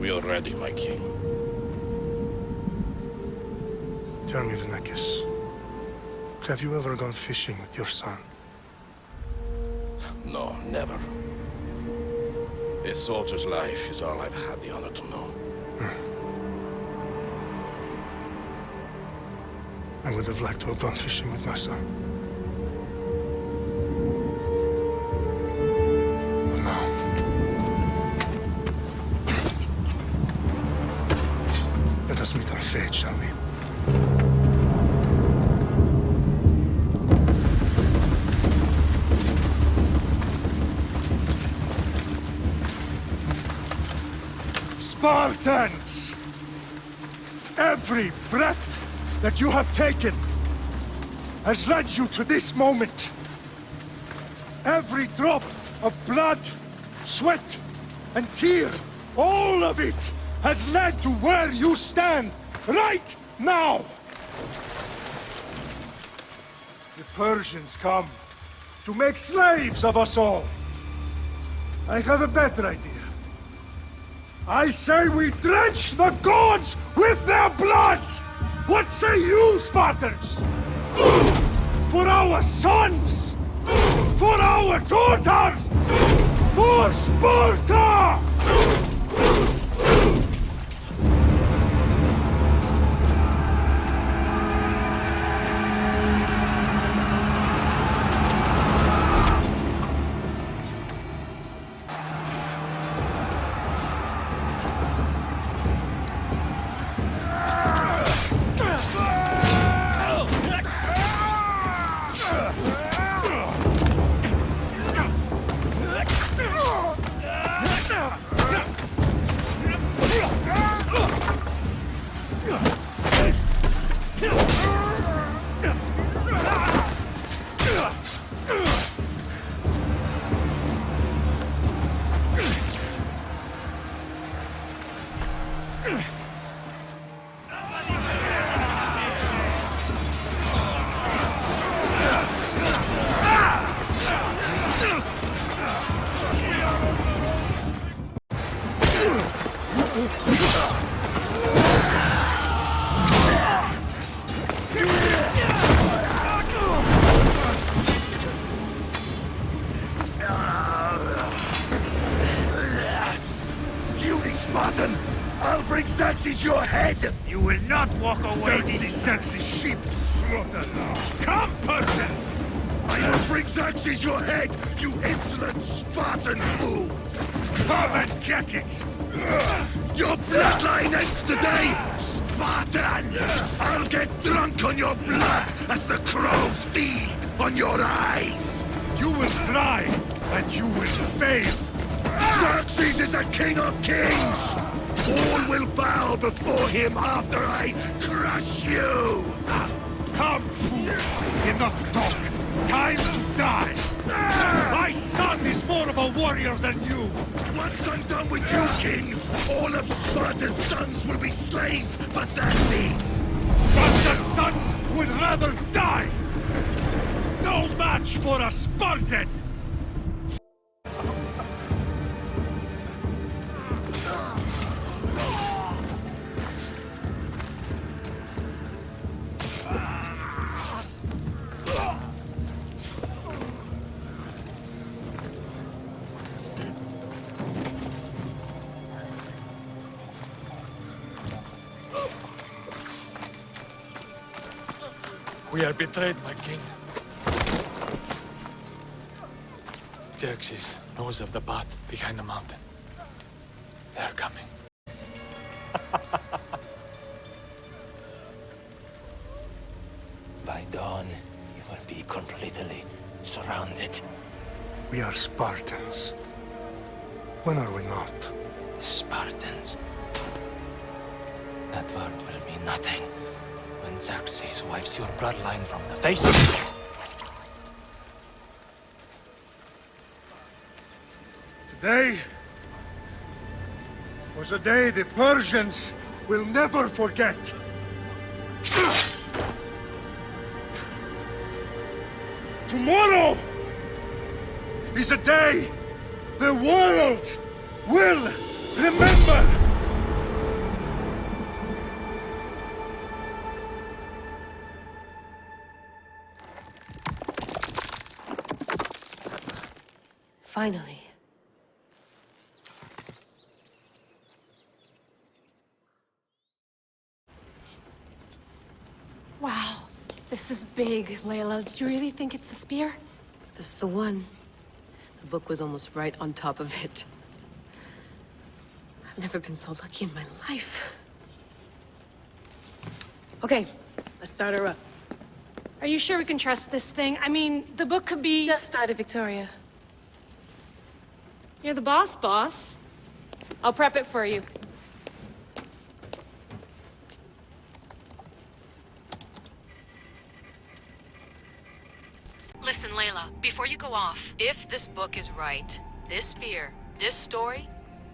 We are ready, my king. Tell me, Vinakis, have you ever gone fishing with your son? No, never. A soldier's life is all I've had the honor to know. I would have liked to have gone fishing with my son. But now... let us meet our fate, shall we? Spartans! Every breath that you have taken has led you to this moment. Every drop of blood, sweat, and tear, all of it has led to where you stand right now. The Persians come to make slaves of us all. I have a better idea. I say we drench the gods with their blood! What say you, Spartans? For our sons! For our daughters! For Sparta! Spartan! I'll bring Xerxes your head! You will not walk away. Xerxes' sheep! Come, Persian! I'll bring Xerxes your head, you insolent Spartan fool! Come and get it! Your bloodline ends today, Spartan! I'll get drunk on your blood as the crows feed on your eyes! You will try, and you will fail! Xerxes is the king of kings! All will bow before him after I crush you! Come, fool! Enough talk! Time to die! My son is more of a warrior than you! Once I'm done with you, king, all of Sparta's sons will be slaves for Xerxes! Sparta's sons would rather die! No match for a Spartan! We are betrayed, my king. Xerxes knows of the path behind the mountain. They are coming. By dawn, you will be completely surrounded. We are Spartans. When are we not? Spartans. That word will mean nothing when Xerxes wipes your bloodline from the face of the... Today was a day the Persians will never forget. Tomorrow is a day the world will remember. Finally. Wow, this is big, Layla. Did you really think it's the spear? This is the one. The book was almost right on top of it. I've never been so lucky in my life. Okay, let's start her up. Are you sure we can trust this thing? I mean, the book could be... Just started, Victoria. You're the boss. I'll prep it for you. Listen, Layla, before you go off... If this book is right, this spear, this story,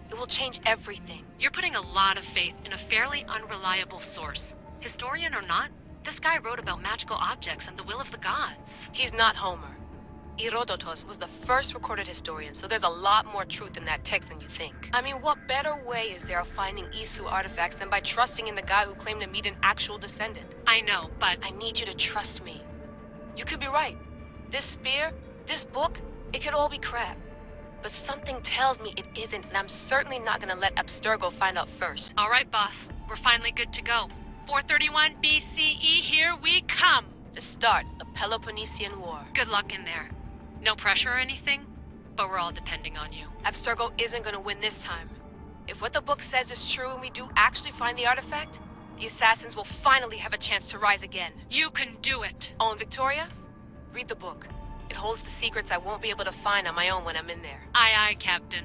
it will change everything. You're putting a lot of faith in a fairly unreliable source. Historian or not, this guy wrote about magical objects and the will of the gods. He's not Homer. Herodotus was the first recorded historian, so there's a lot more truth in that text than you think. I mean, what better way is there of finding Isu artifacts than by trusting in the guy who claimed to meet an actual descendant? I know, but... I need you to trust me. You could be right. This spear, this book, it could all be crap. But something tells me it isn't, and I'm certainly not gonna let Abstergo find out first. All right, boss. We're finally good to go. 431 BCE, here we come! The start of Peloponnesian War. Good luck in there. No pressure or anything, but we're all depending on you. Abstergo isn't gonna win this time. If what the book says is true and we do actually find the artifact, the Assassins will finally have a chance to rise again. You can do it! Oh, and Victoria? Read the book. It holds the secrets I won't be able to find on my own when I'm in there. Aye, aye, Captain.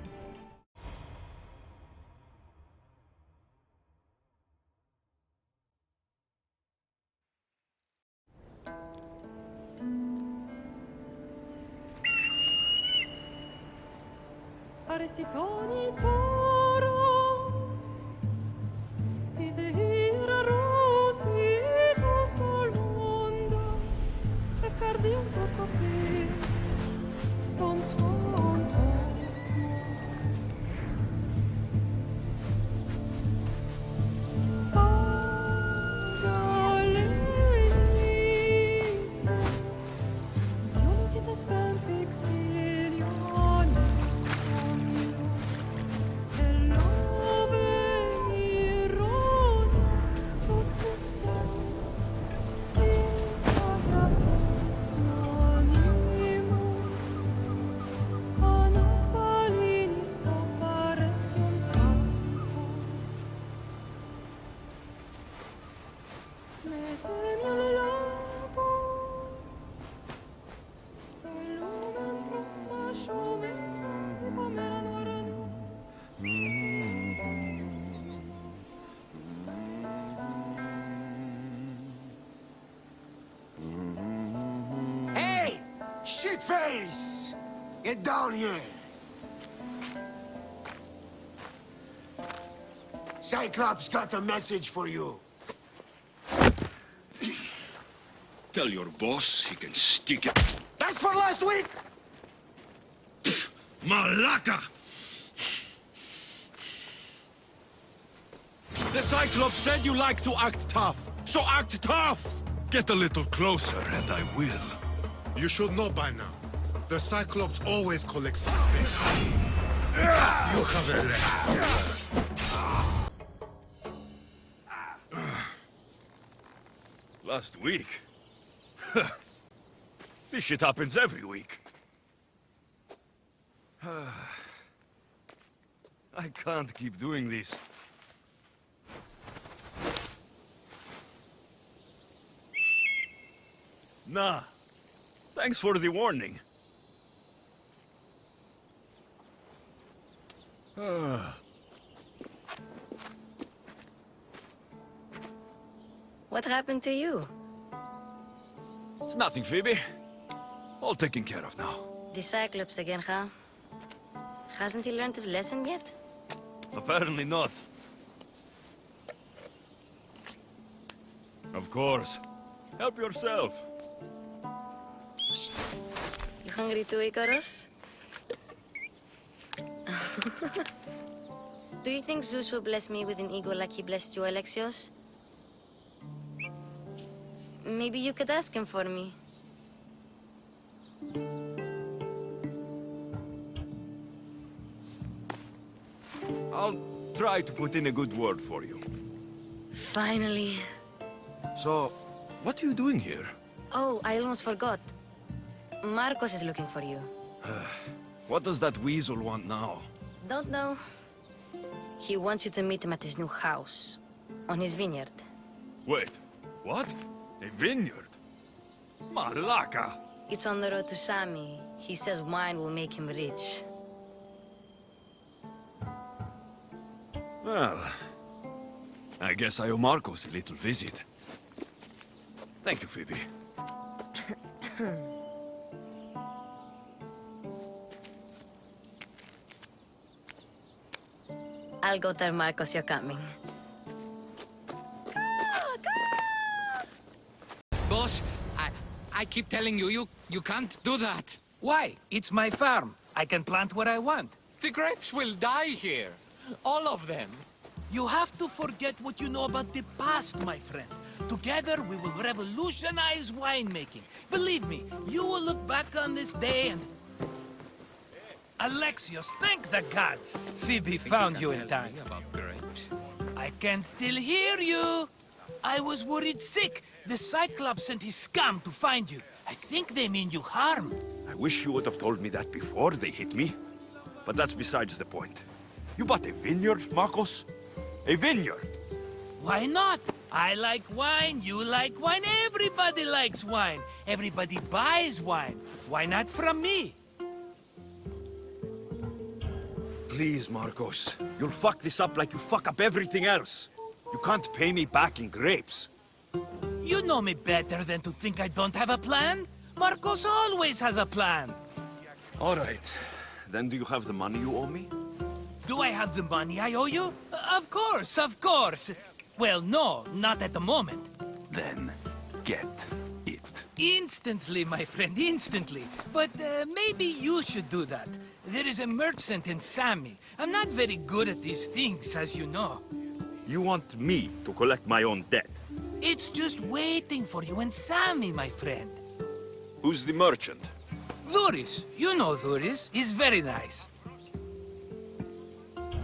Arrestitoni toro, idehira rositos tolmondas, efcardios dos copir, ton suon totmo. Paralenise, ionites ben fixilione. Hey! Shitface! Get down here! Cyclops got a message for you. Tell your boss he can stick it. That's for last week! Malaka! The Cyclops said you like to act tough, so act tough! Get a little closer and I will. You should know by now. The Cyclops always collects things. You have a lesson. Last week? This shit happens every week. I can't keep doing this. Nah. Thanks for the warning. What happened to you? It's nothing, Phoebe. All taken care of now. The Cyclops again, huh? Hasn't he learned his lesson yet? Apparently not. Of course. Help yourself. You hungry too, Icarus? Do you think Zeus will bless me with an ego like he blessed you, Alexios? Maybe you could ask him for me. I'll try to put in a good word for you. Finally. So, what are you doing here? Oh, I almost forgot. Marcos is looking for you. What does that weasel want now? Don't know. He wants you to meet him at his new house. On his vineyard. Wait, what? A vineyard? Malaka! It's on the road to Sami. He says wine will make him rich. Well, I guess I owe Marcos a little visit. Thank you, Phoebe. I'll go tell Marcos you're coming. Boss, I keep telling you, you can't do that. Why? It's my farm. I can plant what I want. The grapes will die here. All of them. You have to forget what you know about the past, my friend. Together, we will revolutionize winemaking. Believe me, you will look back on this day and... Alexios, thank the gods! Phoebe found you in time. About grapes. I can still hear you! I was worried sick. The Cyclops sent his scum to find you. I think they mean you harm. I wish you would have told me that before they hit me. But that's besides the point. You bought a vineyard, Marcos? A vineyard? Why not? I like wine, you like wine, everybody likes wine. Everybody buys wine. Why not from me? Please, Marcos. You'll fuck this up like you fuck up everything else. You can't pay me back in grapes. You know me better than to think I don't have a plan. Marcos always has a plan. All right. Then do you have the money you owe me? Do I have the money I owe you? Of course, of course. Well, no, not at the moment. Then get it. Instantly, my friend, instantly. But maybe you should do that. There is a merchant in Sami. I'm not very good at these things, as you know. You want me to collect my own debt? It's just waiting for you in Sami, my friend. Who's the merchant? Dhuris. You know Dhuris. He's very nice.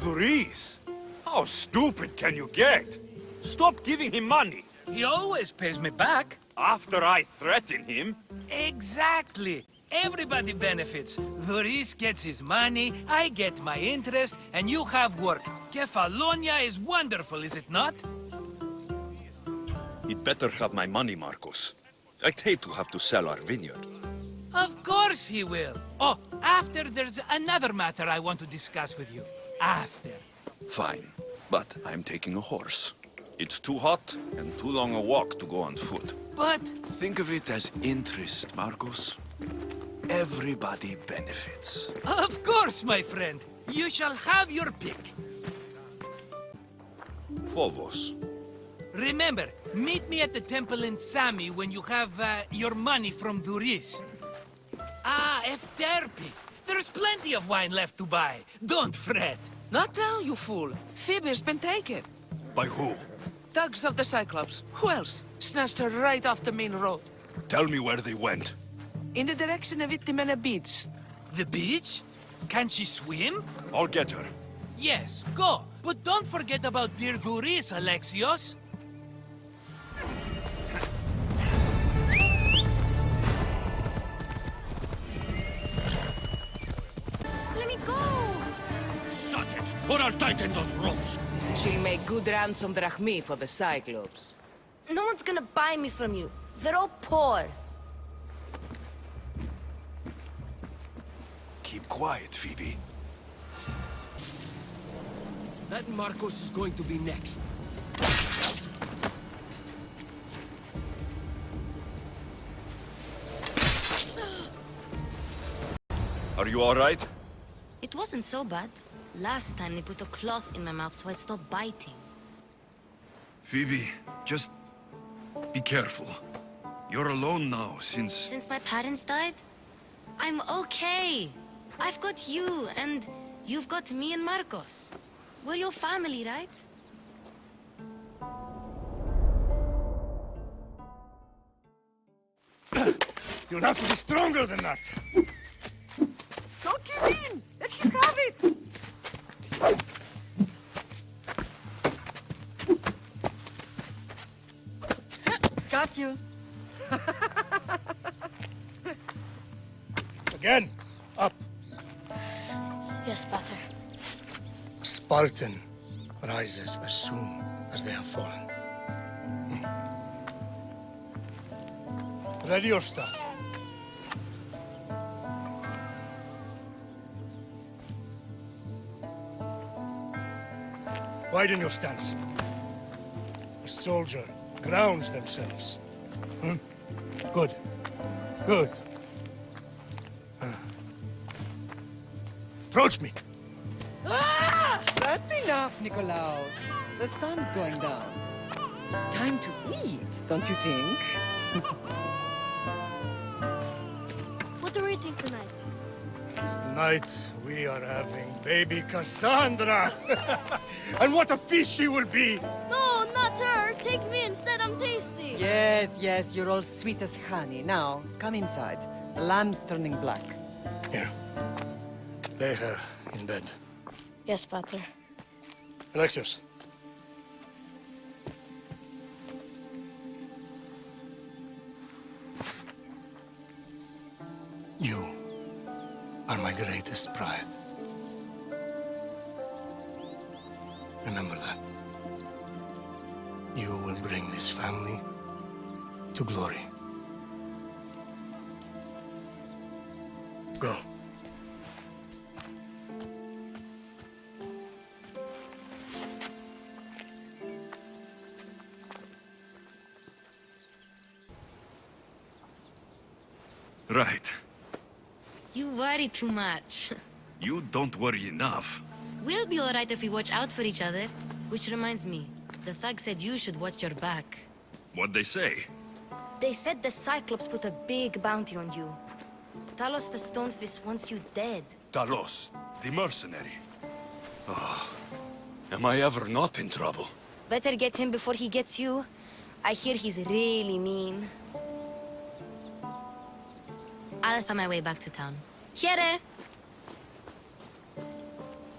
Dhuris? How stupid can you get? Stop giving him money. He always pays me back. After I threaten him? Exactly. Everybody benefits. Dhuris gets his money, I get my interest, and you have work. Kefalonia is wonderful, is it not? He'd better have my money, Marcos. I'd hate to have to sell our vineyard. Of course he will. Oh, after there's another matter I want to discuss with you. After. Fine, but I'm taking a horse. It's too hot and too long a walk to go on foot. But... Think of it as interest, Marcos. Everybody benefits. Of course, my friend. You shall have your pick. Phobos. Remember, meet me at the temple in Sami when you have your money from Dhuris. Ah, Efterpi. There's plenty of wine left to buy. Don't fret. Not now, you fool. Phoebe's been taken. By who? Thugs of the Cyclops. Who else? Snatched her right off the main road. Tell me where they went. In the direction of Itimena Beach. The beach? Can she swim? I'll get her. Yes, go. But don't forget about dear Dhuris, Alexios. Let me go! Suck it, or I'll tighten those ropes. She'll make good ransom drachmi for the Cyclops. No one's gonna buy me from you. They're all poor. Keep quiet, Phoebe. That Marcos is going to be next. Are you all right? It wasn't so bad. Last time they put a cloth in my mouth so I'd stop biting. Phoebe, just be careful. You're alone now since... Since my parents died? I'm okay. I've got you, and you've got me and Marcos. We're your family, right? You'll have to be stronger than that. Don't give in! Let him have it! Got you. Again, up. Yes, Pater. A Spartan rises as soon as they have fallen. Ready your staff. Widen your stance. A soldier grounds themselves. Good. Good. Approach me. That's enough, Nikolaos. The sun's going down. Time to eat, don't you think? What are we eating tonight? Tonight, we are having baby Cassandra. And what a feast she will be. No, not her. Take me instead. I'm tasty. Yes, yes, you're all sweet as honey. Now, come inside. The lamb's turning black. Here. Lay her in bed. Yes, Pater. Alexios. You are my greatest pride. Remember that. You will bring this family to glory. Go. Right. You worry too much. You don't worry enough. We'll be alright if we watch out for each other. Which reminds me, the thug said you should watch your back. What'd they say? They said the Cyclops put a big bounty on you. Talos the Stonefist wants you dead. Talos, the mercenary. Oh, am I ever not in trouble? Better get him before he gets you. I hear he's really mean. I'll find my way back to town. Here!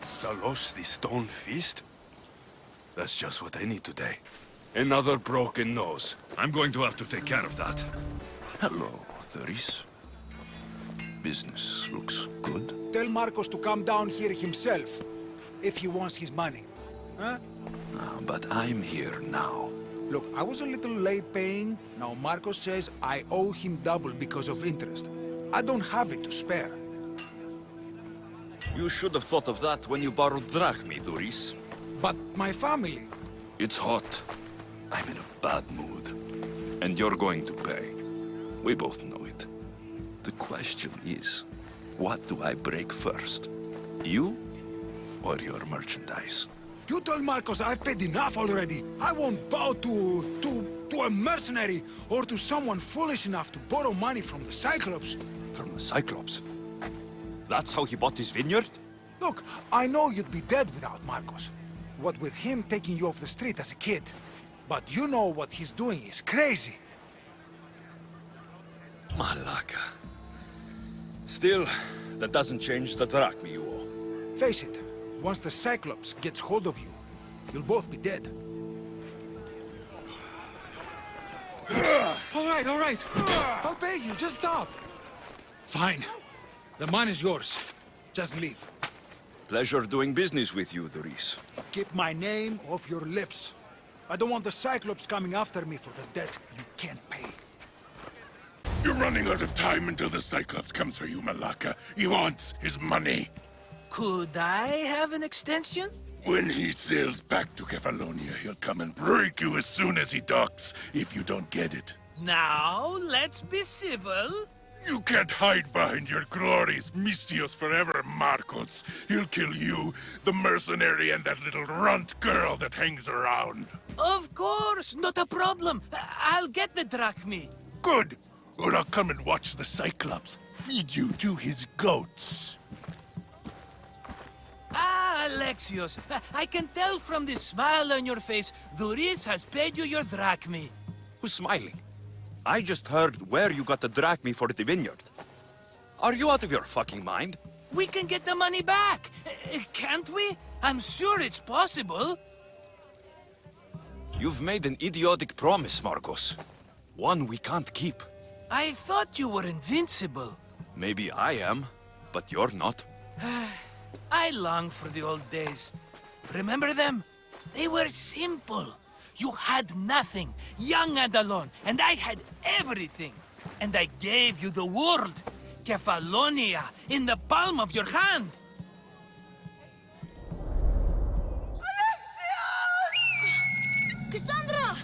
Talos, the stone fist? That's just what I need today. Another broken nose. I'm going to have to take care of that. Hello, Thuris. Business looks good. Tell Marcos to come down here himself, if he wants his money. Huh? But I'm here now. Look, I was a little late paying. Now Marcos says I owe him double because of interest. I don't have it to spare. You should have thought of that when you borrowed drachmi, Thuris. But my family... It's hot. I'm in a bad mood. And you're going to pay. We both know it. The question is, what do I break first? You or your merchandise? You told Marcos I've paid enough already. I won't bow to a mercenary or to someone foolish enough to borrow money from the Cyclops. From the Cyclops? That's how he bought his vineyard? Look, I know you'd be dead without Marcos. What with him taking you off the street as a kid. But you know what he's doing is crazy. Malaka. Still, that doesn't change the drachmi you owe. Face it, once the Cyclops gets hold of you, you'll both be dead. All right. I'll pay you, just stop. Fine. The money's yours. Just leave. Pleasure doing business with you, Thuris. Keep my name off your lips. I don't want the Cyclops coming after me for the debt you can't pay. You're running out of time until the Cyclops comes for you, Malaka. He wants his money. Could I have an extension? When he sails back to Kefalonia, he'll come and break you as soon as he docks, if you don't get it. Now, let's be civil. You can't hide behind your glories, Mistios forever, Marcos. He'll kill you, the mercenary, and that little runt girl that hangs around. Of course, not a problem. I'll get the drachmi. Good. Or I'll come and watch the Cyclops feed you to his goats. Ah, Alexios, I can tell from the smile on your face, Thuris has paid you your drachmi. Who's smiling? I just heard where you got the drachmi for the vineyard. Are you out of your fucking mind? We can get the money back, can't we? I'm sure it's possible. You've made an idiotic promise, Marcos. One we can't keep. I thought you were invincible. Maybe I am, but you're not. I long for the old days. Remember them? They were simple. You had nothing, young and alone, and I had everything. And I gave you the world, Kefalonia, in the palm of your hand. Cassandra!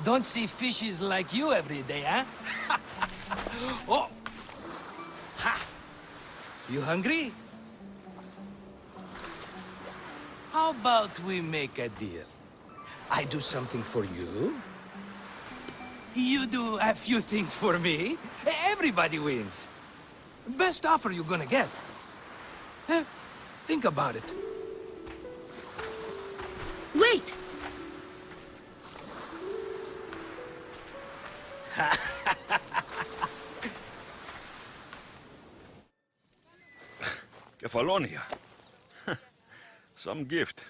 Don't see fishes like you every day, huh? Oh! Ha! You hungry? How about we make a deal? I do something for you. You do a few things for me. Everybody wins. Best offer you're gonna get. Think about it. Wait! Kefalonia. Some gift.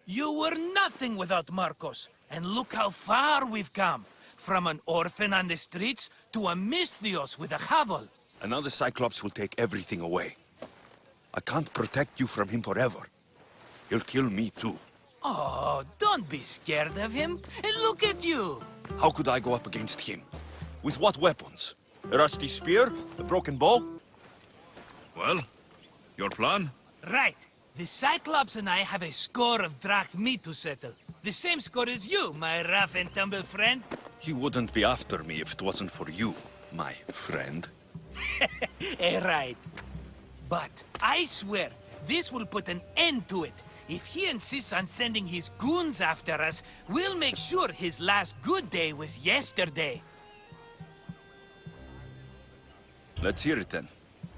You were nothing without Marcos, and look how far we've come. From an orphan on the streets to a Misthios with a hovel. And now the Cyclops will take everything away. I can't protect you from him forever. He'll kill me too. Oh, don't be scared of him. And look at you. How could I go up against him? With what weapons? A rusty spear? A broken bow? Well, your plan? Right. The Cyclops and I have a score of drachmi to settle. The same score as you, my rough and tumble friend. He wouldn't be after me if it wasn't for you, my friend. Right. But I swear, this will put an end to it. If he insists on sending his goons after us, we'll make sure his last good day was yesterday. Let's hear it then.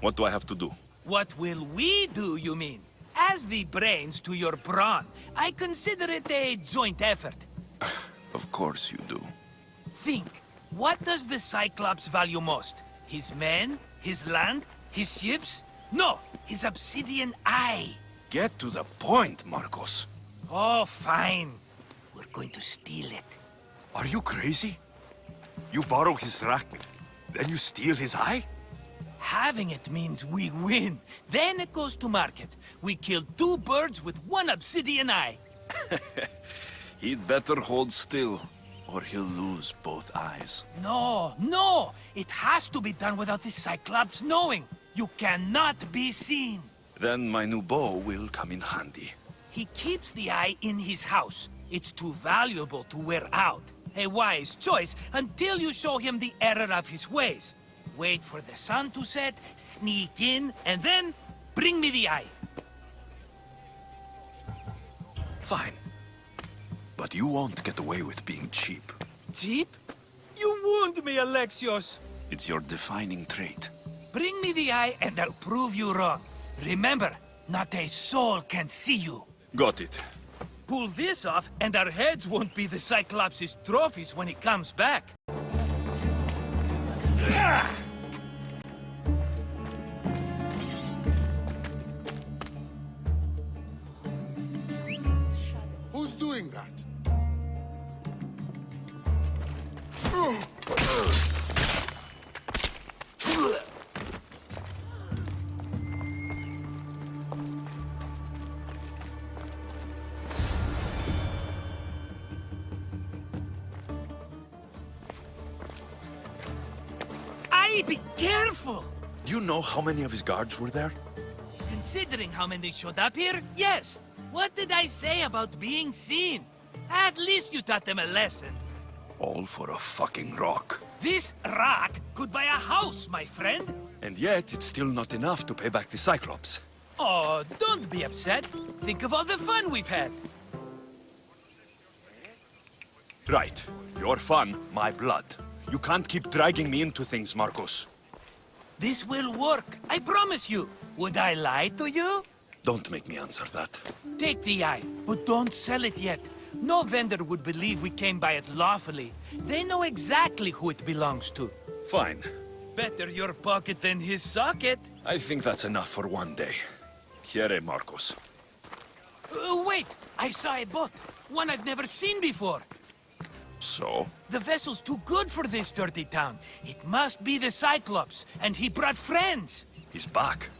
What do I have to do? What will we do, you mean? As the brains to your brawn, I consider it a joint effort. Of course you do. Think, what does the Cyclops value most? His men? His land? His ships? No, his obsidian eye. Get to the point, Marcos. Oh, fine. We're going to steal it. Are you crazy? You borrow his drachmi, then you steal his eye? Having it means we win. Then it goes to market. We kill 2 birds with 1 obsidian eye. He'd better hold still, or he'll lose both eyes. No! It has to be done without the Cyclops knowing. You cannot be seen. Then my new bow will come in handy. He keeps the eye in his house. It's too valuable to wear out. A wise choice until you show him the error of his ways. Wait for the sun to set, sneak in, and then bring me the eye. Fine. But you won't get away with being cheap. Cheap? You wound me, Alexios. It's your defining trait. Bring me the eye and I'll prove you wrong. Remember, not a soul can see you. Got it. Pull this off and our heads won't be the Cyclops' trophies when he comes back. Who's doing that? Hey, be careful! Do you know how many of his guards were there? Considering how many showed up here, yes. What did I say about being seen? At least you taught them a lesson. All for a fucking rock. This rock could buy a house, my friend. And yet, it's still not enough to pay back the Cyclops. Oh, don't be upset. Think of all the fun we've had. Right. Your fun, my blood. You can't keep dragging me into things, Marcos. This will work, I promise you. Would I lie to you? Don't make me answer that. Take the eye, but don't sell it yet. No vendor would believe we came by it lawfully. They know exactly who it belongs to. Fine. Better your pocket than his socket. I think that's enough for one day. Here, Marcos. Wait! I saw a boat. One I've never seen before. So? The vessel's too good for this dirty town. It must be the Cyclops, and he brought friends. He's back.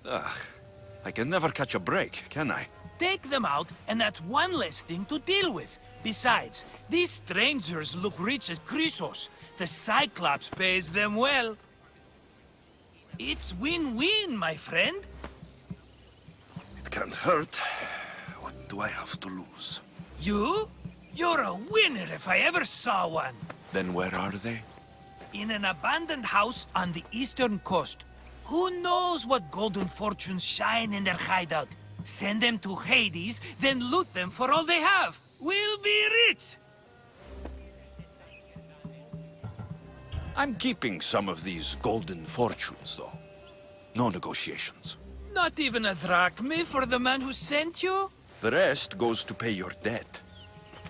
Ugh. I can never catch a break, can I? Take them out, and that's one less thing to deal with. Besides, these strangers look rich as Chrysos. The Cyclops pays them well. It's win-win, my friend. It can't hurt. What do I have to lose? You? You're a winner if I ever saw one. Then where are they? In an abandoned house on the eastern coast. Who knows what golden fortunes shine in their hideout? Send them to Hades, then loot them for all they have. We'll be rich! I'm keeping some of these golden fortunes, though. No negotiations. Not even a drachma for the man who sent you? The rest goes to pay your debt.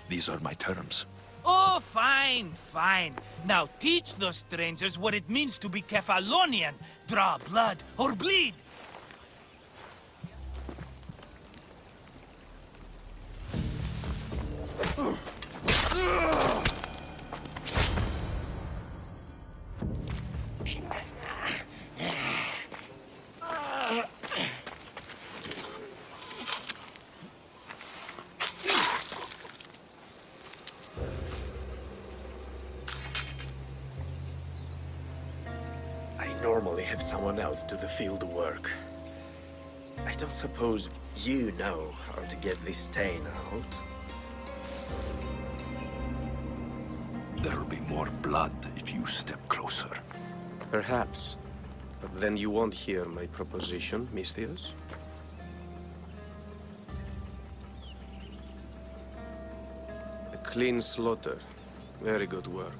These are my terms. Oh, fine, fine. Now teach those strangers what it means to be Kephalonian. Draw blood or bleed. Normally have someone else do the field work. I don't suppose you know how to get this stain out. There'll be more blood if you step closer. Perhaps. But then you won't hear my proposition, Mistios. A clean slaughter. Very good work.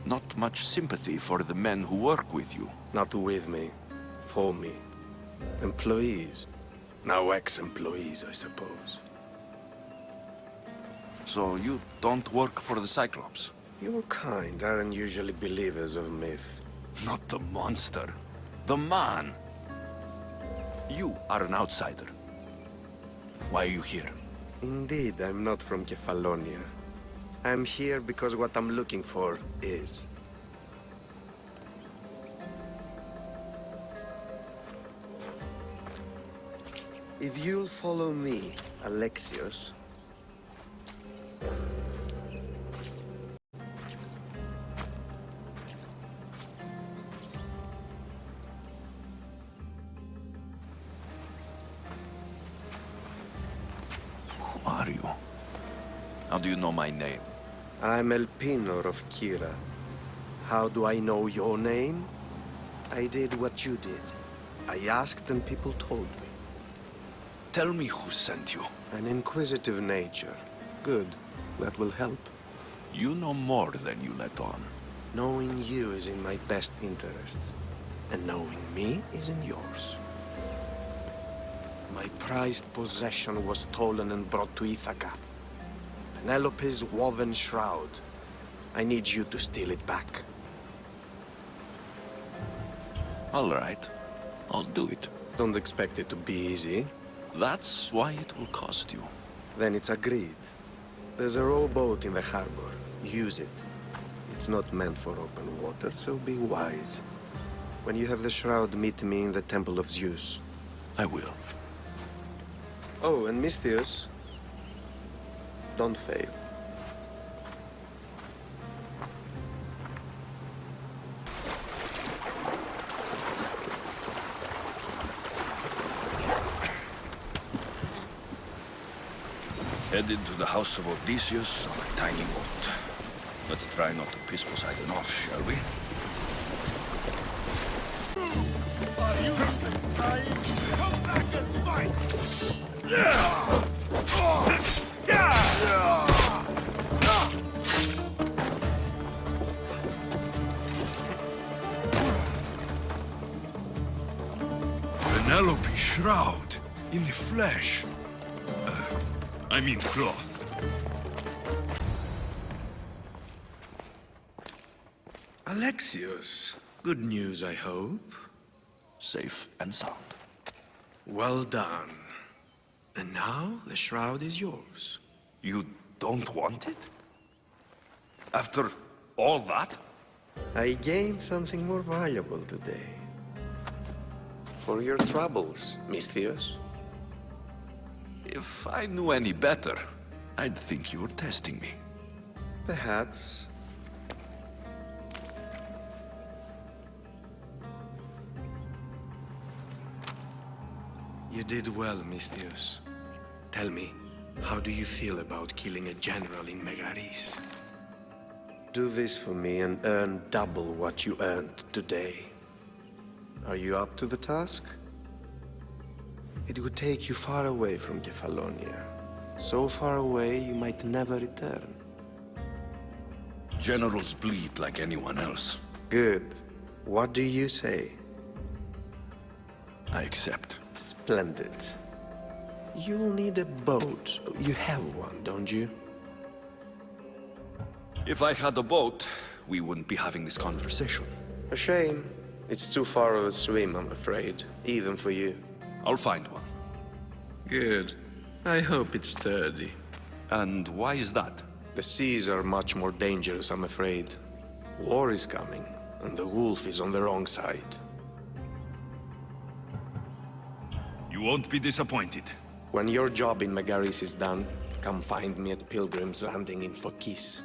Not much sympathy for the men who work with you. Not with me. For me. Employees. Now ex-employees, I suppose. So you don't work for the Cyclops? Your kind aren't usually believers of myth. Not the monster. The man. You are an outsider. Why are you here? Indeed, I'm not from Kefalonia. I'm here because what I'm looking for is. If you'll follow me, Alexios. Who are you? How do you know my name? I'm Elpinor of Kira. How do I know your name? I did what you did. I asked and people told me. Tell me who sent you. An inquisitive nature. Good. That will help. You know more than you let on. Knowing you is in my best interest. And knowing me is in yours. My prized possession was stolen and brought to Ithaca. Penelope's woven shroud. I need you to steal it back. All right. I'll do it. Don't expect it to be easy. That's why it will cost you. Then it's agreed. There's a rowboat in the harbor. Use it. It's not meant for open water, so be wise. When you have the shroud, meet me in the Temple of Zeus. I will. Oh, and Mistios, don't fail. Headed to the house of Odysseus on a tiny boat. Let's try not to piss Poseidon off, shall we? Come back and fight! Penelope shroud in the flesh. I mean cloth. Alexios, good news, I hope. Safe and sound. Well done. And now the shroud is yours. You don't want it? After all that? I gained something more valuable today. For your troubles, Misthios. If I knew any better, I'd think you were testing me. Perhaps. You did well, Misthios. Tell me, how do you feel about killing a general in Megaris? Do this for me and earn double what you earned today. Are you up to the task? It would take you far away from Kefalonia. So far away you might never return. Generals bleed like anyone else. Good. What do you say? I accept. Splendid. You'll need a boat. You have one, don't you? If I had a boat, we wouldn't be having this conversation. A shame. It's too far of a swim, I'm afraid. Even for you. I'll find one. Good. I hope it's sturdy. And why is that? The seas are much more dangerous, I'm afraid. War is coming, and the wolf is on the wrong side. You won't be disappointed. When your job in Megaris is done, come find me at Pilgrim's Landing in Phokis.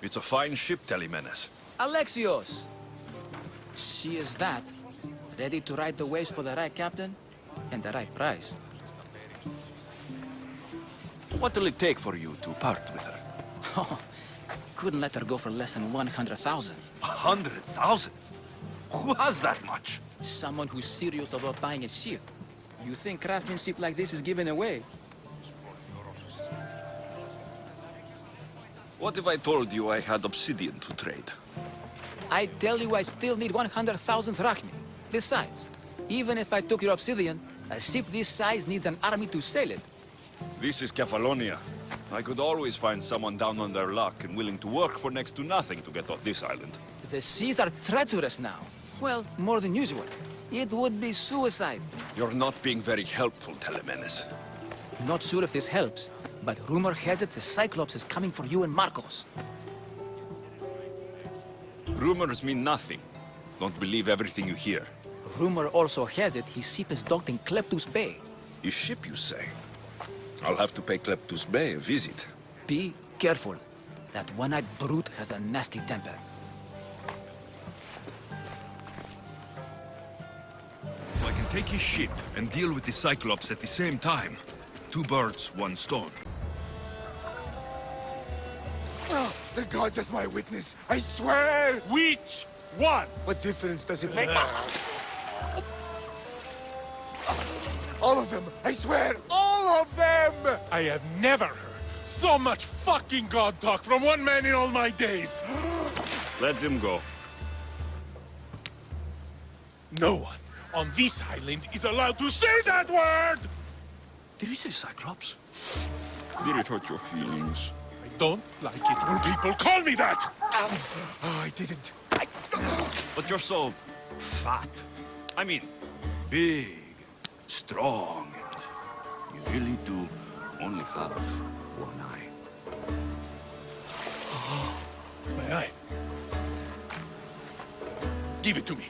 It's a fine ship, Telemenes. Alexios! She is that. Ready to ride the waves for the right captain and the right price. What will it take for you to part with her? Oh, couldn't let her go for less than 100,000. 100,000? Who has that much? Someone who's serious about buying a ship. You think craftsmanship like this is given away? What if I told you I had obsidian to trade? I tell you I still need 100,000 drachmi. Besides, even if I took your obsidian, a ship this size needs an army to sail it. This is Kefalonia. I could always find someone down on their luck and willing to work for next to nothing to get off this island. The seas are treacherous now. Well, more than usual. It would be suicide. You're not being very helpful, Telemenes. Not sure if this helps, but rumor has it the Cyclops is coming for you and Marcos. Rumors mean nothing. Don't believe everything you hear. Rumor also has it his ship is docked in Kleptus Bay. His ship, you say? I'll have to pay Kleptus Bay a visit. Be careful. That one-eyed brute has a nasty temper. I can take his ship and deal with the Cyclops at the same time. 2 birds, 1 stone. Oh, the gods as my witness, I swear! Which one? What difference does it make? All of them! I swear, all of them! I have never heard so much fucking god talk from one man in all my days. Let him go. No one on this island is allowed to say that word! Did he say Cyclops? Did it hurt your feelings? I don't like it when people call me that! Oh, I didn't. But you're so fat. I mean, big, strong. You really do only have one eye. My eye. Give it to me.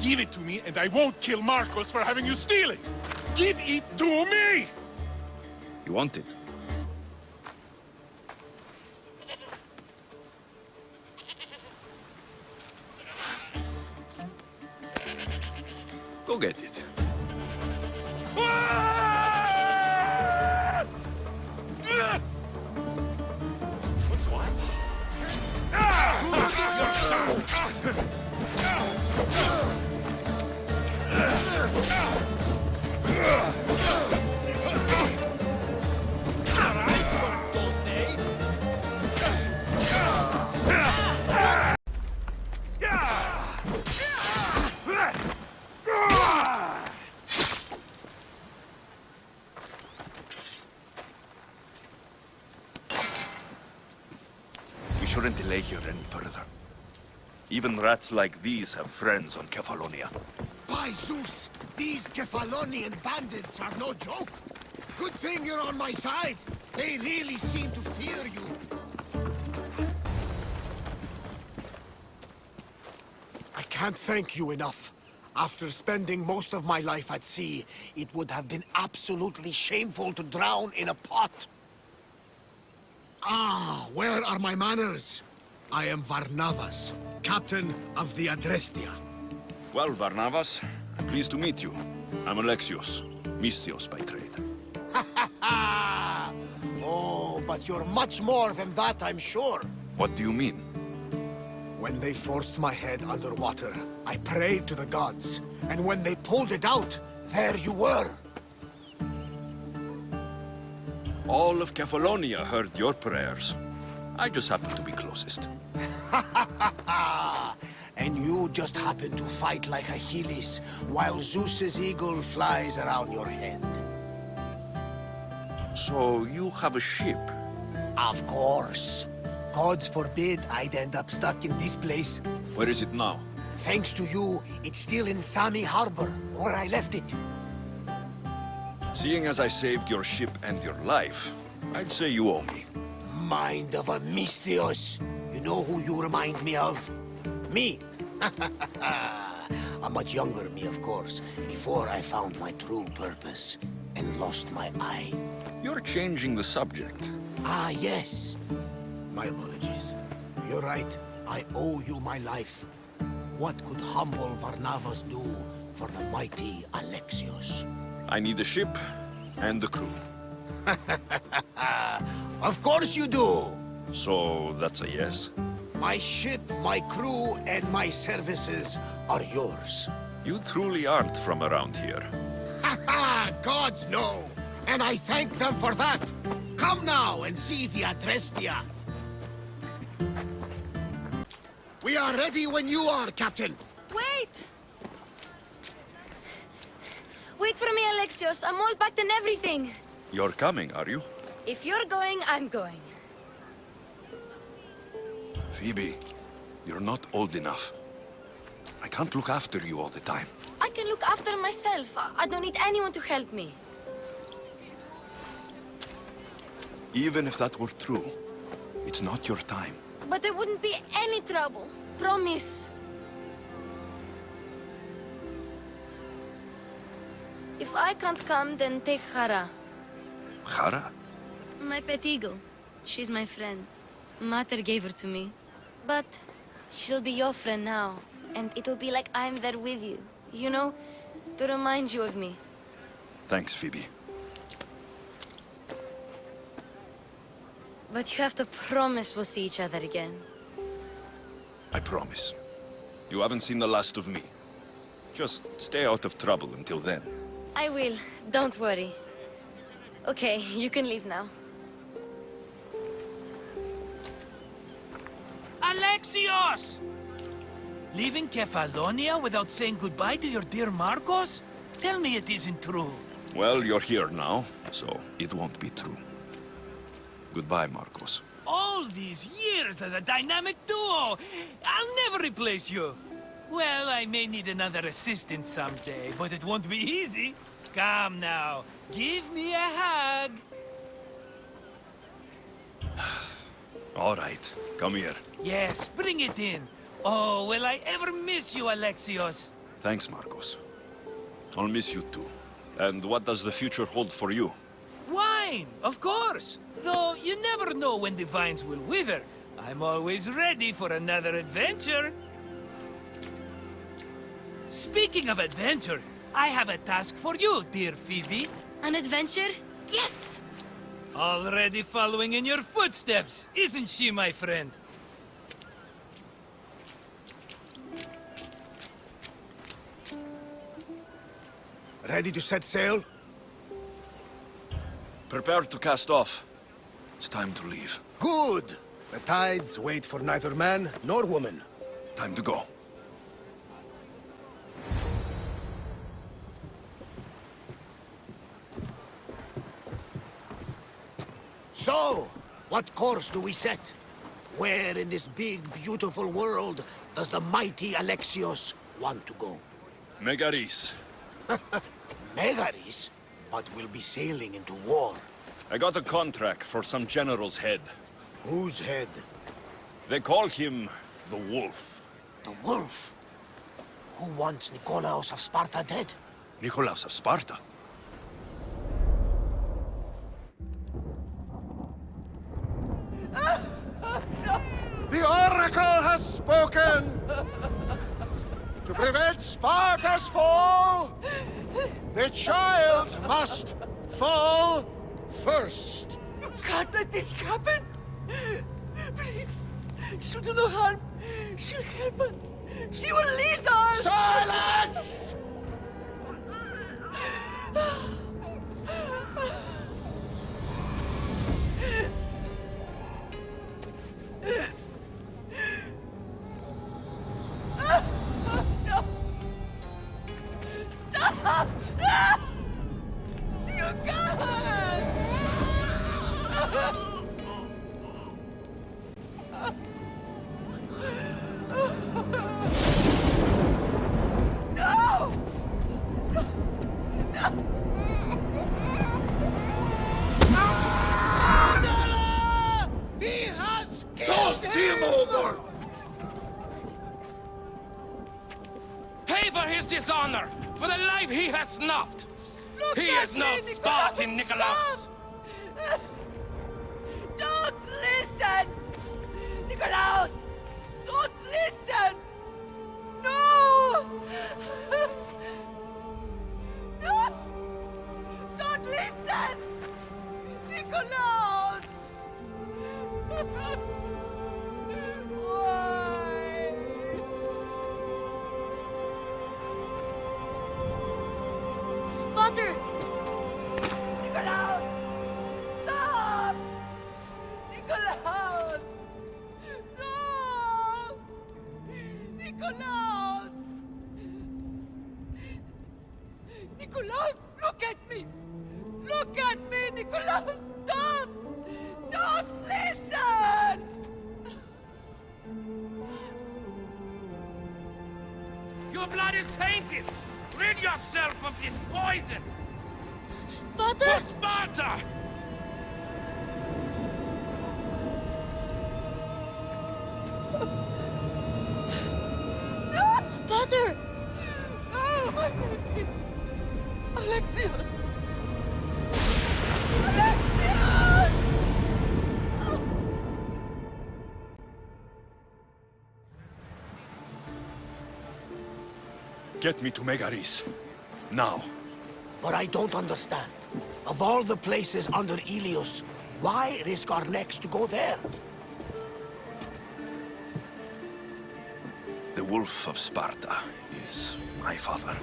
Give it to me, and I won't kill Marcos for having you steal it! Give it to me! You want it? Forget it. What's what? We shouldn't delay here any further. Even rats like these have friends on Kefalonia. By Zeus, these Kefalonian bandits are no joke. Good thing you're on my side. They really seem to fear you. I can't thank you enough. After spending most of my life at sea, it would have been absolutely shameful to drown in a pot. Ah, where are my manners? I am Varnavas, captain of the Adrestia. Well, Varnavas, I'm pleased to meet you. I'm Alexios, Mystios by trade. Oh, but you're much more than that, I'm sure. What do you mean? When they forced my head underwater, I prayed to the gods. And when they pulled it out, there you were. All of Kefalonia heard your prayers. I just happened to be closest. And you just happen to fight like Achilles, while Zeus's eagle flies around your head. So you have a ship? Of course. Gods forbid I'd end up stuck in this place. Where is it now? Thanks to you, it's still in Sami Harbor, where I left it. Seeing as I saved your ship and your life, I'd say you owe me. Mind of a Mystios. You know who you remind me of? Me. A much younger me, of course, before I found my true purpose and lost my eye. You're changing the subject. Ah, yes. My apologies. You're right. I owe you my life. What could humble Varnavas do for the mighty Alexios? I need a ship and a crew. Of course you do! So that's a yes? My ship, my crew, and my services are yours. You truly aren't from around here. Ha ha! Gods know! And I thank them for that! Come now and see the Adrestia! We are ready when you are, Captain! Wait! Wait for me, Alexios. I'm all packed and everything. You're coming, are you? If you're going, I'm going. Phoebe, you're not old enough. I can't look after you all the time. I can look after myself. I don't need anyone to help me. Even if that were true, it's not your time. But there wouldn't be any trouble. Promise. If I can't come, then take Hara. Hara? My pet eagle. She's my friend. Mater gave her to me. But she'll be your friend now. And it'll be like I'm there with you. You know? To remind you of me. Thanks, Phoebe. But you have to promise we'll see each other again. I promise. You haven't seen the last of me. Just stay out of trouble until then. I will. Don't worry. Okay, you can leave now. Alexios! Leaving Kefalonia without saying goodbye to your dear Marcos? Tell me it isn't true. Well, you're here now, so it won't be true. Goodbye, Marcos. All these years as a dynamic duo! I'll never replace you! Well, I may need another assistant someday, but it won't be easy. Come now, give me a hug! All right, come here. Yes, bring it in. Oh, will I ever miss you, Alexios? Thanks, Marcos. I'll miss you too. And what does the future hold for you? Wine, of course! Though you never know when the vines will wither. I'm always ready for another adventure. Speaking of adventure, I have a task for you, dear Phoebe. An adventure? Yes! Already following in your footsteps, isn't she, my friend? Ready to set sail? Prepare to cast off. It's time to leave. Good! The tides wait for neither man nor woman. Time to go. So, what course do we set? Where in this big, beautiful world does the mighty Alexios want to go? Megaris. Megaris? But we'll be sailing into war. I got a contract for some general's head. Whose head? They call him the Wolf. The Wolf? Who wants Nikolaos of Sparta dead? Nikolaos of Sparta? The Oracle has spoken! To prevent Sparta's fall, the child must fall first. You can't let this happen! Please, she'll do no harm. She'll help us. She will lead us! Silence! Stop! You can't! No! He has killed him over! Pay for his dishonor, for the life he has snuffed. He is no Spartan, Nikolaos. Don't listen! Nikolaos! Don't listen! No! No! Don't listen! Nikolaos! Why? Potter! Nikolaos! Stop! Nikolaos! No! Nikolaos! Nikolaos, look at me! Look at me, Nikolaos! Don't! Don't listen! Your blood is tainted. Rid yourself of this poison. Potter! For Sparta! Potter! Oh, my baby! Alexios! Alexios! Get me to Megaris. Now. But I don't understand. Of all the places under Ilios, why risk our necks to go there? The Wolf of Sparta is my father.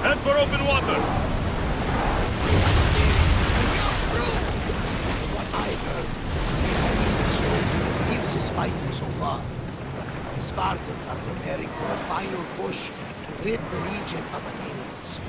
Head for open water! What I've heard, Megaris is known to the fiercest fighting so far. The Spartans are preparing for a final push to rid the region of Athenians.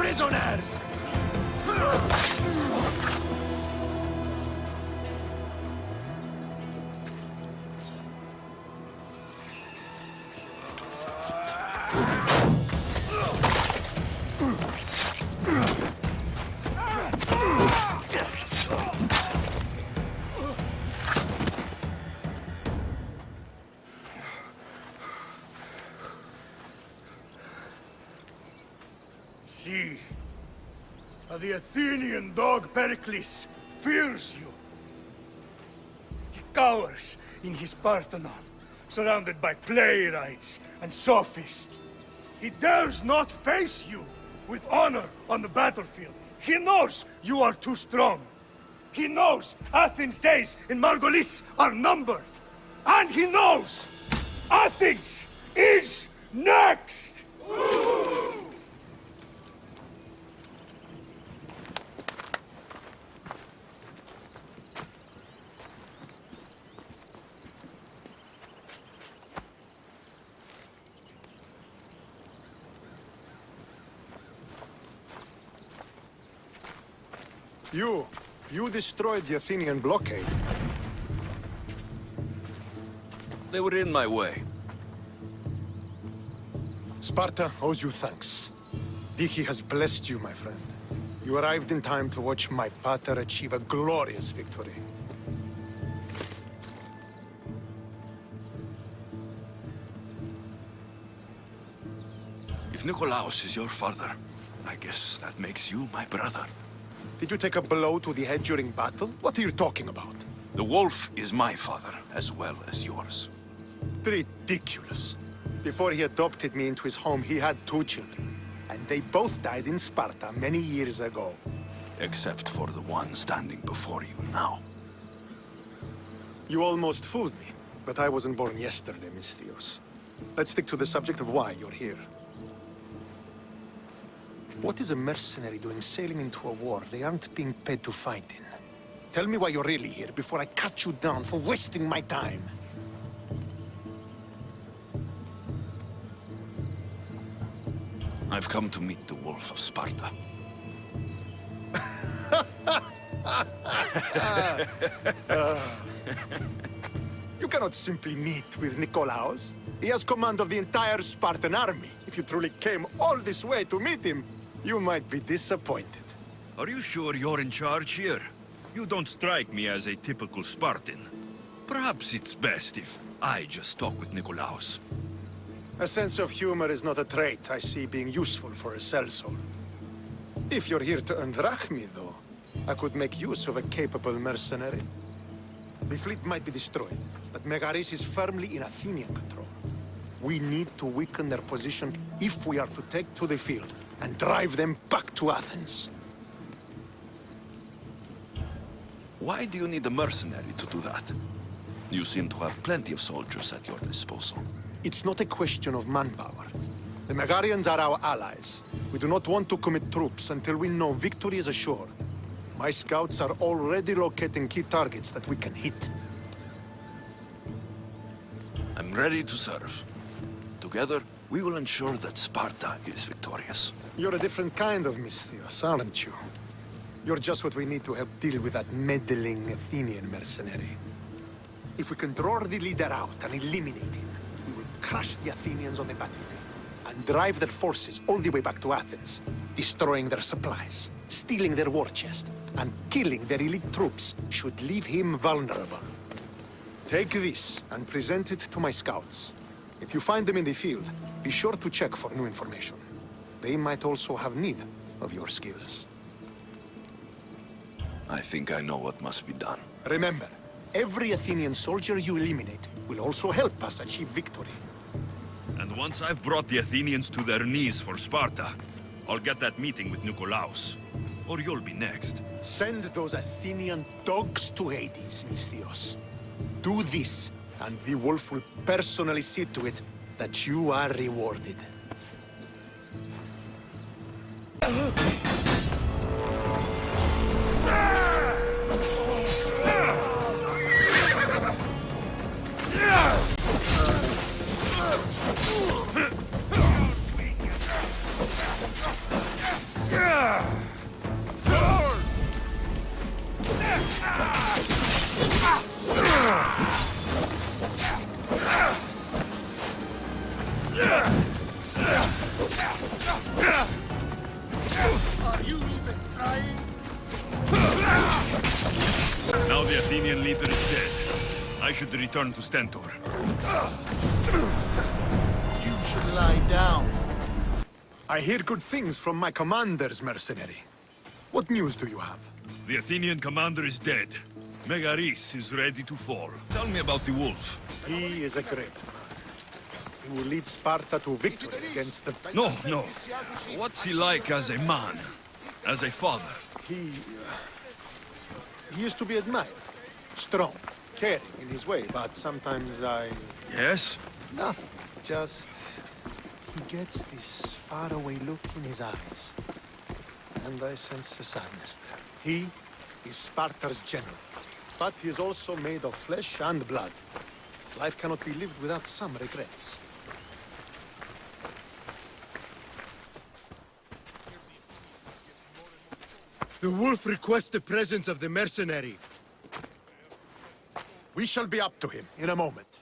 prisoners! See, the Athenian dog Pericles fears you. He cowers in his Parthenon, surrounded by playwrights and sophists. He dares not face you with honor on the battlefield. He knows you are too strong. He knows Athens' days in Margolis are numbered. And he knows Athens is next! You destroyed the Athenian blockade. They were in my way. Sparta owes you thanks. Dihi has blessed you, my friend. You arrived in time to watch my pater achieve a glorious victory. If Nikolaos is your father, I guess that makes you my brother. Did you take a blow to the head during battle? What are you talking about? The wolf is my father, as well as yours. Ridiculous. Before he adopted me into his home, he had 2 children. And they both died in Sparta many years ago. Except for the one standing before you now. You almost fooled me, but I wasn't born yesterday, Mystios. Let's stick to the subject of why you're here. What is a mercenary doing sailing into a war they aren't being paid to fight in? Tell me why you're really here before I cut you down for wasting my time. I've come to meet the Wolf of Sparta. You cannot simply meet with Nikolaos. He has command of the entire Spartan army. If you truly came all this way to meet him, you might be disappointed. Are you sure you're in charge here? You don't strike me as a typical Spartan. Perhaps it's best if I just talk with Nikolaos. A sense of humor is not a trait I see being useful for a sellsword. If you're here to earn drachmi, though, I could make use of a capable mercenary. The fleet might be destroyed, but Megaris is firmly in Athenian control. We need to weaken their position if we are to take to the field and drive them back to Athens. Why do you need a mercenary to do that? You seem to have plenty of soldiers at your disposal. It's not a question of manpower. The Megarians are our allies. We do not want to commit troops until we know victory is assured. My scouts are already locating key targets that we can hit. I'm ready to serve. Together, we will ensure that Sparta is victorious. You're a different kind of Mystios, aren't you? You're just what we need to help deal with that meddling Athenian mercenary. If we can draw the leader out and eliminate him, we will crush the Athenians on the battlefield and drive their forces all the way back to Athens, destroying their supplies, stealing their war chest, and killing their elite troops should leave him vulnerable. Take this and present it to my scouts. If you find them in the field, be sure to check for new information. They might also have need of your skills. I think I know what must be done. Remember, every Athenian soldier you eliminate will also help us achieve victory. And once I've brought the Athenians to their knees for Sparta, I'll get that meeting with Nikolaos. Or you'll be next. Send those Athenian dogs to Hades, Mystios. Do this, and the wolf will personally see to it that you are rewarded. Are you even trying? Now the Athenian leader is dead. I should return to Stentor. You should lie down. I hear good things from my commanders, mercenary. What news do you have? The Athenian commander is dead. Megaris is ready to fall. Tell me about the wolf. He is a great man. He will lead Sparta to victory against the... No. What's he like as a man? As a father? He is to be admired. Strong, caring in his way, but sometimes I... Yes? Nothing. Just... He gets this faraway look in his eyes. And I sense a sadness there. He is Sparta's general. But he is also made of flesh and blood. Life cannot be lived without some regrets. The wolf requests the presence of the mercenary. We shall be up to him in a moment.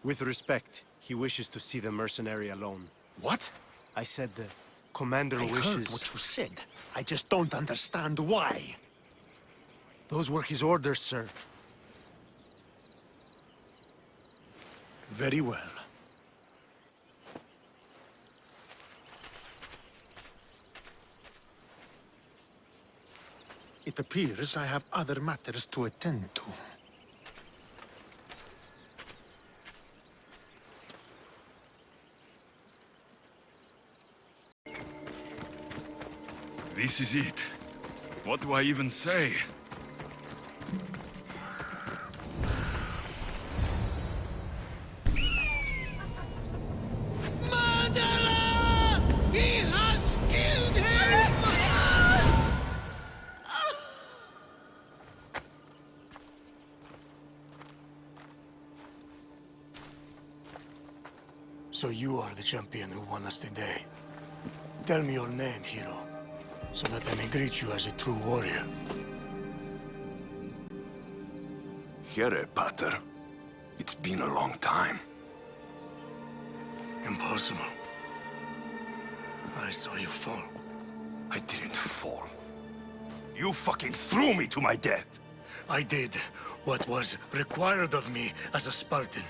With respect, he wishes to see the mercenary alone. What? I said the commander I wishes... heard what you said. I just don't understand why. Those were his orders, sir. Very well. It appears I have other matters to attend to. This is it. What do I even say? He has killed him! So you are the champion who won us today. Tell me your name, hero, so that I may greet you as a true warrior. Here, Pater. It's been a long time. Impossible. I saw you fall. I didn't fall. You fucking threw me to my death! I did what was required of me as a Spartan.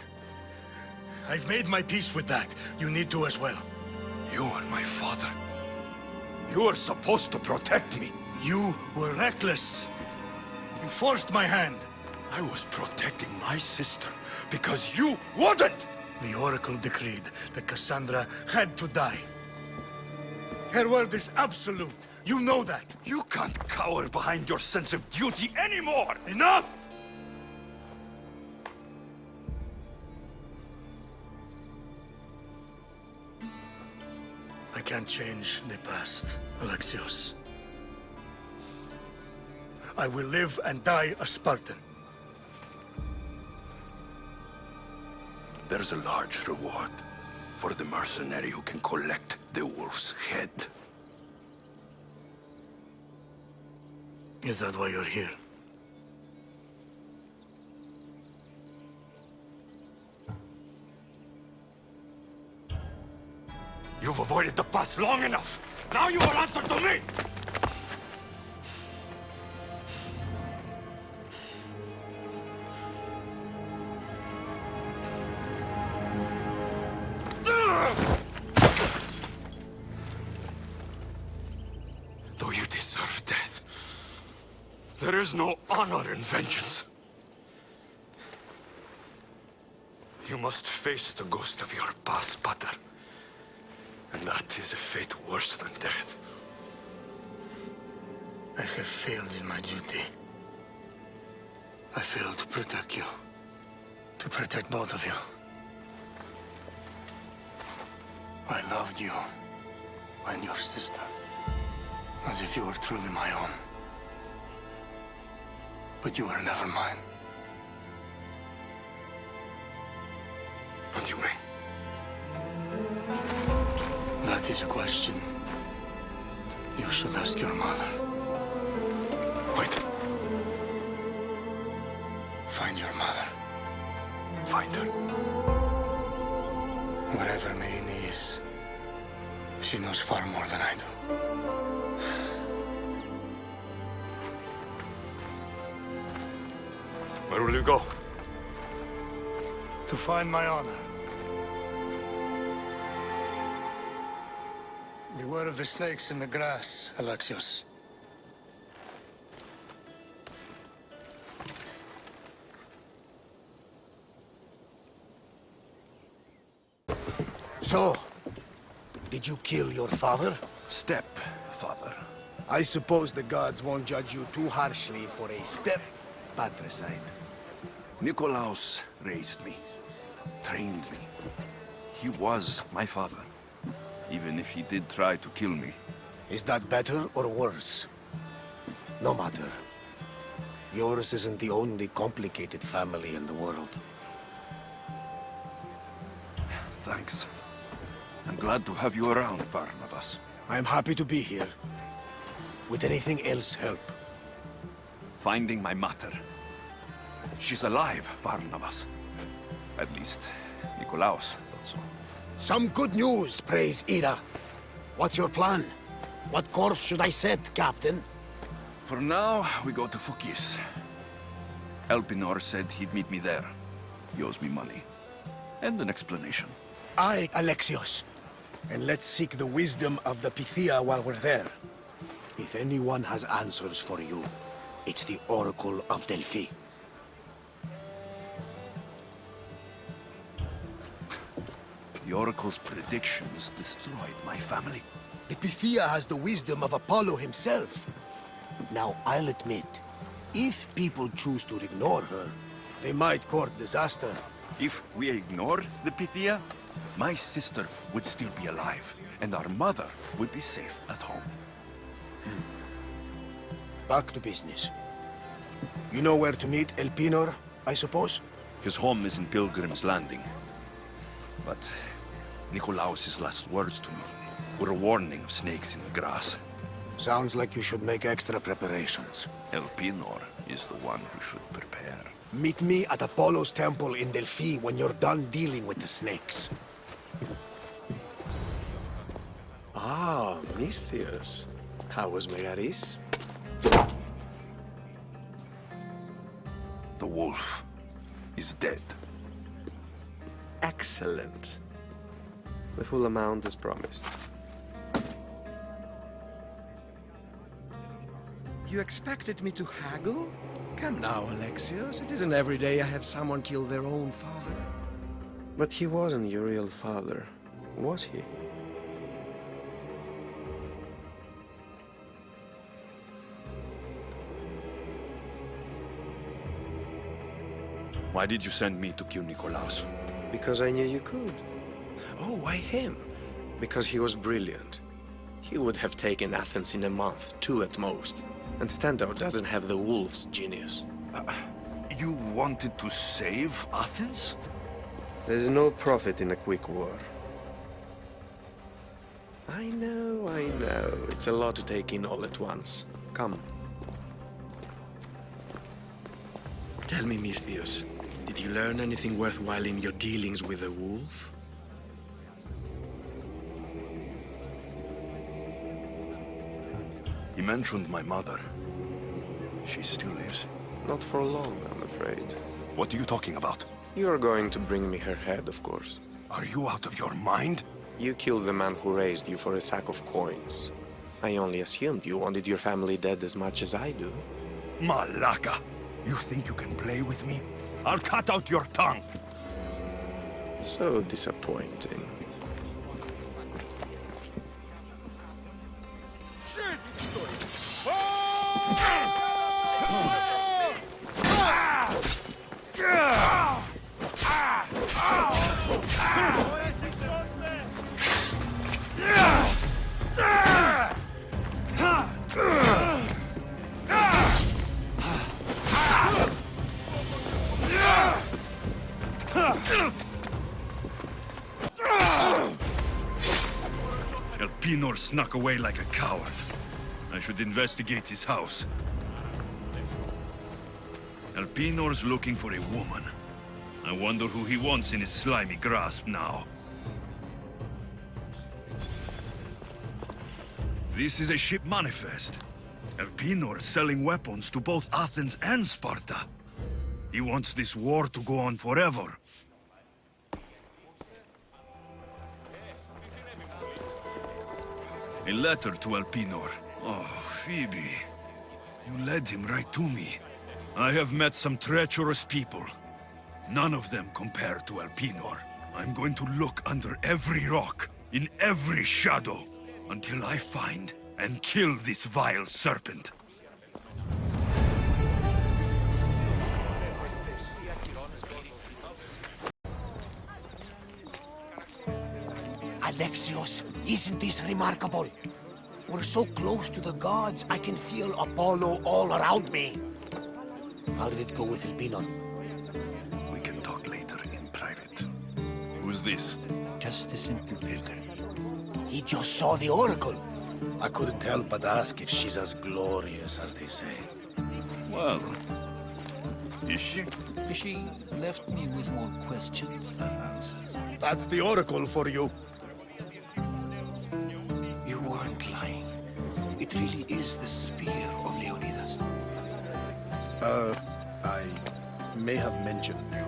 I've made my peace with that. You need to as well. You are my father. You are supposed to protect me. You were reckless. You forced my hand. I was protecting my sister because you wouldn't! The Oracle decreed that Cassandra had to die. Her word is absolute. You know that. You can't cower behind your sense of duty anymore! Enough! I can't change the past, Alexios. I will live and die a Spartan. There's a large reward for the mercenary who can collect the wolf's head. Is that why you're here? You've avoided the past long enough. Now you will answer to me! Though you deserve death, there is no honor in vengeance. You must face the ghost of your past, Pater. And that is a fate worse than death. I have failed in my duty. I failed to protect you. To protect both of you. I loved you and your sister as if you were truly my own. But you were never mine. What do you mean? That is a question you should ask your mother. Wait. Find your mother. Find her. Wherever Melini is, she knows far more than I do. Where will you go? To find my honor. Beware of the snakes in the grass, Alexios. So, did you kill your father? Stepfather. I suppose the gods won't judge you too harshly for a patricide. Nikolaos raised me, trained me. He was my father, even if he did try to kill me. Is that better or worse? No matter. Yours isn't the only complicated family in the world. Thanks. I'm glad to have you around, Varnavas. I'm happy to be here. Would anything else help? Finding my mater. She's alive, Varnavas. At least, Nikolaos thought so. Some good news, praise Ira. What's your plan? What course should I set, Captain? For now, we go to Fukis. Elpinor said he'd meet me there. He owes me money. And an explanation. Aye, Alexios. And let's seek the wisdom of the Pythia while we're there. If anyone has answers for you, it's the Oracle of Delphi. The Oracle's predictions destroyed my family. The Pythia has the wisdom of Apollo himself. Now, I'll admit, if people choose to ignore her, they might court disaster. If we ignore the Pythia, my sister would still be alive, and our mother would be safe at home. Back to business. You know where to meet Elpinor, I suppose? His home is in Pilgrim's Landing. But Nikolaos' last words to me were a warning of snakes in the grass. Sounds like you should make extra preparations. Elpinor is the one who should prepare. Meet me at Apollo's temple in Delphi when you're done dealing with the snakes. Ah, Misthios. How was Megaris? The wolf is dead. Excellent. The full amount is promised. You expected me to haggle? Come now, Alexios. It isn't every day I have someone kill their own father. But he wasn't your real father, was he? Why did you send me to kill Nikolaos? Because I knew you could. Oh, why him? Because he was brilliant. He would have taken Athens in a month, 2 at most. And Stentor doesn't have the wolf's genius. You wanted to save Athens? There's no profit in a quick war. I know. It's a lot to take in all at once. Come. Tell me, Misthios, did you learn anything worthwhile in your dealings with the wolf? He mentioned my mother. She still lives. Not for long, I'm afraid. What are you talking about? You're going to bring me her head, of course. Are you out of your mind? You killed the man who raised you for a sack of coins. I only assumed you wanted your family dead as much as I do. Malaka! You think you can play with me? I'll cut out your tongue! So disappointing. Elpinor snuck away like a coward. I should investigate his house. Elpinor's looking for a woman. I wonder who he wants in his slimy grasp now. This is a ship manifest. Elpinor is selling weapons to both Athens and Sparta. He wants this war to go on forever. A letter to Elpinor. Oh, Phoebe. You led him right to me. I have met some treacherous people. None of them compare to Elpinor. I'm going to look under every rock, in every shadow, until I find and kill this vile serpent. Alexios, isn't this remarkable? We're so close to the gods, I can feel Apollo all around me. How did it go with Elpinor? We can talk later in private. Who's this? Just a simple pilgrim. He just saw the oracle. I couldn't help but ask if she's as glorious as they say. Well, is she? She left me with more questions than answers. That's the oracle for you. You weren't lying. It really is the spear of Leonidas. I may have mentioned you.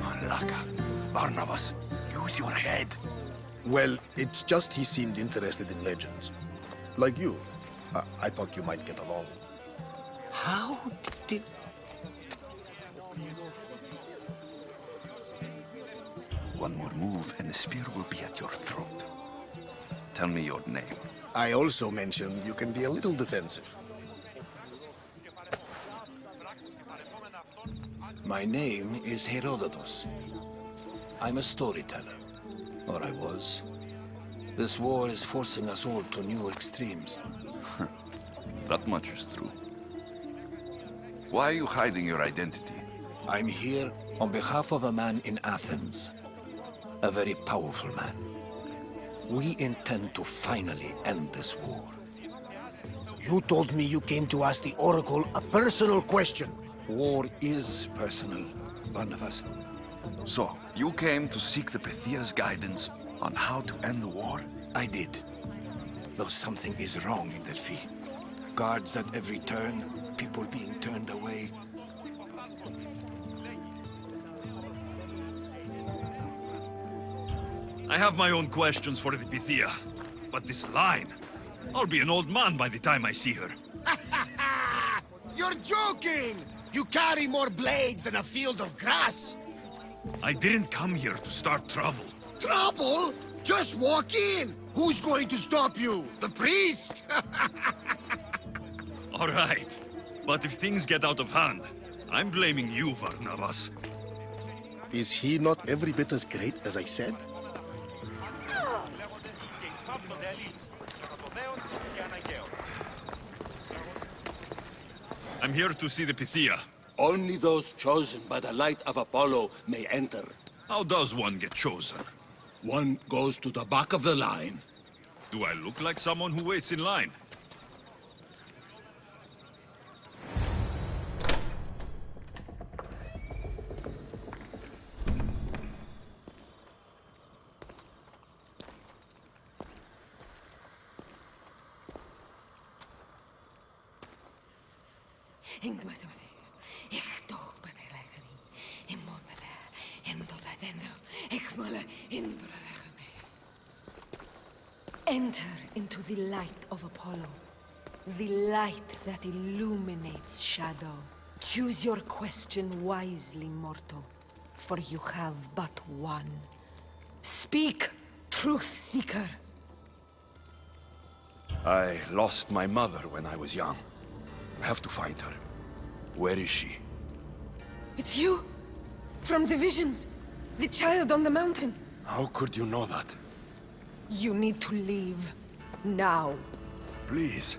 Malaka, Barnabas, use your head. Well, it's just he seemed interested in legends. Like you. I thought you might get along. How did... One more move and the spear will be at your throat. Tell me your name. I also mentioned you can be a little defensive. My name is Herodotus. I'm a storyteller. Or I was. This war is forcing us all to new extremes. That much is true. Why are you hiding your identity? I'm here on behalf of a man in Athens. A very powerful man. We intend to finally end this war. You told me you came to ask the Oracle a personal question. War is personal, Barnabas. So, you came to seek the Pythia's guidance on how to end the war? I did. Though something is wrong in Delphi. Guards at every turn, people being turned away. I have my own questions for the Pythia. But this line... I'll be an old man by the time I see her. You're joking! You carry more blades than a field of grass! I didn't come here to start trouble. Trouble? Just walk in! Who's going to stop you? The priest? All right. But if things get out of hand, I'm blaming you, Barnabas. Is he not every bit as great as I said? I'm here to see the Pythia. Only those chosen by the light of Apollo may enter. How does one get chosen? One goes to the back of the line. Do I look like someone who waits in line? Enter into the light of Apollo, the light that illuminates shadow. Choose your question wisely, mortal, for you have but one. Speak, truth seeker. I lost my mother when I was young. I have to find her. Where is she? It's you! From the visions! The child on the mountain! How could you know that? You need to leave. Now. Please.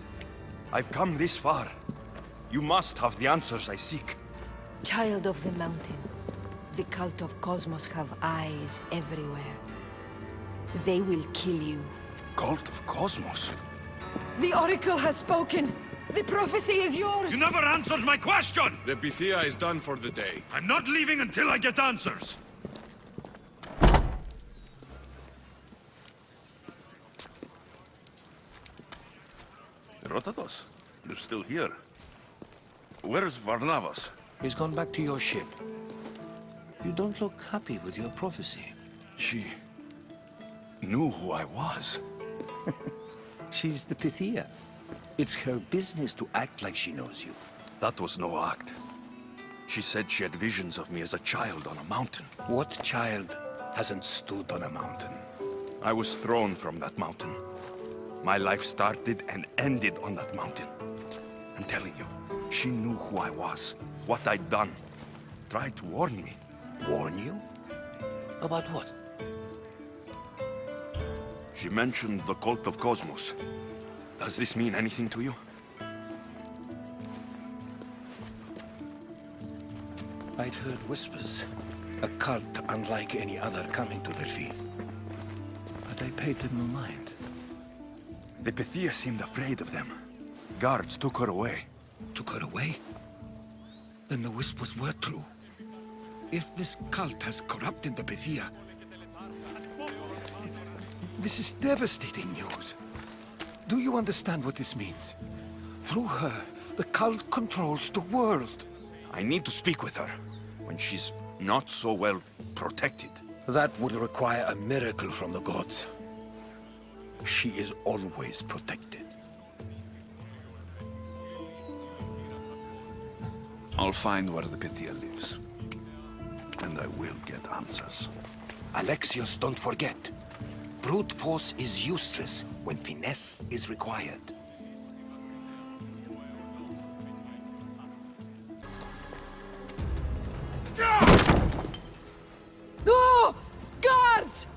I've come this far. You must have the answers I seek. Child of the mountain. The cult of Cosmos have eyes everywhere. They will kill you. Cult of Cosmos? The Oracle has spoken! The prophecy is yours! You never answered my question! The Pythia is done for the day. I'm not leaving until I get answers! Herodotus, you're still here. Where's Varnavas? He's gone back to your ship. You don't look happy with your prophecy. She knew who I was. She's the Pythia. It's her business to act like she knows you. That was no act. She said she had visions of me as a child on a mountain. What child hasn't stood on a mountain? I was thrown from that mountain. My life started and ended on that mountain. I'm telling you, she knew who I was, what I'd done. Tried to warn me. Warn you? About what? She mentioned the cult of Cosmos. Does this mean anything to you? I'd heard whispers. A cult unlike any other coming to their feet. But I paid them no mind. The Pythia seemed afraid of them. Guards took her away. Took her away? Then the whispers were true. If this cult has corrupted the Pythia, this is devastating news. Do you understand what this means? Through her, the cult controls the world. I need to speak with her when she's not so well protected. That would require a miracle from the gods. She is always protected. I'll find where the Pythia lives. And I will get answers. Alexios, don't forget. Brute force is useless when finesse is required. No! Guards!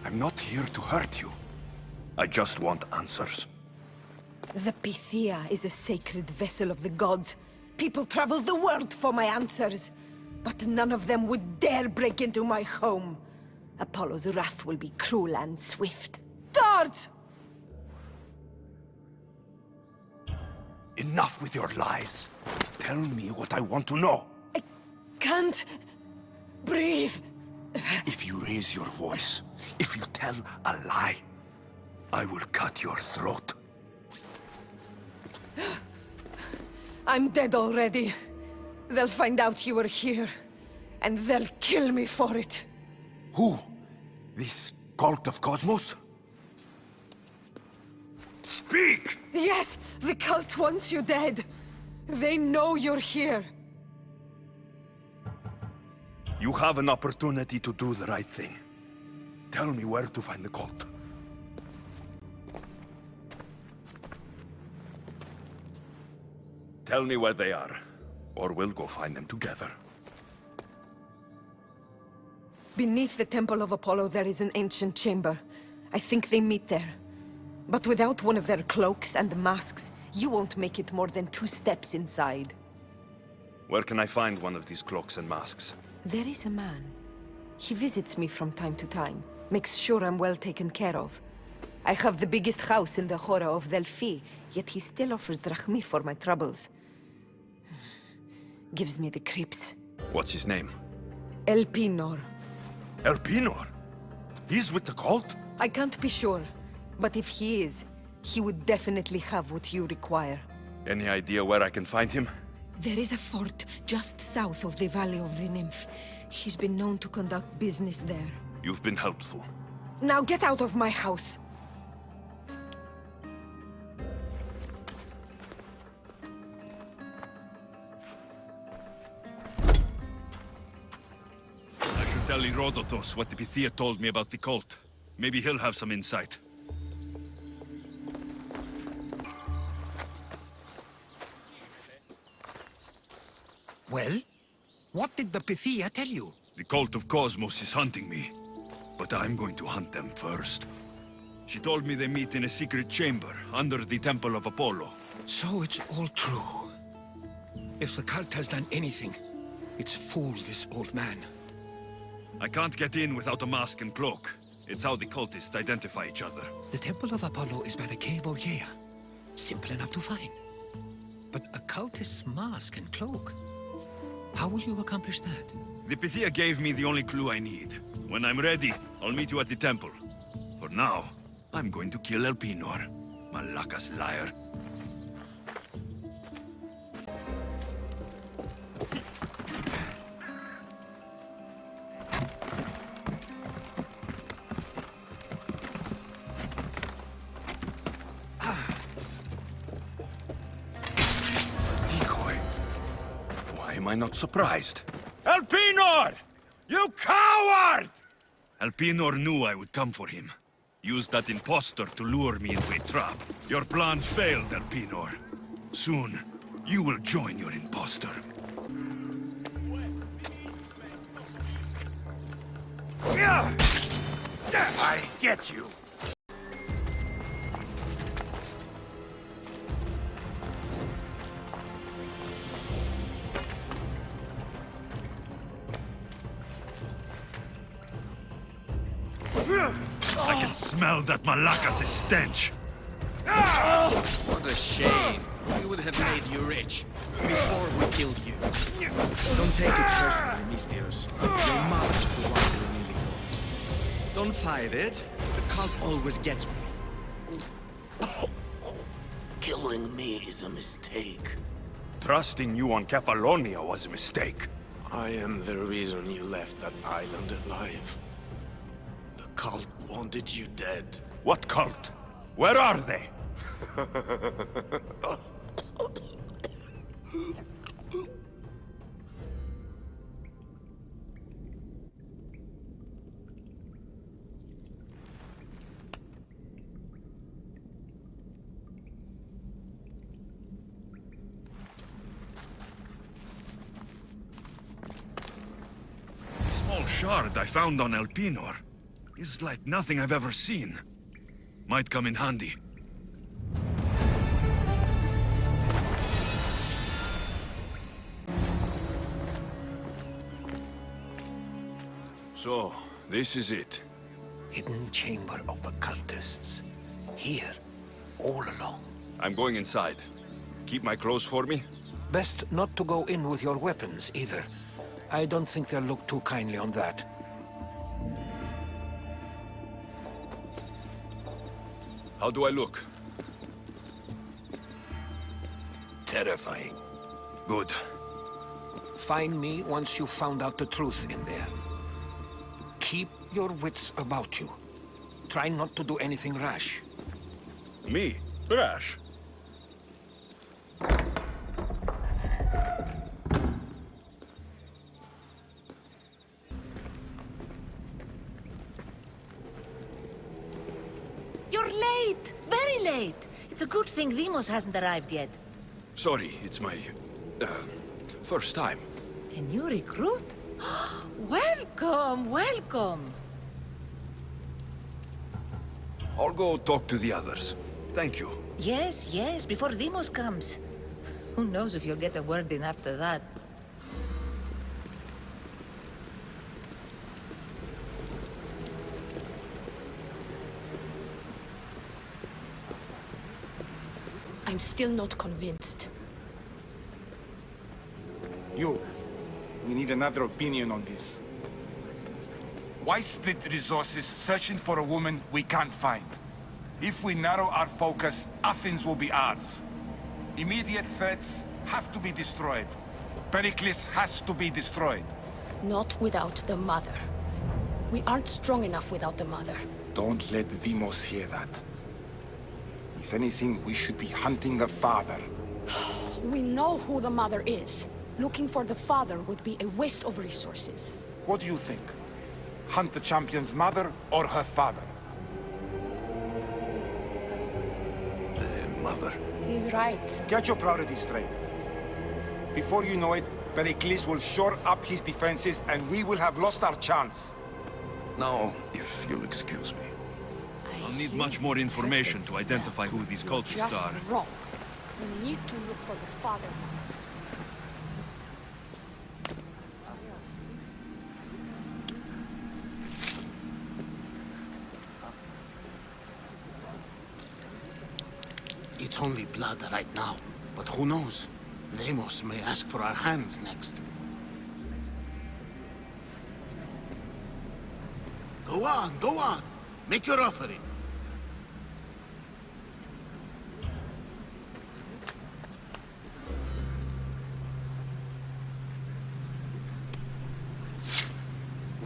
I'm not here to hurt you. I just want answers. The Pythia is a sacred vessel of the gods. People travel the world for my answers. But none of them would dare break into my home. Apollo's wrath will be cruel and swift. Guards! Enough with your lies. Tell me what I want to know. I can't breathe. If you raise your voice, if you tell a lie, I will cut your throat. I'm dead already. They'll find out you were here, and they'll kill me for it. Who? This cult of Cosmos? Speak! Yes, the cult wants you dead. They know you're here. You have an opportunity to do the right thing. Tell me where to find the cult. Tell me where they are, or we'll go find them together. Beneath the Temple of Apollo, there is an ancient chamber. I think they meet there. But without one of their cloaks and masks, you won't make it more than 2 steps inside. Where can I find one of these cloaks and masks? There is a man. He visits me from time to time, makes sure I'm well taken care of. I have the biggest house in the Hora of Delphi, yet he still offers drachmi for my troubles. Gives me the creeps. What's his name? Elpinor. Elpinor? He's with the cult? I can't be sure, but if he is, he would definitely have what you require. Any idea where I can find him? There is a fort just south of the Valley of the Nymph. He's been known to conduct business there. You've been helpful. Now get out of my house! I should tell Herodotus what the Pythia told me about the cult. Maybe he'll have some insight. Well? What did the Pythia tell you? The cult of Cosmos is hunting me, but I'm going to hunt them first. She told me they meet in a secret chamber under the Temple of Apollo. So it's all true. If the cult has done anything, it's fooled this old man. I can't get in without a mask and cloak. It's how the cultists identify each other. The Temple of Apollo is by the Cave of Yea. Simple enough to find. But a cultist's mask and cloak? How will you accomplish that? The Pythia gave me the only clue I need. When I'm ready, I'll meet you at the temple. For now, I'm going to kill Elpinor, Malaka's liar. am I not surprised? Elpinor! You coward! Elpinor knew I would come for him. Used that impostor to lure me into a trap. Your plan failed, Elpinor. Soon, you will join your impostor. I get you. I can smell that Malakas' stench. What a shame. We would have made you rich before we killed you. Don't take it personally, Mistios. Your mother is the one you really want. Don't fight it. The cult always gets me. Killing me is a mistake. Trusting you on Kefalonia was a mistake. I am the reason you left that island alive. The cult wanted you dead. What cult? Where are they? Small shard I found on Elpinor is like nothing I've ever seen. Might come in handy. So, this is it. Hidden chamber of the cultists. Here, all along. I'm going inside. Keep my clothes for me? Best not to go in with your weapons, either. I don't think they'll look too kindly on that. How do I look? Terrifying. Good. Find me once you've found out the truth in there. Keep your wits about you. Try not to do anything rash. Me? Rash? You're late! Very late! It's a good thing Demos hasn't arrived yet. Sorry, it's my... first time. A new recruit? Welcome, welcome! I'll go talk to the others. Thank you. Yes, yes, before Demos comes. Who knows if you'll get a word in after that. I'm still not convinced. You. We need another opinion on this. Why split resources searching for a woman we can't find? If we narrow our focus, Athens will be ours. Immediate threats have to be destroyed. Pericles has to be destroyed. Not without the mother. We aren't strong enough without the mother. Don't let Demos hear that. If anything, we should be hunting the father. We know who the mother is. Looking for the father would be a waste of resources. What do you think? Hunt the champion's mother or her father? Mother. He's right. Get your priorities straight. Before you know it, Pericles will shore up his defenses and we will have lost our chance. Now, if you'll excuse me. I'll need much more information to identify who these cultists are. Just wrong. We need to look for the father. It's only blood right now, but who knows? Demos may ask for our hands next. Go on, go on. Make your offering.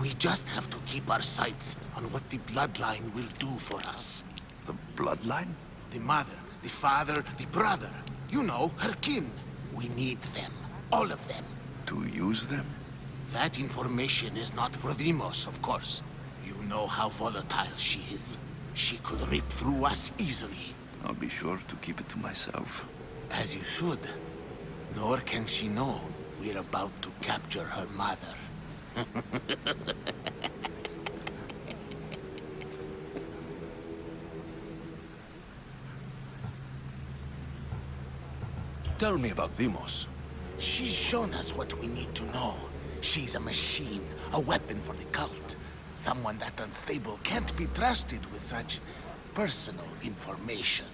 We just have to keep our sights on what the bloodline will do for us. The bloodline? The mother, the father, the brother. You know, her kin. We need them. All of them. To use them? That information is not for Demos, of course. You know how volatile she is. She could rip through us easily. I'll be sure to keep it to myself. As you should. Nor can she know we're about to capture her mother. Tell me about Demos. She's shown us what we need to know. She's a machine, a weapon for the cult. Someone that unstable can't be trusted with such personal information.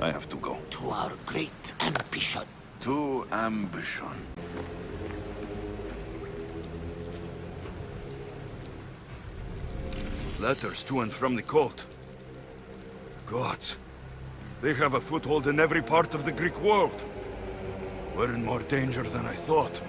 I have to go. To our great ambition. To ambition. Letters to and from the cult. Gods. They have a foothold in every part of the Greek world. We're in more danger than I thought.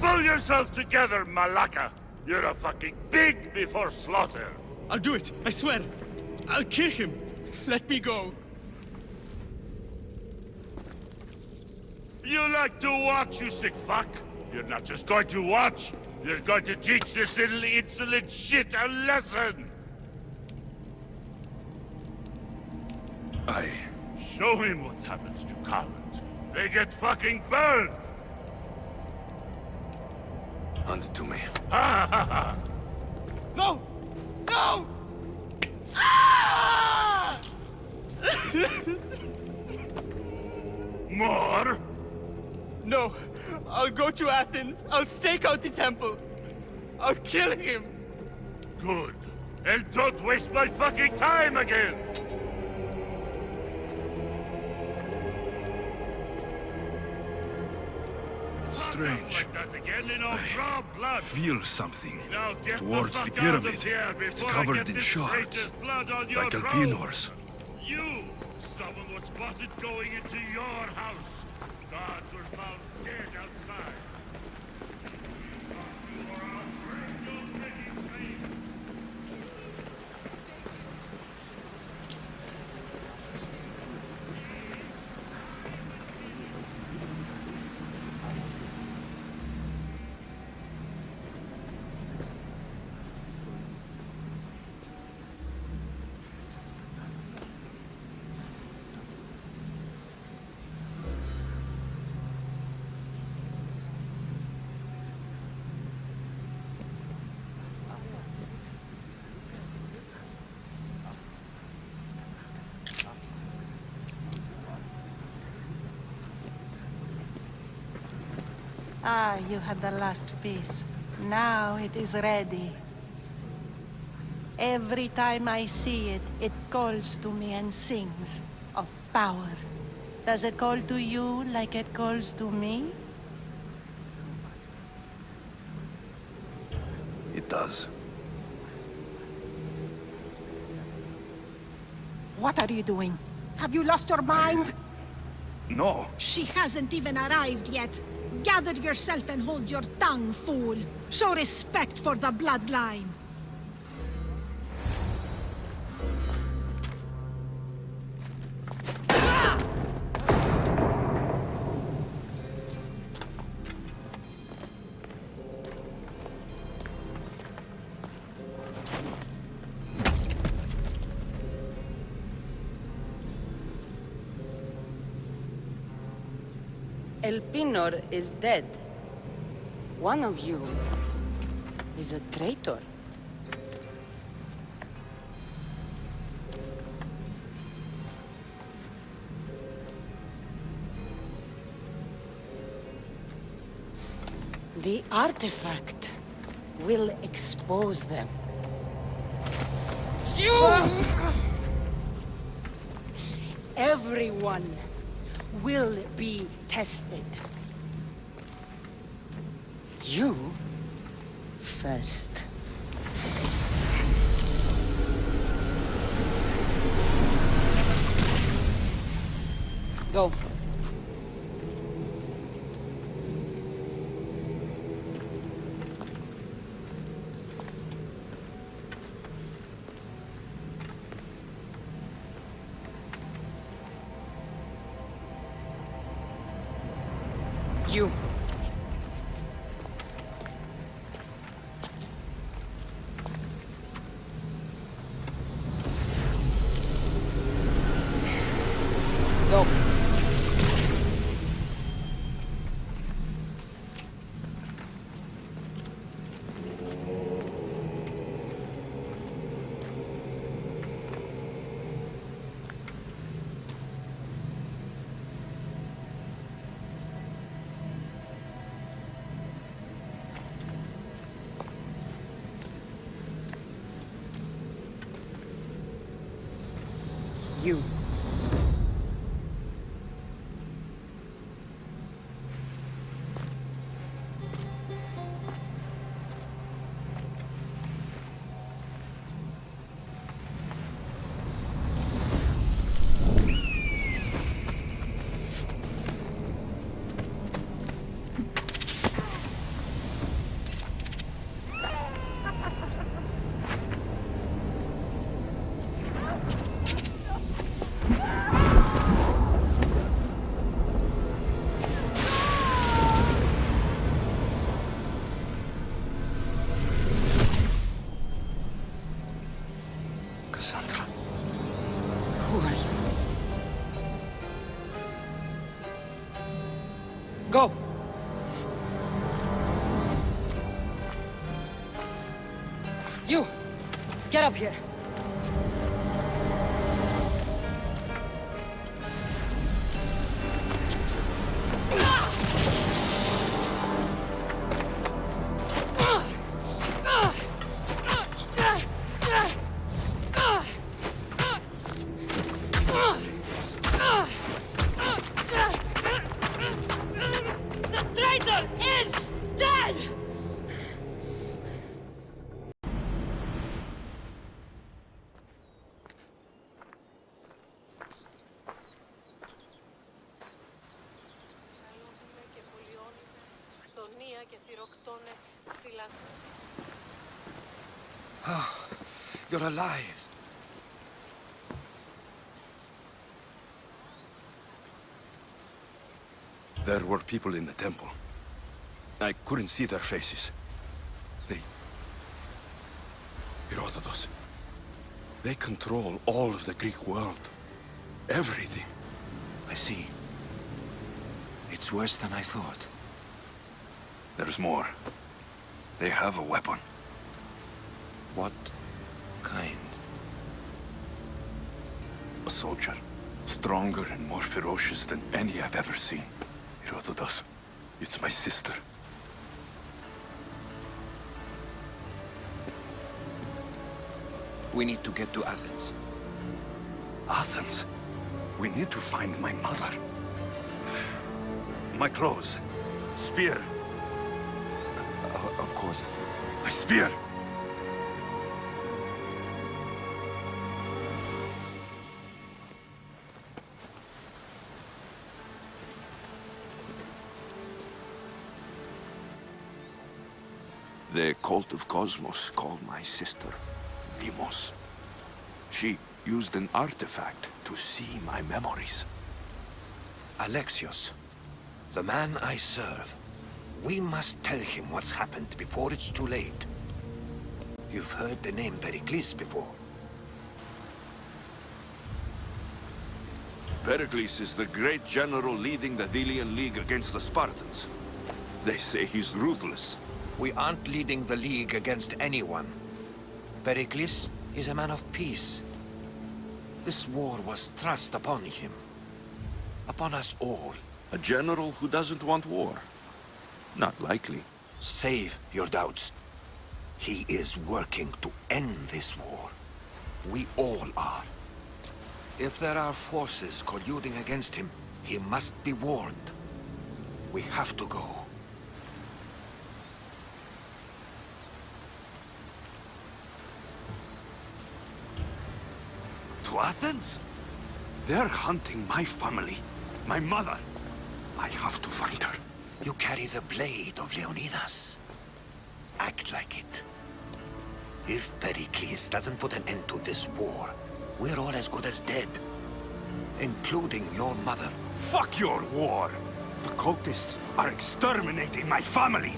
Pull yourself together, Malaka! You're a fucking pig before slaughter! I'll do it, I swear. I'll kill him. Let me go. You like to watch, you sick fuck? You're not just going to watch, you're going to teach this little insolent shit a lesson! Show him what happens to cowards. They get fucking burned! Hand it to me. Ha ha ha! No! No! Ah! More? No. I'll go to Athens. I'll stake out the temple. I'll kill him. Good. And don't waste my fucking time again! Strange. I feel something Get towards the pyramid. It's covered in shards, like Alpinor's. You! Someone was spotted going into your house. Guards were found dead outside. Ah, you had the last piece. Now it is ready. Every time I see it, it calls to me and sings of power. Does it call to you like it calls to me? It does. What are you doing? Have you lost your mind? No. She hasn't even arrived yet. Gather yourself and hold your tongue, fool. Show respect for the bloodline. Elpinor is dead. One of you is a traitor. The artifact will expose them. You! Everyone will be tested. You first. Go. You. Go. You. Cassandra. Who are you? Go! You! Get up here! The traitor is dead! Oh, you're alive. There were people in the temple. I couldn't see their faces. Herodotus. They control all of the Greek world. Everything. I see. It's worse than I thought. There's more. They have a weapon. What kind? A soldier. Stronger and more ferocious than any I've ever seen. Herodotus. It's my sister. We need to get to Athens. Athens? We need to find my mother. My clothes. Spear. Of course. My spear! The cult of Cosmos called my sister Demos. She used an artifact to see my memories. Alexios, the man I serve. We must tell him what's happened before it's too late. You've heard the name Pericles before. Pericles is the great general leading the Delian League against the Spartans. They say he's ruthless. We aren't leading the League against anyone. Pericles is a man of peace. This war was thrust upon him. Upon us all. A general who doesn't want war? Not likely. Save your doubts. He is working to end this war. We all are. If there are forces colluding against him, he must be warned. We have to go. To Athens? They're hunting my family. My mother! I have to find her. You carry the blade of Leonidas. Act like it. If Pericles doesn't put an end to this war, we're all as good as dead. Including your mother. Fuck your war! The cultists are exterminating my family!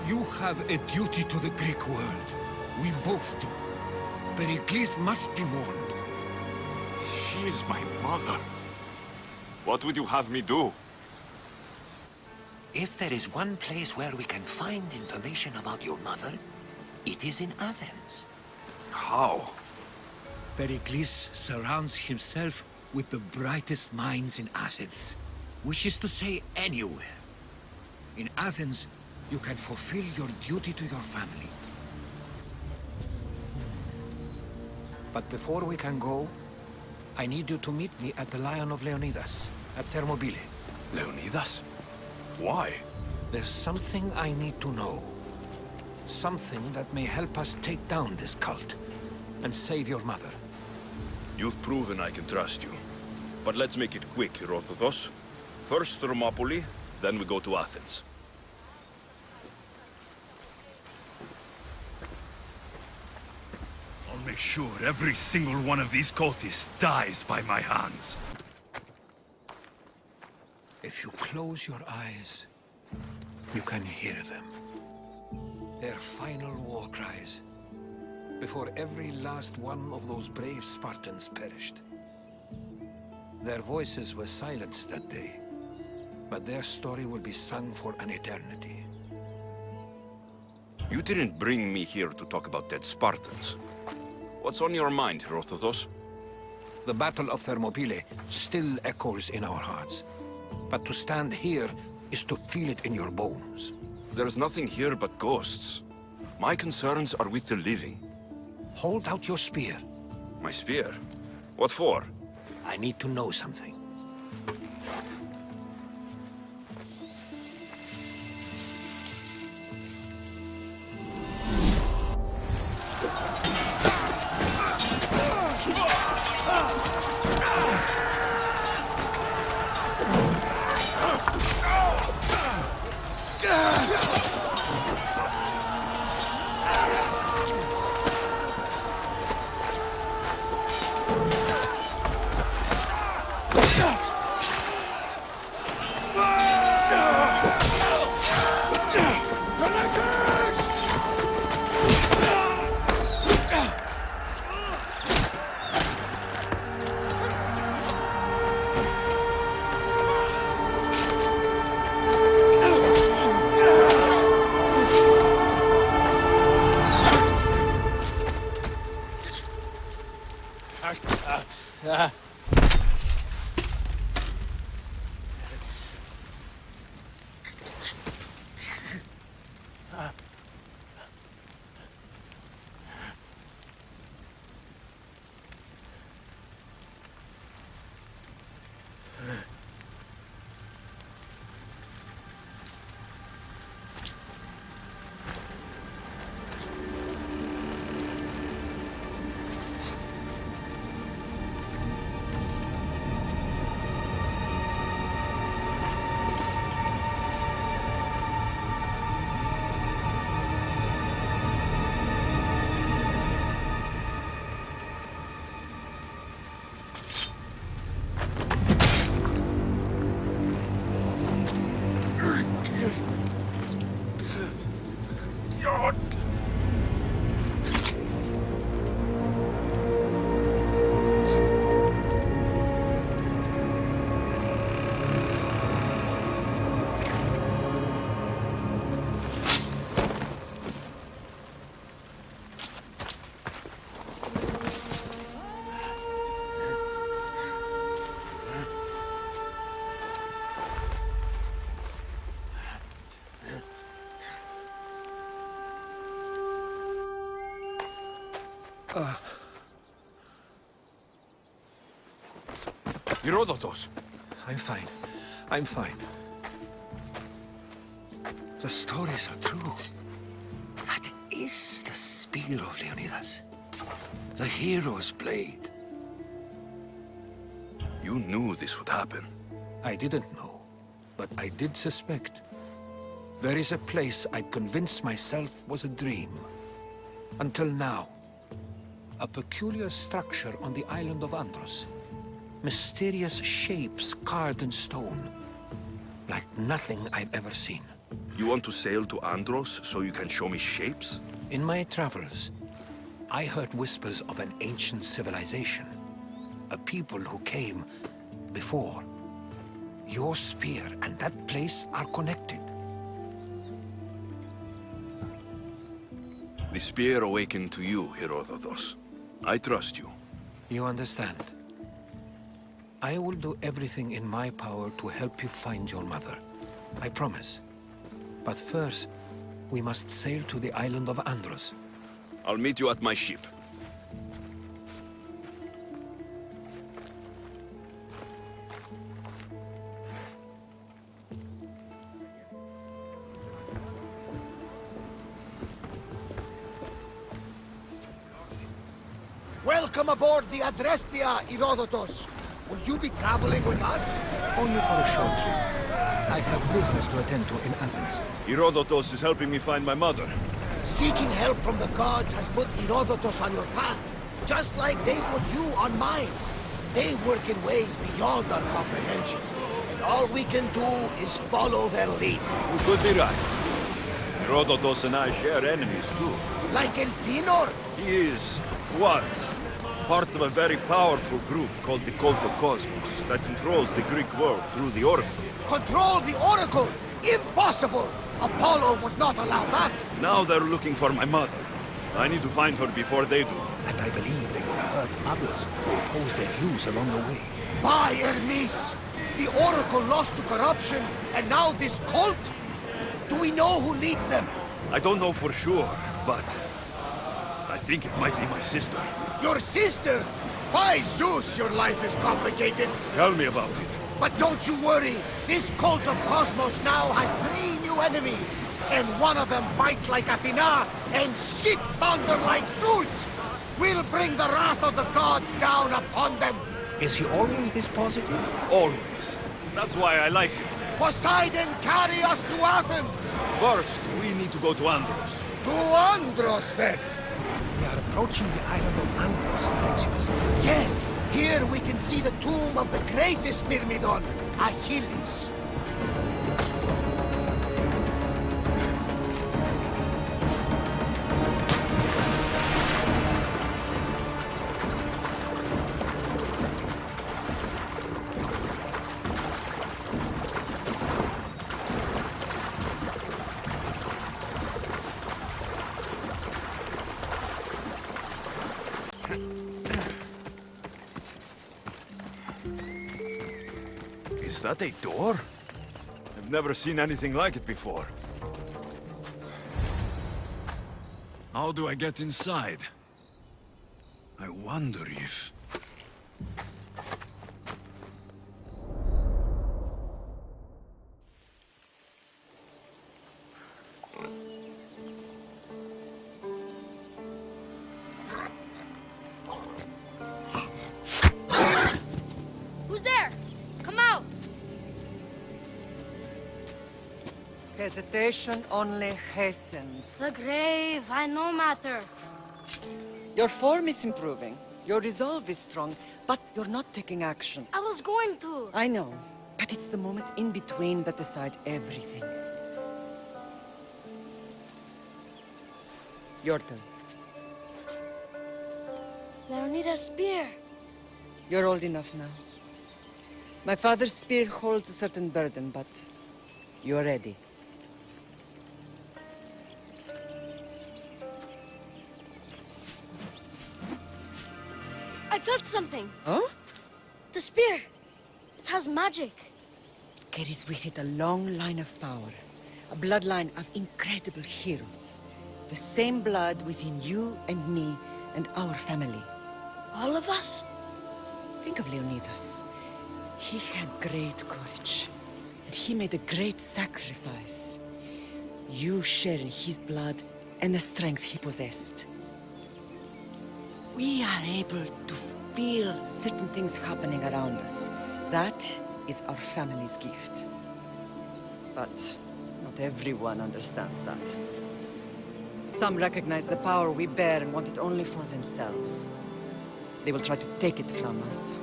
You have a duty to the Greek world. We both do. Pericles must be warned. She is my mother. What would you have me do? If there is one place where we can find information about your mother, it is in Athens. How? Pericles surrounds himself with the brightest minds in Athens. Which is to say, anywhere. In Athens, you can fulfill your duty to your family. But before we can go, I need you to meet me at the Lion of Leonidas, at Thermopylae. Leonidas? Why? There's something I need to know. Something that may help us take down this cult and save your mother. You've proven I can trust you. But let's make it quick, Herodotus. First Thermopylae, then we go to Athens. I'll make sure every single one of these cultists dies by my hands. If you close your eyes, you can hear them. Their final war cries, before every last one of those brave Spartans perished. Their voices were silenced that day, but their story will be sung for an eternity. You didn't bring me here to talk about dead Spartans. What's on your mind, Herodotus? The Battle of Thermopylae still echoes in our hearts. But to stand here is to feel it in your bones. There's nothing here but ghosts. My concerns are with the living. Hold out your spear. My spear? What for? I need to know something. Herodotus! I'm fine. I'm fine. The stories are true. That is the spear of Leonidas. The hero's blade. You knew this would happen. I didn't know, but I did suspect. There is a place I'd convinced myself was a dream. Until now. A peculiar structure on the island of Andros. Mysterious shapes carved in stone. Like nothing I've ever seen. You want to sail to Andros so you can show me shapes? In my travels, I heard whispers of an ancient civilization. A people who came before. Your spear and that place are connected. The spear awakened to you, Herodotus. I trust you. You understand. I will do everything in my power to help you find your mother. I promise. But first, we must sail to the island of Andros. I'll meet you at my ship. Welcome aboard the Adrestia, Herodotus. Will you be traveling with us? Only for a short trip. I have business to attend to in Athens. Herodotus is helping me find my mother. Seeking help from the gods has put Herodotus on your path, just like they put you on mine. They work in ways beyond our comprehension, and all we can do is follow their lead. You could be right. Herodotus and I share enemies too. Like Elpinor? He was, part of a very powerful group called the Cult of Cosmos that controls the Greek world through the Oracle. Control the Oracle? Impossible! Apollo would not allow that! Now they're looking for my mother. I need to find her before they do. And I believe they will hurt others who oppose their views along the way. By Hermes! The Oracle lost to corruption, and now this cult? Do we know who leads them? I don't know for sure, but I think it might be my sister. Your sister? By Zeus, your life is complicated. Tell me about it. But don't you worry. This cult of Cosmos now has 3 new enemies. And one of them fights like Athena and shits thunder like Zeus. We'll bring the wrath of the gods down upon them. Is he always this positive? Always. That's why I like him. Poseidon, carry us to Athens! First, we need to go to Andros. To Andros, then! We are approaching the island of Andros, Alexios. Yes, here we can see the tomb of the greatest Myrmidon, Achilles. Is that a door? I've never seen anything like it before. How do I get inside? I wonder if... Who's there? Come out! Hesitation only hastens. The grave, I know matter. Your form is improving. Your resolve is strong, but you're not taking action. I was going to. I know, but it's the moments in between that decide everything. Your turn. Leonida's spear. You're old enough now. My father's spear holds a certain burden, but you're ready. I felt something. Huh? The spear. It has magic. Carries with it a long line of power. A bloodline of incredible heroes. The same blood within you and me and our family. All of us? Think of Leonidas. He had great courage. And he made a great sacrifice. You share in his blood and the strength he possessed. We are able to feel certain things happening around us. That is our family's gift. But not everyone understands that. Some recognize the power we bear and want it only for themselves. They will try to take it from us.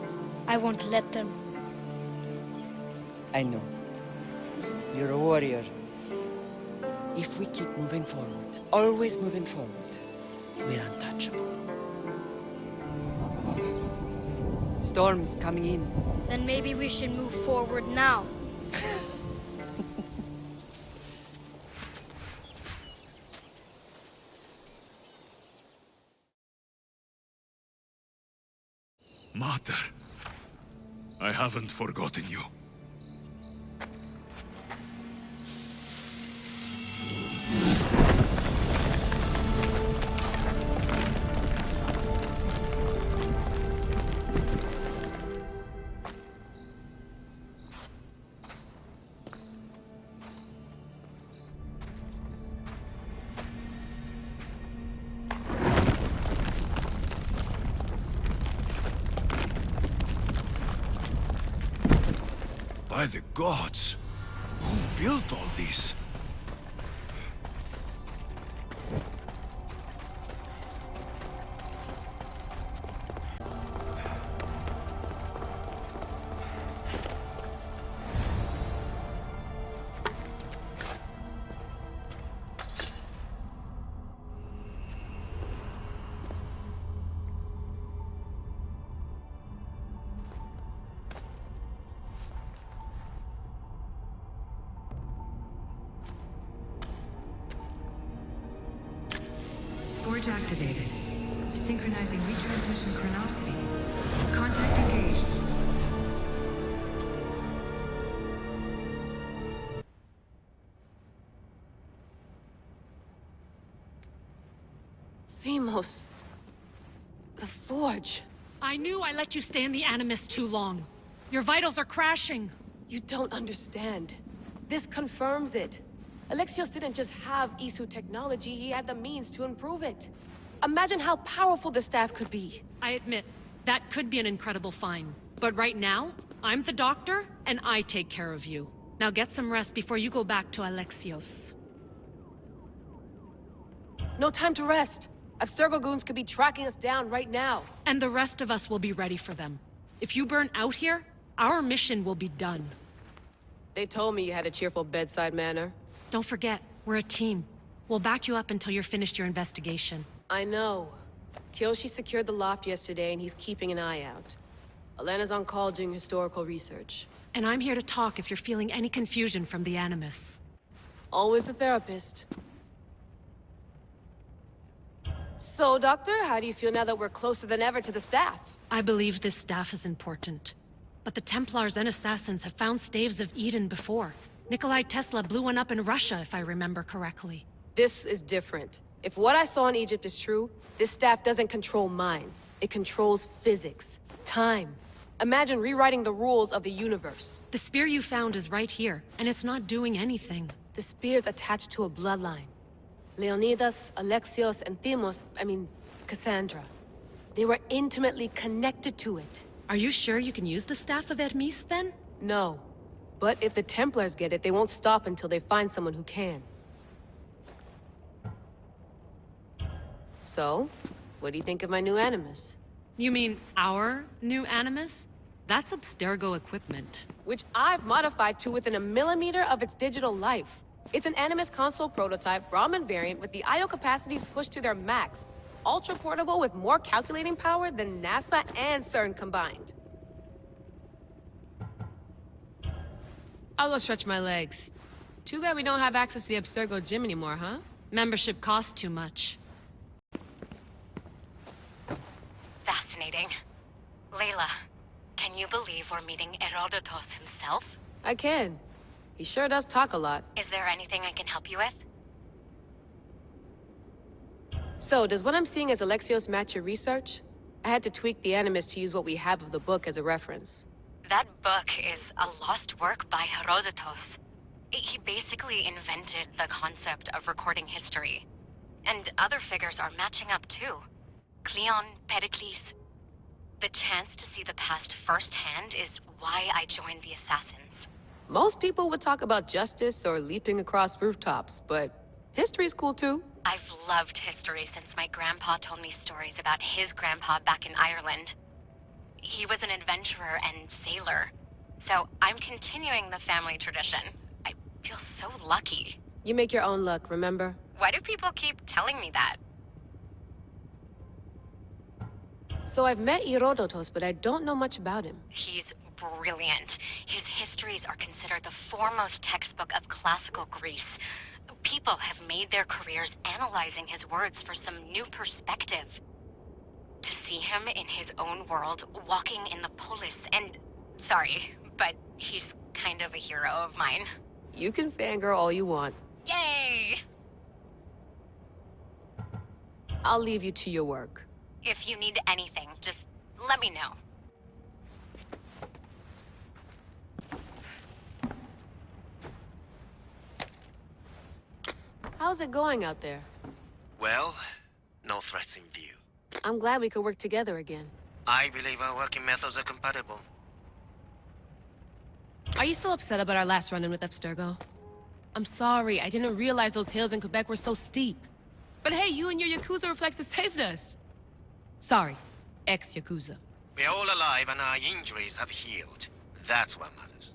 I won't let them. I know. You're a warrior. If we keep moving forward, always moving forward, we're untouchable. Storm's coming in. Then maybe we should move forward now. Mater, I haven't forgotten you. By the gods! Who built all this? Forge activated. Synchronizing retransmission chronicity. Contact engaged. Themos. The Forge. I knew I let you stay in the Animus too long. Your vitals are crashing. You don't understand. This confirms it. Alexios didn't just have Isu technology, he had the means to improve it. Imagine how powerful the staff could be. I admit, that could be an incredible find. But right now, I'm the doctor, and I take care of you. Now get some rest before you go back to Alexios. No time to rest. Abstergo goons could be tracking us down right now. And the rest of us will be ready for them. If you burn out here, our mission will be done. They told me you had a cheerful bedside manner. Don't forget, we're a team. We'll back you up until you're finished your investigation. I know. Kyoshi secured the loft yesterday and he's keeping an eye out. Elena's on call doing historical research. And I'm here to talk if you're feeling any confusion from the Animus. Always the therapist. So, Doctor, how do you feel now that we're closer than ever to the staff? I believe this staff is important. But the Templars and Assassins have found staves of Eden before. Nikolai Tesla blew one up in Russia, if I remember correctly. This is different. If what I saw in Egypt is true, this staff doesn't control minds. It controls physics, time. Imagine rewriting the rules of the universe. The spear you found is right here, and it's not doing anything. The spear's attached to a bloodline. Leonidas, Alexios, and Cassandra. They were intimately connected to it. Are you sure you can use the Staff of Hermes, then? No. But if the Templars get it, they won't stop until they find someone who can. So, what do you think of my new Animus? You mean our new Animus? That's Abstergo equipment. Which I've modified to within a millimeter of its digital life. It's an Animus console prototype, Brahmin variant, with the I/O capacities pushed to their max. Ultra-portable with more calculating power than NASA and CERN combined. I'll go stretch my legs. Too bad we don't have access to the Abstergo gym anymore, huh? Membership costs too much. Fascinating. Layla, can you believe we're meeting Herodotus himself? I can. He sure does talk a lot. Is there anything I can help you with? So, does what I'm seeing as Alexios match your research? I had to tweak the Animus to use what we have of the book as a reference. That book is a lost work by Herodotus. He basically invented the concept of recording history. And other figures are matching up too. Cleon, Pericles. The chance to see the past firsthand is why I joined the Assassins. Most people would talk about justice or leaping across rooftops, but history's cool too. I've loved history since my grandpa told me stories about his grandpa back in Ireland. He was an adventurer and sailor, so I'm continuing the family tradition. I feel so lucky. You make your own luck, remember? Why do people keep telling me that? So I've met Herodotus, but I don't know much about him. He's brilliant. His histories are considered the foremost textbook of classical Greece. People have made their careers analyzing his words for some new perspective. To see him in his own world, walking in the polis, and... Sorry, but he's kind of a hero of mine. You can fangirl all you want. Yay! I'll leave you to your work. If you need anything, just let me know. How's it going out there? Well, no threats in view. I'm glad we could work together again. I believe our working methods are compatible. Are you still upset about our last run-in with Abstergo? I'm sorry, I didn't realize those hills in Quebec were so steep. But hey, you and your Yakuza reflexes saved us. Sorry, ex-Yakuza. We're all alive and our injuries have healed. That's what matters.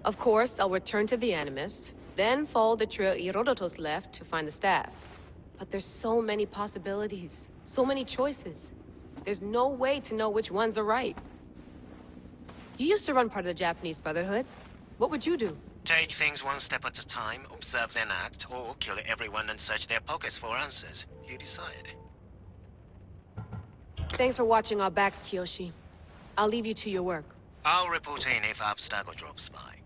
Of course, I'll return to the Animus, then follow the trail Herodotus left to find the staff. But there's so many possibilities, so many choices. There's no way to know which ones are right. You used to run part of the Japanese Brotherhood. What would you do? Take things one step at a time, observe then act, or kill everyone and search their pockets for answers. You decide. Thanks for watching our backs, Kiyoshi. I'll leave you to your work. I'll report in if Abstergo drops by.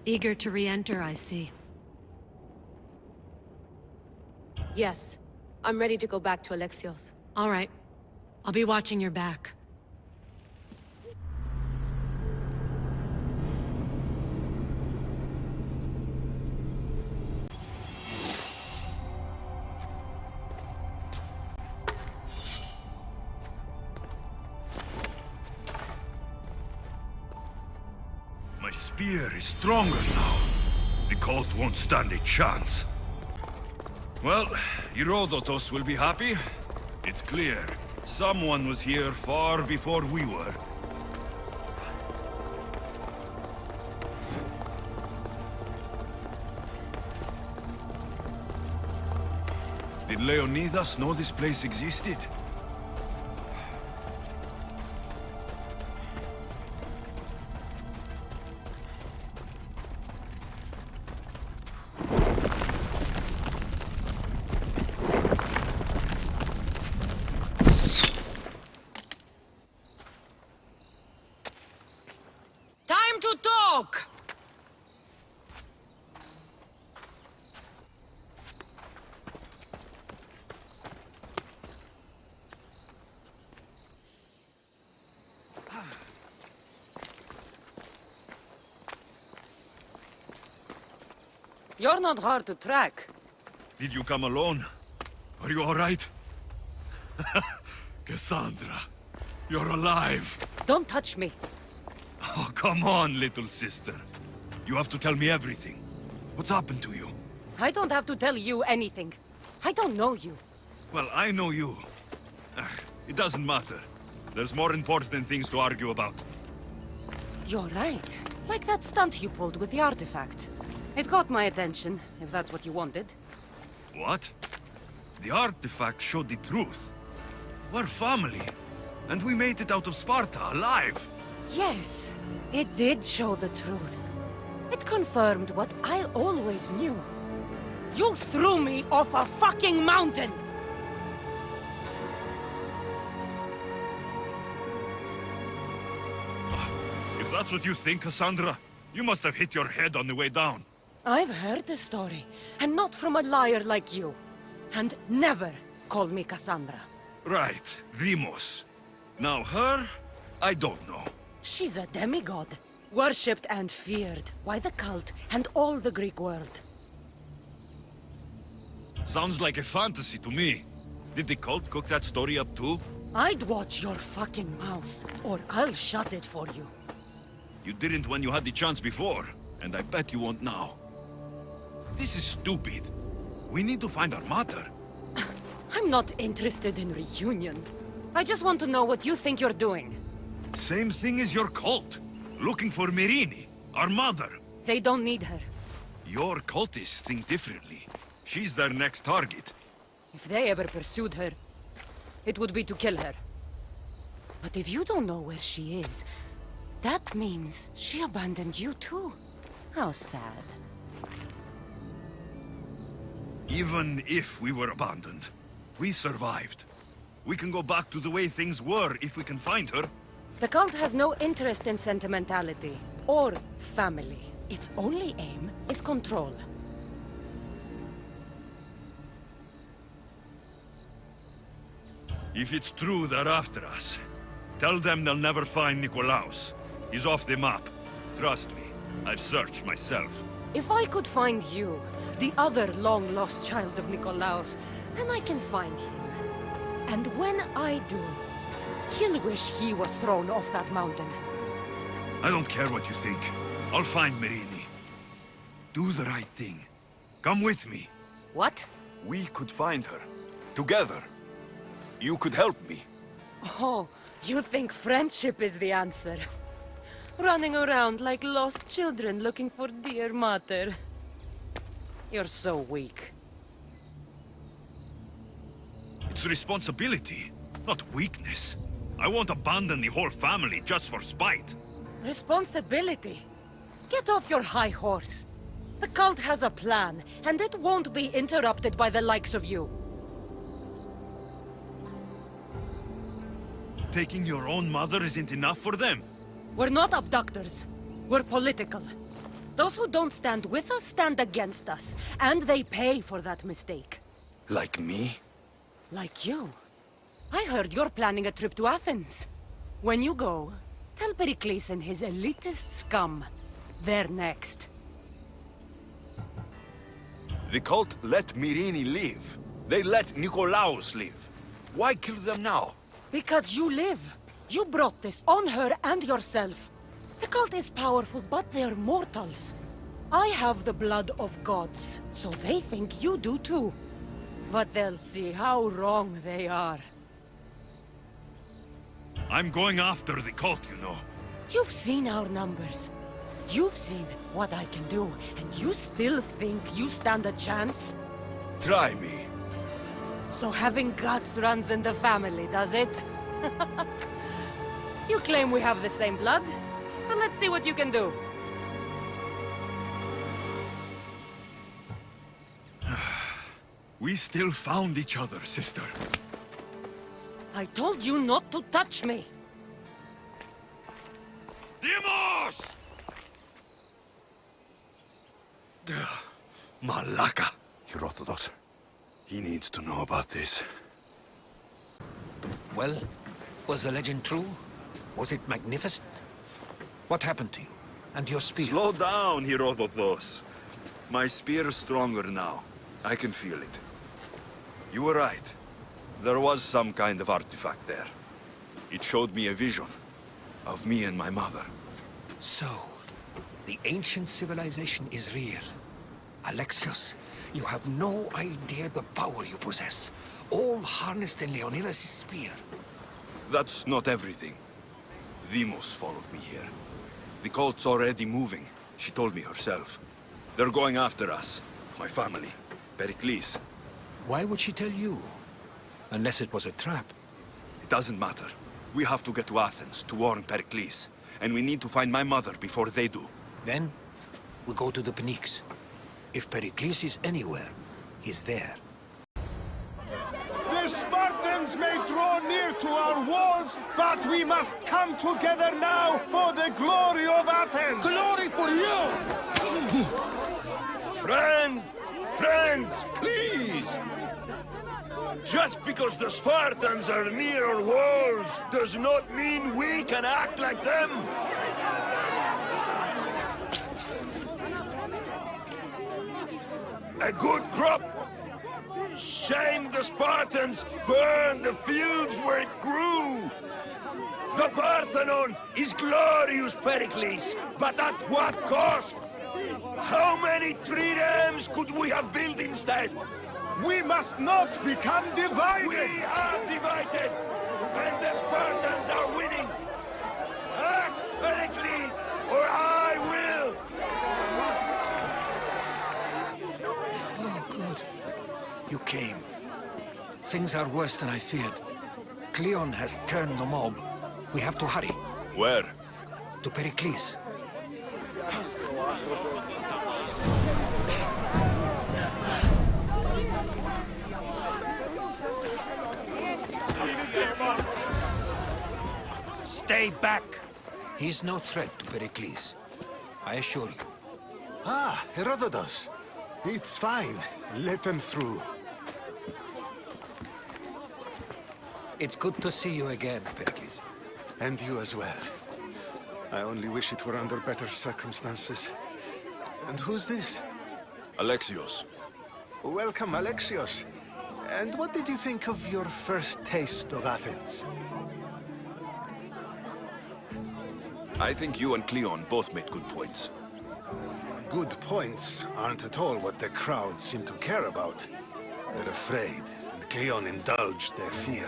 Eager to re-enter, I see. Yes. I'm ready to go back to Alexios. All right. I'll be watching your back. My spear is stronger now. The cult won't stand a chance. Well, Herodotus will be happy. It's clear. Someone was here far before we were. Did Leonidas know this place existed? Time to talk! You're not hard to track. Did you come alone? Are you all right? Cassandra, you're alive. Don't touch me. Oh, come on, little sister. You have to tell me everything. What's happened to you? I don't have to tell you anything. I don't know you. Well, I know you. It doesn't matter. There's more important things to argue about. You're right. Like that stunt you pulled with the artifact. It caught my attention, if that's what you wanted. What? The artifact showed the truth. We're family. And we made it out of Sparta, alive. Yes, it did show the truth. It confirmed what I always knew. You threw me off a fucking mountain! If that's what you think, Cassandra, you must have hit your head on the way down. I've heard the story, and not from a liar like you. And never call me Cassandra. Right, Demos. Now her, I don't know. She's a demigod, worshipped and feared by the cult and all the Greek world. Sounds like a fantasy to me. Did the cult cook that story up too? I'd watch your fucking mouth, or I'll shut it for you. You didn't when you had the chance before, and I bet you won't now. This is stupid. We need to find our mother. I'm not interested in reunion. I just want to know what you think you're doing. Same thing as your cult. Looking for Mirini, our mother. They don't need her. Your cultists think differently. She's their next target. If they ever pursued her, it would be to kill her. But if you don't know where she is, that means she abandoned you too. How sad. Even if we were abandoned, we survived. We can go back to the way things were if we can find her. The cult has no interest in sentimentality or family. Its only aim is control. If it's true they're after us, tell them they'll never find Nikolaos. He's off the map. Trust me, I've searched myself. If I could find you, the other long-lost child of Nikolaos, then I can find him. And when I do, he'll wish he was thrown off that mountain. I don't care what you think. I'll find Mirini. Do the right thing. Come with me. What? We could find her. Together. You could help me. Oh, you think friendship is the answer? Running around like lost children looking for dear mother. You're so weak. It's responsibility, not weakness. I won't abandon the whole family just for spite. Responsibility? Get off your high horse. The cult has a plan, and it won't be interrupted by the likes of you. Taking your own mother isn't enough for them? We're not abductors. We're political. Those who don't stand with us stand against us, and they pay for that mistake. Like me? Like you. I heard you're planning a trip to Athens. When you go, tell Pericles and his elitist scum they're next. The cult let Mirini live. They let Nikolaos live. Why kill them now? Because you live. You brought this on her and yourself. The cult is powerful, but they're mortals. I have the blood of gods, so they think you do too. But they'll see how wrong they are. I'm going after the cult, you know. You've seen our numbers. You've seen what I can do, and you still think you stand a chance? Try me. So having guts runs in the family, does it? You claim we have the same blood, so let's see what you can do. We still found each other, sister. I told you not to touch me! Demos! Malaka. Herodotus. He needs to know about this. Well, was the legend true? Was it magnificent? What happened to you? And your spear? Slow down, Herodotus. My spear's stronger now. I can feel it. You were right. There was some kind of artifact there. It showed me a vision of me and my mother. So, the ancient civilization is real. Alexios, you have no idea the power you possess. All harnessed in Leonidas' spear. That's not everything. Demos followed me here. The cult's already moving. She told me herself. They're going after us. My family. Pericles. Why would she tell you? Unless it was a trap. It doesn't matter. We have to get to Athens to warn Pericles. And we need to find my mother before they do. Then, we go to the Pnyx. If Pericles is anywhere, he's there. The Spartans may draw near to our walls, but we must come together now for the glory of Athens! Glory for you! Friends, please! Just because the Spartans are near our walls does not mean we can act like them! A good crop Shame the Spartans burned the fields where it grew! The Parthenon is glorious, Pericles, but at what cost? How many triremes could we have built instead? We must not become divided! We are divided, and the Spartans are winning! Act, Pericles, or I will! Oh, good. You came. Things are worse than I feared. Cleon has turned the mob. We have to hurry. Where? To Pericles. Stay back! He's no threat to Pericles. I assure you. Ah, Herodotus. It's fine. Let them through. It's good to see you again, Pericles. And you as well. I only wish it were under better circumstances. And who's this? Alexios. Welcome, Alexios. And what did you think of your first taste of Athens? I think you and Cleon both made good points. Good points aren't at all what the crowd seem to care about. They're afraid, and Cleon indulged their fear.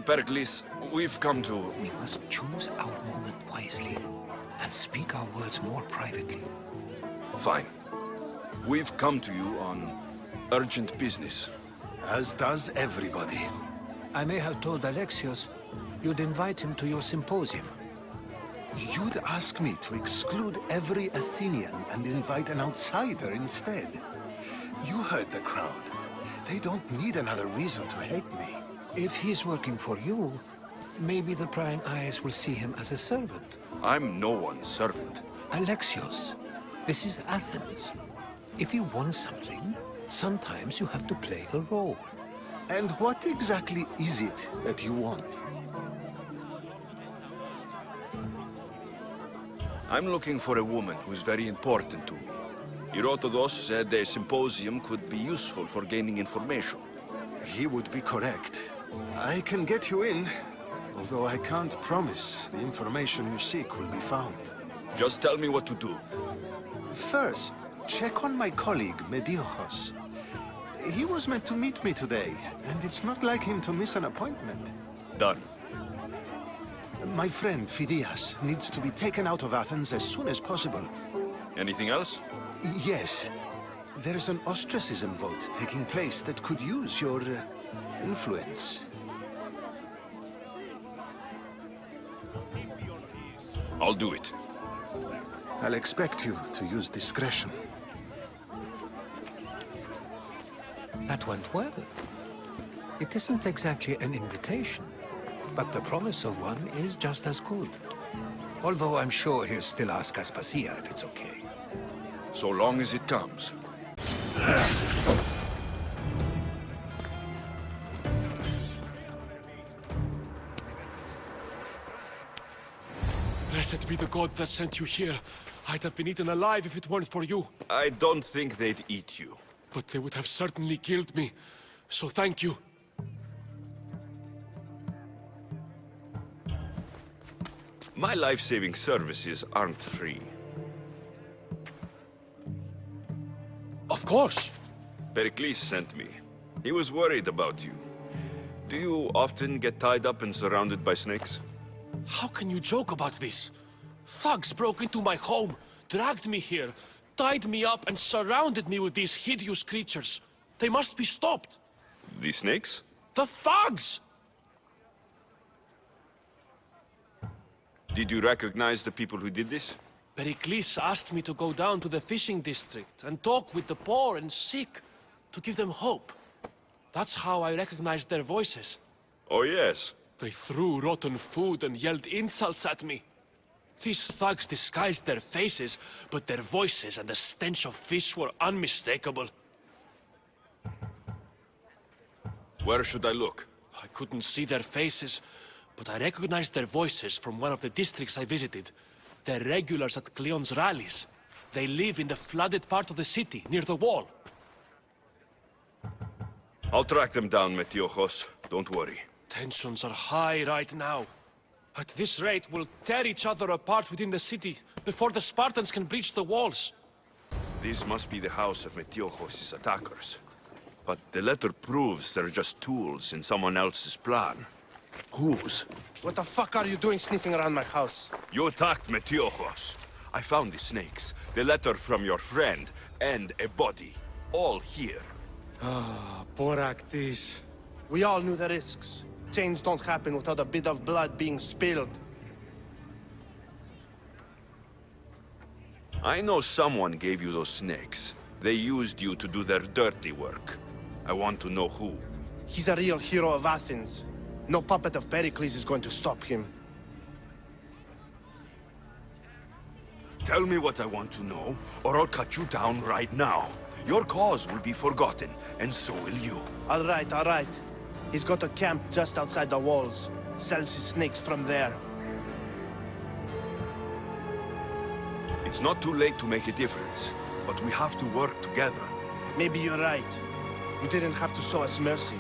Pericles, we've come to... We must choose our moment wisely, and speak our words more privately. Fine. We've come to you on urgent business. As does everybody. I may have told Alexios you'd invite him to your symposium. You'd ask me to exclude every Athenian and invite an outsider instead. You heard the crowd. They don't need another reason to hate me. If he's working for you, maybe the prying eyes will see him as a servant. I'm no one's servant. Alexios, this is Athens. If you want something, sometimes you have to play a role. And what exactly is it that you want? I'm looking for a woman who's very important to me. Herodotus said a symposium could be useful for gaining information. He would be correct. I can get you in, although I can't promise the information you seek will be found. Just tell me what to do. First, check on my colleague, Mediochos. He was meant to meet me today, and it's not like him to miss an appointment. Done. My friend, Phidias, needs to be taken out of Athens as soon as possible. Anything else? Yes. There's an ostracism vote taking place that could use your influence. I'll do it. I'll expect you to use discretion. That went well. It isn't exactly an invitation, but the promise of one is just as good. Although I'm sure he'll still ask Aspasia if it's okay. So long as it comes. Blessed be the god that sent you here. I'd have been eaten alive if it weren't for you. I don't think they'd eat you. But they would have certainly killed me. So thank you. My life-saving services aren't free. Of course. Pericles sent me. He was worried about you. Do you often get tied up and surrounded by snakes? How can you joke about this? Thugs broke into my home, dragged me here, tied me up and surrounded me with these hideous creatures. They must be stopped. The snakes? The thugs! Did you recognize the people who did this? Pericles asked me to go down to the fishing district and talk with the poor and sick, to give them hope. That's how I recognized their voices. Oh, yes. They threw rotten food and yelled insults at me. These thugs disguised their faces, but their voices and the stench of fish were unmistakable. Where should I look? I couldn't see their faces, but I recognized their voices from one of the districts I visited. They're regulars at Cleon's rallies. They live in the flooded part of the city, near the wall. I'll track them down, Metiojos. Don't worry. Tensions are high right now. At this rate, we'll tear each other apart within the city before the Spartans can breach the walls. This must be the house of Metiojos' attackers. But the letter proves they're just tools in someone else's plan. Whose? What the fuck are you doing sniffing around my house? You attacked Metiojos. I found the snakes, the letter from your friend, and a body. All here. Ah, poor Actis. We all knew the risks. Change don't happen without a bit of blood being spilled. I know someone gave you those snakes. They used you to do their dirty work. I want to know who. He's a real hero of Athens. No puppet of Pericles is going to stop him. Tell me what I want to know, or I'll cut you down right now. Your cause will be forgotten, and so will you. All right, all right. He's got a camp just outside the walls. Sells his snakes from there. It's not too late to make a difference, but we have to work together. Maybe you're right. You didn't have to show us mercy.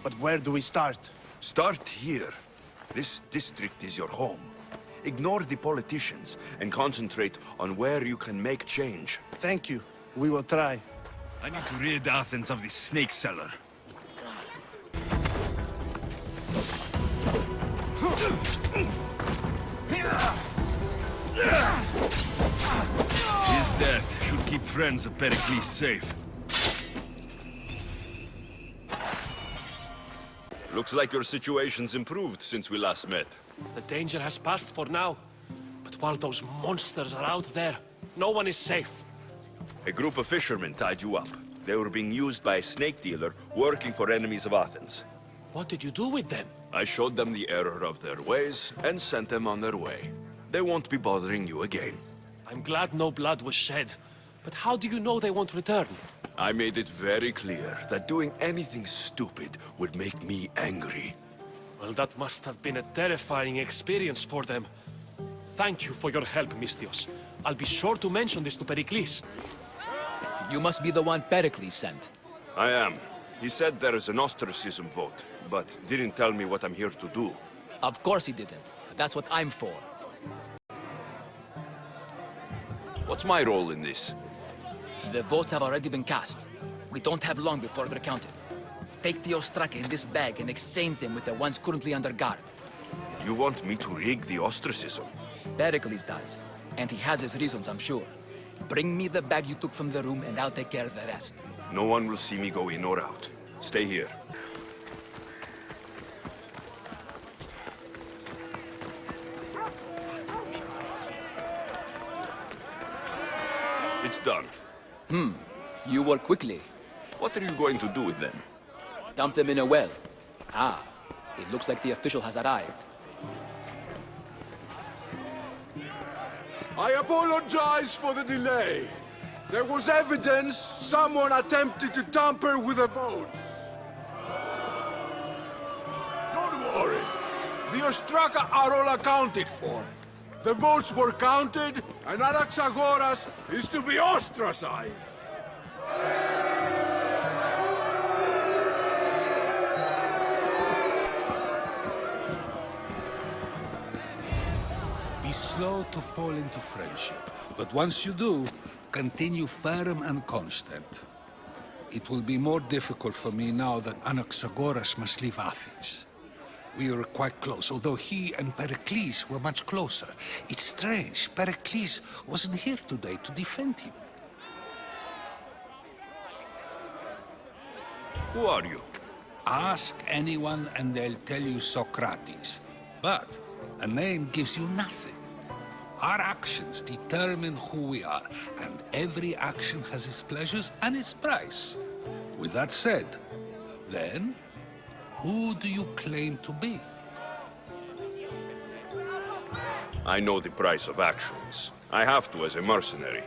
But where do we start? Start here. This district is your home. Ignore the politicians and concentrate on where you can make change. Thank you. We will try. I need to rid Athens of this snake seller. His death should keep friends of Pericles safe. Looks like your situation's improved since we last met. The danger has passed for now. But while those monsters are out there, no one is safe. A group of fishermen tied you up. They were being used by a snake dealer working for enemies of Athens. What did you do with them? I showed them the error of their ways and sent them on their way. They won't be bothering you again. I'm glad no blood was shed. But how do you know they won't return? I made it very clear that doing anything stupid would make me angry. Well, that must have been a terrifying experience for them. Thank you for your help, Misthios. I'll be sure to mention this to Pericles. You must be the one Pericles sent. I am. He said there is an ostracism vote, but didn't tell me what I'm here to do. Of course he didn't. That's what I'm for. What's my role in this? The votes have already been cast. We don't have long before they're counted. Take the ostraka in this bag and exchange them with the ones currently under guard. You want me to rig the ostracism? Pericles does. And he has his reasons, I'm sure. Bring me the bag you took from the room and I'll take care of the rest. No one will see me go in or out. Stay here. It's done. You work quickly. What are you going to do with them? Dump them in a well. Ah, it looks like the official has arrived. I apologize for the delay. There was evidence someone attempted to tamper with the votes. Don't worry. The ostraka are all accounted for. The votes were counted, and Anaxagoras is to be ostracized. Be slow to fall into friendship, but once you do, continue firm and constant. It will be more difficult for me now that Anaxagoras must leave Athens. We were quite close, although he and Pericles were much closer. It's strange, Pericles wasn't here today to defend him. Who are you? Ask anyone and they'll tell you Socrates. But a name gives you nothing. Our actions determine who we are, and every action has its pleasures and its price. With that said, then, who do you claim to be? I know the price of actions. I have to as a mercenary.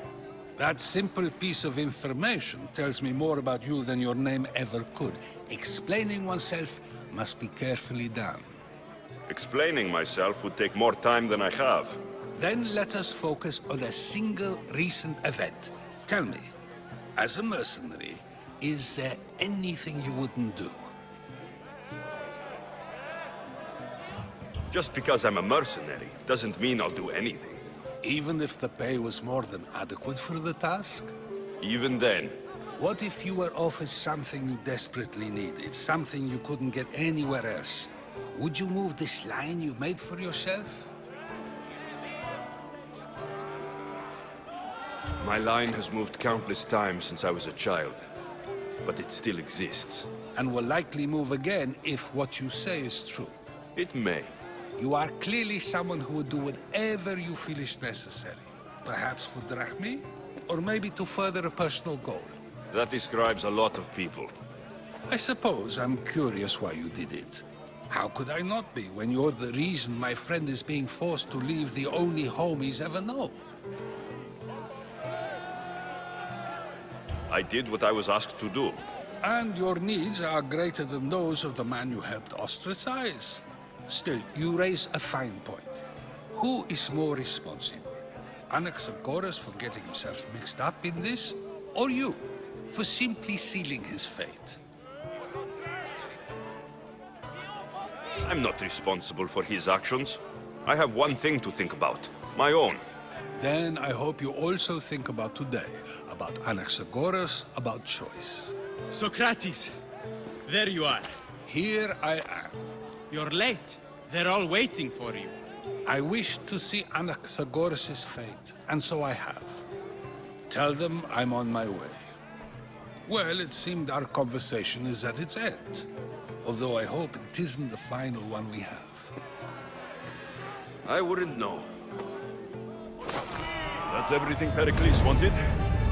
That simple piece of information tells me more about you than your name ever could. Explaining oneself must be carefully done. Explaining myself would take more time than I have. Then let us focus on a single recent event. Tell me, as a mercenary, Is there anything you wouldn't do? Just because I'm a mercenary doesn't mean I'll do anything. Even if the pay was more than adequate for the task? Even then. What if you were offered something you desperately needed, something you couldn't get anywhere else? Would you move this line you've made for yourself? My line has moved countless times since I was a child, but it still exists. And will likely move again if what you say is true. It may. You are clearly someone who would do whatever you feel is necessary. Perhaps for drachmi, or maybe to further a personal goal. That describes a lot of people. I suppose I'm curious why you did it. How could I not be when you're the reason my friend is being forced to leave the only home he's ever known? I did what I was asked to do. And your needs are greater than those of the man you helped ostracize. Still, you raise a fine point. Who is more responsible? Anaxagoras for getting himself mixed up in this? Or you, for simply sealing his fate? I'm not responsible for his actions. I have one thing to think about. My own. Then I hope you also think about today. About Anaxagoras, about choice. Socrates! There you are. Here I am. You're late. They're all waiting for you. I wish to see Anaxagoras' fate, and so I have. Tell them I'm on my way. Well, it seemed our conversation is at its end. Although I hope it isn't the final one we have. I wouldn't know. That's everything Pericles wanted.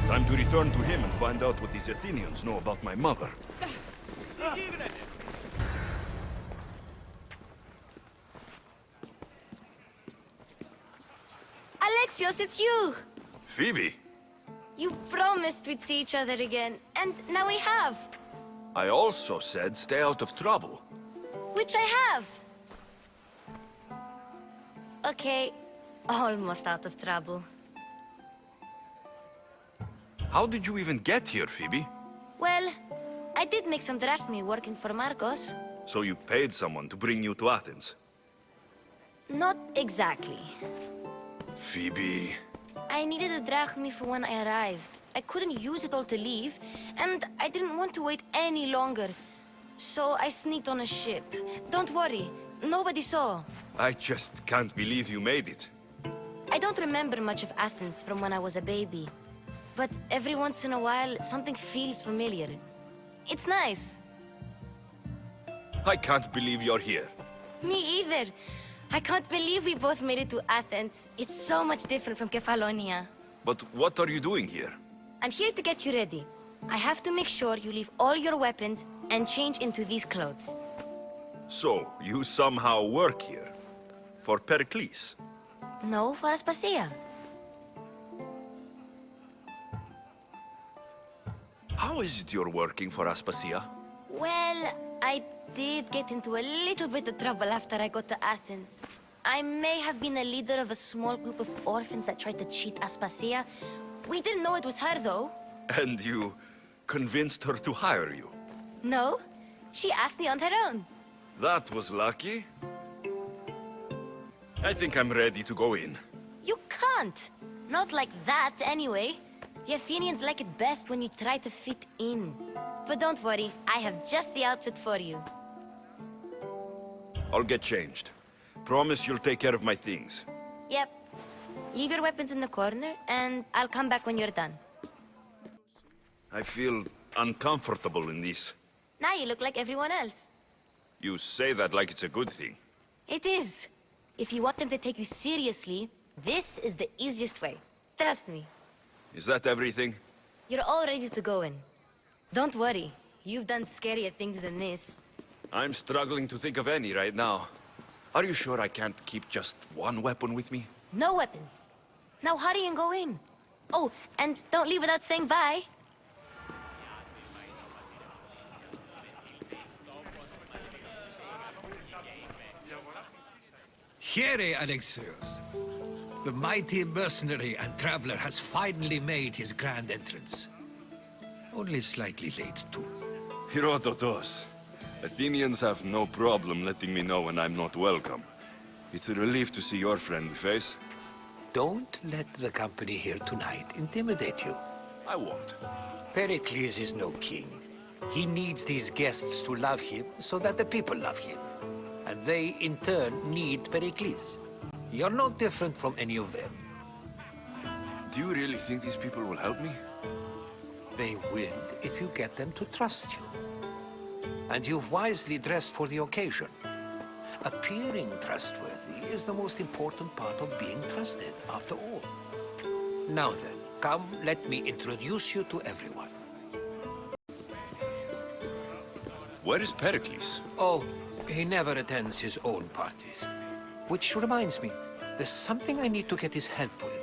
Time to return to him and find out what these Athenians know about my mother. Alexios, it's you! Phoebe! You promised we'd see each other again, and now we have. I also said stay out of trouble. Which I have. Okay, almost out of trouble. How did you even get here, Phoebe? Well, I did make some drachmi working for Marcos. So you paid someone to bring you to Athens? Not exactly. Phoebe... I needed a drachmi for when I arrived. I couldn't use it all to leave, and I didn't want to wait any longer. So I sneaked on a ship. Don't worry, nobody saw. I just can't believe you made it. I don't remember much of Athens from when I was a baby. But every once in a while, something feels familiar. It's nice. I can't believe you're here. Me either. I can't believe we both made it to Athens. It's so much different from Kefalonia. But what are you doing here? I'm here to get you ready. I have to make sure you leave all your weapons and change into these clothes. So, you somehow work here? For Pericles? No, for Aspasia. How is it you're working for Aspasia? Well, I did get into a little bit of trouble after I got to Athens. I may have been a leader of a small group of orphans that tried to cheat Aspasia. We didn't know it was her, though. And you convinced her to hire you? No, she asked me on her own. That was lucky. I think I'm ready to go in. You can't. Not like that, anyway. The Athenians like it best when you try to fit in. But don't worry, I have just the outfit for you. I'll get changed. Promise you'll take care of my things. Yep. Leave your weapons in the corner, and I'll come back when you're done. I feel uncomfortable in this. Now you look like everyone else. You say that like it's a good thing. It is. If you want them to take you seriously, this is the easiest way. Trust me. Is that everything? You're all ready to go in. Don't worry. You've done scarier things than this. I'm struggling to think of any right now. Are you sure I can't keep just one weapon with me? No weapons. Now hurry and go in. Oh, and don't leave without saying bye. Here, Alexios. The mighty mercenary and traveler has finally made his grand entrance. Only slightly late, too. Herodotus. Athenians have no problem letting me know when I'm not welcome. It's a relief to see your friendly face. Don't let the company here tonight intimidate you. I won't. Pericles is no king. He needs these guests to love him so that the people love him. And they, in turn, need Pericles. You're no different from any of them. Do you really think these people will help me? They will if you get them to trust you. And you've wisely dressed for the occasion. Appearing trustworthy is the most important part of being trusted, after all. Now then, come, let me introduce you to everyone. Where is Pericles? Oh, he never attends his own parties. Which reminds me, there's something I need to get his help with.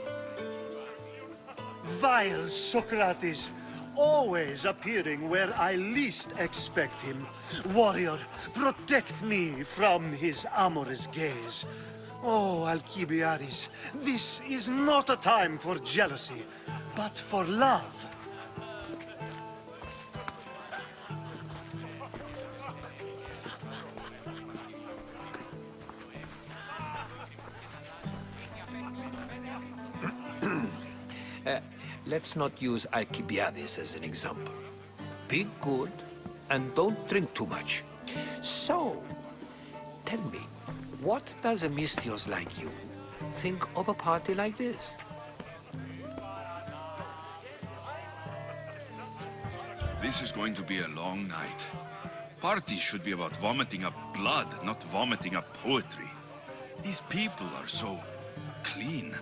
Vile Socrates, always appearing where I least expect him. Warrior, protect me from his amorous gaze. Oh, Alcibiades, this is not a time for jealousy, but for love. Let's not use Alcibiades as an example. Be good, and don't drink too much. So, tell me, what does a Mystios like you think of a party like this? This is going to be a long night. Parties should be about vomiting up blood, not vomiting up poetry. These people are so clean.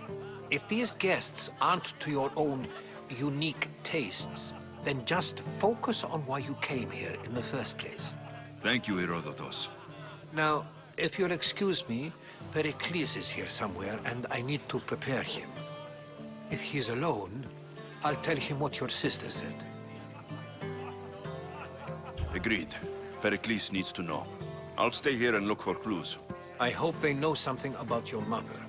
If these guests aren't to your own unique tastes, then just focus on why you came here in the first place. Thank you, Herodotus. Now, if you'll excuse me, Pericles is here somewhere, and I need to prepare him. If he's alone, I'll tell him what your sister said. Agreed. Pericles needs to know. I'll stay here and look for clues. I hope they know something about your mother.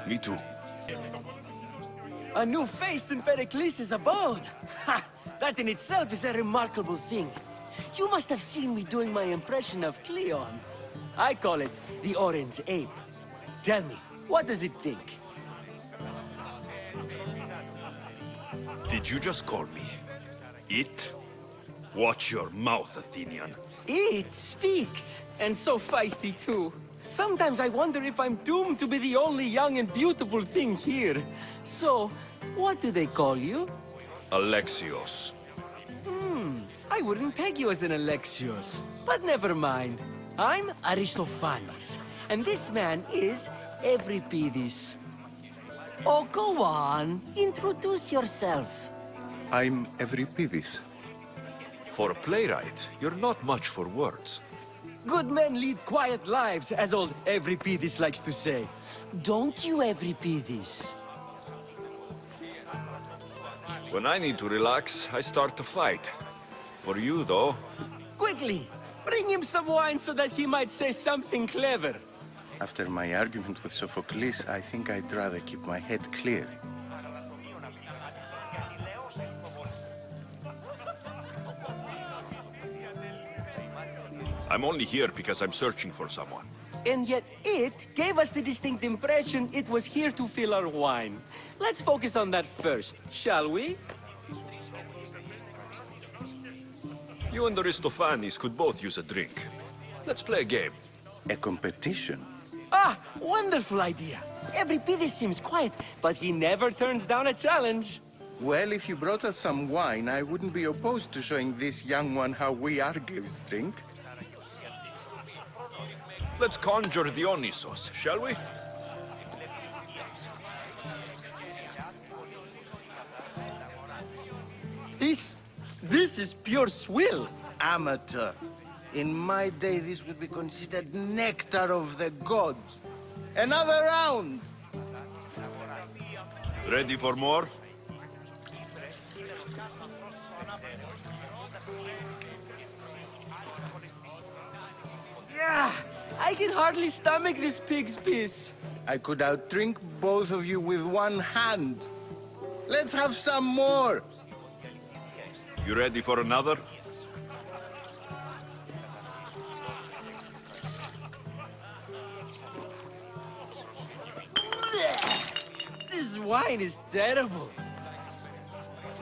Me too. A new face in Pericles' abode! Ha! That in itself is a remarkable thing. You must have seen me doing my impression of Cleon. I call it the Orange Ape. Tell me, what does it think? Did you just call me it? Watch your mouth, Athenian. It speaks, and so feisty too. Sometimes I wonder if I'm doomed to be the only young and beautiful thing here. So, what do they call you? Alexios. I wouldn't peg you as an Alexios. But never mind. I'm Aristophanes, and this man is Euripides. Oh, go on. Introduce yourself. I'm Euripides. For a playwright, you're not much for words. Good men lead quiet lives, as old Euripides likes to say. Don't you, Euripides? When I need to relax, I start to fight. For you, though... Quickly! Bring him some wine so that he might say something clever. After my argument with Sophocles, I think I'd rather keep my head clear. I'm only here because I'm searching for someone. And yet it gave us the distinct impression it was here to fill our wine. Let's focus on that first, shall we? You and Aristophanes could both use a drink. Let's play a game. A competition? Ah, wonderful idea. Euripides seems quiet, but he never turns down a challenge. Well, if you brought us some wine, I wouldn't be opposed to showing this young one how we Argives drink. Let's conjure Dionysos, shall we? This is pure swill. Amateur. In my day, this would be considered nectar of the gods. Another round! Ready for more? Yeah, I can hardly stomach this pig's piss. I could outdrink both of you with one hand. Let's have some more. You ready for another? This wine is terrible.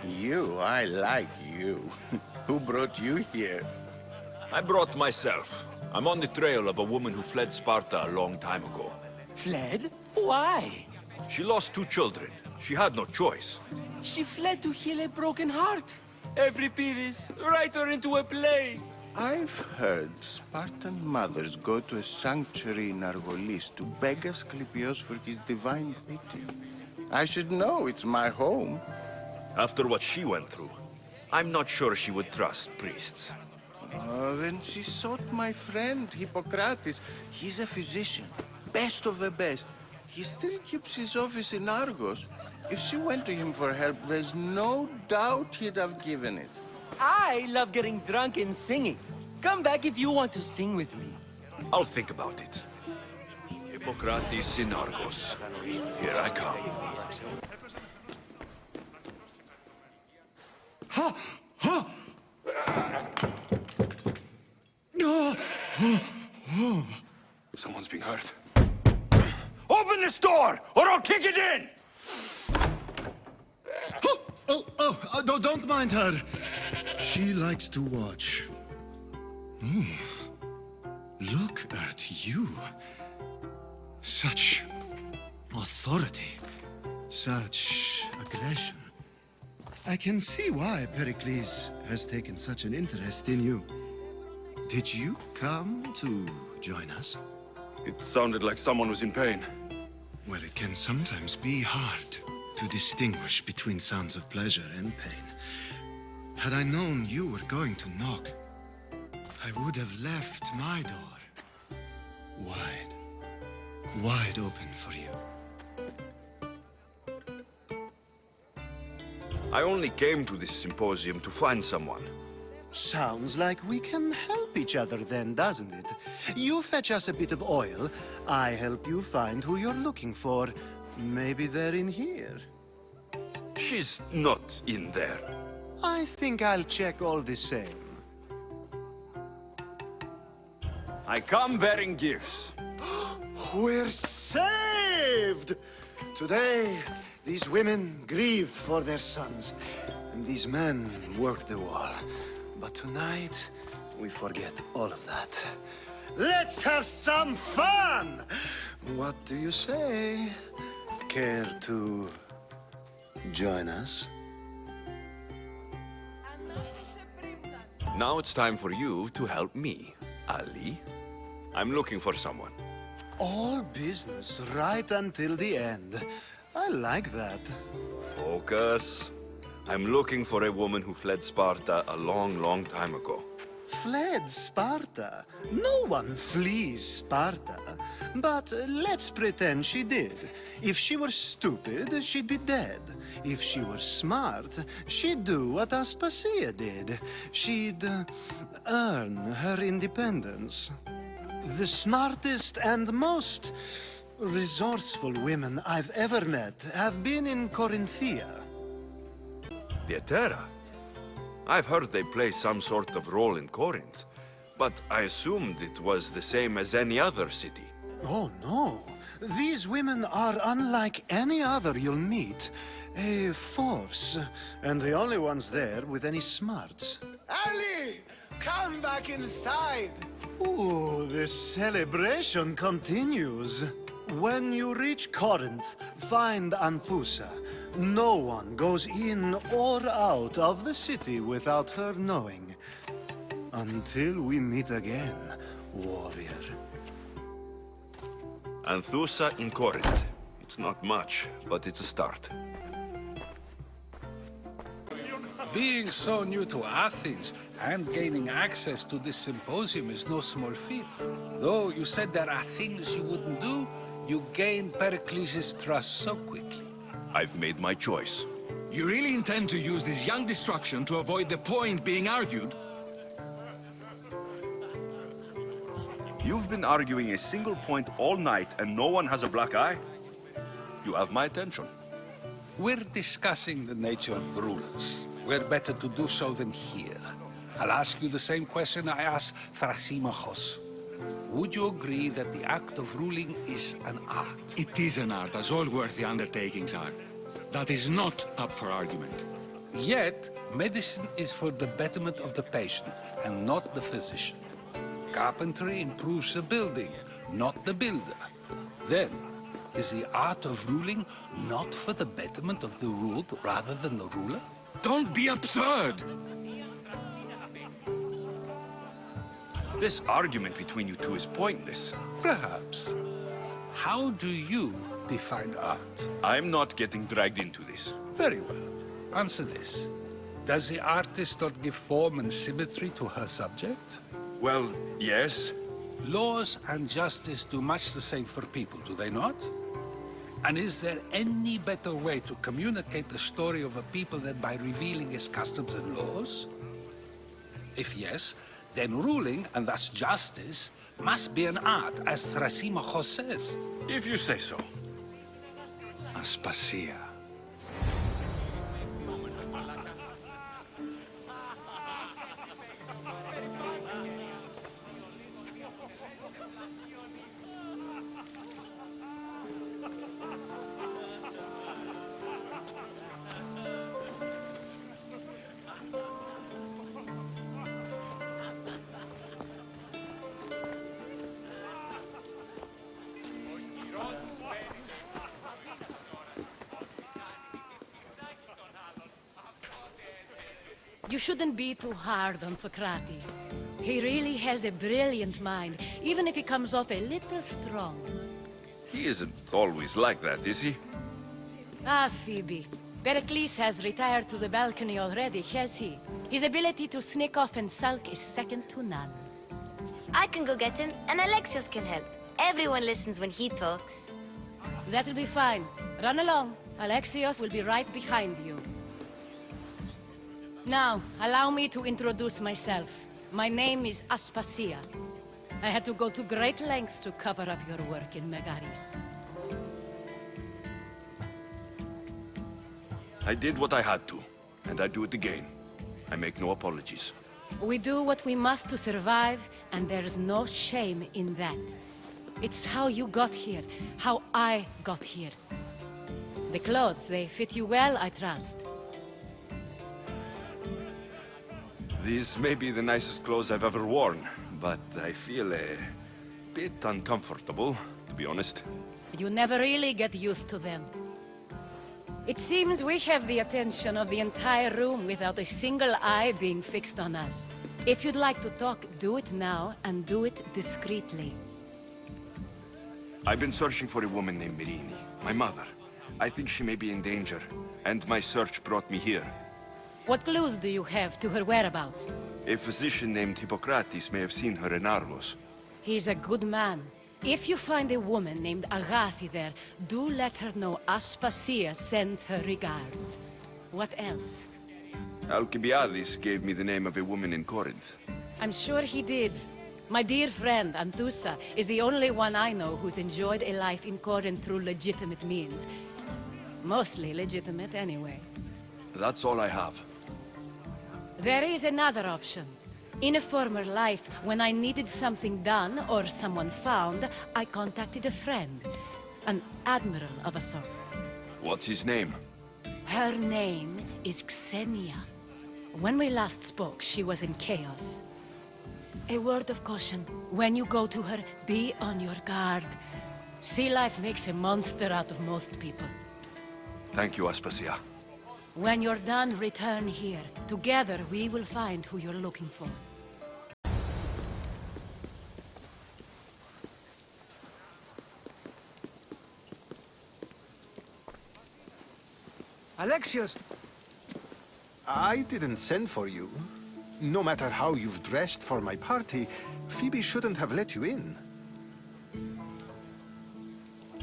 You, I like you. Who brought you here? I brought myself. I'm on the trail of a woman who fled Sparta a long time ago. Fled? Why? She lost 2 children. She had no choice. She fled to heal a broken heart. Euripides, write her into a play. I've heard Spartan mothers go to a sanctuary in Argolis to beg Asclepios for his divine pity. I should know, it's my home. After what she went through, I'm not sure she would trust priests. Then she sought my friend, Hippocrates. He's a physician, best of the best. He still keeps his office in Argos. If she went to him for help, there's no doubt he'd have given it. I love getting drunk and singing. Come back if you want to sing with me. I'll think about it. Hippocrates in Argos. Here I come. Someone's being hurt. Open this door, or I'll kick it in! No, don't mind her. She likes to watch. Look at you. Such authority. Such aggression. I can see why Pericles has taken such an interest in you. Did you come to join us? It sounded like someone was in pain. Well, it can sometimes be hard to distinguish between sounds of pleasure and pain. Had I known you were going to knock, I would have left my door wide open for you. I only came to this symposium to find someone. Sounds like we can help each other then, doesn't it? You fetch us a bit of oil, I help you find who you're looking for. Maybe they're in here. She's not in there. I think I'll check all the same. I come bearing gifts. We're saved! Today, these women grieved for their sons, and these men worked the wall. But tonight, we forget all of that. Let's have some fun! What do you say? Care to join us? Now it's time for you to help me, Ali. I'm looking for someone. All business right until the end. I like that. Focus. I'm looking for a woman who fled Sparta a long, long time ago. Fled Sparta? No one flees Sparta. But let's pretend she did. If she were stupid, she'd be dead. If she were smart, she'd do what Aspasia did. She'd earn her independence. The smartest and most resourceful women I've ever met have been in Corinthia. The Etera? I've heard they play some sort of role in Corinth, but I assumed it was the same as any other city. Oh, no. These women are unlike any other you'll meet. A force, and the only ones there with any smarts. Ali! Come back inside! Ooh, the celebration continues. When you reach Corinth, find Anthusa. No one goes in or out of the city without her knowing. Until we meet again, warrior. Anthusa in Corinth. It's not much, but it's a start. Being so new to Athens and gaining access to this symposium is no small feat. Though you said there are things you wouldn't do, you gained Pericles' trust so quickly. I've made my choice. You really intend to use this young destruction to avoid the point being argued? You've been arguing a single point all night and no one has a black eye? You have my attention. We're discussing the nature of rulers. Where better to do so than here? I'll ask you the same question I asked Thrasimachos. Would you agree that the act of ruling is an art? It is an art, as all worthy undertakings are. That is not up for argument. Yet, medicine is for the betterment of the patient, and not the physician. Carpentry improves the building, not the builder. Then, is the art of ruling not for the betterment of the ruled rather than the ruler? Don't be absurd! This argument between you two is pointless. Perhaps. How do you define art? I'm not getting dragged into this. Very well. Answer this. Does the artist not give form and symmetry to her subject? Well, yes. Laws and justice do much the same for people, do they not? And is there any better way to communicate the story of a people than by revealing its customs and laws? If yes, then ruling, and thus justice, must be an art, as Thrasimachos says. If you say so. Aspasia. You shouldn't be too hard on Socrates. He really has a brilliant mind, even if he comes off a little strong. He isn't always like that, is he? Ah, Phoebe. Pericles has retired to the balcony already, has he? His ability to sneak off and sulk is second to none. I can go get him, and Alexios can help. Everyone listens when he talks. That'll be fine. Run along. Alexios will be right behind you. Now, allow me to introduce myself. My name is Aspasia. I had to go to great lengths to cover up your work in Megaris. I did what I had to, and I do it again. I make no apologies. We do what we must to survive, and there's no shame in that. It's how you got here, how I got here. The clothes, they fit you well, I trust. These may be the nicest clothes I've ever worn, but I feel a bit uncomfortable, to be honest. You never really get used to them. It seems we have the attention of the entire room without a single eye being fixed on us. If you'd like to talk, do it now, and do it discreetly. I've been searching for a woman named Mirini, my mother. I think she may be in danger, and my search brought me here. What clues do you have to her whereabouts? A physician named Hippocrates may have seen her in Argos. He's a good man. If you find a woman named Agathi there, do let her know Aspasia sends her regards. What else? Alcibiades gave me the name of a woman in Corinth. I'm sure he did. My dear friend, Anthusa, is the only one I know who's enjoyed a life in Corinth through legitimate means. Mostly legitimate, anyway. That's all I have. There is another option. In a former life, when I needed something done or someone found, I contacted a friend. An admiral of a sort. What's his name? Her name is Xenia. When we last spoke, she was in chaos. A word of caution. When you go to her, be on your guard. Sea life makes a monster out of most people. Thank you, Aspasia. When you're done, return here. Together, we will find who you're looking for. Alexios! I didn't send for you. No matter how you've dressed for my party, Phoebe shouldn't have let you in.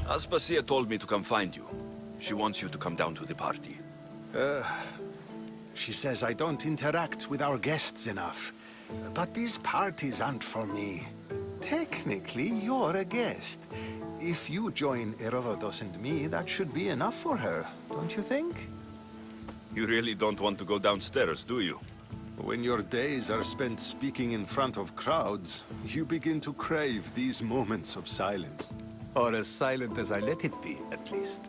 Aspasia told me to come find you. She wants you to come down to the party. She says I don't interact with our guests enough. But these parties aren't for me. Take Technically, you're a guest. If you join Herodotus and me, that should be enough for her, don't you think? You really don't want to go downstairs, do you? When your days are spent speaking in front of crowds, you begin to crave these moments of silence. Or as silent as I let it be, at least.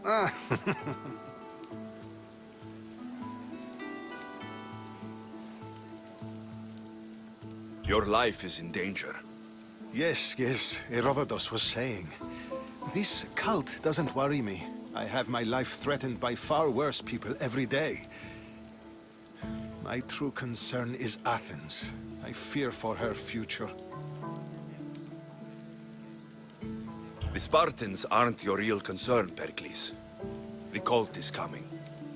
Your life is in danger. Yes, Herodotus was saying. This cult doesn't worry me. I have my life threatened by far worse people every day. My true concern is Athens. I fear for her future. The Spartans aren't your real concern, Pericles. The cult is coming,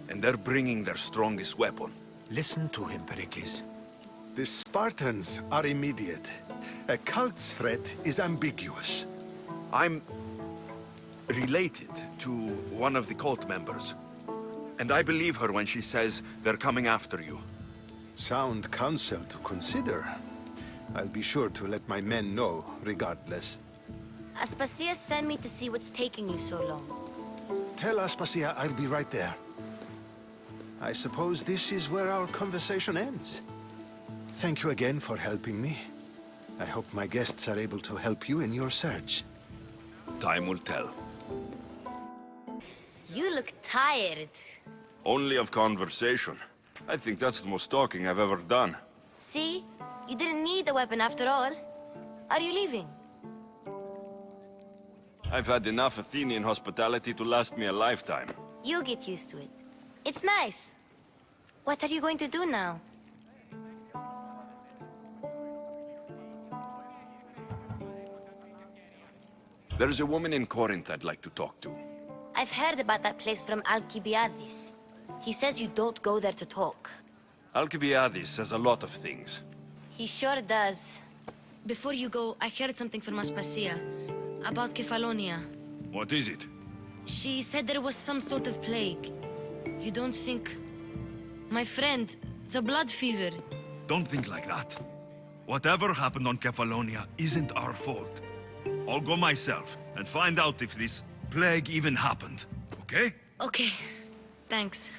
and they're bringing their strongest weapon. Listen to him, Pericles. The Spartans are immediate. A cult's threat is ambiguous. I'm related to one of the cult members, and I believe her when she says they're coming after you. Sound counsel to consider. I'll be sure to let my men know, regardless. Aspasia sent me to see what's taking you so long. Tell Aspasia I'll be right there. I suppose this is where our conversation ends. Thank you again for helping me. I hope my guests are able to help you in your search. Time will tell. You look tired. Only of conversation. I think that's the most talking I've ever done. See? You didn't need the weapon after all. Are you leaving? I've had enough Athenian hospitality to last me a lifetime. You get used to it. It's nice. What are you going to do now? There's a woman in Corinth I'd like to talk to. I've heard about that place from Alcibiades. He says you don't go there to talk. Alcibiades says a lot of things. He sure does. Before you go, I heard something from Aspasia about Kefalonia. What is it? She said there was some sort of plague. You don't think... My friend, the blood fever. Don't think like that. Whatever happened on Kefalonia isn't our fault. I'll go myself and find out if this plague even happened, okay? Okay, thanks.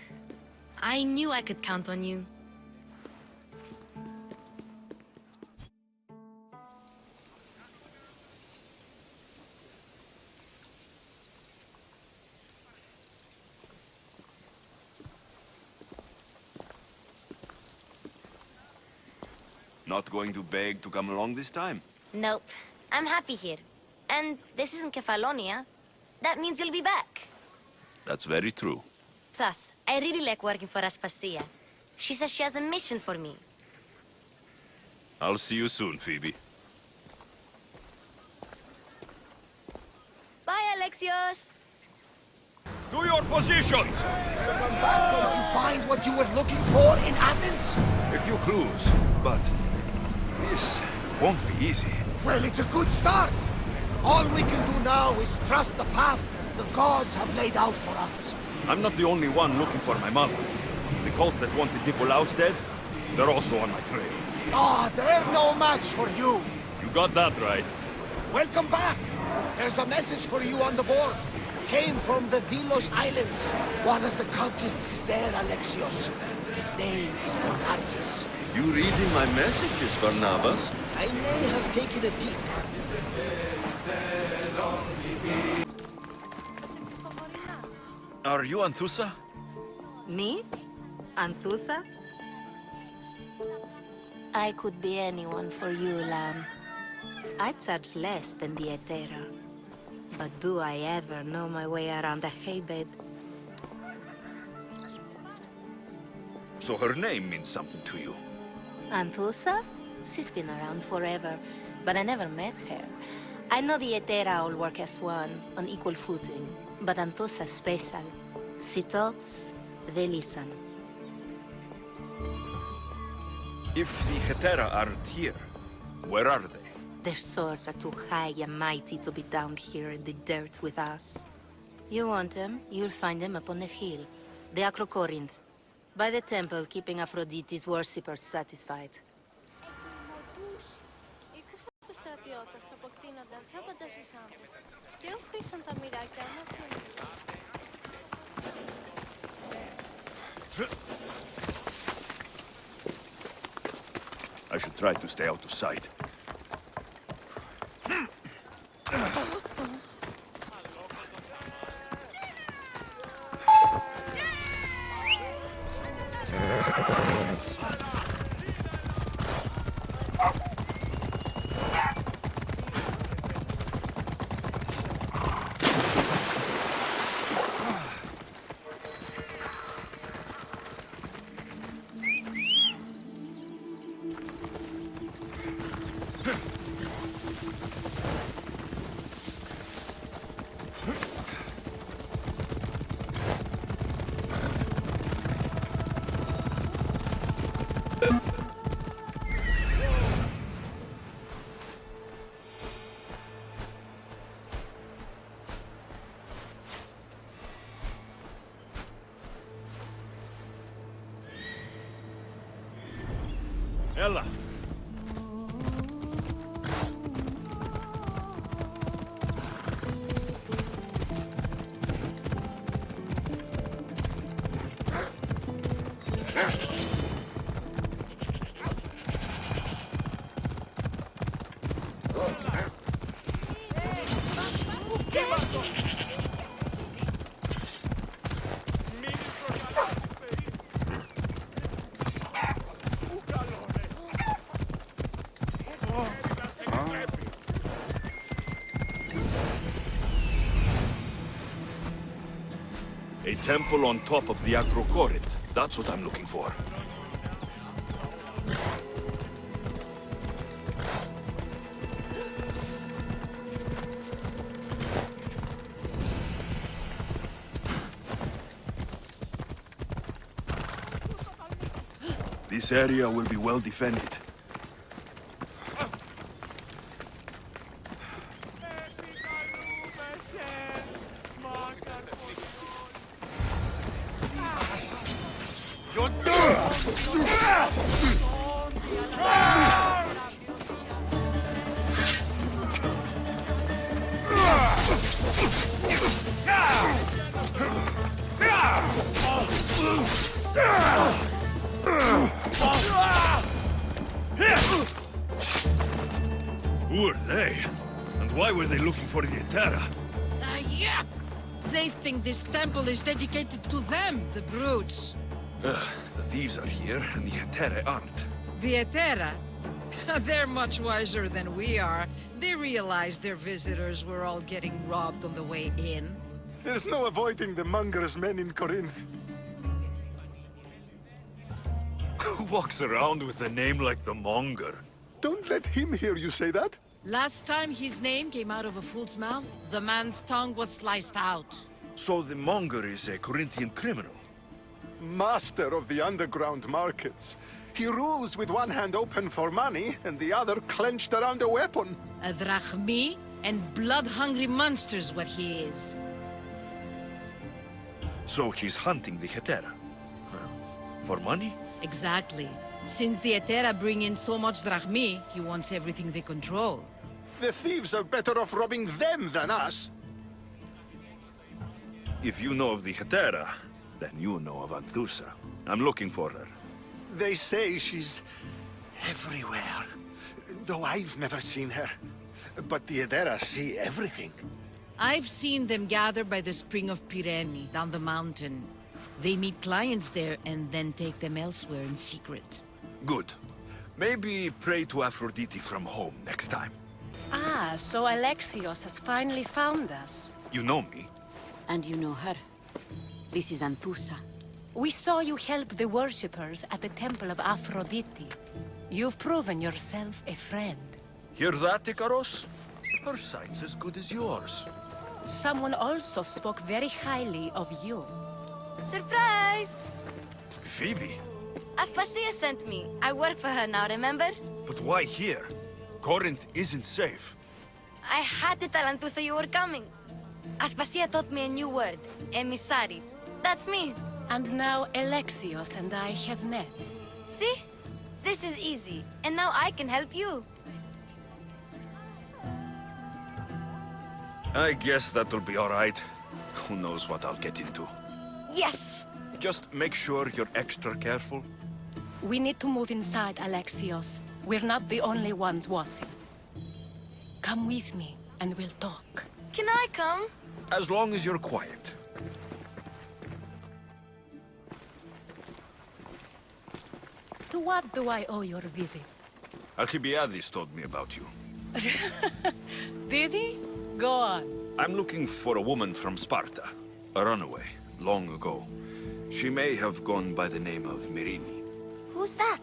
I knew I could count on you. Not going to beg to come along this time? Nope. I'm happy here. And this isn't Kefalonia. That means you'll be back. That's very true. Plus, I really like working for Aspasia. She says she has a mission for me. I'll see you soon, Phoebe. Bye, Alexios! To your positions! Welcome back. Did you find what you were looking for in Athens? A few clues, but this won't be easy. Well, it's a good start. All we can do now is trust the path the gods have laid out for us. I'm not the only one looking for my mother. The cult that wanted Nicolaus dead, they're also on my trail. Ah, they're no match for you. You got that right. Welcome back. There's a message for you on the board. Came from the Delos Islands. One of the cultists is there, Alexios. His name is Bernardis. You reading my messages, Barnabas? I may have taken a peek. Are you Anthusa? Me? Anthusa? I could be anyone for you, Lamb. I charge less than the Etera. But do I ever know my way around a haybed? So her name means something to you? Anthusa? She's been around forever, but I never met her. I know the Etera all work as one, on equal footing, but Anthusa's special. She talks, they listen. If the Hetera aren't here, where are they? Their swords are too high and mighty to be down here in the dirt with us. You want them, you'll find them up on the hill. The Acrocorinth. By the temple, keeping Aphrodite's worshippers satisfied. έρωτας αποκτήνοντας άπαντα στους άντρες. Και όχι ήσαν τα μοιράκια μας σήμερα. I should try to stay out of sight. Ella! A temple on top of the Acrocorinth. That's what I'm looking for. This area will be well defended. Who are they? And why were they looking for the Etera? Yeah! They think this temple is dedicated to them, the brutes. The thieves are here, and the Hetera aren't. The Etera? They're much wiser than we are. They realized their visitors were all getting robbed on the way in. There's no avoiding the monger's men in Corinth. Who walks around with a name like the Monger? Don't let him hear you say that. Last time his name came out of a fool's mouth, the man's tongue was sliced out. So the Monger is a Corinthian criminal? Master of the underground markets. He rules with one hand open for money and the other clenched around a weapon. A drachmi and blood-hungry monster's what he is. So he's hunting the Hetera? For money? Exactly. Since the Etera bring in so much drachmi, he wants everything they control. The thieves are better off robbing them than us. If you know of the Hetera, then you know of Anthusa. I'm looking for her. They say she's everywhere, though I've never seen her. But the Edera see everything. I've seen them gather by the spring of Pirene, down the mountain. They meet clients there and then take them elsewhere in secret. Good. Maybe pray to Aphrodite from home next time. Ah, so Alexios has finally found us. You know me. And you know her. This is Anthusa. We saw you help the worshippers at the Temple of Aphrodite. You've proven yourself a friend. Hear that, Icaros? Her sight's as good as yours. Someone also spoke very highly of you. Surprise! Phoebe? Aspasia sent me. I work for her now, remember? But why here? Corinth isn't safe. I had to tell Anthusa you were coming. Aspasia taught me a new word. Emissary. That's me. And now Alexios and I have met. See? This is easy. And now I can help you. I guess that'll be all right. Who knows what I'll get into. Yes! Just make sure you're extra careful. We need to move inside, Alexios. We're not the only ones watching. Come with me, and we'll talk. Can I come? As long as you're quiet. To what do I owe your visit? Alcibiades told me about you. Did he? Go on. I'm looking for a woman from Sparta. A runaway, long ago. She may have gone by the name of Myrrine. Who's that?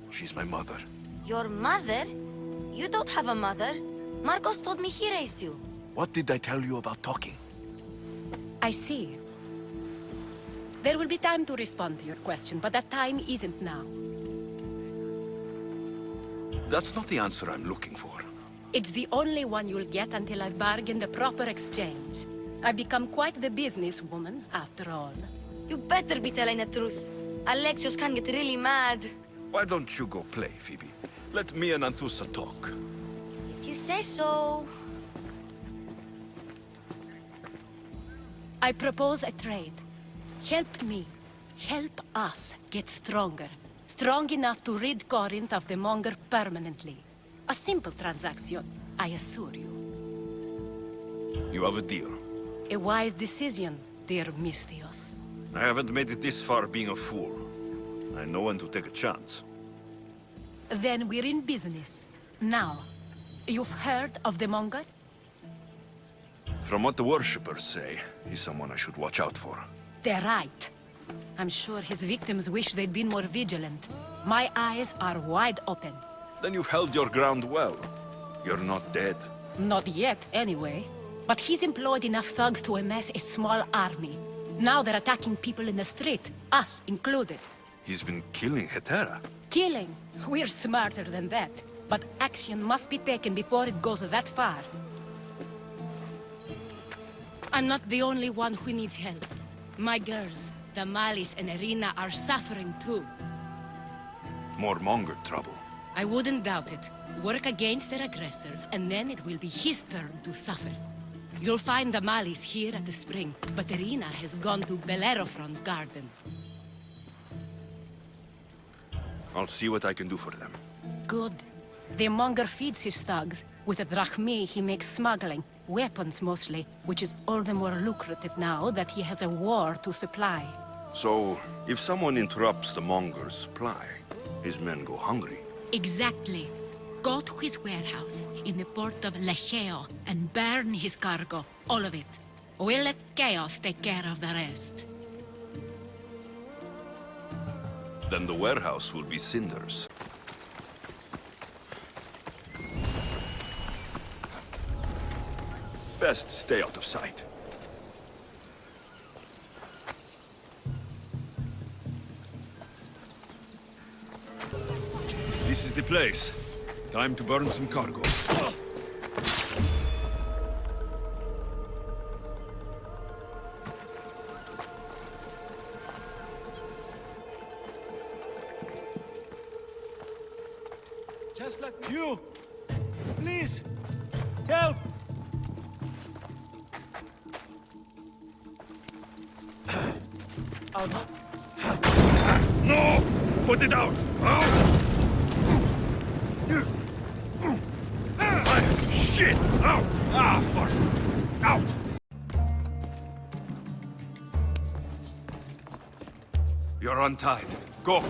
She's my mother. Your mother? You don't have a mother. Marcos told me he raised you. What did I tell you about talking? I see. There will be time to respond to your question, but that time isn't now. That's not the answer I'm looking for. It's the only one you'll get until I've bargained a proper exchange. I've become quite the businesswoman, after all. You better be telling the truth. Alexios can get really mad. Why don't you go play, Phoebe? Let me and Anthusa talk. If you say so... I propose a trade. Help me. Help us get stronger. Strong enough to rid Corinth of the Monger permanently. A simple transaction, I assure you. You have a deal. A wise decision, dear Misthios. I haven't made it this far being a fool. I know when to take a chance. Then we're in business. Now, you've heard of the Monger? From what the worshippers say, he's someone I should watch out for. They're right. I'm sure his victims wish they'd been more vigilant. My eyes are wide open. Then you've held your ground well. You're not dead. Not yet, anyway. But he's employed enough thugs to amass a small army. Now they're attacking people in the street, us included. He's been killing Hetera. Killing? We're smarter than that. But action must be taken before it goes that far. I'm not the only one who needs help. My girls, Damalis and Irina, are suffering too. More Monger trouble. I wouldn't doubt it. Work against their aggressors, and then it will be his turn to suffer. You'll find Damalis here at the spring, but Irina has gone to Bellerophon's garden. I'll see what I can do for them. Good. The Monger feeds his thugs. With the drachmi, he makes smuggling. Weapons, mostly, which is all the more lucrative now that he has a war to supply. So, if someone interrupts the Monger's supply, his men go hungry. Exactly. Go to his warehouse in the port of Lecheo and burn his cargo. All of it. We'll let chaos take care of the rest. Then the warehouse will be cinders. Best stay out of sight. This is the place. Time to burn some cargo. Just like you! Please! Help! No! Put it out! Out! Shit! Out! Ah, for... Out! You're untied. Go!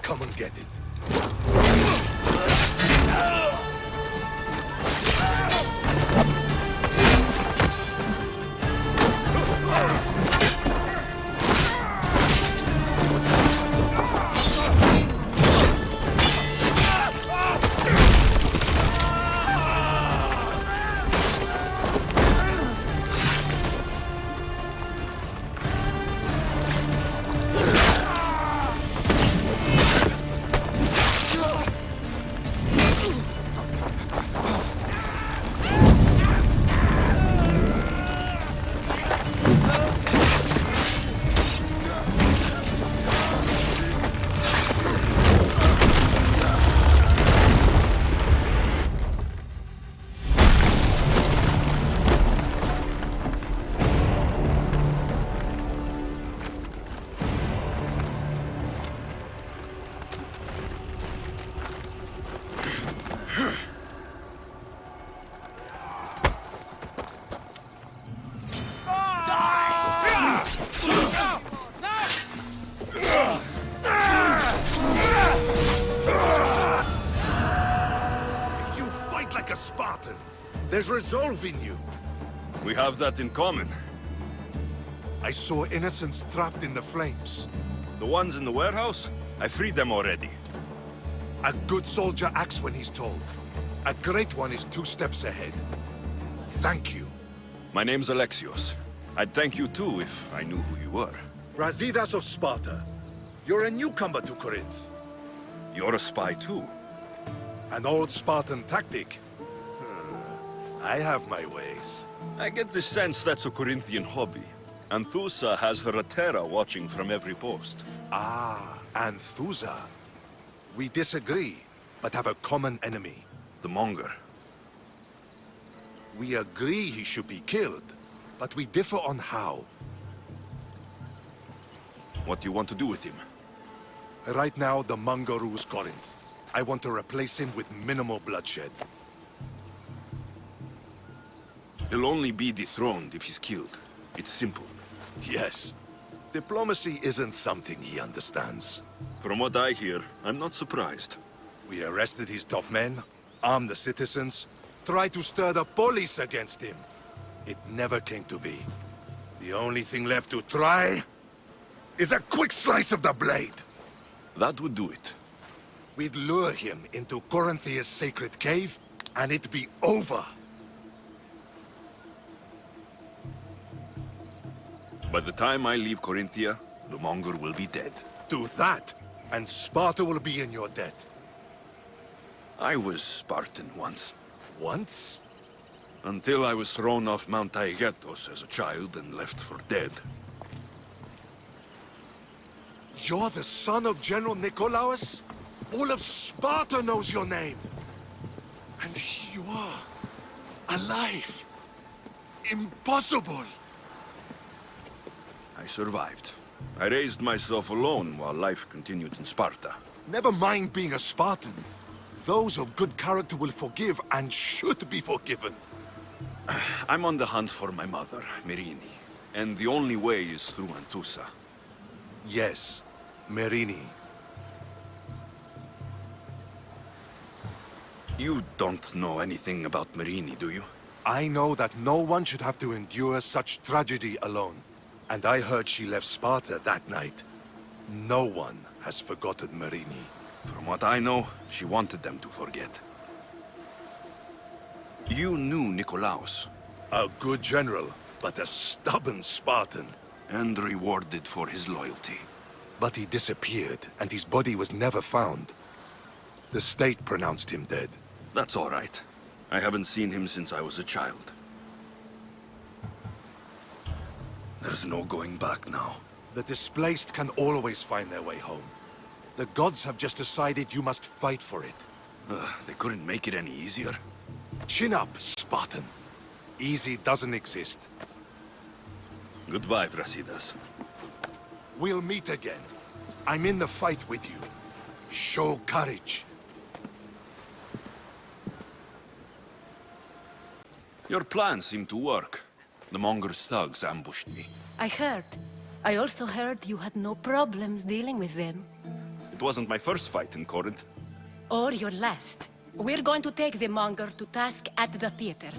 Come and get it. a Spartan. There's resolve in you. We have that in common. I saw innocents trapped in the flames. The ones in the warehouse? I freed them already. A good soldier acts when he's told. A great one is 2 steps ahead. Thank you. My name's Alexios. I'd thank you too if I knew who you were. Brasidas of Sparta. You're a newcomer to Corinth. You're a spy too. An old Spartan tactic. I have my ways. I get the sense that's a Corinthian hobby. Anthusa has her Atera watching from every post. Ah, Anthusa. We disagree, but have a common enemy. The Monger. We agree he should be killed, but we differ on how. What do you want to do with him? Right now, the Monger rules Corinth. I want to replace him with minimal bloodshed. He'll only be dethroned if he's killed. It's simple. Yes. Diplomacy isn't something he understands. From what I hear, I'm not surprised. We arrested his top men, armed the citizens, tried to stir the police against him. It never came to be. The only thing left to try is a quick slice of the blade. That would do it. We'd lure him into Corinthia's sacred cave, and it'd be over. By the time I leave Corinthia, the Monger will be dead. Do that, and Sparta will be in your debt. I was Spartan once. Once? Until I was thrown off Mount Taygetos as a child and left for dead. You're the son of General Nikolaos? All of Sparta knows your name. And here you are, alive. Impossible. I survived. I raised myself alone while life continued in Sparta. Never mind being a Spartan. Those of good character will forgive and should be forgiven. I'm on the hunt for my mother, Myrrine. And the only way is through Anthusa. Yes, Myrrine. You don't know anything about Myrrine, do you? I know that no one should have to endure such tragedy alone. And I heard she left Sparta that night. No one has forgotten Myrrine. From what I know, she wanted them to forget. You knew Nikolaos. A good general, but a stubborn Spartan. And rewarded for his loyalty. But he disappeared, and his body was never found. The state pronounced him dead. That's all right. I haven't seen him since I was a child. There's no going back now. The displaced can always find their way home. The gods have just decided you must fight for it. They couldn't make it any easier. Chin up, Spartan. Easy doesn't exist. Goodbye, Brasidas. We'll meet again. I'm in the fight with you. Show courage. Your plan seemed to work. The Monger's thugs ambushed me. I heard. I also heard you had no problems dealing with them. It wasn't my first fight in Corinth. Or your last. We're going to take the Monger to task at the theater.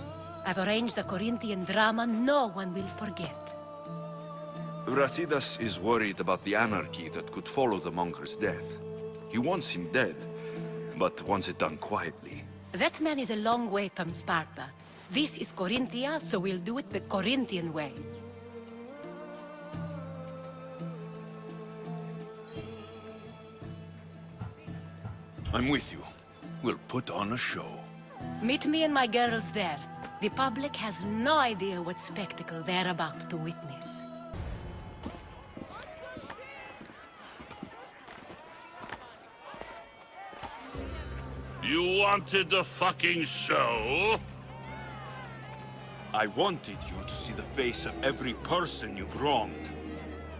I've arranged a Corinthian drama no one will forget. Brasidas is worried about the anarchy that could follow the Monger's death. He wants him dead, but wants it done quietly. That man is a long way from Sparta. This is Corinthia, so we'll do it the Corinthian way. I'm with you. We'll put on a show. Meet me and my girls there. The public has no idea what spectacle they're about to witness. You wanted the fucking show? I wanted you to see the face of every person you've wronged.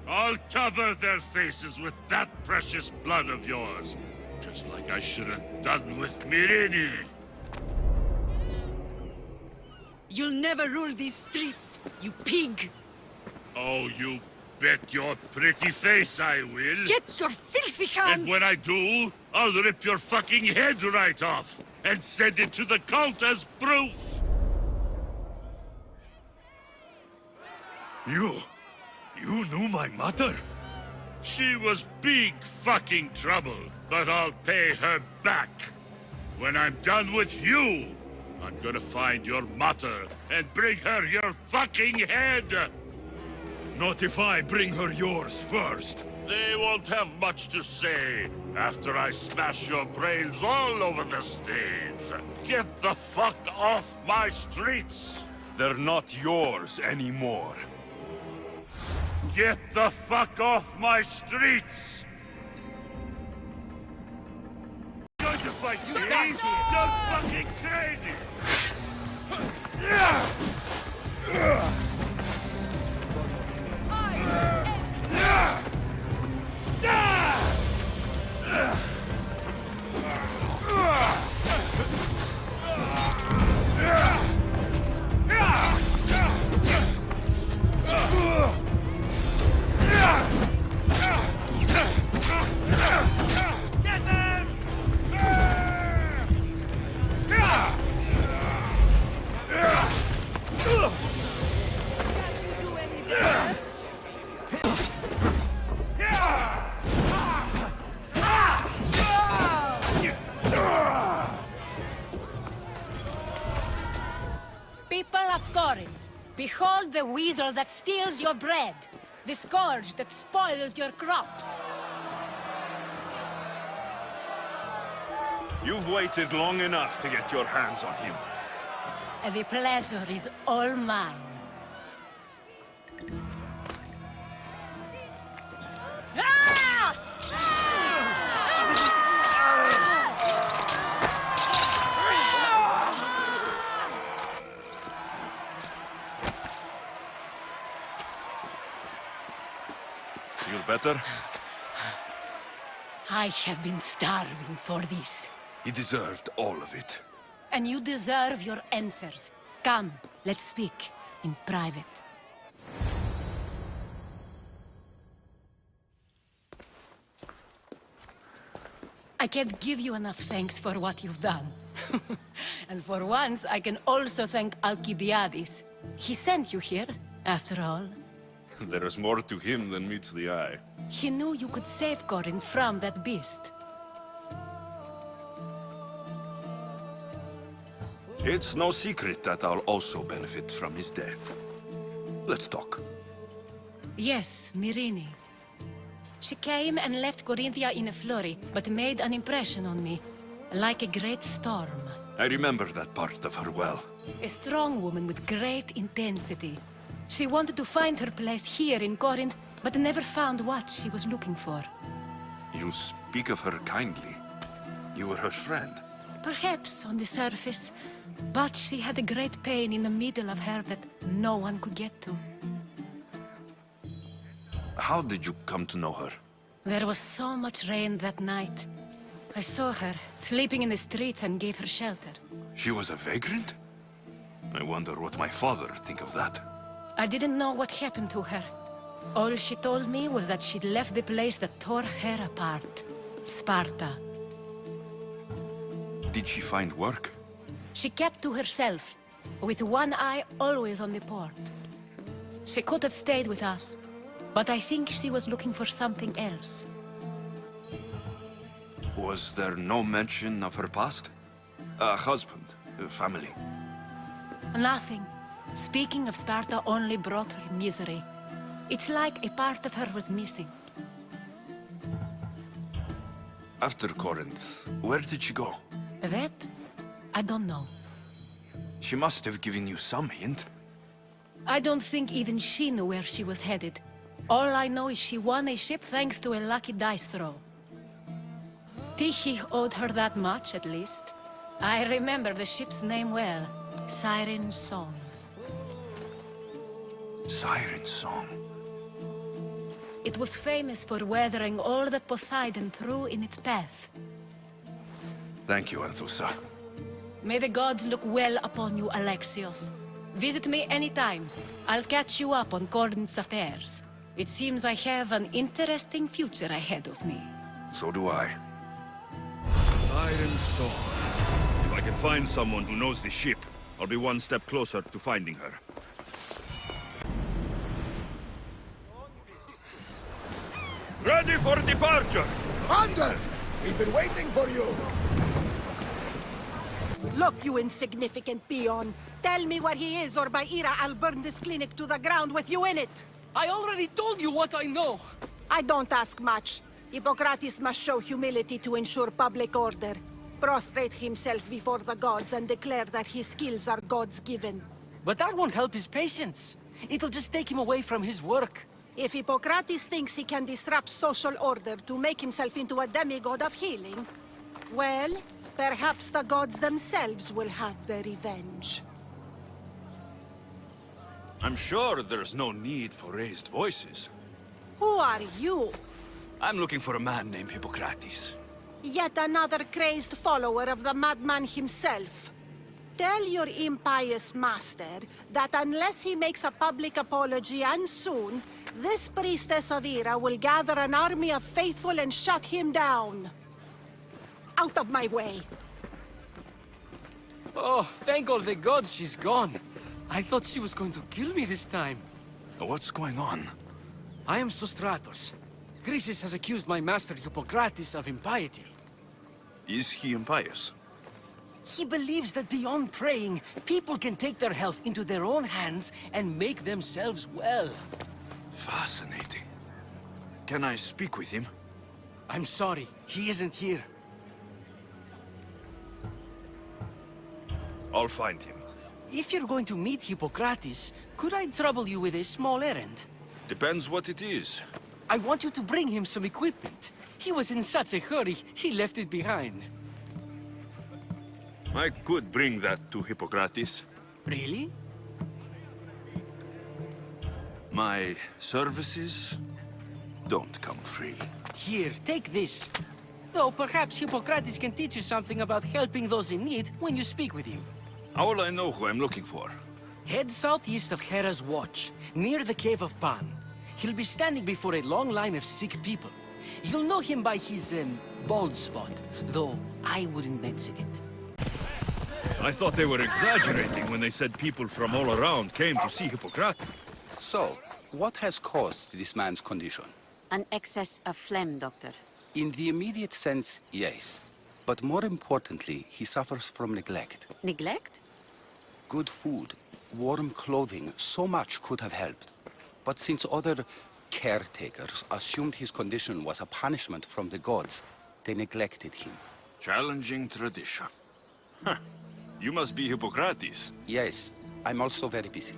I'll cover their faces with that precious blood of yours. Just like I should have done with Myrrine. You'll never rule these streets, you pig! Oh, you bet your pretty face I will. Get your filthy Significant! And when I do, I'll rip your fucking head right off and send it to the cult as proof! You knew my mother? She was big fucking trouble, but I'll pay her back. When I'm done with you, I'm gonna find your mother and bring her your fucking head! Not if I bring her yours first. They won't have much to say after I smash your brains all over the stage. Get the fuck off my streets! They're not yours anymore. Get the fuck off my streets! You're going to fight me? You're fucking crazy! People of Corinth, behold the weasel that steals your bread, the scourge that spoils your crops. You've waited long enough to get your hands on him. And the pleasure is all mine. Feel better? I have been starving for this. He deserved all of it. And you deserve your answers. Come, let's speak in private. I can't give you enough thanks for what you've done. And for once, I can also thank Alcibiades. He sent you here, after all. There is more to him than meets the eye. He knew you could save Corinth from that beast. It's no secret that I'll also benefit from his death. Let's talk. Yes, Myrine. She came and left Corinthia in a flurry, but made an impression on me, like a great storm. I remember that part of her well. A strong woman with great intensity. She wanted to find her place here in Corinth, but never found what she was looking for. You speak of her kindly. You were her friend. Perhaps on the surface, but she had a great pain in the middle of her that no one could get to. How did you come to know her? There was so much rain that night. I saw her, sleeping in the streets, and gave her shelter. She was a vagrant? I wonder what my father think of that. I didn't know what happened to her. All she told me was that she'd left the place that tore her apart. Sparta. Did she find work? She kept to herself, with one eye always on the port. She could have stayed with us, but I think she was looking for something else. Was there no mention of her past? A husband, a family? Nothing. Speaking of Sparta only brought her misery. It's like a part of her was missing. After Corinth, where did she go? That? I don't know. She must have given you some hint. I don't think even she knew where she was headed. All I know is she won a ship thanks to a lucky dice throw. Tyche owed her that much, at least. I remember the ship's name well. Siren Song. Siren Song. It was famous for weathering all that Poseidon threw in its path. Thank you, Anthusa. May the gods look well upon you, Alexios. Visit me anytime. I'll catch you up on Corinth's affairs. It seems I have an interesting future ahead of me. So do I. Siren's Song. If I can find someone who knows the ship, I'll be one step closer to finding her. Ready for departure! Commander! We've been waiting for you! Look, you insignificant peon. Tell me where he is, or by Ira, I'll burn this clinic to the ground with you in it. I already told you what I know. I don't ask much. Hippocrates must show humility to ensure public order. Prostrate himself before the gods and declare that his skills are gods given. But that won't help his patients. It'll just take him away from his work. If Hippocrates thinks he can disrupt social order to make himself into a demigod of healing, well, perhaps the gods themselves will have their revenge. I'm sure there's no need for raised voices. Who are you? I'm looking for a man named Hippocrates. Yet another crazed follower of the madman himself. Tell your impious master that unless he makes a public apology, and soon, this priestess of Ira will gather an army of faithful and shut him down. Out of my way! Oh, thank all the gods she's gone. I thought she was going to kill me this time. What's going on? I am Sostratos. Chrysis has accused my master Hippocrates of impiety. Is he impious? He believes that beyond praying, people can take their health into their own hands and make themselves well. Fascinating. Can I speak with him? I'm sorry, he isn't here. I'll find him. If you're going to meet Hippocrates, could I trouble you with a small errand? Depends what it is. I want you to bring him some equipment. He was in such a hurry, he left it behind. I could bring that to Hippocrates. Really? My services don't come free. Here, take this. Though perhaps Hippocrates can teach you something about helping those in need when you speak with him. How will I know who I'm looking for? Head southeast of Hera's Watch, near the Cave of Pan. He'll be standing before a long line of sick people. You'll know him by his, bald spot, though I wouldn't mention it. I thought they were exaggerating when they said people from all around came to see Hippocrates. So, what has caused this man's condition? An excess of phlegm, Doctor. In the immediate sense, yes. But more importantly, he suffers from neglect. Neglect? Good food, warm clothing, so much could have helped. But since other caretakers assumed his condition was a punishment from the gods, they neglected him. Challenging tradition. Huh. You must be Hippocrates. Yes, I'm also very busy.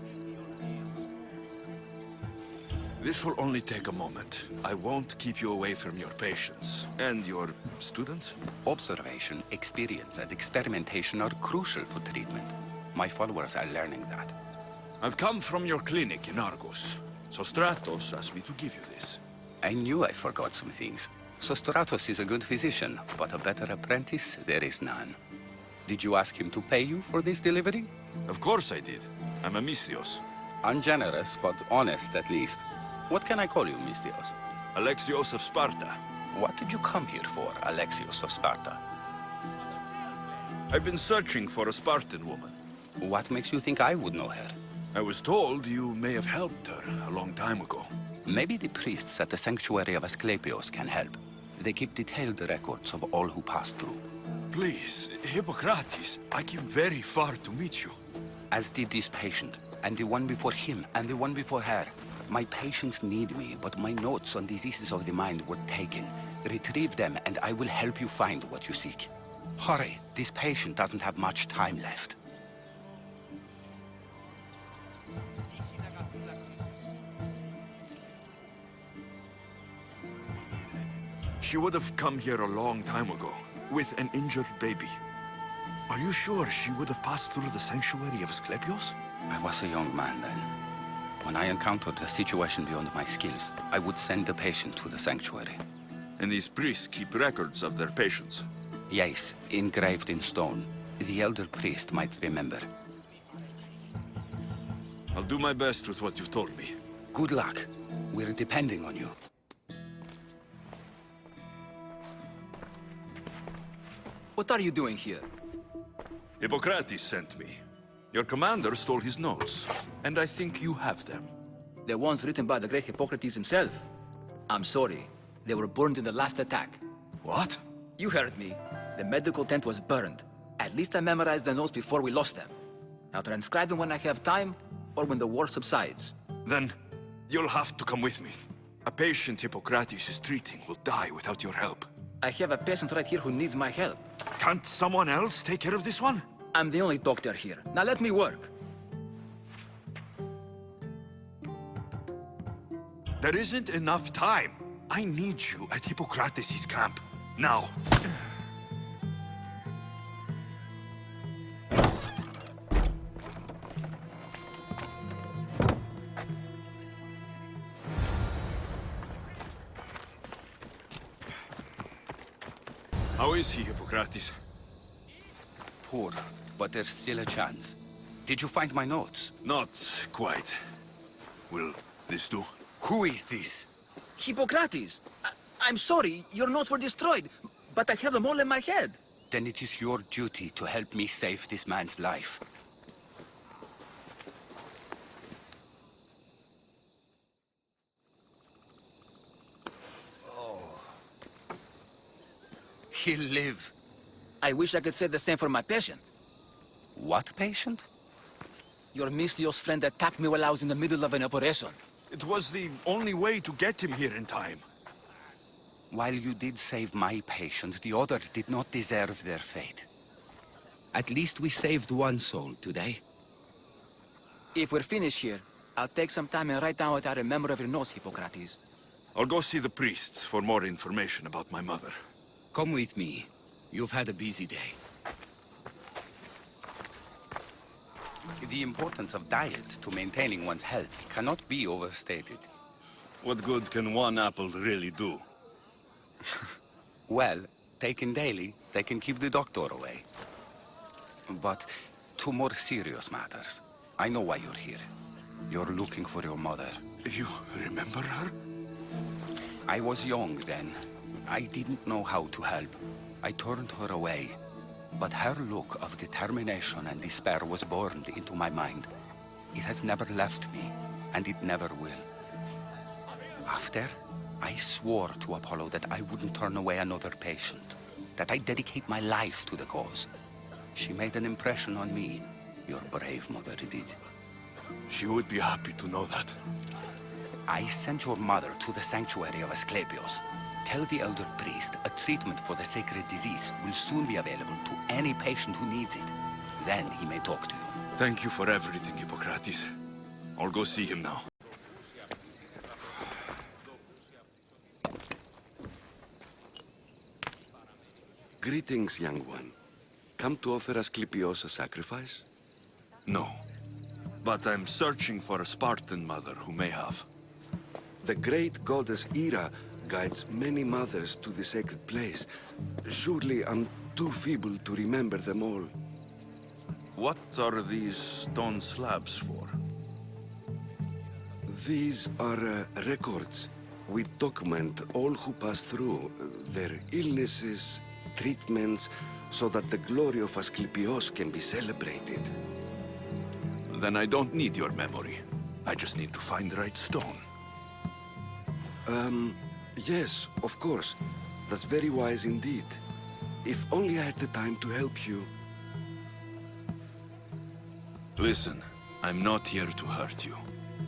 This will only take a moment. I won't keep you away from your patients. And your students? Observation, experience, and experimentation are crucial for treatment. My followers are learning that. I've come from your clinic in Argos. Sostratos asked me to give you this. I knew I forgot some things. Sostratos is a good physician, but a better apprentice there is none. Did you ask him to pay you for this delivery? Of course I did. I'm a Misthios. Ungenerous, but honest at least. What can I call you, Misthios? Alexios of Sparta. What did you come here for, Alexios of Sparta? I've been searching for a Spartan woman. What makes you think I would know her? I was told you may have helped her a long time ago. Maybe the priests at the sanctuary of Asclepios can help. They keep detailed records of all who passed through. Please, Hippocrates, I came very far to meet you. As did this patient, and the one before him, and the one before her. My patients need me, but my notes on diseases of the mind were taken. Retrieve them, and I will help you find what you seek. Hurry, this patient doesn't have much time left. She would have come here a long time ago, with an injured baby. Are you sure she would have passed through the sanctuary of Asclepios? I was a young man then. When I encountered a situation beyond my skills, I would send the patient to the sanctuary. And these priests keep records of their patients? Yes, engraved in stone. The elder priest might remember. I'll do my best with what you've told me. Good luck. We're depending on you. What are you doing here? Hippocrates sent me. Your commander stole his notes, and I think you have them. The ones written by the great Hippocrates himself. I'm sorry. They were burned in the last attack. What? You heard me. The medical tent was burned. At least I memorized the notes before we lost them. I'll transcribe them when I have time, or when the war subsides. Then, you'll have to come with me. A patient Hippocrates is treating will die without your help. I have a patient right here who needs my help. Can't someone else take care of this one? I'm the only doctor here. Now let me work. There isn't enough time. I need you at Hippocrates' camp. Now. How is he, Hippocrates? Poor, but there's still a chance. Did you find my notes? Not quite. Will this do? Who is this? Hippocrates! I'm sorry, your notes were destroyed, but I have them all in my head. Then it is your duty to help me save this man's life. He'll live. I wish I could say the same for my patient. What patient? Your Misthios friend attacked me while I was in the middle of an operation. It was the only way to get him here in time. While you did save my patient, the other did not deserve their fate. At least we saved one soul today. If we're finished here, I'll take some time and write down what I remember of your notes, Hippocrates. I'll go see the priests for more information about my mother. Come with me. You've had a busy day. The importance of diet to maintaining one's health cannot be overstated. What good can one apple really do? Well, taken daily, they can keep the doctor away. But to more serious matters, I know why you're here. You're looking for your mother. You remember her? I was young then. I didn't know how to help. I turned her away. But her look of determination and despair was burned into my mind. It has never left me, and it never will. After, I swore to Apollo that I wouldn't turn away another patient, that I'd dedicate my life to the cause. She made an impression on me. Your brave mother did. She would be happy to know that. I sent your mother to the sanctuary of Asclepios. Tell the elder priest a treatment for the sacred disease will soon be available to any patient who needs it. Then he may talk to you. Thank you for everything, Hippocrates. I'll go see him now. Greetings, young one. Come to offer Asclepios a sacrifice? No. But I'm searching for a Spartan mother who may have. The great goddess Hera guides many mothers to the sacred place. Surely I'm too feeble to remember them all. What are these stone slabs for? These are records. We document all who pass through, their illnesses, treatments, so that the glory of Asclepios can be celebrated. Then I don't need your memory. I just need to find the right stone. Yes, of course. That's very wise indeed. If only I had the time to help you. Listen, I'm not here to hurt you.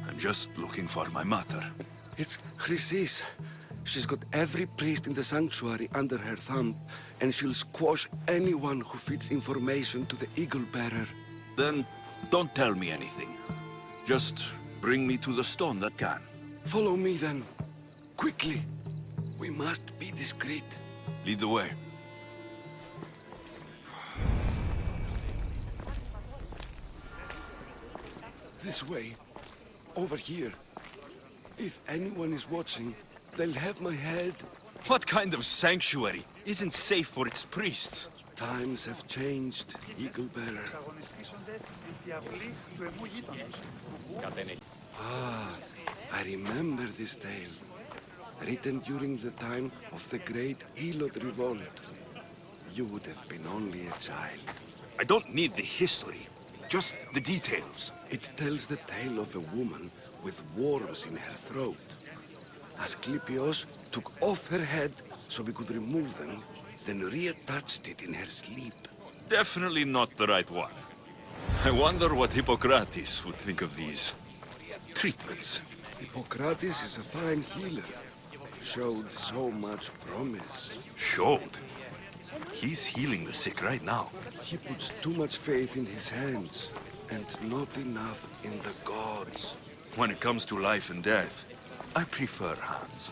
I'm just looking for my mother. It's Chrysis. She's got every priest in the sanctuary under her thumb, and she'll squash anyone who feeds information to the Eagle Bearer. Then don't tell me anything. Just bring me to the stone that can. Follow me then. Quickly. We must be discreet. Lead the way. This way. Over here. If anyone is watching, they'll have my head. What kind of sanctuary isn't safe for its priests? Times have changed, Eagle Bearer. Ah, I remember this tale. Written during the time of the Great Helot Revolt. you would have been only a child. I don't need the history, just the details. It tells the tale of a woman with worms in her throat. Asclepius took off her head so we could remove them, then reattached it in her sleep. Definitely not the right one. I wonder what Hippocrates would think of these treatments. Hippocrates is a fine healer. Showed so much promise. Showed? He's healing the sick right now. He puts too much faith in his hands, and not enough in the gods. When it comes to life and death, I prefer hands.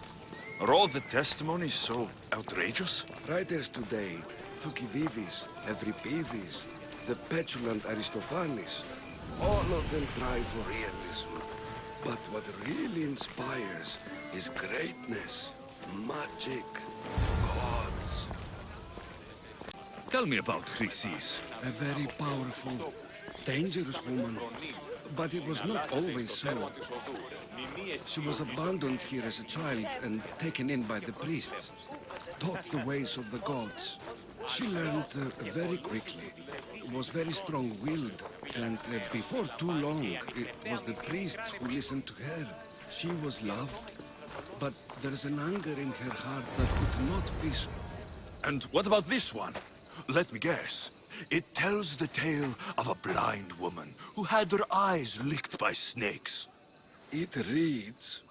Are all the testimonies so outrageous? Writers today, Thucydides, Euripides, the petulant Aristophanes, all of them try for realism. But what really inspires is greatness, magic, gods. Tell me about Chrysis. A very powerful, dangerous woman. But it was not always so. She was abandoned here as a child and taken in by the priests. Taught the ways of the gods. She learned very quickly. Was very strong-willed. And before too long, it was the priests who listened to her. She was loved. But there's an anger in her heart that could not be... And what about this one? Let me guess. It tells the tale of a blind woman who had her eyes licked by snakes. It reads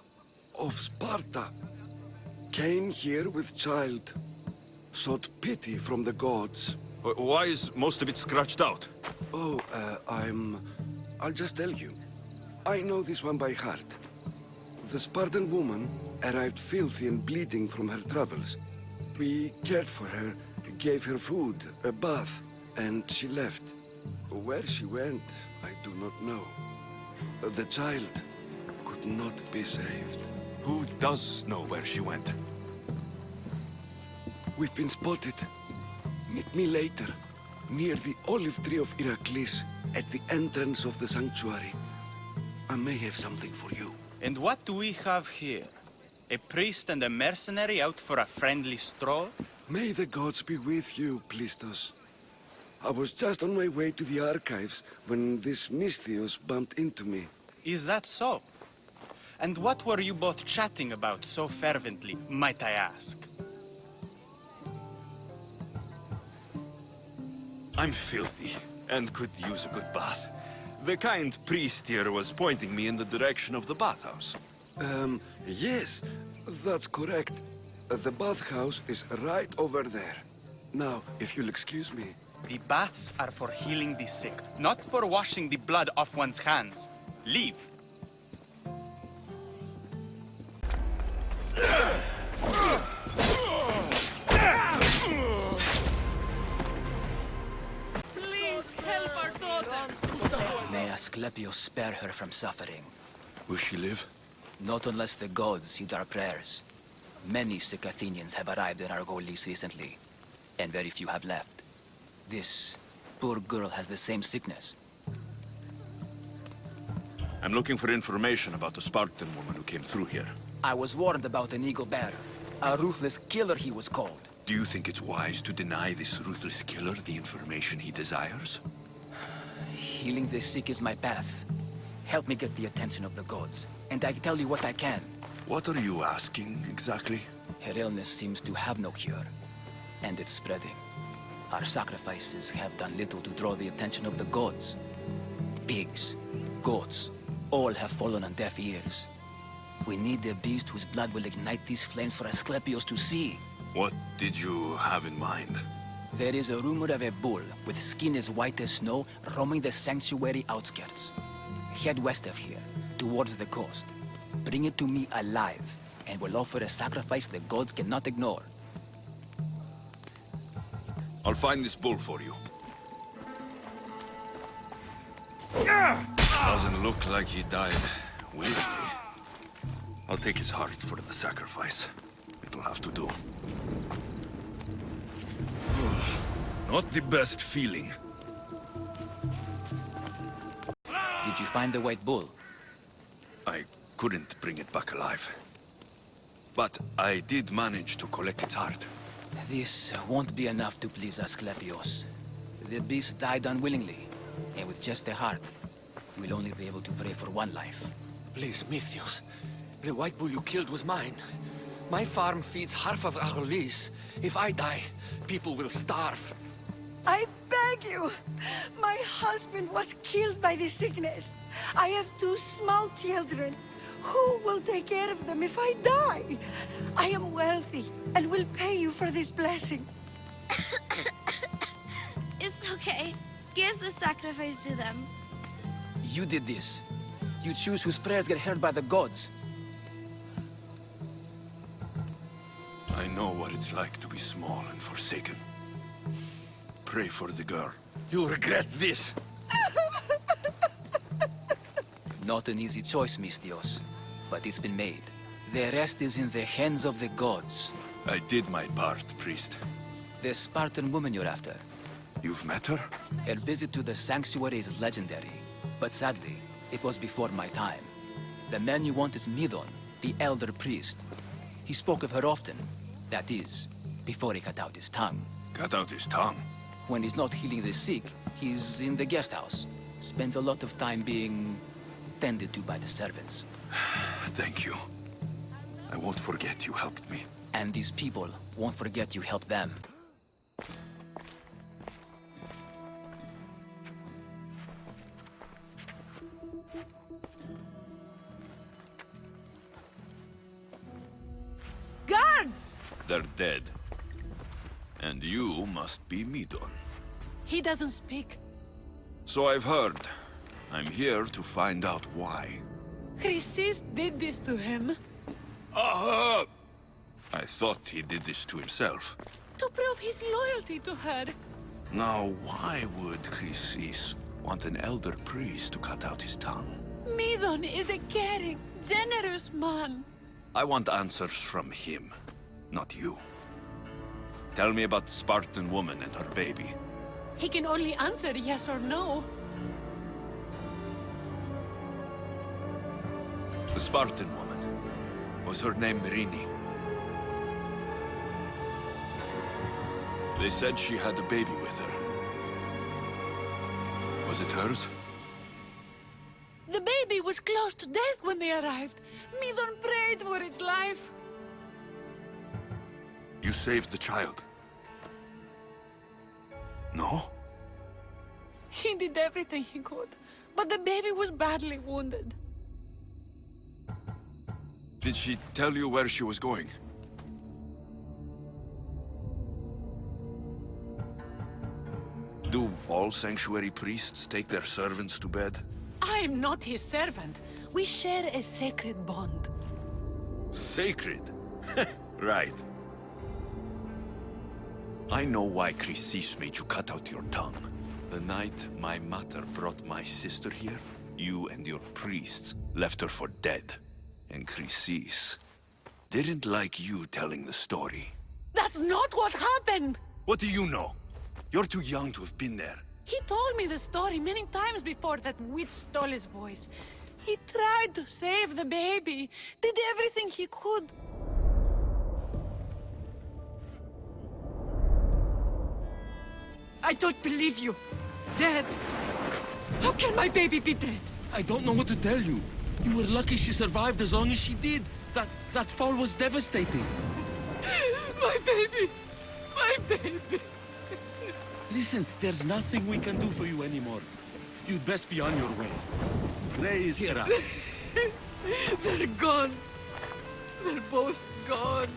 of Sparta. Came here with child. Sought pity from the gods. Why is most of it scratched out? Oh, I'll just tell you. I know this one by heart. The Spartan woman arrived filthy and bleeding from her travels. We cared for her, gave her food, a bath, and she left. Where she went, I do not know. The child could not be saved. Who does know where she went? We've been spotted. Meet me later, near the olive tree of Heracles, at the entrance of the sanctuary. I may have something for you. And what do we have here? A priest and a mercenary out for a friendly stroll? May the gods be with you, Plistos. I was just on my way to the archives when this Misthios bumped into me. Is that so? And what were you both chatting about so fervently, might I ask? I'm filthy and could use a good bath. The kind priest here was pointing me in the direction of the bathhouse. Yes, that's correct. The bathhouse is right over there. Now, if you'll excuse me. The baths are for healing the sick, not for washing the blood off one's hands. Leave. Please help our daughter! May Asclepius spare her from suffering. Will she live? Not unless the gods heed our prayers. Many sick Athenians have arrived in Argolis recently, and very few have left. This poor girl has the same sickness. I'm looking for information about the Spartan woman who came through here. I was warned about an eagle bearer. A ruthless killer, he was called. Do you think it's wise to deny this ruthless killer the information he desires? Healing the sick is my path. Help me get the attention of the gods, and I tell you what I can. What are you asking, exactly? Her illness seems to have no cure, and it's spreading. Our sacrifices have done little to draw the attention of the gods. Pigs, goats, all have fallen on deaf ears. We need a beast whose blood will ignite these flames for Asclepius to see. What did you have in mind? There is a rumor of a bull with skin as white as snow roaming the sanctuary outskirts. Head west of here, towards the coast. Bring it to me alive, and we'll offer a sacrifice the gods cannot ignore. I'll find this bull for you. Doesn't look like he died willingly. I'll take his heart for the sacrifice. It'll have to do. Not the best feeling. Did you find the white bull? I couldn't bring it back alive. But I did manage to collect its heart. This won't be enough to please Asclepios. The beast died unwillingly, and with just a heart, we'll only be able to pray for one life. Please, Mythios. The white bull you killed was mine. My farm feeds half of our lease. If I die, people will starve. I beg you! My husband was killed by the sickness. I have 2 small children. Who will take care of them if I die? I am wealthy and will pay you for this blessing. It's okay. Give the sacrifice to them. You did this. You choose whose prayers get heard by the gods. I know what it's like to be small and forsaken. Pray for the girl. You'll regret this. Not an easy choice, Mystios, but it's been made. The rest is in the hands of the gods. I did my part, priest. The Spartan woman you're after. You've met her? Her visit to the sanctuary is legendary, but sadly, it was before my time. The man you want is Midon, the elder priest. He spoke of her often. That is, before he cut out his tongue. Cut out his tongue? When he's not healing the sick, he's in the guest house. Spends a lot of time being tended to by the servants. Thank you. I won't forget you helped me. And these people won't forget you helped them. Guards! They're dead. And you must be Midon. He doesn't speak. So I've heard. I'm here to find out why. Chrysis did this to him. Aha! I thought he did this to himself. To prove his loyalty to her. Now, why would Chrysis want an elder priest to cut out his tongue? Midon is a caring, generous man. I want answers from him, not you. Tell me about the Spartan woman and her baby. He can only answer yes or no. The Spartan woman. Was her name Merini? They said she had a baby with her. Was it hers? The baby was close to death when they arrived. Midon prayed for its life. You saved the child. No? He did everything he could, but the baby was badly wounded. Did she tell you where she was going? Do all sanctuary priests take their servants to bed? I am not his servant. We share a sacred bond. Sacred? Right. I know why Chrysis made you cut out your tongue. The night my mother brought my sister here, you and your priests left her for dead. And Chrysis didn't like you telling the story. That's not what happened! What do you know? You're too young to have been there. He told me the story many times before that witch stole his voice. He tried to save the baby, did everything he could. I don't believe you. Dead. How can my baby be dead? I don't know what to tell you. You were lucky she survived as long as she did. That fall was devastating. My baby! My baby! Listen, there's nothing we can do for you anymore. You'd best be on your way. Praise Hera. They're gone. They're both gone.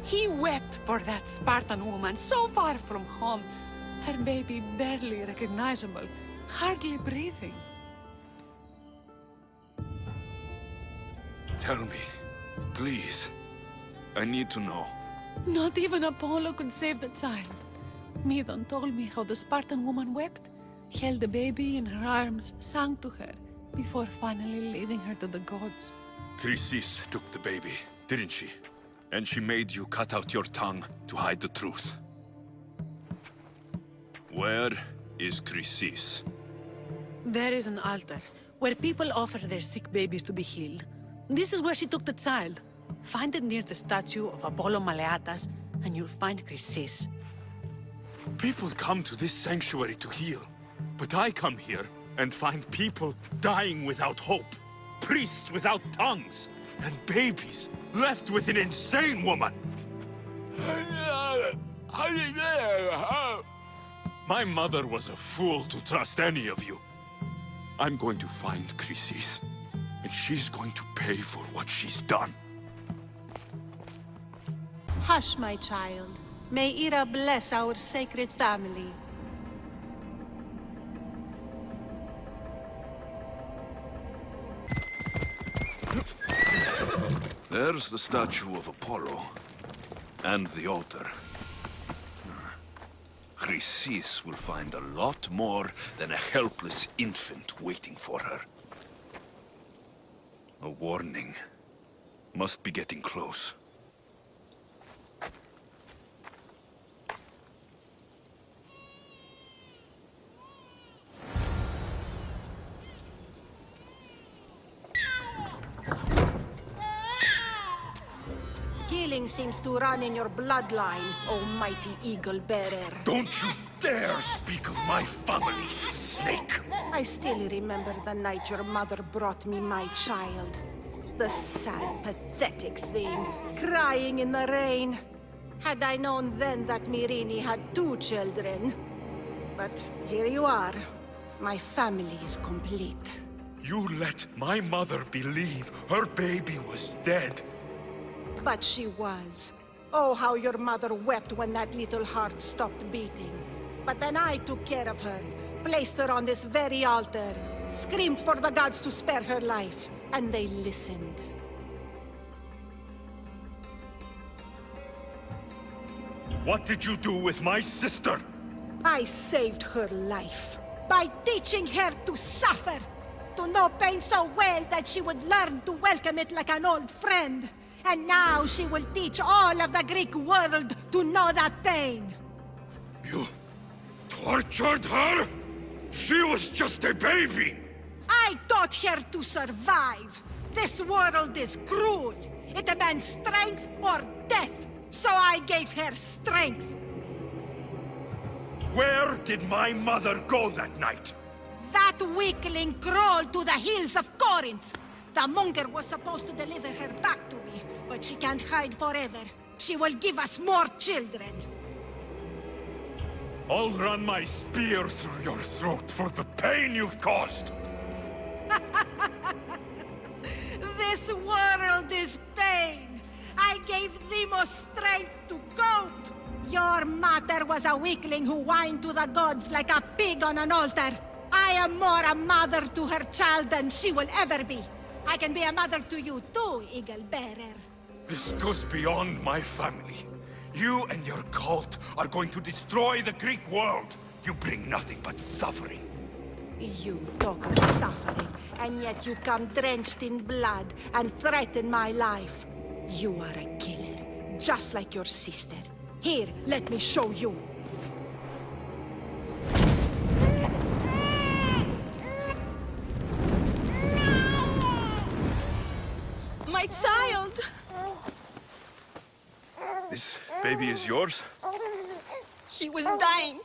He wept for that Spartan woman so far from home. Her baby barely recognizable, hardly breathing. Tell me, please. I need to know. Not even Apollo could save the child. Midon told me how the Spartan woman wept, held the baby in her arms, sang to her, before finally leading her to the gods. Chrysis took the baby, didn't she? And she made you cut out your tongue to hide the truth. Where is Chrysis? There is an altar, where people offer their sick babies to be healed. This is where she took the child. Find it near the statue of Apollo Maleatas, and you'll find Chrysis. People come to this sanctuary to heal, but I come here and find people dying without hope, priests without tongues, and babies left with an insane woman. My mother was a fool to trust any of you. I'm going to find Chrysis, and she's going to pay for what she's done. Hush, my child. May Ira bless our sacred family. There's the statue of Apollo. And the altar. Chrysis will find a lot more than a helpless infant waiting for her. A warning. Must be getting close. Killing seems to run in your bloodline, almighty eagle bearer. Don't you dare speak of my family, snake! I still remember the night your mother brought me my child. The sad, pathetic thing, crying in the rain. Had I known then that Mirini had 2 children. But here you are. My family is complete. You let my mother believe her baby was dead. But she was. Oh, how your mother wept when that little heart stopped beating. But then I took care of her, placed her on this very altar, screamed for the gods to spare her life, and they listened. What did you do with my sister? I saved her life by teaching her to suffer, to know pain so well that she would learn to welcome it like an old friend. And now she will teach all of the Greek world to know that pain. You tortured her? She was just a baby! I taught her to survive. This world is cruel. It demands strength or death. So I gave her strength. Where did my mother go that night? That weakling crawled to the hills of Corinth. The monger was supposed to deliver her back to me, but she can't hide forever. She will give us more children. I'll run my spear through your throat for the pain you've caused. This world is pain. I gave Demos strength to cope. Your mother was a weakling who whined to the gods like a pig on an altar. I am more a mother to her child than she will ever be. I can be a mother to you too, Eagle Bearer. This goes beyond my family. You and your cult are going to destroy the Greek world. You bring nothing but suffering. You talk of suffering, and yet you come drenched in blood and threaten my life. You are a killer, just like your sister. Here, let me show you. My child! This baby is yours? He was dying.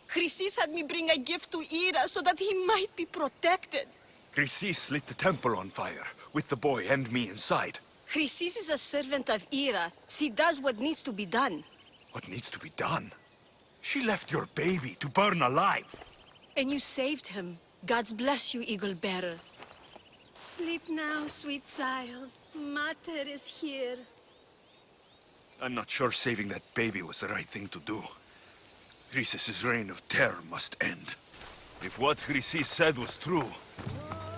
Chrysis had me bring a gift to Ira so that he might be protected. Chrysis lit the temple on fire, with the boy and me inside. Chrysis is a servant of Ira. She does what needs to be done. What needs to be done? She left your baby to burn alive. And you saved him. God's bless you, Eagle Bearer. Sleep now, sweet child. Mater is here. I'm not sure saving that baby was the right thing to do. Chrysis' reign of terror must end. If what Chrysis said was true,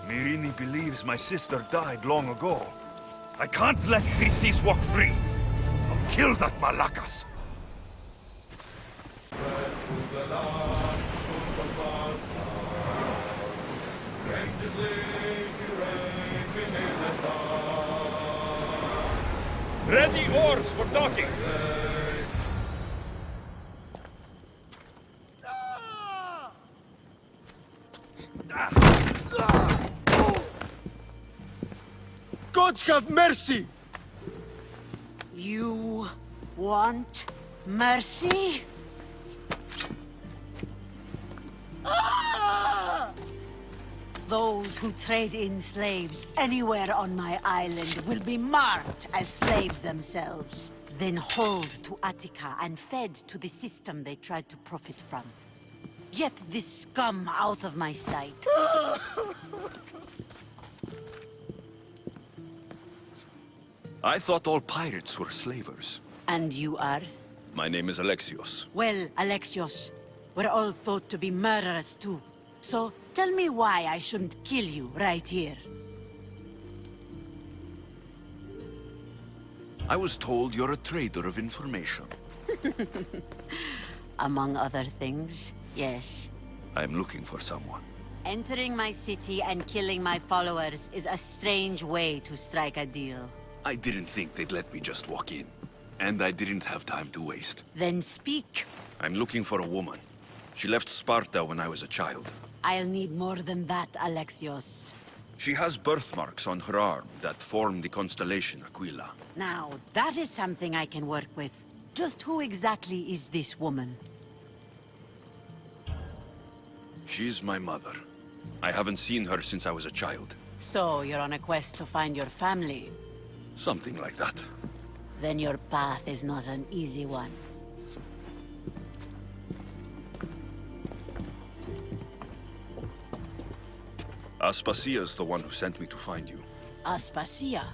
Mirini believes my sister died long ago. I can't let Chrysis walk free. I'll kill that Malakas. Ready oars for docking. gods have mercy! You want mercy? Ah! Those who trade in slaves anywhere on my island will be marked as slaves themselves, then hauled to Attica and fed to the system they tried to profit from. Get this scum out of my sight. I thought all pirates were slavers. And you are? My name is Alexios. Well, Alexios, we're all thought to be murderers too. So tell me why I shouldn't kill you right here. I was told you're a trader of information. Among other things, yes. I'm looking for someone. Entering my city and killing my followers is a strange way to strike a deal. I didn't think they'd let me just walk in. And I didn't have time to waste. Then speak. I'm looking for a woman. She left Sparta when I was a child. I'll need more than that, Alexios. She has birthmarks on her arm that form the constellation Aquila. Now, that is something I can work with. Just who exactly is this woman? She's my mother. I haven't seen her since I was a child. So, you're on a quest to find your family? Something like that. Then your path is not an easy one. Aspasia's the one who sent me to find you. Aspasia?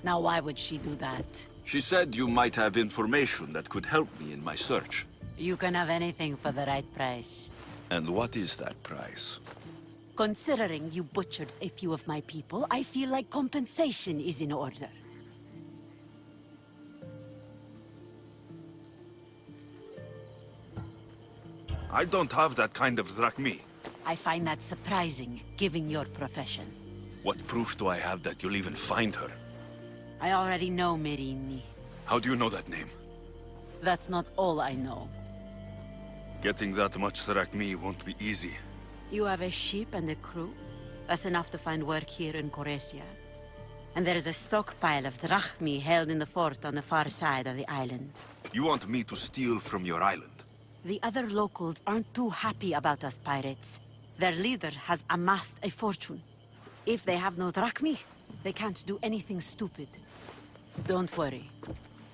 Now why would she do that? She said you might have information that could help me in my search. You can have anything for the right price. And what is that price? Considering you butchered a few of my people, I feel like compensation is in order. I don't have that kind of drachmi. I find that surprising, given your profession. What proof do I have that you'll even find her? I already know Merini. How do you know that name? That's not all I know. Getting that much drachmi won't be easy. You have a ship and a crew? That's enough to find work here in Coresia. And there is a stockpile of drachmi held in the fort on the far side of the island. You want me to steal from your island? The other locals aren't too happy about us pirates. Their leader has amassed a fortune. If they have no drachmi, they can't do anything stupid. Don't worry.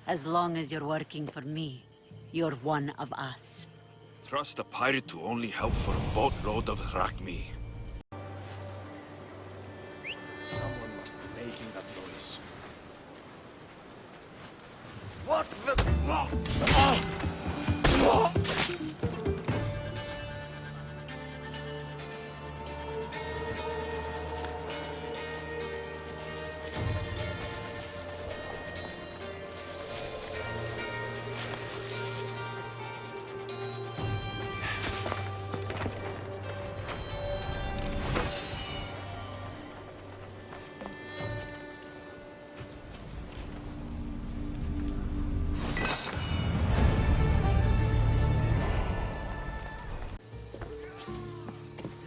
As long as you're working for me, you're one of us. Trust a pirate to only help for a boatload of drachmi. Someone must be making that noise. What the...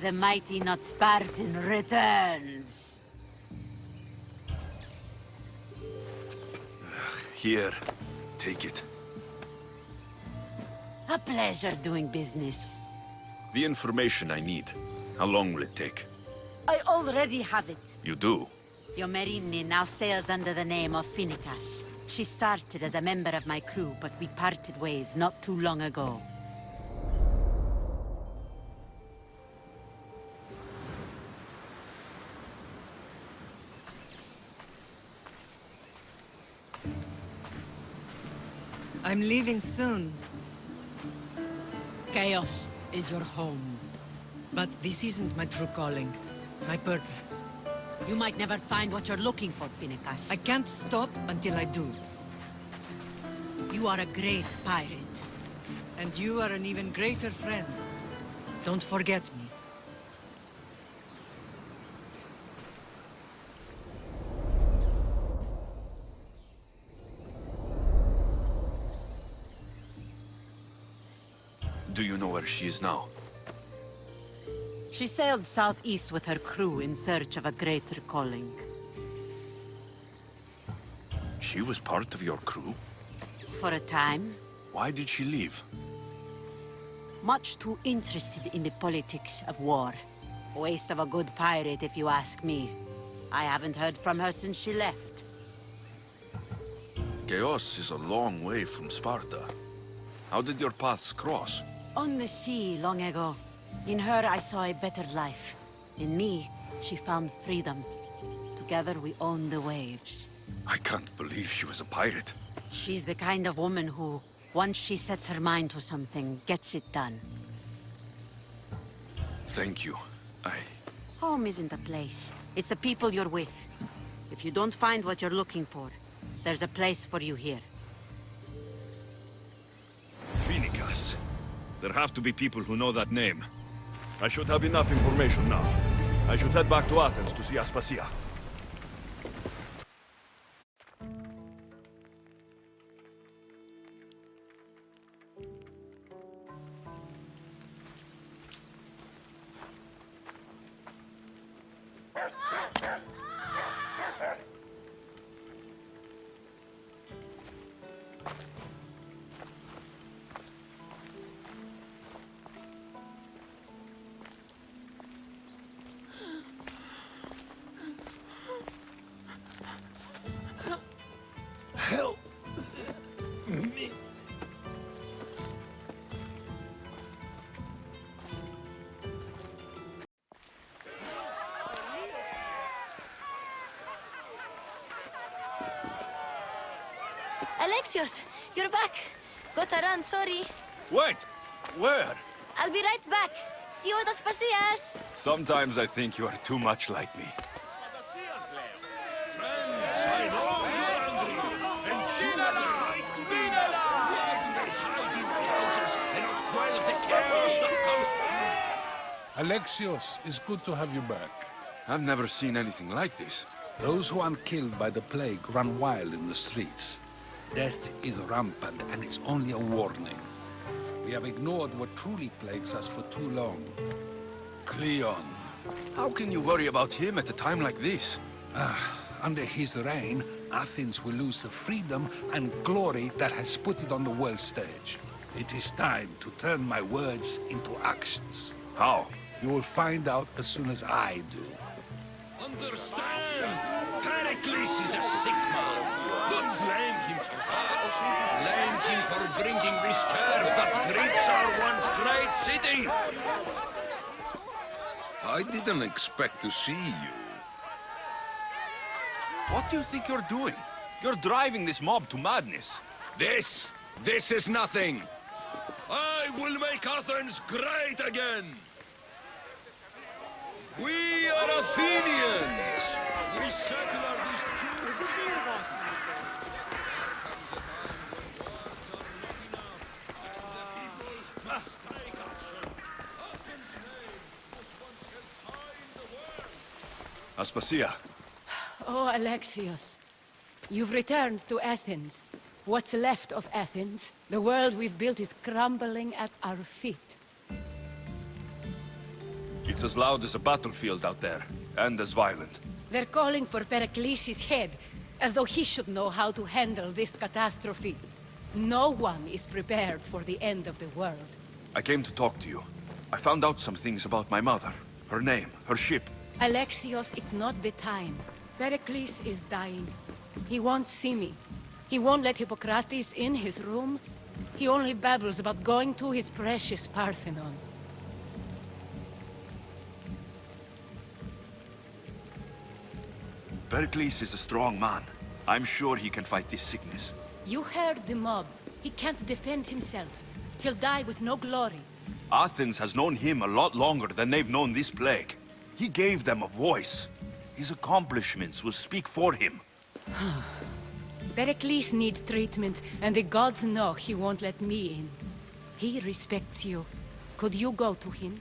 The mighty not Spartan returns. Here, take it. A pleasure doing business. The information I need. How long will it take? I already have it. You do? Your Merini now sails under the name of Finicas. She started as a member of my crew, but we parted ways not too long ago. I'm leaving soon. Chaos is your home. But this isn't my true calling. My purpose. You might never find what you're looking for, Finicas. I can't stop until I do. You are a great pirate. And you are an even greater friend. Don't forget me. Do you know where she is now? She sailed southeast with her crew in search of a greater calling. She was part of your crew? For a time. Why did she leave? Much too interested in the politics of war. Waste of a good pirate, if you ask me. I haven't heard from her since she left. Chaos is a long way from Sparta. How did your paths cross? On the sea, long ago. In her, I saw a better life. In me, she found freedom. Together, we owned the waves. I can't believe she was a pirate. She's the kind of woman who, once she sets her mind to something, gets it done. Thank you. Home isn't a place. It's the people you're with. If you don't find what you're looking for, there's a place for you here. Vinikas. There have to be people who know that name. I should have enough information now. I should head back to Athens to see Aspasia. Help me. Alexios, you're back. Gotta run, sorry. Wait! Where? I'll be right back. See you at Aspasias. Sometimes I think you are too much like me. Alexios, it's good to have you back. I've never seen anything like this. Those who aren't killed by the plague run wild in the streets. Death is rampant, and it's only a warning. We have ignored what truly plagues us for too long. Cleon. How can you worry about him at a time like this? Under his reign, Athens will lose the freedom and glory that has put it on the world stage. It is time to turn my words into actions. How? You will find out as soon as I do. Understand! Pericles is a sick man. Don't blame him for that. Blame him for bringing this curse that grips our once great city. I didn't expect to see you. What do you think you're doing? You're driving this mob to madness. This is nothing. I will make Athens great again. We are Athenians. We settle our disputes. Aspasia. Oh, Alexios. You've returned to Athens. What's left of Athens? The world we've built is crumbling at our feet. It's as loud as a battlefield out there, and as violent. They're calling for Pericles' head, as though he should know how to handle this catastrophe. No one is prepared for the end of the world. I came to talk to you. I found out some things about my mother. Her name, her ship. Alexios, it's not the time. Pericles is dying. He won't see me. He won't let Hippocrates in his room. He only babbles about going to his precious Parthenon. Pericles is a strong man. I'm sure he can fight this sickness. You heard the mob. He can't defend himself. He'll die with no glory. Athens has known him a lot longer than they've known this plague. He gave them a voice. His accomplishments will speak for him. Pericles needs treatment, and the gods know he won't let me in. He respects you. Could you go to him?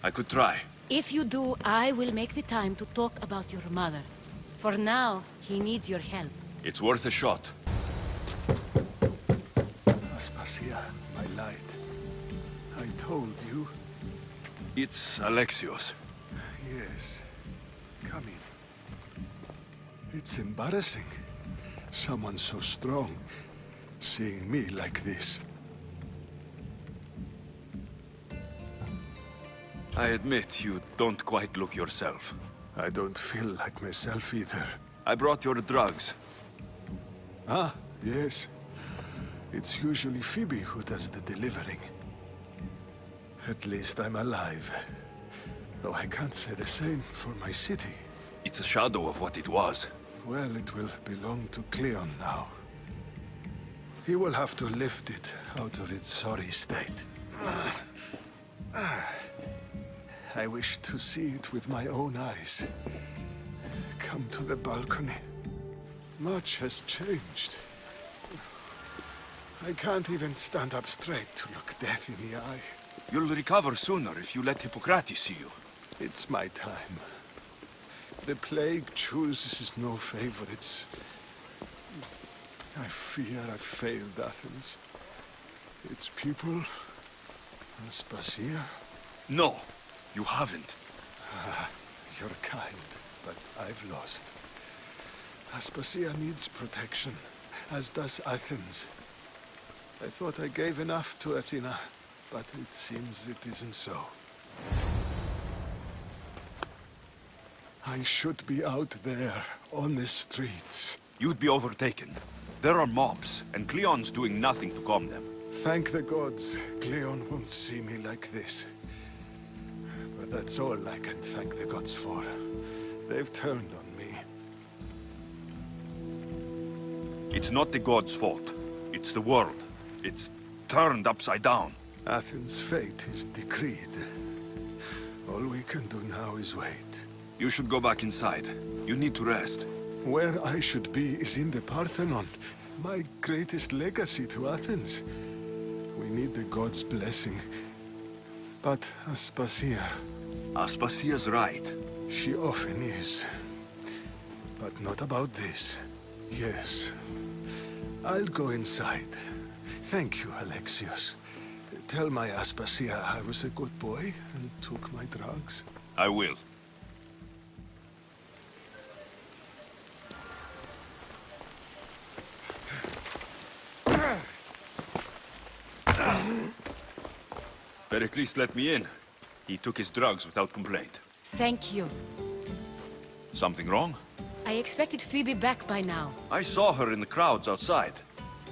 I could try. If you do, I will make the time to talk about your mother. For now, he needs your help. It's worth a shot. Aspasia, my light. I told you. It's Alexios. Yes. Come in. It's embarrassing. Someone so strong, seeing me like this. I admit you don't quite look yourself. I don't feel like myself either. I brought your drugs. Ah, yes. It's usually Phoebe who does the delivering. At least I'm alive. Though I can't say the same for my city. It's a shadow of what it was. Well, it will belong to Cleon now. He will have to lift it out of its sorry state. I wish to see it with my own eyes. Come to the balcony. Much has changed. I can't even stand up straight to look death in the eye. You'll recover sooner if you let Hippocrates see you. It's my time. The plague chooses no favorites. I fear I've failed Athens. Its people, Aspasia. No, you haven't. You're kind, but I've lost. Aspasia needs protection, as does Athens. I thought I gave enough to Athena, but it seems it isn't so. I should be out there, on the streets. You'd be overtaken. There are mobs, and Cleon's doing nothing to calm them. Thank the gods, Cleon won't see me like this. But that's all I can thank the gods for. They've turned on me. It's not the gods' fault. It's the world. It's turned upside down. Athens' fate is decreed. All we can do now is wait. You should go back inside. You need to rest. Where I should be is in the Parthenon, my greatest legacy to Athens. We need the gods' blessing. But Aspasia... Aspasia's right. She often is. But not about this. Yes. I'll go inside. Thank you, Alexios. Tell my Aspasia I was a good boy and took my drugs. I will. Pericles let me in. He took his drugs without complaint. Thank you. Something wrong? I expected Phoebe back by now. I saw her in the crowds outside.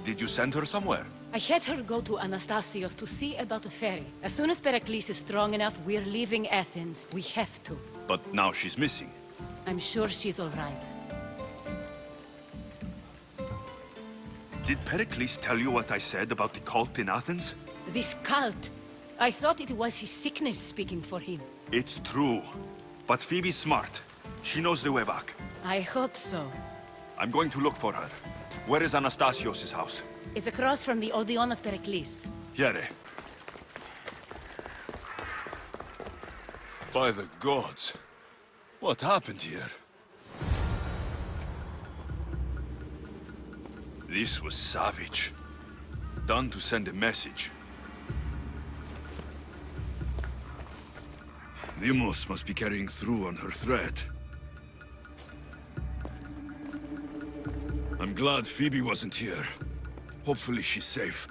Did you send her somewhere? I had her go to Anastasios to see about a ferry. As soon as Pericles is strong enough, we're leaving Athens. We have to. But now she's missing. I'm sure she's all right. Did Pericles tell you what I said about the cult in Athens? This cult. I thought it was his sickness speaking for him. It's true. But Phoebe's smart. She knows the way back. I hope so. I'm going to look for her. Where is Anastasios' house? It's across from the Odeon of Pericles. Here. By the gods. What happened here? This was savage. Done to send a message. Deimos must be carrying through on her threat. I'm glad Phoebe wasn't here. Hopefully she's safe.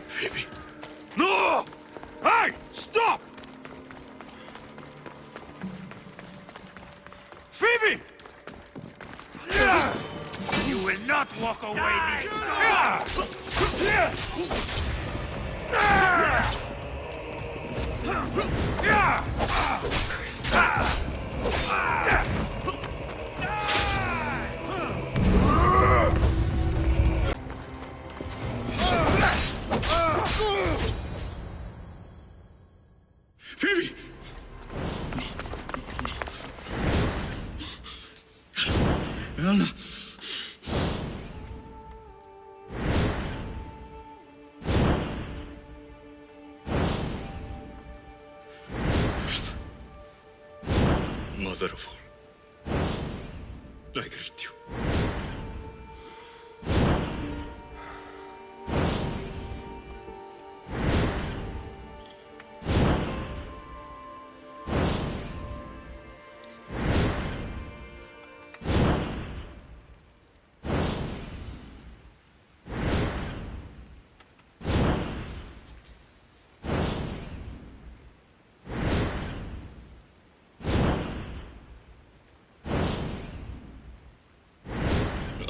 Phoebe. No! Hey! Stop! Phoebe! You will not walk away this Phoebe! Anna! Mother of all, I greet you.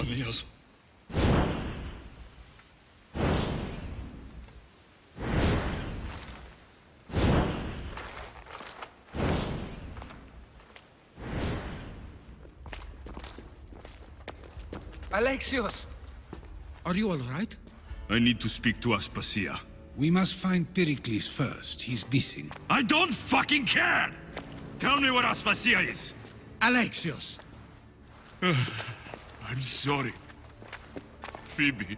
Anias. Alexios! Are you all right? I need to speak to Aspasia. We must find Pericles first. He's missing. I don't fucking care! Tell me where Aspasia is! Alexios! I'm sorry. Phoebe.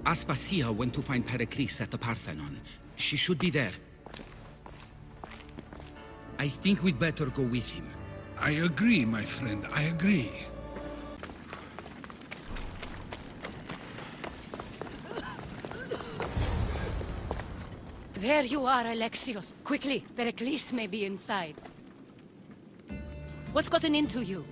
Aspasia went to find Pericles at the Parthenon. She should be there. I think we'd better go with him. I agree, my friend. I agree. There you are, Alexios. Quickly, Pericles may be inside. What's gotten into you?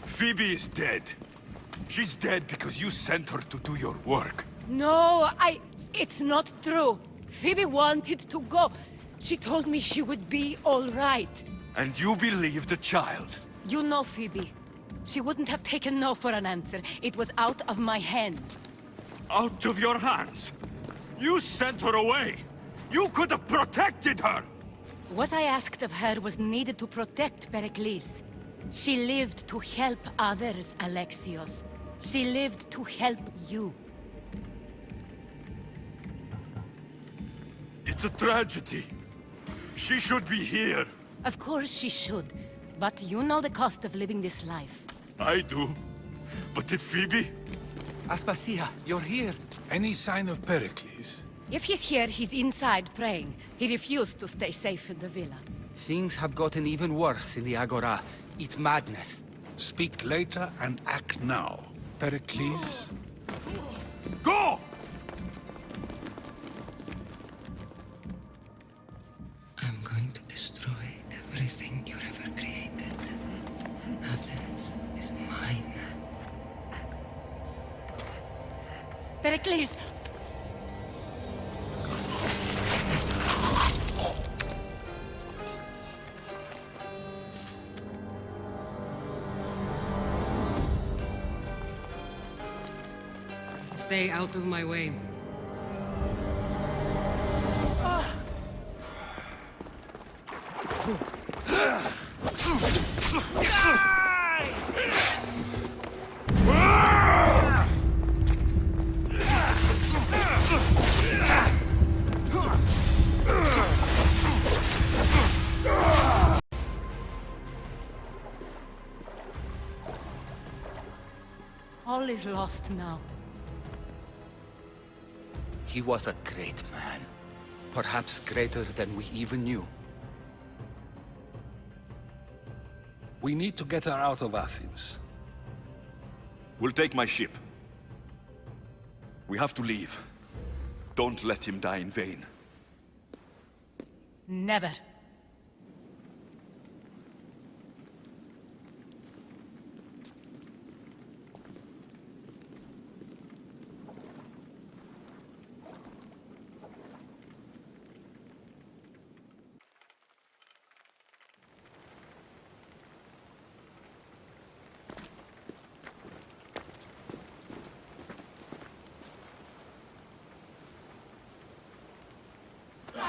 Phoebe is dead. She's dead because you sent her to do your work. No, It's not true. Phoebe wanted to go. She told me she would be all right. And you believe the child? You know Phoebe. She wouldn't have taken no for an answer. It was out of my hands. Out of your hands? You sent her away! You could have protected her! What I asked of her was needed to protect Pericles. She lived to help others, Alexios. She lived to help you. It's a tragedy. She should be here. Of course she should. But you know the cost of living this life. I do. But did Phoebe? Aspasia, you're here. Any sign of Pericles? If he's here, he's inside praying. He refused to stay safe in the villa. Things have gotten even worse in the Agora. It's madness. Speak later and act now. Pericles? Go! I'm going to destroy everything you've ever created. Athens is mine. Pericles! Stay out of my way. All is lost now. He was a great man. Perhaps greater than we even knew. We need to get her out of Athens. We'll take my ship. We have to leave. Don't let him die in vain. Never.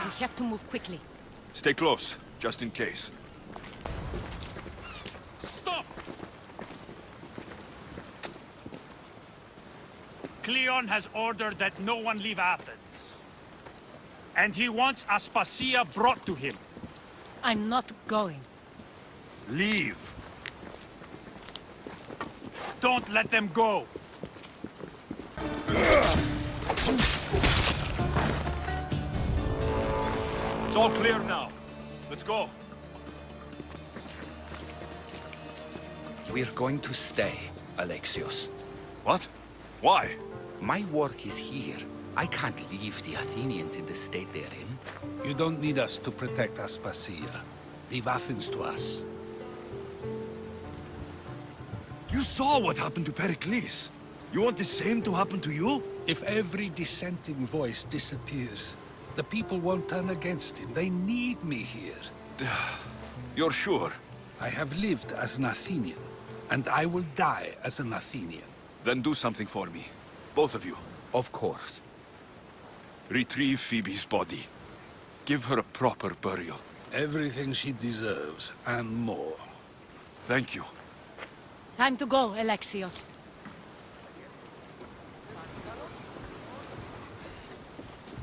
We have to move quickly. Stay close, just in case. Stop! Cleon has ordered that no one leave Athens. And he wants Aspasia brought to him. I'm not going. Leave. Don't let them go. It's all clear now. Let's go. We're going to stay, Alexios. What? Why? My work is here. I can't leave the Athenians in the state they're in. You don't need us to protect Aspasia. Leave Athens to us. You saw what happened to Pericles. You want the same to happen to you? If every dissenting voice disappears, the people won't turn against him. They need me here. You're sure? I have lived as an Athenian, and I will die as an Athenian. Then do something for me. Both of you. Of course. Retrieve Phoebe's body. Give her a proper burial. Everything she deserves, and more. Thank you. Time to go, Alexios.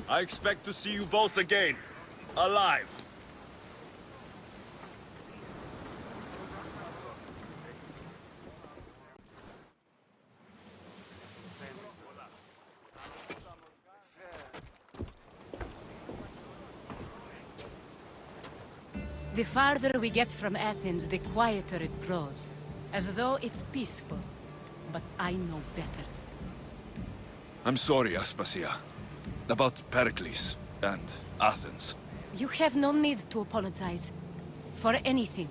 I expect to see you both again. Alive. The farther we get from Athens, the quieter it grows. As though it's peaceful. But I know better. I'm sorry, Aspasia. About Pericles and Athens. You have no need to apologize. For anything.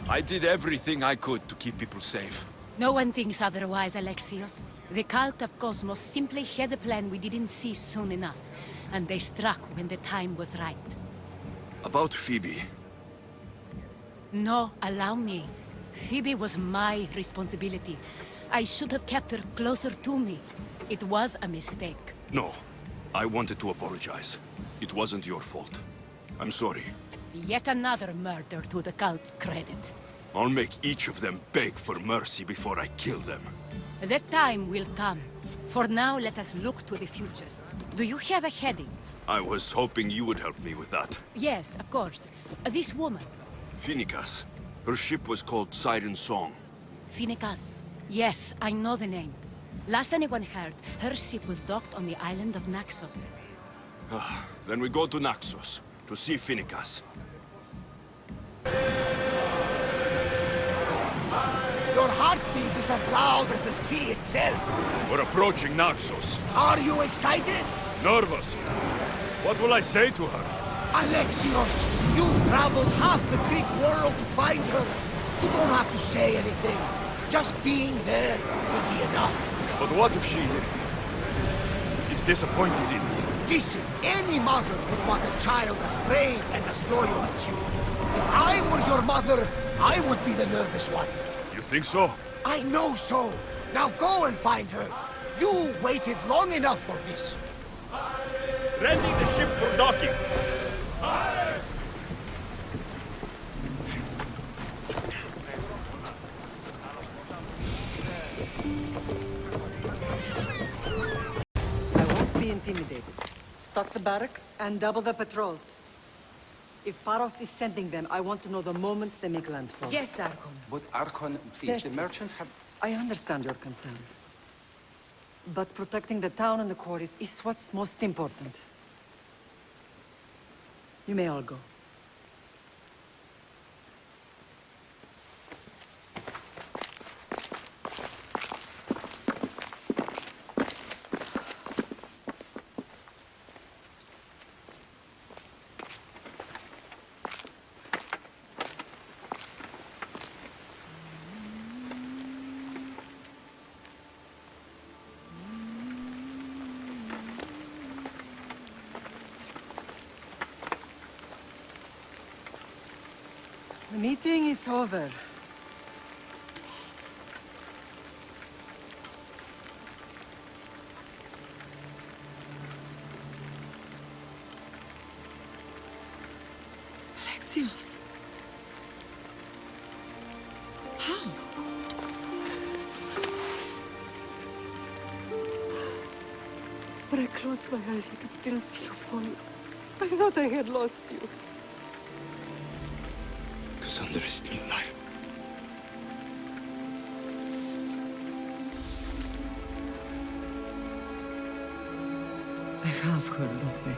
I did everything I could to keep people safe. No one thinks otherwise, Alexios. The cult of Cosmos simply had a plan we didn't see soon enough. And they struck when the time was right. About Phoebe. No, allow me. Phoebe was my responsibility. I should have kept her closer to me. It was a mistake. No. I wanted to apologize. It wasn't your fault. I'm sorry. Yet another murder to the cult's credit. I'll make each of them beg for mercy before I kill them. That time will come. For now, let us look to the future. Do you have a heading? I was hoping you would help me with that. Yes, of course. This woman. Phoenicas. Her ship was called Siren Song. Phoenicas. Yes, I know the name. Last anyone heard, her ship was docked on the island of Naxos. Then we go to Naxos, to see Phoenicas. Your heartbeat is as loud as the sea itself. We're approaching Naxos. Are you excited? Nervous. What will I say to her? Alexios, you've traveled half the Greek world to find her. You don't have to say anything. Just being there will be enough. But what if she is disappointed in me? Listen, any mother would want a child as brave and as loyal as you. If I were your mother, I would be the nervous one. You think so? I know so. Now go and find her. You waited long enough for this. Ready the ship for docking. I won't be intimidated. Stock the barracks and double the patrols. If Paros is sending them, I want to know the moment they make landfall. Yes, Archon. But Archon, please, the Xerxes, merchants have... I understand your concerns. But protecting the town and the quarries is what's most important. You may all go. The meeting is over. Alexios. How? When I closed my eyes, I could still see you falling. I thought I had lost you. Cassandra is still alive. I have her, don't they?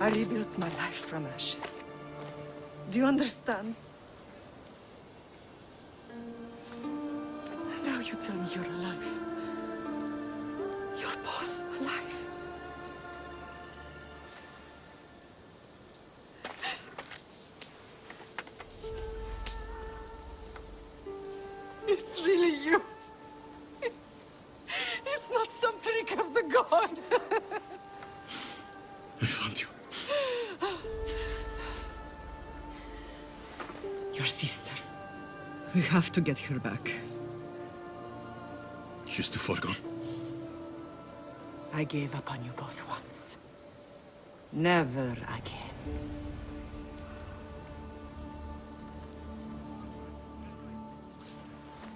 I rebuilt my life from ashes. Do you understand? Now you tell me you're alive. You're both alive. Some trick of the gods! I found you. Your sister. We have to get her back. She's too far gone. I gave up on you both once. Never again.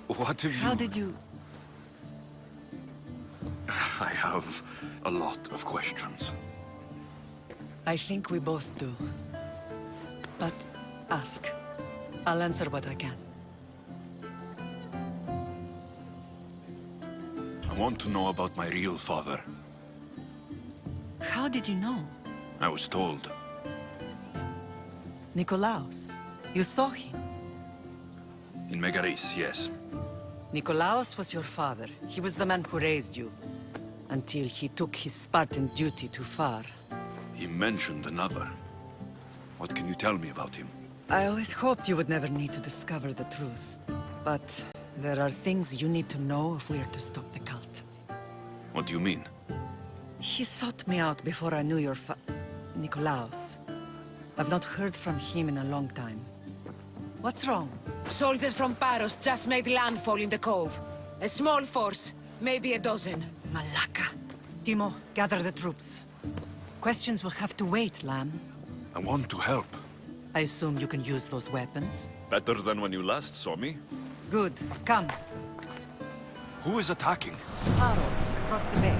What have you... How did you... I have a lot of questions. I think we both do. But ask. I'll answer what I can. I want to know about my real father. How did you know? I was told. Nikolaos. You saw him. In Megaris, yes. Nikolaos was your father. He was the man who raised you. Until he took his Spartan duty too far. He mentioned another. What can you tell me about him? I always hoped you would never need to discover the truth. But there are things you need to know if we are to stop the cult. What do you mean? He sought me out before I knew your Nikolaos. I've not heard from him in a long time. What's wrong? Soldiers from Paros just made landfall in the cove. A small force, maybe a dozen. Malaka. Timo, gather the troops. Questions will have to wait, Lamb. I want to help. I assume you can use those weapons? Better than when you last saw me. Good. Come. Who is attacking? Paros, across the bay.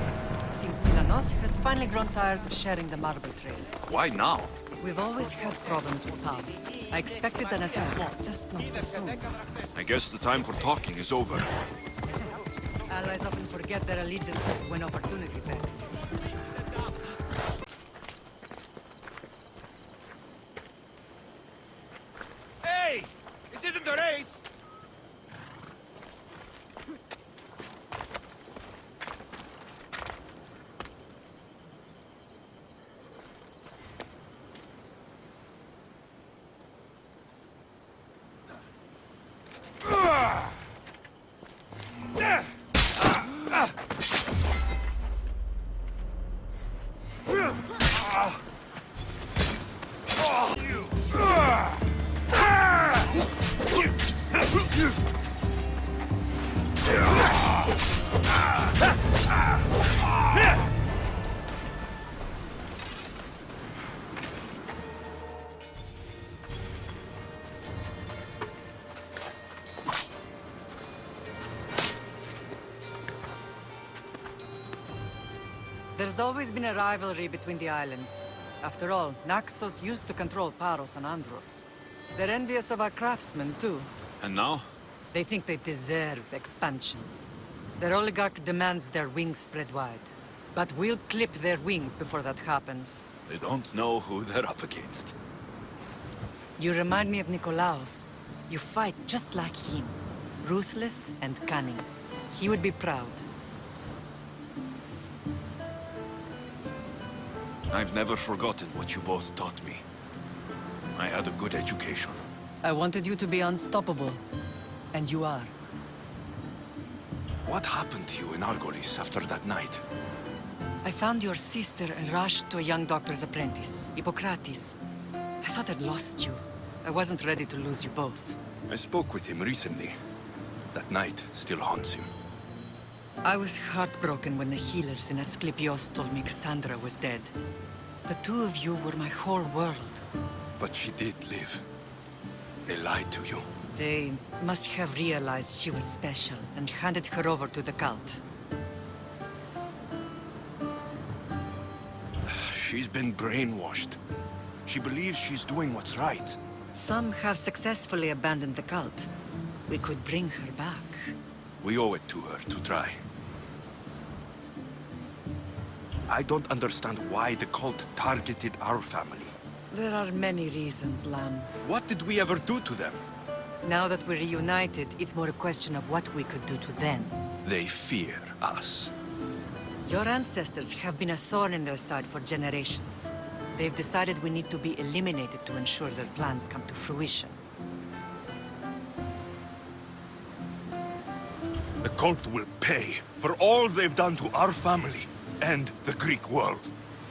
It seems Silanos has finally grown tired of sharing the marble trail. Why now? We've always had problems with Paros. I expected an attack, just not so soon. I guess the time for talking is over. Allies often forget their allegiances when opportunity beckons. Hey! This isn't a race! There's always been a rivalry between the islands. After all, Naxos used to control Paros and Andros. They're envious of our craftsmen, too. And now? They think they deserve expansion. Their oligarch demands their wings spread wide. But we'll clip their wings before that happens. They don't know who they're up against. You remind me of Nikolaos. You fight just like him. Ruthless and cunning. He would be proud. I've never forgotten what you both taught me. I had a good education. I wanted you to be unstoppable. And you are. What happened to you in Argolis after that night? I found your sister and rushed to a young doctor's apprentice, Hippocrates. I thought I'd lost you. I wasn't ready to lose you both. I spoke with him recently. That night still haunts him. I was heartbroken when the healers in Asclepios told me Cassandra was dead. The two of you were my whole world. But she did live. They lied to you. They must have realized she was special and handed her over to the cult. She's been brainwashed. She believes she's doing what's right. Some have successfully abandoned the cult. We could bring her back. We owe it to her to try. I don't understand why the cult targeted our family. There are many reasons, Lamb. What did we ever do to them? Now that we're reunited, it's more a question of what we could do to them. They fear us. Your ancestors have been a thorn in their side for generations. They've decided we need to be eliminated to ensure their plans come to fruition. The cult will pay for all they've done to our family and the Greek world.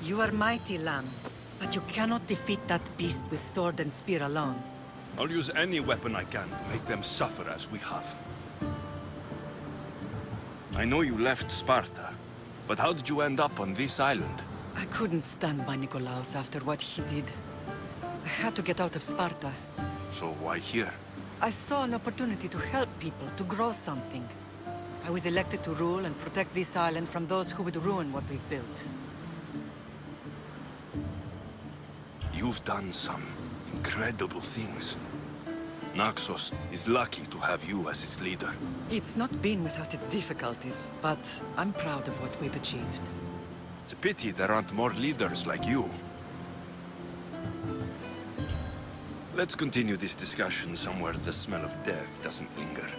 You are mighty, Lamb, but you cannot defeat that beast with sword and spear alone. I'll use any weapon I can to make them suffer as we have. I know you left Sparta, but how did you end up on this island? I couldn't stand by Nikolaos after what he did. I had to get out of Sparta. So why here? I saw an opportunity to help people, to grow something. I was elected to rule and protect this island from those who would ruin what we've built. You've done some incredible things. Naxos is lucky to have you as its leader. It's not been without its difficulties, but I'm proud of what we've achieved. It's a pity there aren't more leaders like you. Let's continue this discussion somewhere the smell of death doesn't linger.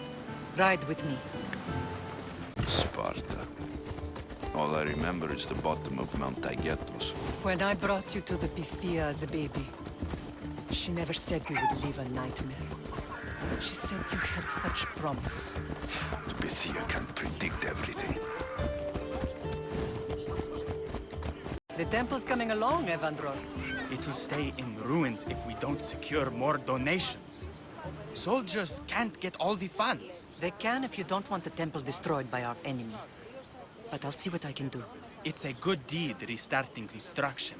Ride with me. Sparta. All I remember is the bottom of Mount Taygetos. When I brought you to the Pythia as a baby, she never said we would live a nightmare. She said you had such promise. The Pythia can't predict everything. The temple's coming along, Evandros. It will stay in ruins if we don't secure more donations. Soldiers can't get all the funds. They can if you don't want the temple destroyed by our enemy. But I'll see what I can do. It's a good deed restarting construction.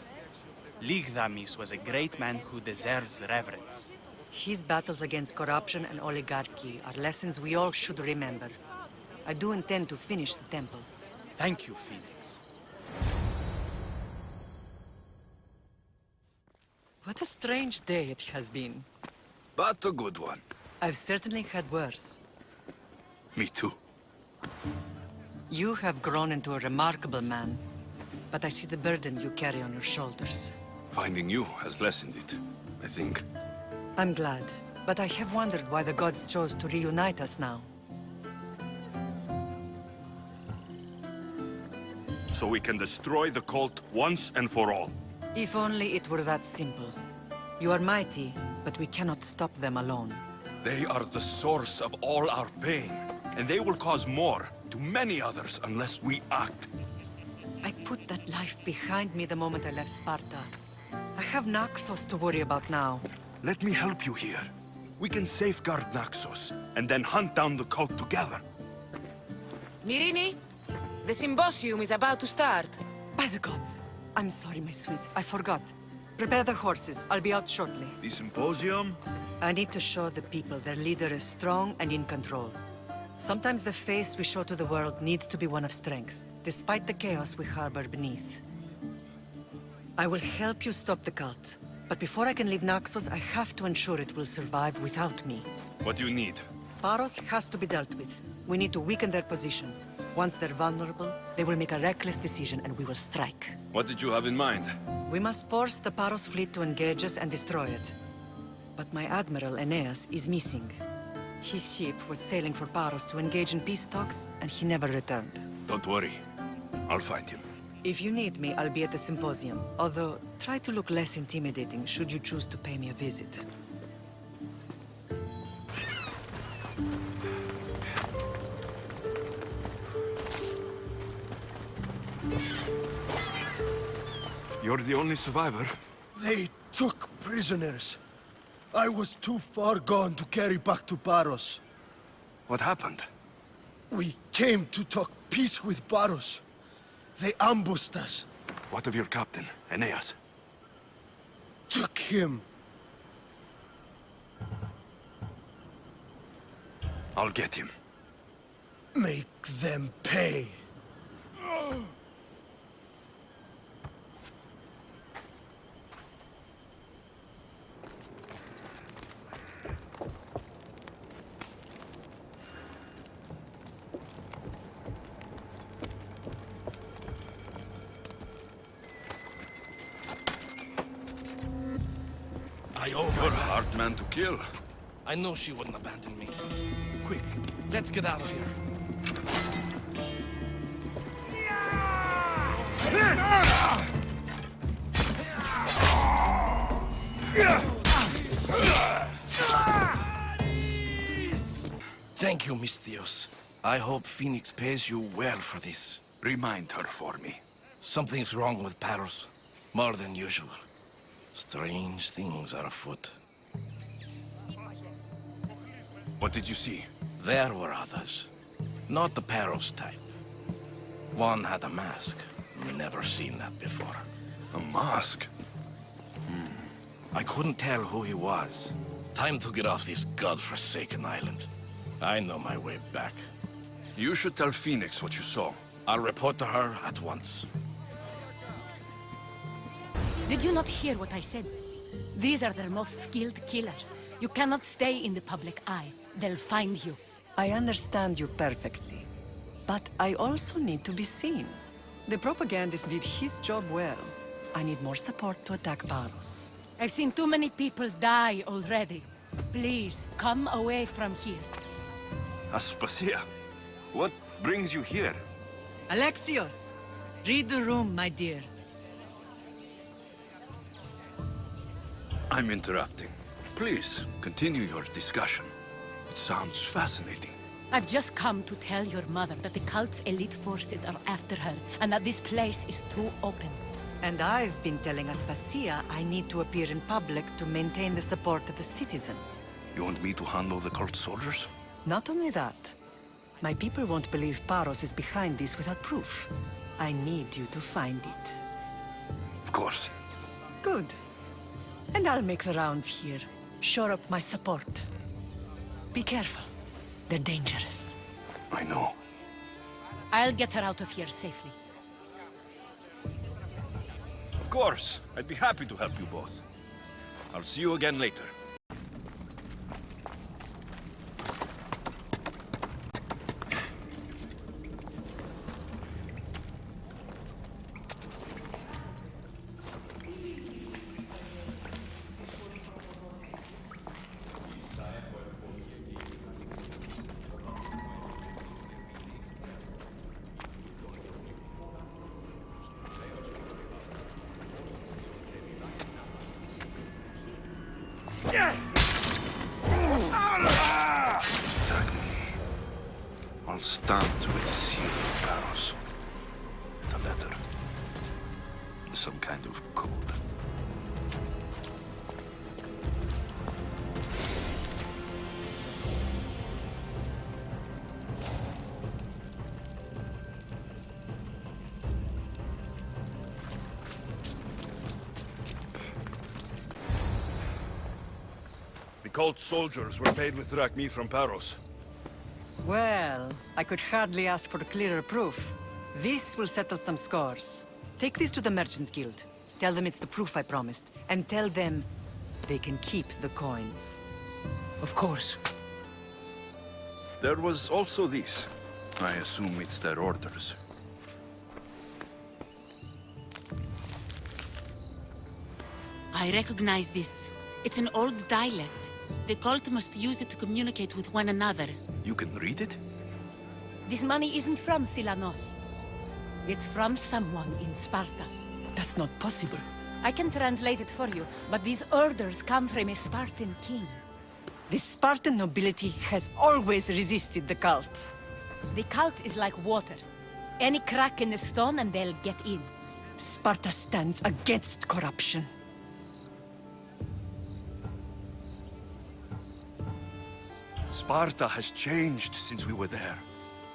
Ligdamis was a great man who deserves reverence. His battles against corruption and oligarchy are lessons we all should remember. I do intend to finish the temple. Thank you, Phoenix. What a strange day it has been. But a good one. I've certainly had worse. Me too. You have grown into a remarkable man, but I see the burden you carry on your shoulders. Finding you has lessened it, I think. I'm glad, but I have wondered why the gods chose to reunite us now. So we can destroy the cult once and for all. If only it were that simple. You are mighty, but we cannot stop them alone. They are the source of all our pain, and they will cause more to many others unless we act. I put that life behind me the moment I left Sparta. I have Naxos to worry about now. Let me help you here. We can safeguard Naxos, and then hunt down the cult together. Myrrine, the symposium is about to start. By the gods! I'm sorry, my sweet. I forgot. Prepare the horses. I'll be out shortly. The symposium? I need to show the people their leader is strong and in control. Sometimes the face we show to the world needs to be one of strength, despite the chaos we harbor beneath. I will help you stop the cult, but before I can leave Naxos, I have to ensure it will survive without me. What do you need? Paros has to be dealt with. We need to weaken their position. Once they're vulnerable, they will make a reckless decision and we will strike. What did you have in mind? We must force the Paros fleet to engage us and destroy it. But my admiral, Aeneas, is missing. His ship was sailing for Paros to engage in peace talks, and he never returned. Don't worry. I'll find him. If you need me, I'll be at the symposium. Although, try to look less intimidating should you choose to pay me a visit. You're the only survivor? They took prisoners. I was too far gone to carry back to Paros. What happened? We came to talk peace with Paros. They ambushed us. What of your captain, Aeneas? Took him. I'll get him. Make them pay. You're a hard man to kill. I know she wouldn't abandon me. Quick, let's get out of here. Thank you, Misthios. I hope Phoenix pays you well for this. Remind her for me. Something's wrong with Paros. More than usual. Strange things are afoot. What did you see? There were others. Not the Paros type. One had a mask. Never seen that before. A mask? I couldn't tell who he was. Time to get off this godforsaken island. I know my way back. You should tell Phoenix what you saw. I'll report to her at once. Did you not hear what I said? These are their most skilled killers. You cannot stay in the public eye. They'll find you. I understand you perfectly. But I also need to be seen. The propagandist did his job well. I need more support to attack Paros. I've seen too many people die already. Please, come away from here. Aspasia, what brings you here? Alexios! Read the room, my dear. I'm interrupting. Please, continue your discussion. It sounds fascinating. I've just come to tell your mother that the cult's elite forces are after her, and that this place is too open. And I've been telling Aspasia I need to appear in public to maintain the support of the citizens. You want me to handle the cult soldiers? Not only that. My people won't believe Paros is behind this without proof. I need you to find it. Of course. Good. And I'll make the rounds here. Shore up my support. Be careful. They're dangerous. I know. I'll get her out of here safely. Of course. I'd be happy to help you both. I'll see you again later. I'll stand with the seal of Paros. The letter. Some kind of code. The cult soldiers were paid with drachmi from Paros. Well, I could hardly ask for clearer proof. This will settle some scores. Take this to the Merchants Guild. Tell them it's the proof I promised. And tell them they can keep the coins. Of course. There was also this. I assume it's their orders. I recognize this. It's an old dialect. The cult must use it to communicate with one another. You can read it? This money isn't from Silanos. It's from someone in Sparta. That's not possible. I can translate it for you, but these orders come from a Spartan king. The Spartan nobility has always resisted the cult. The cult is like water. Any crack in the stone and they'll get in. Sparta stands against corruption. Sparta has changed since we were there.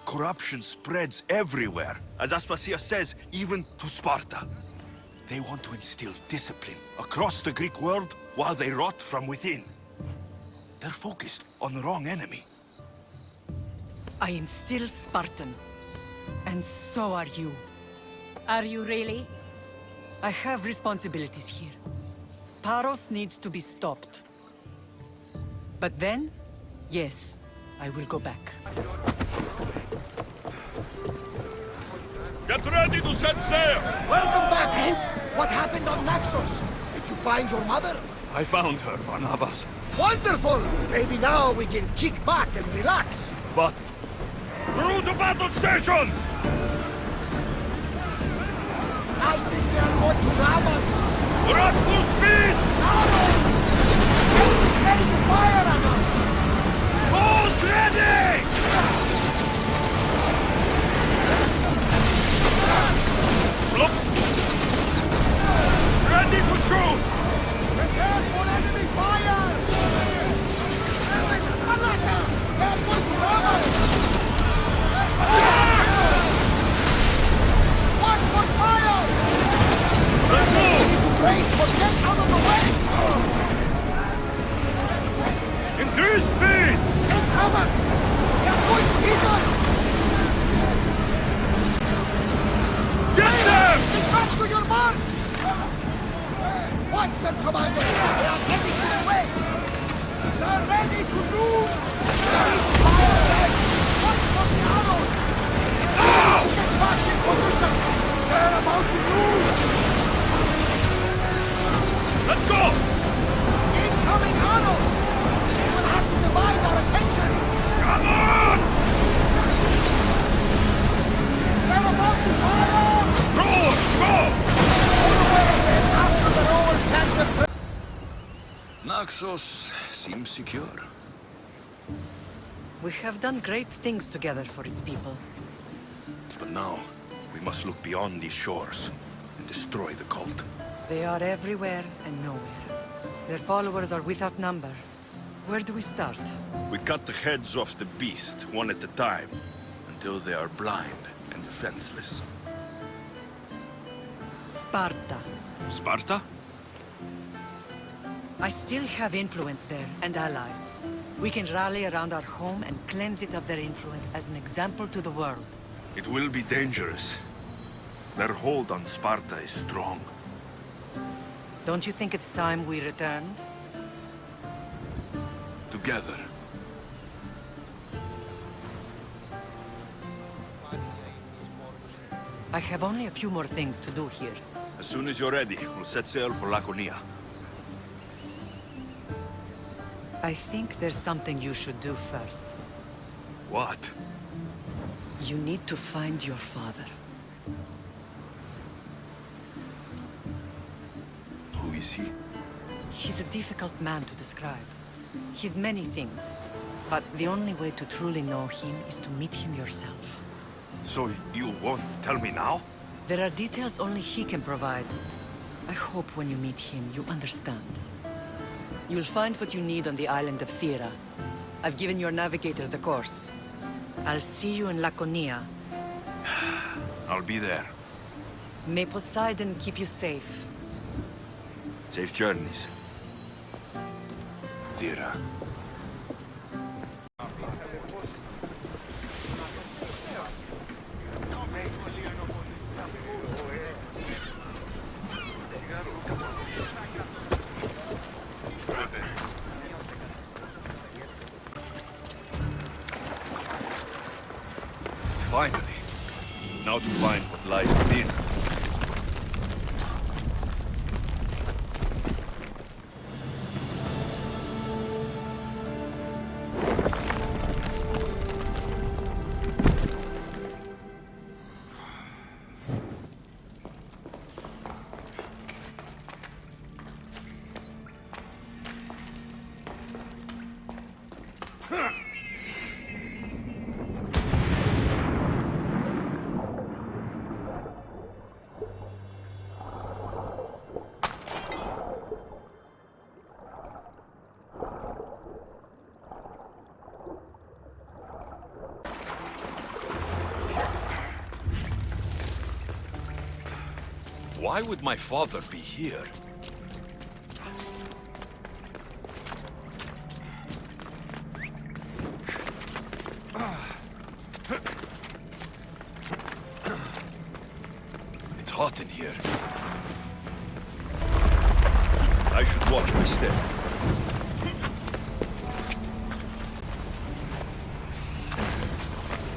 Corruption spreads everywhere. As Aspasia says, even to Sparta. They want to instill discipline across the Greek world while they rot from within. They're focused on the wrong enemy. I am still Spartan. And so are you. Are you really? I have responsibilities here. Paros needs to be stopped. But then, yes, I will go back. Get ready to set sail! Welcome back, Hint! What happened on Naxos? Did you find your mother? I found her, Barnabas. Wonderful! Maybe now we can kick back and relax. But... through the battle stations! I think they are going to ram us. We're at full speed! Arrows! Enemies ready to fire at us! Bows ready! face, but get out of the way! Increase speed! Take cover! They're going to hit us! Get them! Get back to your marks! Watch them, Commander! They are heading this way! They're ready to lose! Fire them! Watch for the arrows! Get back in position! They're about to lose! Let's go! Incoming arrows! We will have to divide our attention! Come on! They're about to fire! Roll! Go! Pull away then after the rowers catch them! Naxos seems secure. We have done great things together for its people. But now, we must look beyond these shores and destroy the cult. They are everywhere and nowhere. Their followers are without number. Where do we start? We cut the heads off the beast, one at a time, until they are blind and defenseless. Sparta. Sparta? I still have influence there, and allies. We can rally around our home and cleanse it of their influence as an example to the world. It will be dangerous. Their hold on Sparta is strong. Don't you think it's time we returned? Together. I have only a few more things to do here. As soon as you're ready, we'll set sail for Laconia. I think there's something you should do first. What? You need to find your father. Who is he? He's a difficult man to describe. He's many things, but the only way to truly know him is to meet him yourself. So you won't tell me now? There are details only he can provide. I hope when you meet him, you understand. You'll find what you need on the island of Thera. I've given your navigator the course. I'll see you in Laconia. I'll be there. May Poseidon keep you safe. Safe journeys. Thera. Finally. Now to find what lies within. Why would my father be here? It's hot in here. I should watch my step.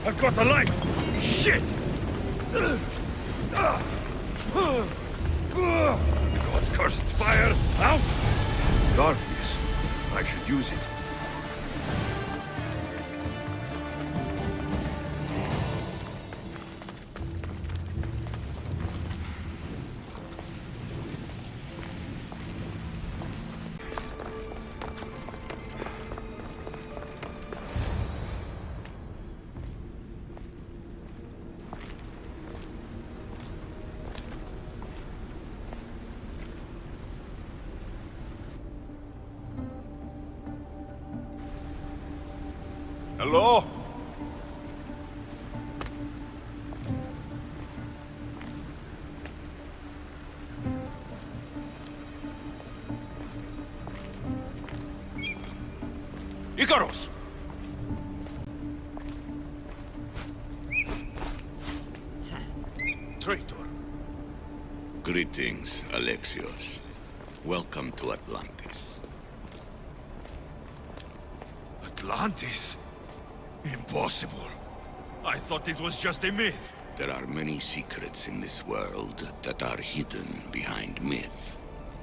I've got a light! Shit! God's cursed fire! Out! Darkness. I should use it. Hello? Icarus! Traitor. Greetings, Alexios. Welcome to Atlantis. Atlantis? Impossible. I thought it was just a myth. There are many secrets in this world that are hidden behind myth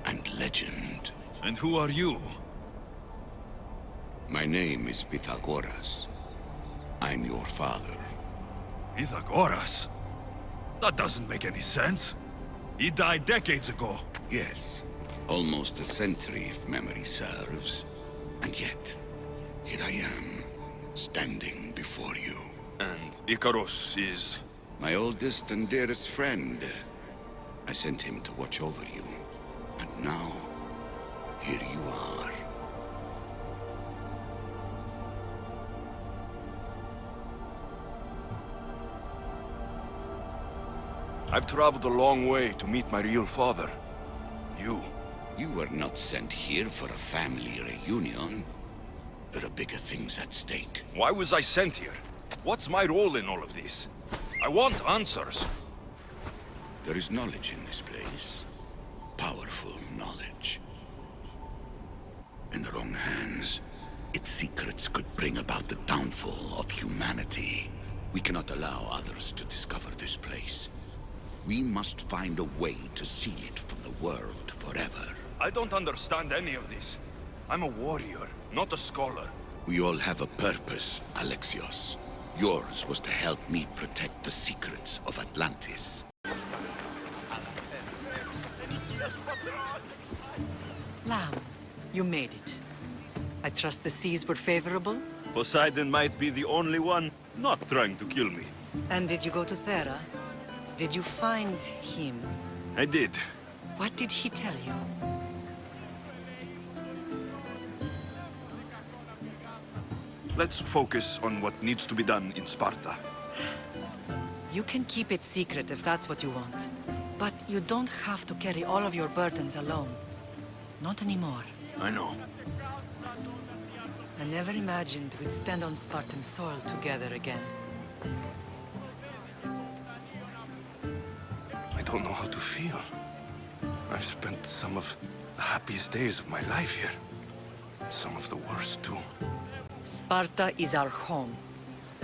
and legend. And who are you? My name is Pythagoras. I'm your father. Pythagoras? That doesn't make any sense. He died decades ago. Yes, almost a century if memory serves. And yet, here I am, standing before you. And Icarus is... My oldest and dearest friend. I sent him to watch over you. And now, here you are. I've traveled a long way to meet my real father. You. You were not sent here for a family reunion. There are bigger things at stake. Why was I sent here? What's my role in all of this? I want answers. There is knowledge in this place. Powerful knowledge. In the wrong hands, its secrets could bring about the downfall of humanity. We cannot allow others to discover this place. We must find a way to seal it from the world forever. I don't understand any of this. I'm a warrior, not a scholar. We all have a purpose, Alexios. Yours was to help me protect the secrets of Atlantis. Lamb, you made it. I trust the seas were favorable? Poseidon might be the only one not trying to kill me. And did you go to Thera? Did you find him? I did. What did he tell you? Let's focus on what needs to be done in Sparta. You can keep it secret if that's what you want. But you don't have to carry all of your burdens alone. Not anymore. I know. I never imagined we'd stand on Spartan soil together again. I don't know how to feel. I've spent some of the happiest days of my life here. Some of the worst, too. Sparta is our home.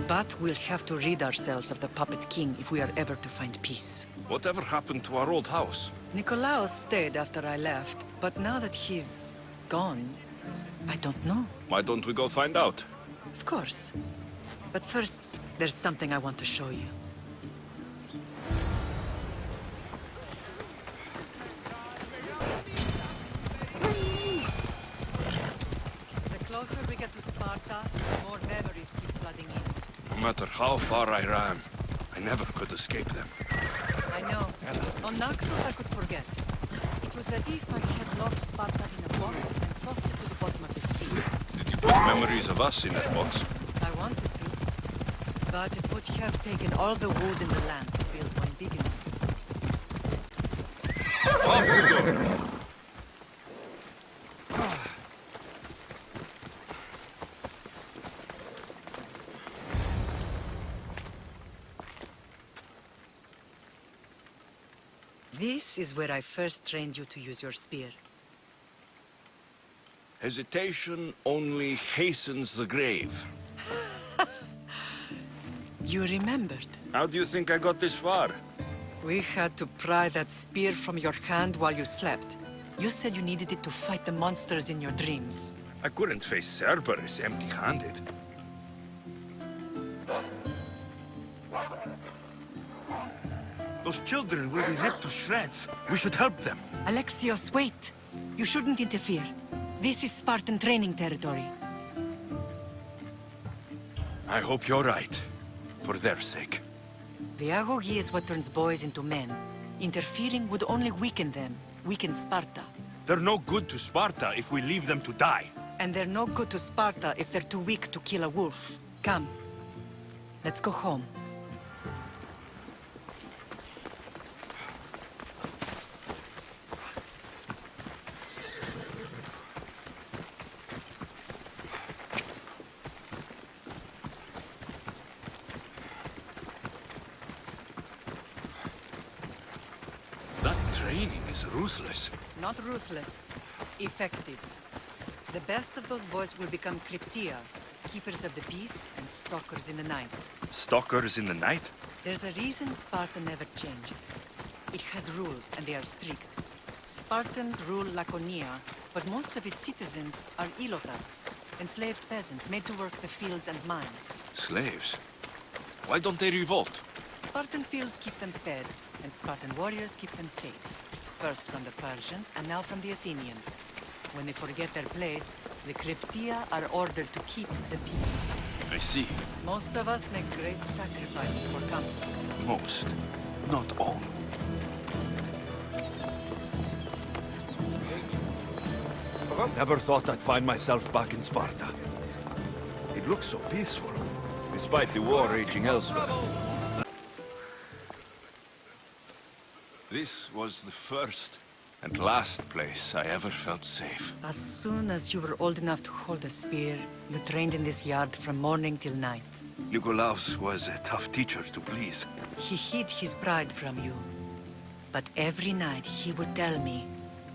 But we'll have to rid ourselves of the Puppet King if we are ever to find peace. Whatever happened to our old house? Nikolaos stayed after I left, but now that he's gone, I don't know. Why don't we go find out? Of course. But first, there's something I want to show you. The closer we get to Sparta, the more memories keep flooding in. No matter how far I ran, I never could escape them. I know. On Naxos I could forget. It was as if I had locked Sparta in a box and tossed it to the bottom of the sea. Did you put memories of us in that box? I wanted to. But it would have taken all the wood in the land to build one big enough. Off you go! This is where I first trained you to use your spear. Hesitation only hastens the grave. You remembered. How do you think I got this far? We had to pry that spear from your hand while you slept. You said you needed it to fight the monsters in your dreams. I couldn't face Cerberus empty-handed. Those children will be ripped to shreds. We should help them. Alexios, wait! You shouldn't interfere. This is Spartan training territory. I hope you're right. For their sake. The agogi is what turns boys into men. Interfering would only weaken them, weaken Sparta. They're no good to Sparta if we leave them to die. And they're no good to Sparta if they're too weak to kill a wolf. Come. Let's go home. meaning is ruthless. Not ruthless. Effective. The best of those boys will become Cryptia, keepers of the peace and stalkers in the night. Stalkers in the night? There's a reason Sparta never changes. It has rules, and they are strict. Spartans rule Laconia, but most of its citizens are ilotas, enslaved peasants made to work the fields and mines. Slaves? Why don't they revolt? Spartan fields keep them fed, and Spartan warriors keep them safe. First from the Persians, and now from the Athenians. When they forget their place, the Cryptia are ordered to keep the peace. I see. Most of us make great sacrifices for comfort. Most, not all. Never thought I'd find myself back in Sparta. It looks so peaceful, despite the war raging elsewhere. This was the first and last place I ever felt safe. As soon as you were old enough to hold a spear, you trained in this yard from morning till night. Nikolaos was a tough teacher to please. He hid his pride from you. But every night he would tell me,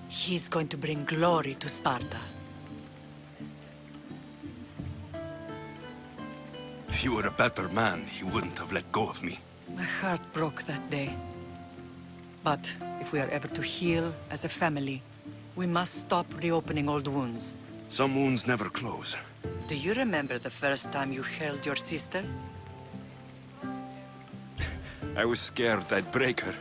he's going to bring glory to Sparta. If you were a better man, he wouldn't have let go of me. My heart broke that day. But if we are ever to heal as a family, we must stop reopening old wounds. Some wounds never close. Do you remember the first time you held your sister? I was scared I'd break her.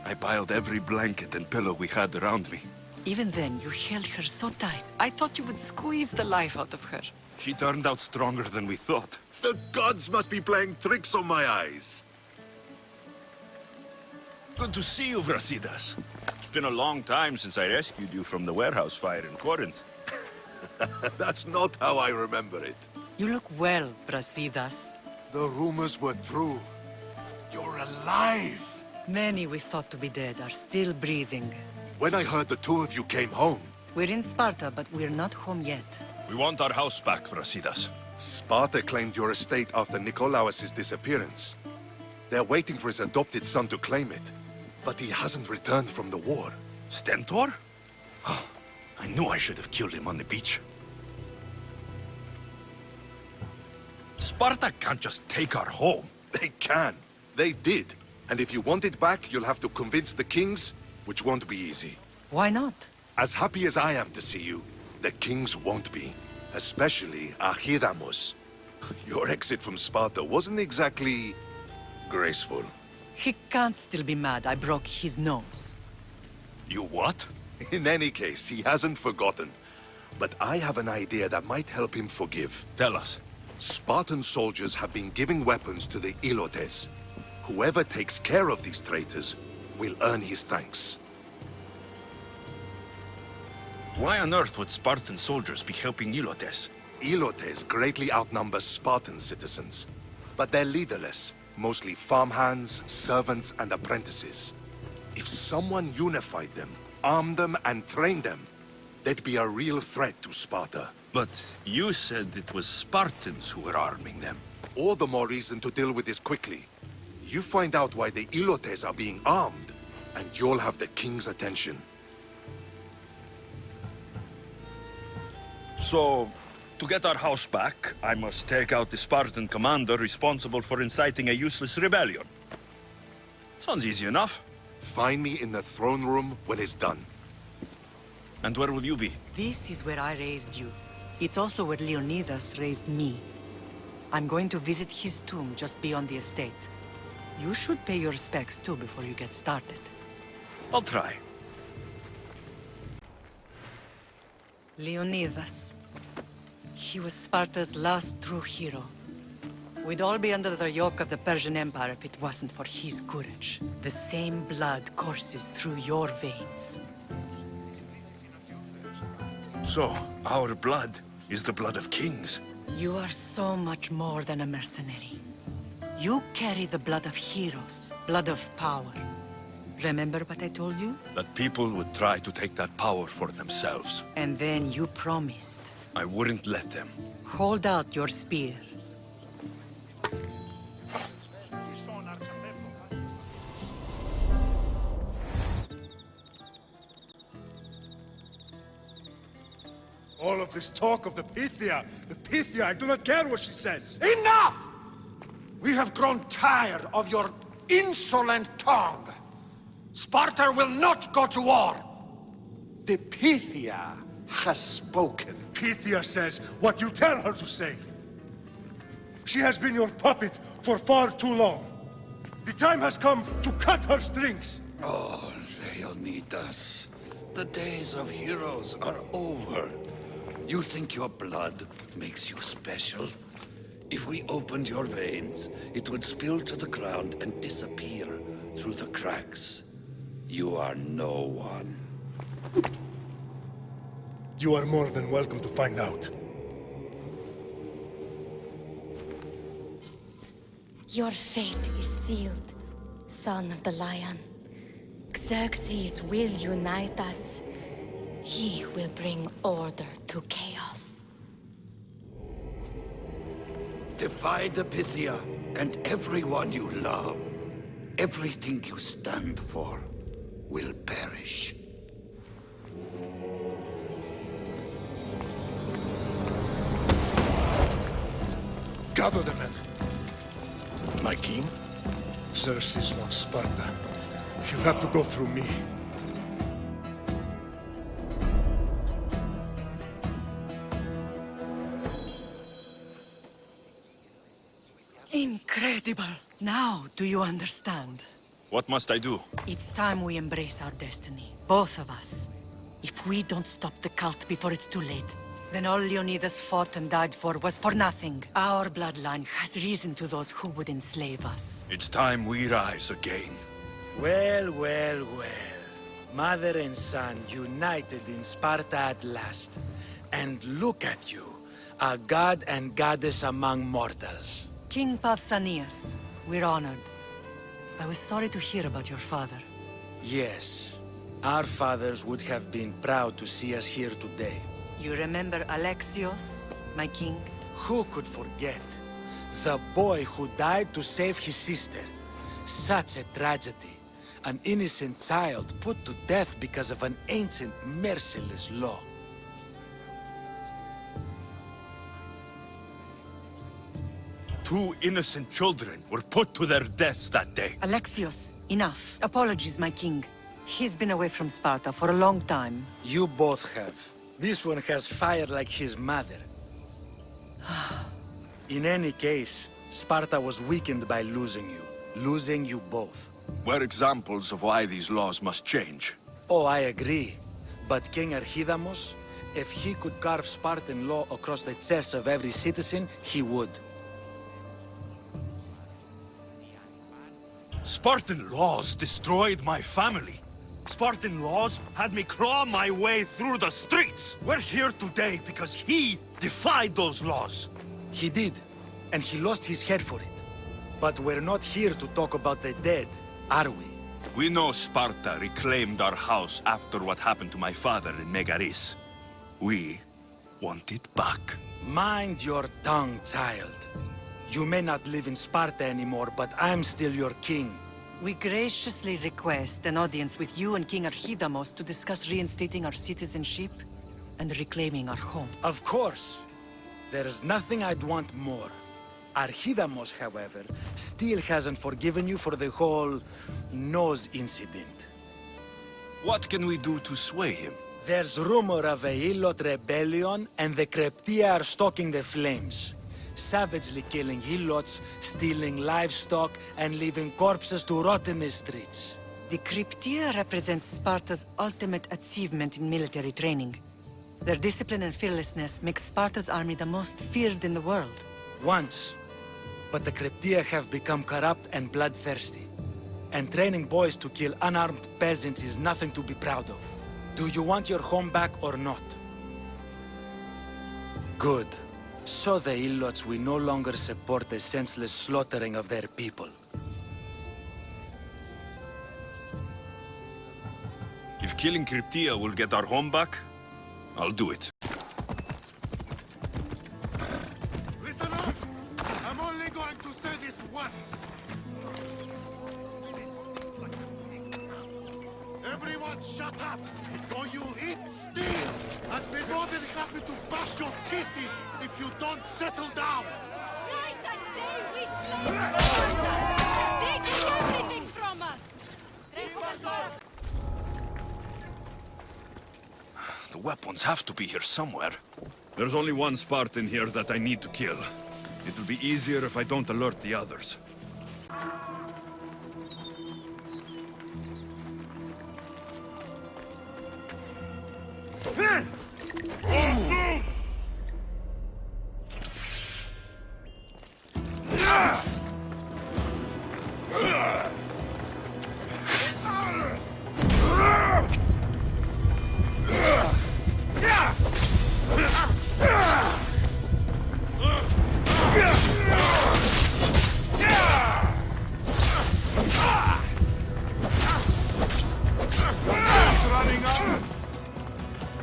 I piled every blanket and pillow we had around me. Even then, you held her so tight. I thought you would squeeze the life out of her. She turned out stronger than we thought. The gods must be playing tricks on my eyes. Good to see you, Brasidas. It's been a long time since I rescued you from the warehouse fire in Corinth. That's not how I remember it. You look well, Brasidas. The rumors were true. You're alive! Many we thought to be dead are still breathing. When I heard the two of you came home... We're in Sparta, but we're not home yet. We want our house back, Brasidas. Sparta claimed your estate after Nikolaos' disappearance. They're waiting for his adopted son to claim it. But he hasn't returned from the war. Stentor? I knew I should have killed him on the beach. Sparta can't just take our home. They can. They did. And if you want it back, you'll have to convince the kings, which won't be easy. Why not? As happy as I am to see you, the kings won't be. Especially Archidamos. Your exit from Sparta wasn't exactly... graceful. He can't still be mad I broke his nose. You what? In any case, he hasn't forgotten. But I have an idea that might help him forgive. Tell us. Spartan soldiers have been giving weapons to the Ilotes. Whoever takes care of these traitors will earn his thanks. Why on earth would Spartan soldiers be helping Ilotes? Ilotes greatly outnumber Spartan citizens. But they're leaderless. Mostly farmhands, servants, and apprentices. If someone unified them, armed them, and trained them, they'd be a real threat to Sparta. But you said it was Spartans who were arming them. All the more reason to deal with this quickly. You find out why the Ilotes are being armed, and you'll have the king's attention. So, to get our house back, I must take out the Spartan commander responsible for inciting a useless rebellion. Sounds easy enough. Find me in the throne room when it's done. And where will you be? This is where I raised you. It's also where Leonidas raised me. I'm going to visit his tomb just beyond the estate. You should pay your respects too before you get started. I'll try. Leonidas. He was Sparta's last true hero. We'd all be under the yoke of the Persian Empire if it wasn't for his courage. The same blood courses through your veins. So, our blood is the blood of kings. You are so much more than a mercenary. You carry the blood of heroes, blood of power. Remember what I told you? That people would try to take that power for themselves. And then you promised. I wouldn't let them. Hold out your spear. All of this talk of the Pythia, I do not care what she says. Enough! We have grown tired of your insolent tongue. Sparta will not go to war. The Pythia has spoken. Pythia says what you tell her to say. She has been your puppet for far too long. The time has come to cut her strings. Oh, Leonidas, the days of heroes are over. You think your blood makes you special? If we opened your veins, it would spill to the ground and disappear through the cracks. You are no one. You are more than welcome to find out. Your fate is sealed, son of the lion. Xerxes will unite us. He will bring order to chaos. Defy the Pythia and everyone you love. Everything you stand for will perish. Gather the men. My king? Xerxes wants Sparta. She'll have to go through me. Incredible! Now, do you understand? What must I do? It's time we embrace our destiny. Both of us. If we don't stop the cult before it's too late, then all Leonidas fought and died for was for nothing. Our bloodline has risen to those who would enslave us. It's time we rise again. Well, well, well. Mother and son united in Sparta at last. And look at you, a god and goddess among mortals. King Pausanias, we're honored. I was sorry to hear about your father. Yes, our fathers would have been proud to see us here today. You remember Alexios, my king? Who could forget? The boy who died to save his sister. Such a tragedy. An innocent child put to death because of an ancient, merciless law. Two innocent children were put to their deaths that day. Alexios, enough. Apologies, my king. He's been away from Sparta for a long time. You both have. This one has fire like his mother. In any case, Sparta was weakened by losing you both. We're examples of why these laws must change. Oh, I agree. But King Archidamos, if he could carve Spartan law across the chests of every citizen, he would. Spartan laws destroyed my family. Spartan laws had me claw my way through the streets. We're here today because he defied those laws. He did, and he lost his head for it. But we're not here to talk about the dead, are we? We know Sparta reclaimed our house after what happened to my father in Megaris. We want it back. Mind your tongue, child. You may not live in Sparta anymore, but I'm still your king. We graciously request an audience with you and King Archidamos to discuss reinstating our citizenship and reclaiming our home. Of course. There is nothing I'd want more. Archidamos, however, still hasn't forgiven you for the whole nose incident. What can we do to sway him? There's rumor of a Hilot rebellion, and the Kryptia are stalking the flames. Savagely killing Helots, stealing livestock, and leaving corpses to rot in the streets. The Kryptia represents Sparta's ultimate achievement in military training. Their discipline and fearlessness make Sparta's army the most feared in the world. Once. But the Kryptia have become corrupt and bloodthirsty. And training boys to kill unarmed peasants is nothing to be proud of. Do you want your home back or not? Good. So the Ilots will no longer support the senseless slaughtering of their people. If killing Kryptia will get our home back, I'll do it. Listen up! I'm only going to say this once. Everyone shut up, or you'll eat steel, and be more than happy to bash your teeth in if you don't settle down. Night and day we slay Sparta, taking everything from us. The weapons have to be here somewhere. There's only one Spartan here that I need to kill. It will be easier if I don't alert the others.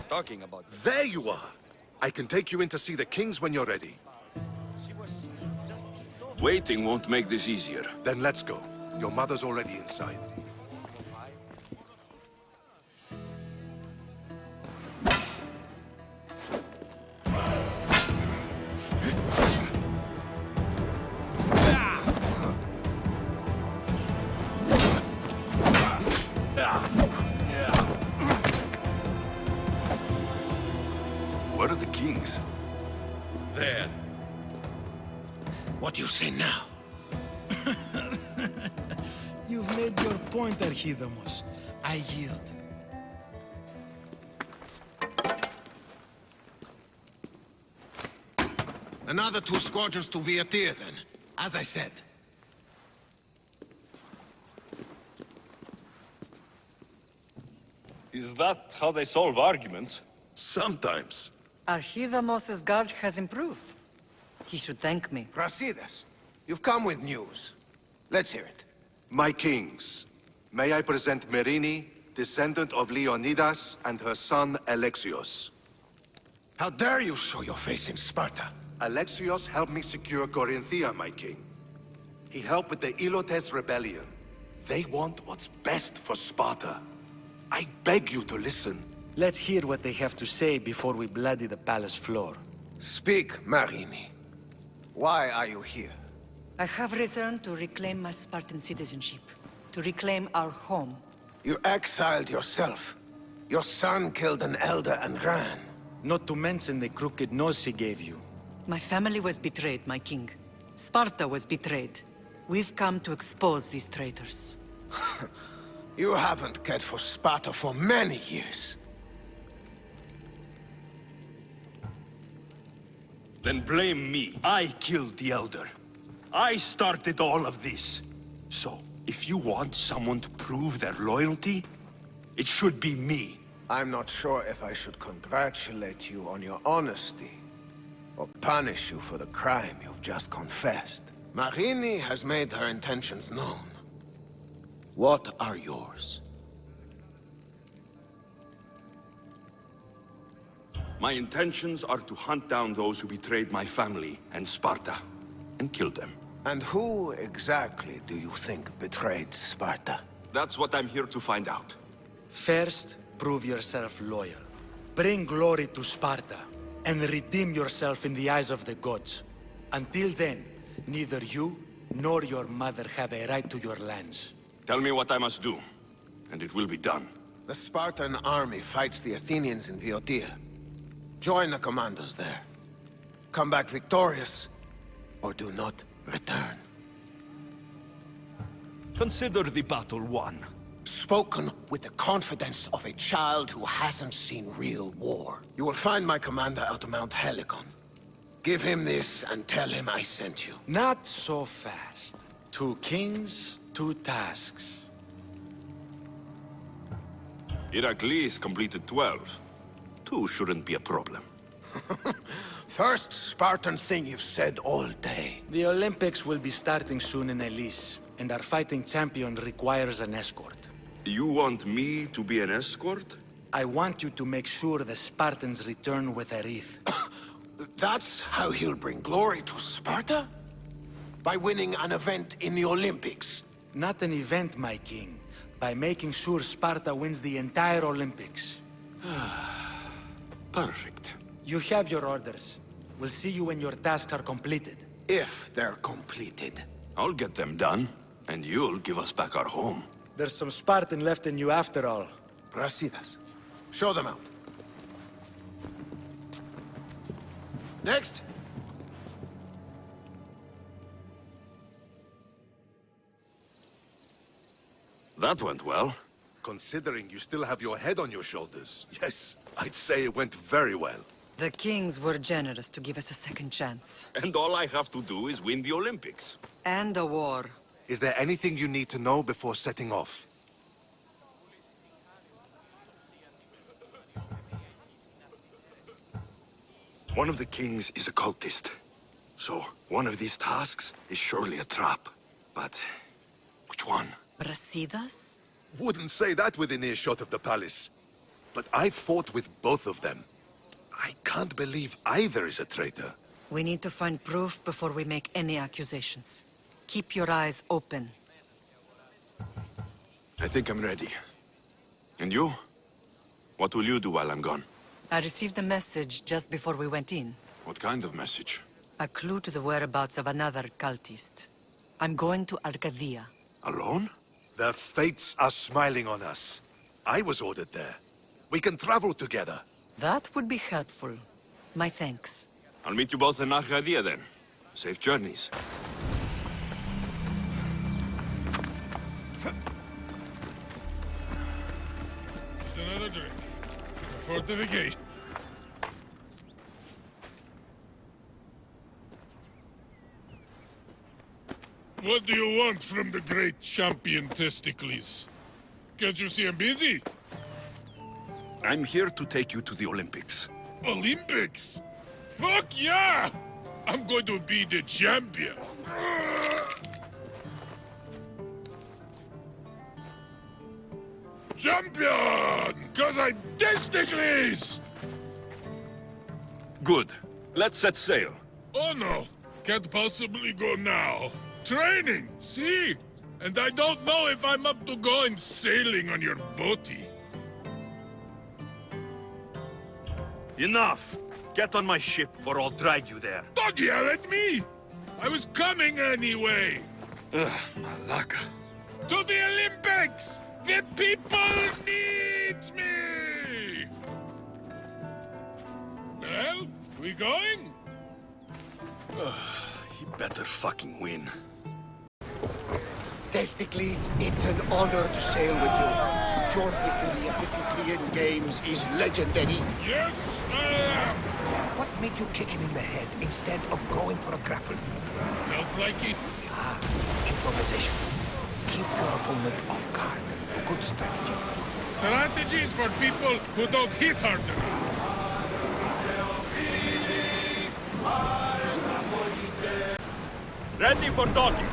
Talking about. There you are! I can take you in to see the kings when you're ready. Waiting won't make this easier. Then let's go. Your mother's already inside. Where are the kings? There. What do you say now? You've made your point, Archidamos. I yield. Another 2 squadrons to Viatir, then. As I said. Is that how they solve arguments? Sometimes. Archidamos's guard has improved. He should thank me. Brasidas, you've come with news. Let's hear it. My kings, may I present Merini, descendant of Leonidas, and her son Alexios. How dare you show your face in Sparta? Alexios helped me secure Corinthia, my king. He helped with the Ilotes rebellion. They want what's best for Sparta. I beg you to listen. Let's hear what they have to say before we bloody the palace floor. Speak, Marini. Why are you here? I have returned to reclaim my Spartan citizenship, to reclaim our home. You exiled yourself. Your son killed an elder and ran. Not to mention the crooked nose he gave you. My family was betrayed, my king. Sparta was betrayed. We've come to expose these traitors. You haven't cared for Sparta for many years. Then blame me. I killed the Elder. I started all of this. So, if you want someone to prove their loyalty, it should be me. I'm not sure if I should congratulate you on your honesty, or punish you for the crime you've just confessed. Marini has made her intentions known. What are yours? My intentions are to hunt down those who betrayed my family and Sparta, and kill them. And who exactly do you think betrayed Sparta? That's what I'm here to find out. First, prove yourself loyal. Bring glory to Sparta, and redeem yourself in the eyes of the gods. Until then, neither you nor your mother have a right to your lands. Tell me what I must do, and it will be done. The Spartan army fights the Athenians in Viotia. Join the commandos there. Come back victorious, or do not return. Consider the battle won. Spoken with the confidence of a child who hasn't seen real war. You will find my commander at Mount Helicon. Give him this and tell him I sent you. Not so fast. 2 kings, 2 tasks. Heracles completed 12. 2 shouldn't be a problem. First Spartan thing you've said all day. The Olympics will be starting soon in Elis, and our fighting champion requires an escort. You want me to be an escort? I want you to make sure the Spartans return with a wreath. That's how he'll bring glory to Sparta? By winning an event in the Olympics? Not an event, my king, By making sure Sparta wins the entire Olympics. Perfect. You have your orders. We'll see you when your tasks are completed. If they're completed. I'll get them done, and you'll give us back our home. There's some Spartan left in you after all. Brasidas. Show them out. Next. That went well. Considering you still have your head on your shoulders, yes, I'd say it went very well. The kings were generous to give us a second chance. And all I have to do is win the Olympics. And a war. Is there anything you need to know before setting off? One of the kings is a cultist. So, one of these tasks is surely a trap. But, which one? Brasidas? Wouldn't say that within earshot of the palace. But I fought with both of them. I can't believe either is a traitor. We need to find proof before we make any accusations. Keep your eyes open. I think I'm ready. And you? What will you do while I'm gone? I received a message just before we went in. What kind of message? A clue to the whereabouts of another cultist. I'm going to Arcadia. Alone? The fates are smiling on us. I was ordered there. We can travel together. That would be helpful. My thanks. I'll meet you both in Arcadia then. Safe journeys. Just another drink. Fortification. What do you want from the great champion Testicles? Can't you see I'm busy? I'm here to take you to the Olympics. Olympics? Fuck yeah! I'm going to be the champion. Champion! Cause I'm Testicles! Good. Let's set sail. Oh no, can't possibly go now. Training, see? And I don't know if I'm up to going sailing on your boaty. Enough! Get on my ship, or I'll drag you there. Don't yell at me! I was coming anyway! Ugh, Malaka. To the Olympics! The people need me! Well, we going? He better fucking win. Testicles, it's an honor to sail with you. Your victory at the Pythian Games is legendary. Yes, I am! What made you kick him in the head instead of going for a grapple? Felt like it. Ah, improvisation. Keep your opponent off guard. A good strategy. Strategies for people who don't hit hard enough. Ready for docking.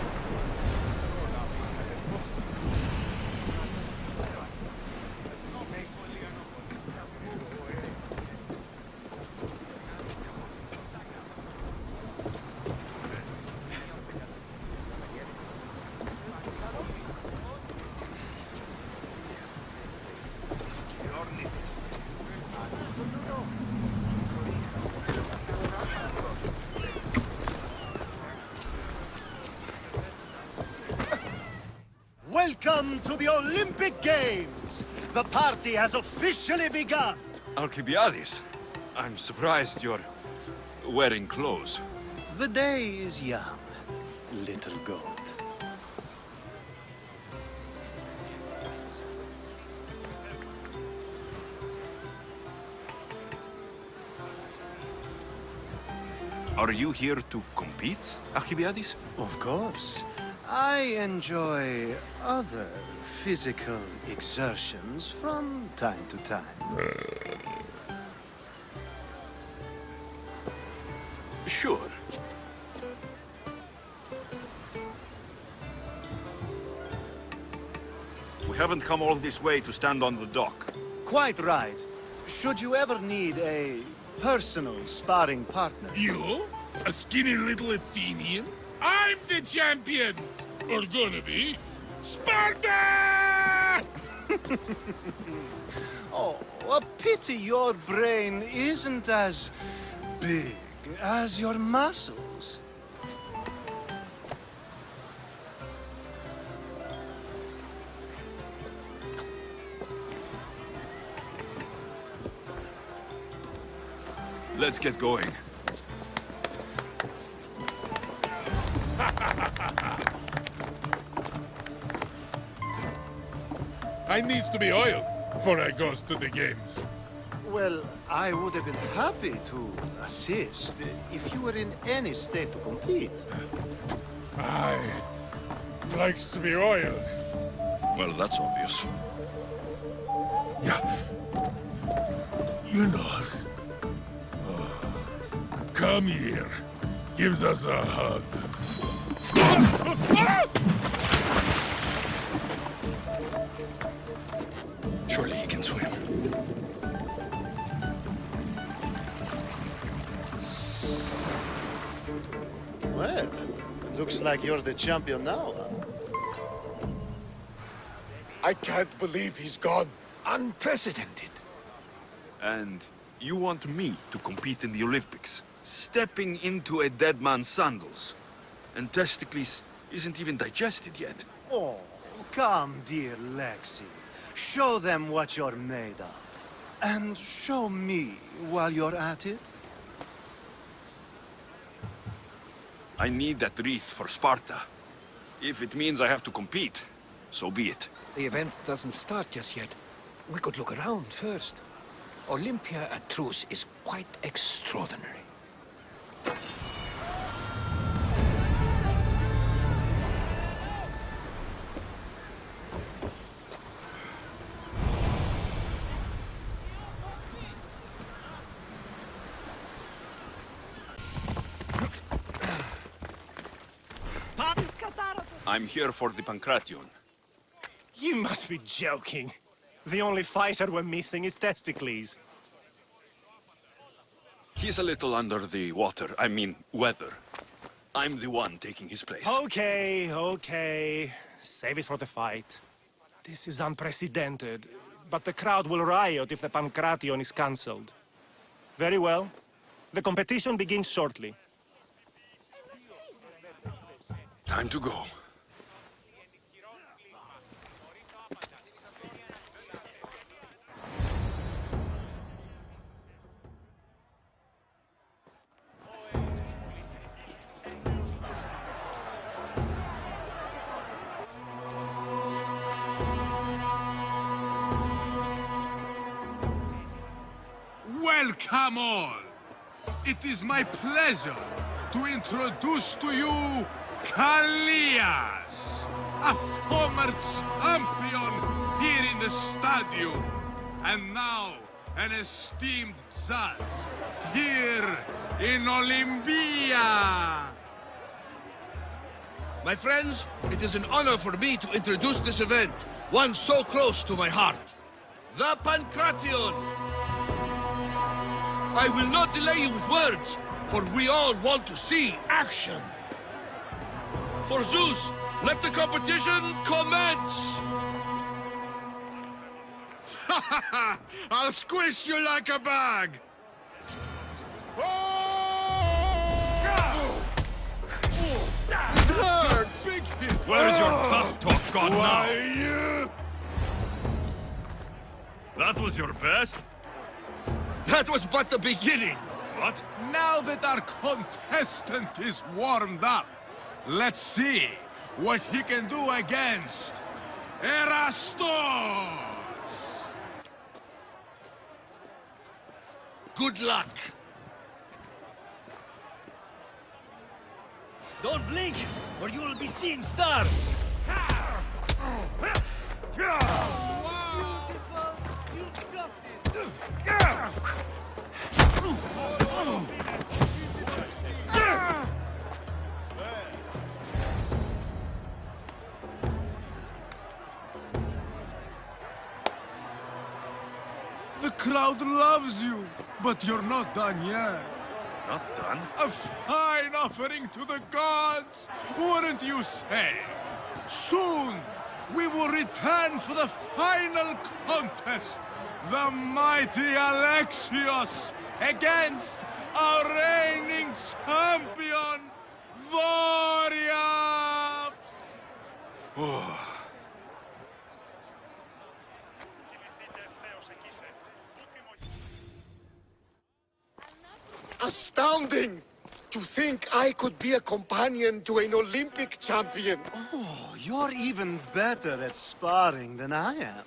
Welcome to the Olympic Games! The party has officially begun! Alcibiades, I'm surprised you're wearing clothes. The day is young, little goat. Are you here to compete, Alcibiades? Of course. I enjoy other physical exertions from time to time. Sure. We haven't come all this way to stand on the dock. Quite right. Should you ever need a personal sparring partner... You? A skinny little Athenian? I'm the champion! Or gonna be. Sparta! Oh, a pity your brain isn't as big as your muscles. Let's get going. I needs to be oiled before I goes to the games. Well, I would have been happy to assist if you were in any state to compete. Aye. Likes to be oiled. Well, that's obvious. Yeah. You knows. Come here. Gives us a hug. Surely he can swim. Well, looks like you're the champion now. I can't believe he's gone. Unprecedented. And you want me to compete in the Olympics? Stepping into a dead man's sandals. And Testicles isn't even digested yet. Oh, come, dear Lexi. Show them what you're made of. And show me while you're at it. I need that wreath for Sparta. If it means I have to compete, so be it. The event doesn't start just yet. We could look around first. Olympia at Truce is quite extraordinary. I'm here for the Pancration. You must be joking. The only fighter we're missing is Testicles. He's a little under the water, I mean, weather. I'm the one taking his place. Okay, okay. Save it for the fight. This is unprecedented, but the crowd will riot if the Pancration is cancelled. Very well. The competition begins shortly. Time to go. Welcome all! It is my pleasure to introduce to you Callias, a former champion here in the stadium, and now an esteemed judge here in Olympia. My friends, it is an honor for me to introduce this event, one so close to my heart. The Pancration! I will not delay you with words, for we all want to see action. For Zeus, let the competition commence! I'll squish you like a bag! Where's your tough talk gone now? You... That was your best? That was but the beginning! What? Now that our contestant is warmed up, let's see what he can do against Erastos! Good luck! Don't blink, or you will be seeing stars! The crowd loves you, but you're not done yet. Not done? A fine offering to the gods, wouldn't you say? Soon, we will return for the final contest. The mighty Alexios against our reigning champion, Warriors! Astounding! To think I could be a companion to an Olympic champion. Oh, you're even better at sparring than I am.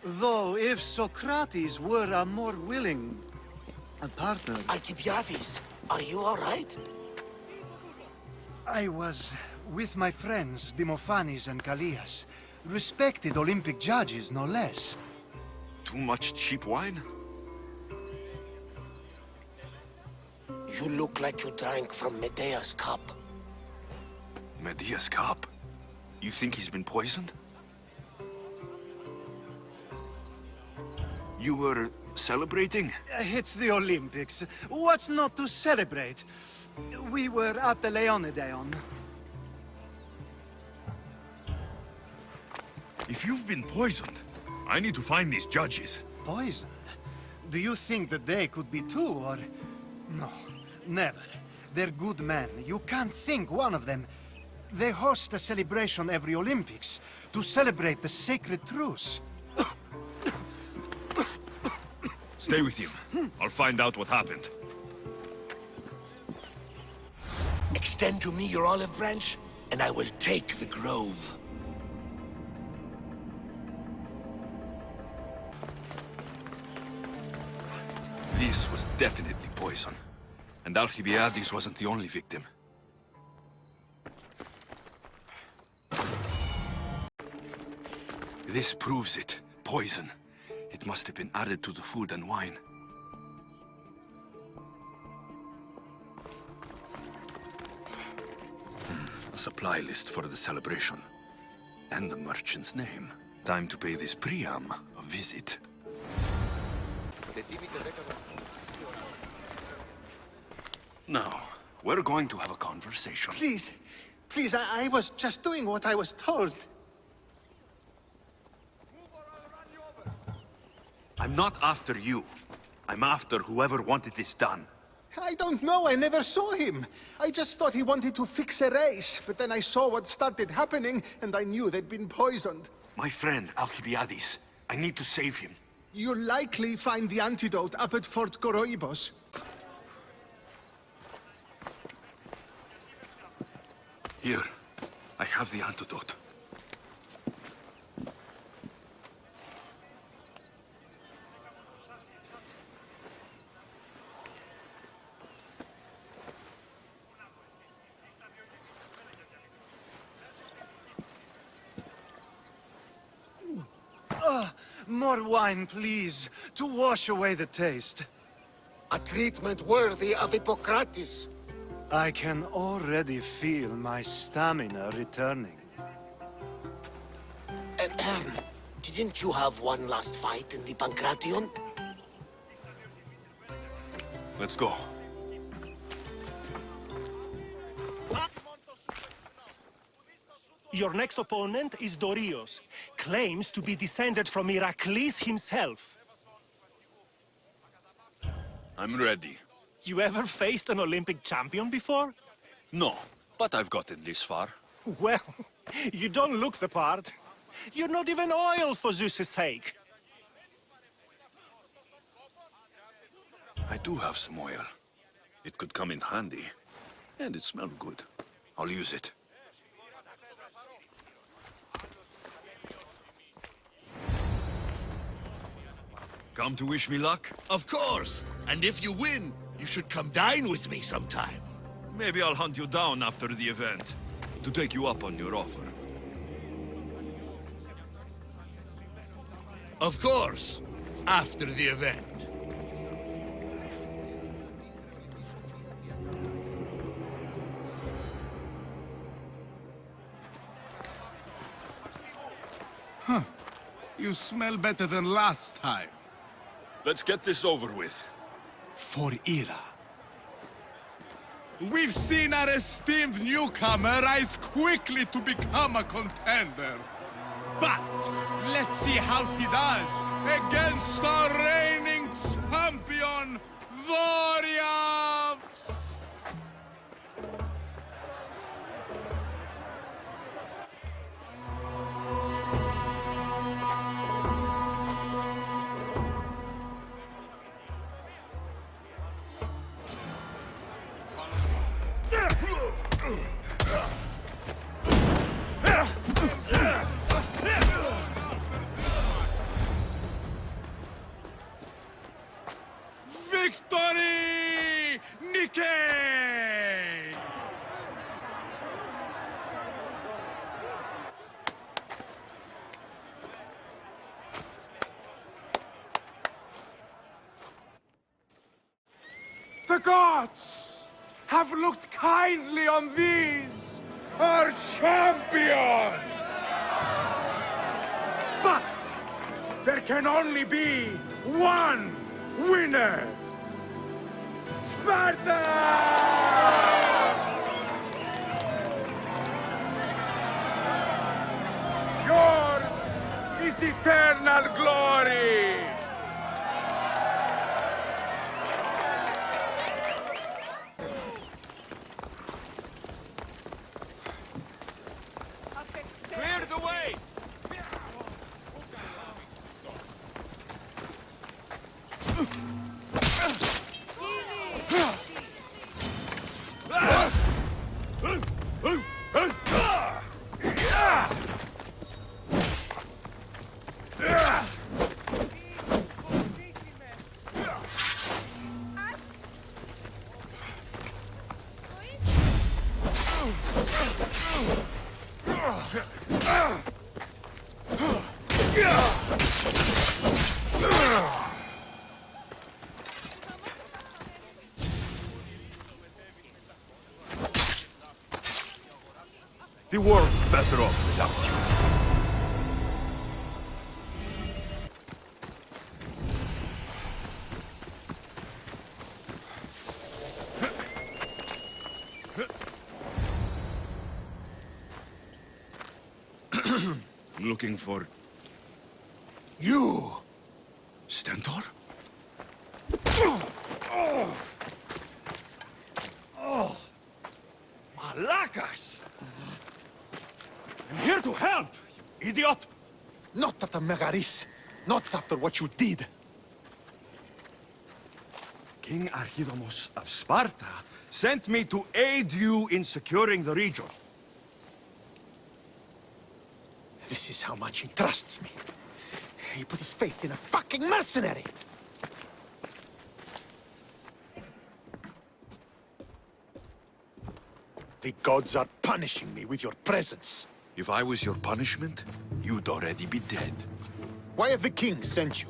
Though, if Socrates were a more willing partner... Alcibiades, are you all right? I was with my friends, Demophanes and Callias. Respected Olympic judges, no less. Too much cheap wine? You look like you drank from Medea's cup. Medea's cup? You think he's been poisoned? You were celebrating? It's the Olympics. What's not to celebrate? We were at the Leonideon. If you've been poisoned, I need to find these judges. Poisoned? Do you think that they could be too, or... No, never. They're good men. You can't think one of them. They host a celebration every Olympics to celebrate the sacred truce. Stay with him. I'll find out what happened. Extend to me your olive branch, and I will take the grove. This was definitely poison. And Alcibiades wasn't the only victim. This proves it. Poison. It must have been added to the food and wine. A supply list for the celebration. And the merchant's name. Time to pay this Priam a visit. Now, we're going to have a conversation. Please, please, I was just doing what I was told. I'm not after you. I'm after whoever wanted this done. I don't know, I never saw him. I just thought he wanted to fix a race, but then I saw what started happening, and I knew they'd been poisoned. My friend, Alcibiades. I need to save him. You'll likely find the antidote up at Fort Coroibos. Here, I have the antidote. More wine, please, to wash away the taste. A treatment worthy of Hippocrates. I can already feel my stamina returning. Didn't you have one last fight in the Pancration? Let's go. Your next opponent is Dorios. Claims to be descended from Heracles himself. I'm ready. You ever faced an Olympic champion before? No, but I've gotten this far. Well, you don't look the part. You're not even oil for Zeus's sake. I do have some oil. It could come in handy. And it smelled good. I'll use it. Come to wish me luck? Of course. And if you win, you should come dine with me sometime. Maybe I'll hunt you down after the event. To take you up on your offer. Of course. After the event. Huh. You smell better than last time. Let's get this over with. For Ira. We've seen our esteemed newcomer rise quickly to become a contender. But let's see how he does against our reigning champion, Warriors! Victory! Nikkei! The gods have looked kindly on these, our champions! But there can only be one winner! Sparta! Yours is eternal glory! Clear the way! The world's better off without you. Looking for... you! Stentor? Oh! Malakas! I'm here to help, you idiot! Not after Megaris. Not after what you did. King Archidamos of Sparta sent me to aid you in securing the region. This is how much he trusts me. He put his faith in a fucking mercenary! The gods are punishing me with your presence. If I was your punishment, you'd already be dead. Why have the kings sent you?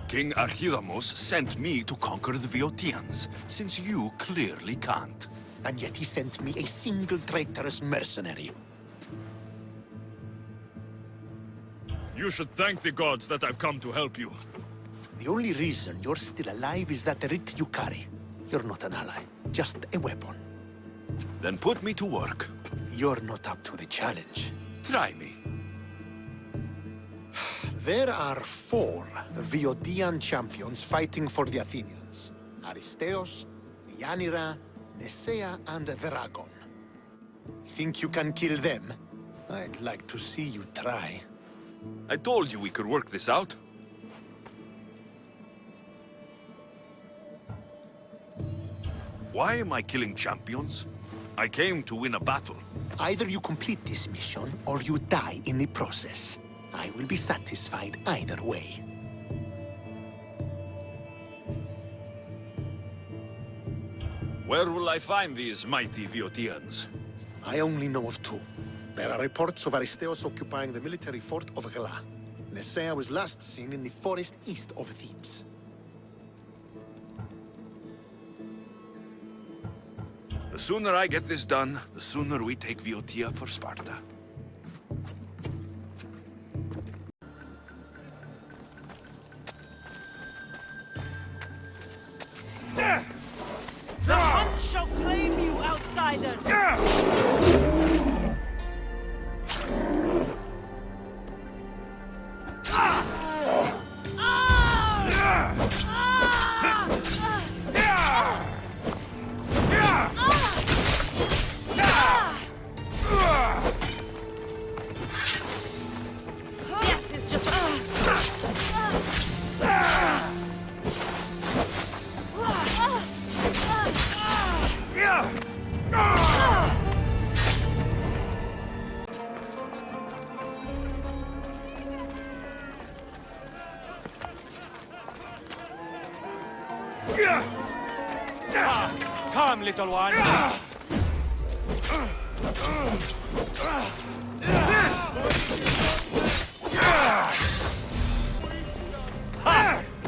King Archidamos sent me to conquer the Viotians, since you clearly can't. And yet he sent me a single traitorous mercenary. You should thank the gods that I've come to help you. The only reason you're still alive is that writ you carry. You're not an ally, just a weapon. Then put me to work. You're not up to the challenge. Try me. There are 4 Viotian champions fighting for the Athenians. Aristeos, Yanira, Nesea, and Veragon. Think you can kill them? I'd like to see you try. I told you we could work this out. Why am I killing champions? I came to win a battle. Either you complete this mission, or you die in the process. I will be satisfied either way. Where will I find these mighty Viotians? I only know of 2. There are reports of Aristeos occupying the military fort of Gela. Nesea was last seen in the forest east of Thebes. The sooner I get this done, the sooner we take Viotia for Sparta. Come, little one.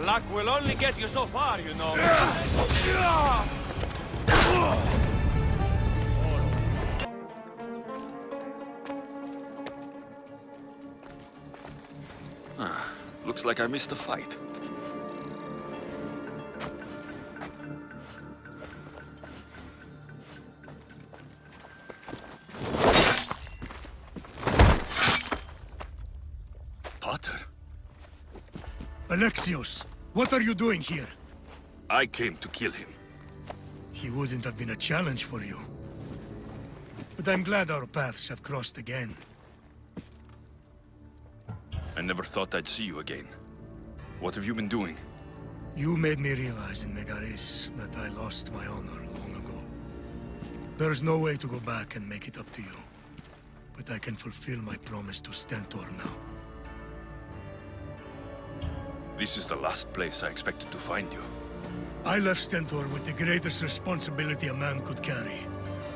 Luck will only get you so far, you know. Looks like I missed a fight. Potter? Alexios, what are you doing here? I came to kill him. He wouldn't have been a challenge for you. But I'm glad our paths have crossed again. I never thought I'd see you again. What have you been doing? You made me realize in Megaris that I lost my honor long ago. There's no way to go back and make it up to you. But I can fulfill my promise to Stentor now. This is the last place I expected to find you. I left Stentor with the greatest responsibility a man could carry.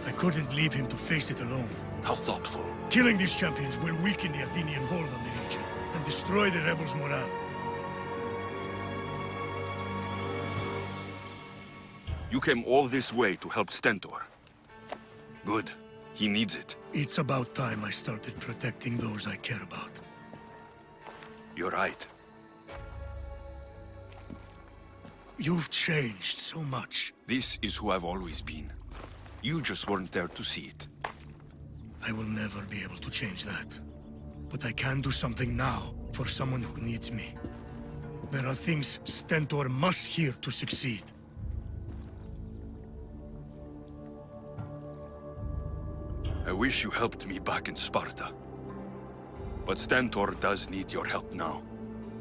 I couldn't leave him to face it alone. How thoughtful. Killing these champions will weaken the Athenian hold on the region and destroy the rebels' morale. You came all this way to help Stentor. Good. He needs it. It's about time I started protecting those I care about. You're right. You've changed so much. This is who I've always been. You just weren't there to see it. I will never be able to change that. But I can do something now for someone who needs me. There are things Stentor must hear to succeed. I wish you helped me back in Sparta. But Stentor does need your help now,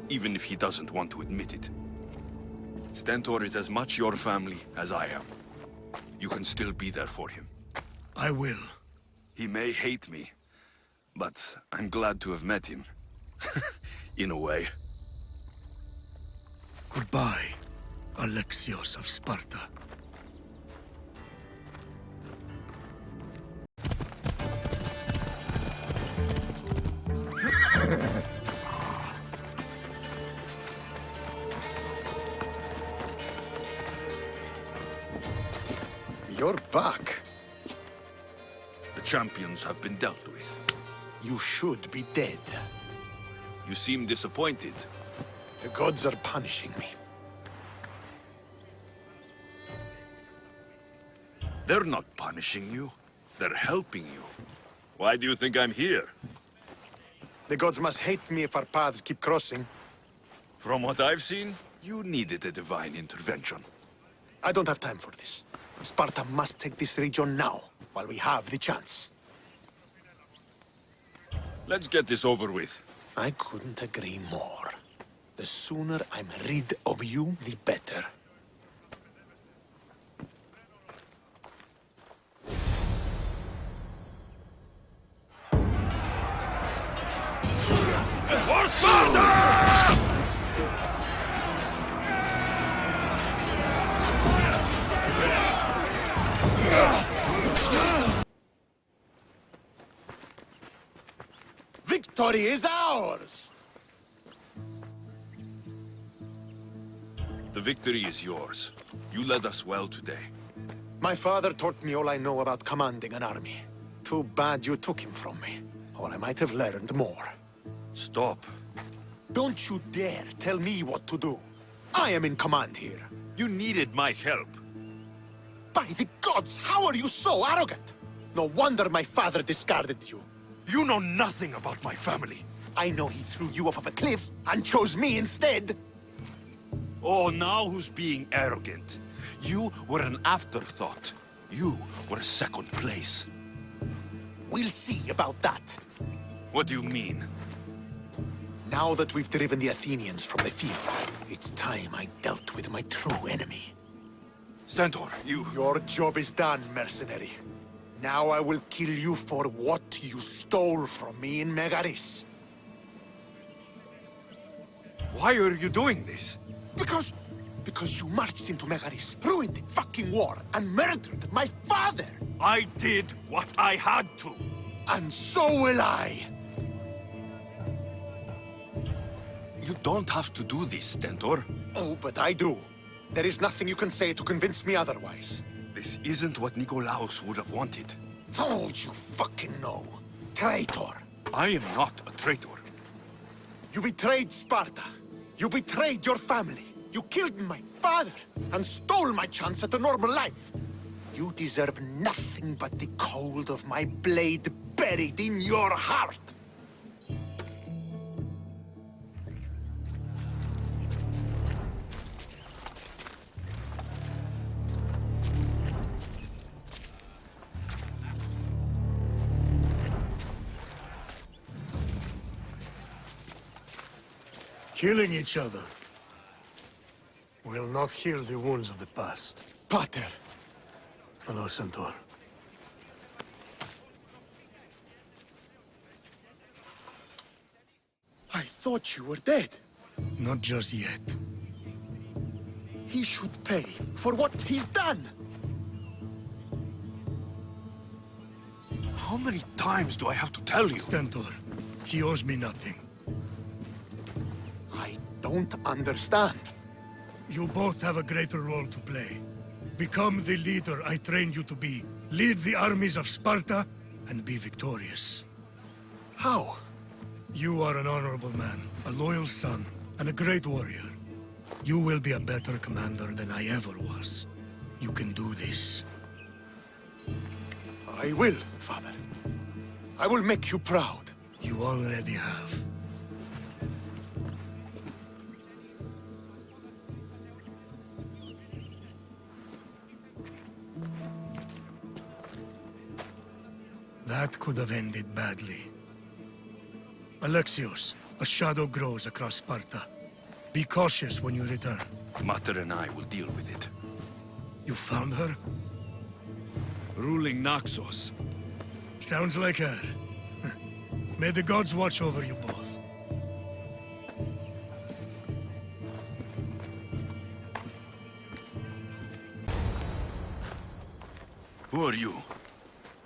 even if he doesn't want to admit it. Stentor is as much your family as I am. You can still be there for him. I will. He may hate me, but I'm glad to have met him. In a way. Goodbye, Alexios of Sparta. You're back. The champions have been dealt with. You should be dead. You seem disappointed. The gods are punishing me. They're not punishing you. They're helping you. Why do you think I'm here? The gods must hate me if our paths keep crossing. From what I've seen, you needed a divine intervention. I don't have time for this. Sparta must take this region now, while we have the chance. Let's get this over with. I couldn't agree more. The sooner I'm rid of you, the better. For Sparta! Victory is ours! The victory is yours. You led us well today. My father taught me all I know about commanding an army. Too bad you took him from me, or I might have learned more. Stop. Don't you dare tell me what to do. I am in command here. You needed my help. By the gods, how are you so arrogant? No wonder my father discarded you. You know nothing about my family. I know he threw you off of a cliff and chose me instead. Oh, now who's being arrogant? You were an afterthought. You were second place. We'll see about that. What do you mean? Now that we've driven the Athenians from the field, it's time I dealt with my true enemy. Stentor, you... Your job is done, mercenary. Now I will kill you for what you stole from me in Megaris. Why are you doing this? Because because you marched into Megaris, ruined the fucking war, and murdered my father! I did what I had to. And so will I! You don't have to do this, Stentor. Oh, but I do. There is nothing you can say to convince me otherwise. This isn't what Nikolaos would have wanted. Oh, you fucking know. Traitor. I am not a traitor. You betrayed Sparta. You betrayed your family. You killed my father and stole my chance at a normal life. You deserve nothing but the cold of my blade buried in your heart. Killing each other will not heal the wounds of the past. Pater. Hello, Centaur. I thought you were dead. Not just yet. He should pay for what he's done. How many times do I have to tell you? Stentor, he owes me nothing. I don't understand. You both have a greater role to play. Become the leader I trained you to be. Lead the armies of Sparta and be victorious. How? You are an honorable man, a loyal son, and a great warrior. You will be a better commander than I ever was. You can do this. I will, Father. I will make you proud. You already have. That could have ended badly. Alexios, a shadow grows across Sparta. Be cautious when you return. Mater and I will deal with it. You found her? Ruling Naxos. Sounds like her. May the gods watch over you both. Who are you?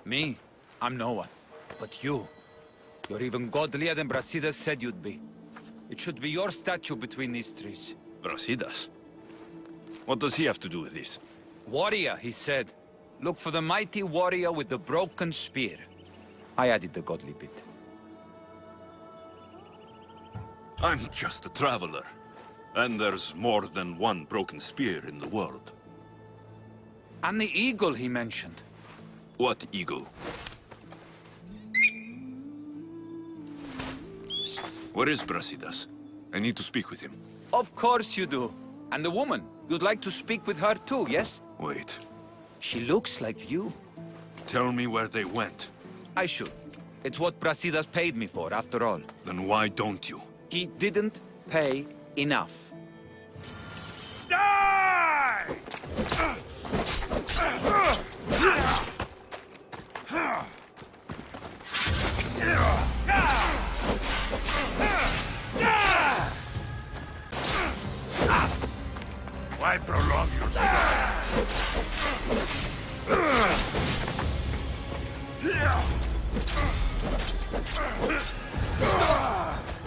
Me? I'm no one. But you. You're even godlier than Brasidas said you'd be. It should be your statue between these trees. Brasidas? What does he have to do with this? Warrior, he said. Look for the mighty warrior with the broken spear. I added the godly bit. I'm just a traveler. And there's more than one broken spear in the world. And the eagle he mentioned. What eagle? Where is Brasidas? I need to speak with him. Of course you do. And the woman, you'd like to speak with her too, yes? Wait. She looks like you. Tell me where they went. I should. It's what Brasidas paid me for, after all. Then why don't you? He didn't pay enough. Die! Why prolong your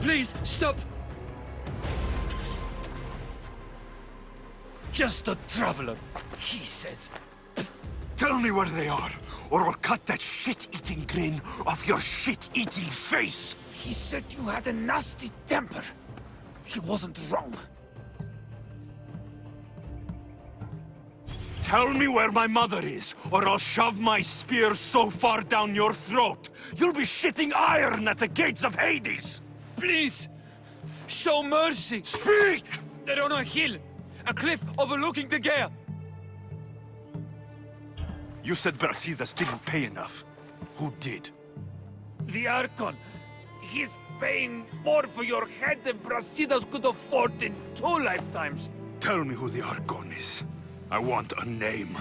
Please, stop! Just a traveler, he says. Tell me where they are, or I'll cut that shit-eating grin off your shit-eating face! He said you had a nasty temper. He wasn't wrong. Tell me where my mother is, or I'll shove my spear so far down your throat, you'll be shitting iron at the gates of Hades! Please! Show mercy! Speak! They're on a hill! A cliff overlooking the gale! You said Brasidas didn't pay enough. Who did? The Archon. He's paying more for your head than Brasidas could afford in 2 lifetimes. Tell me who the Archon is. I want a name.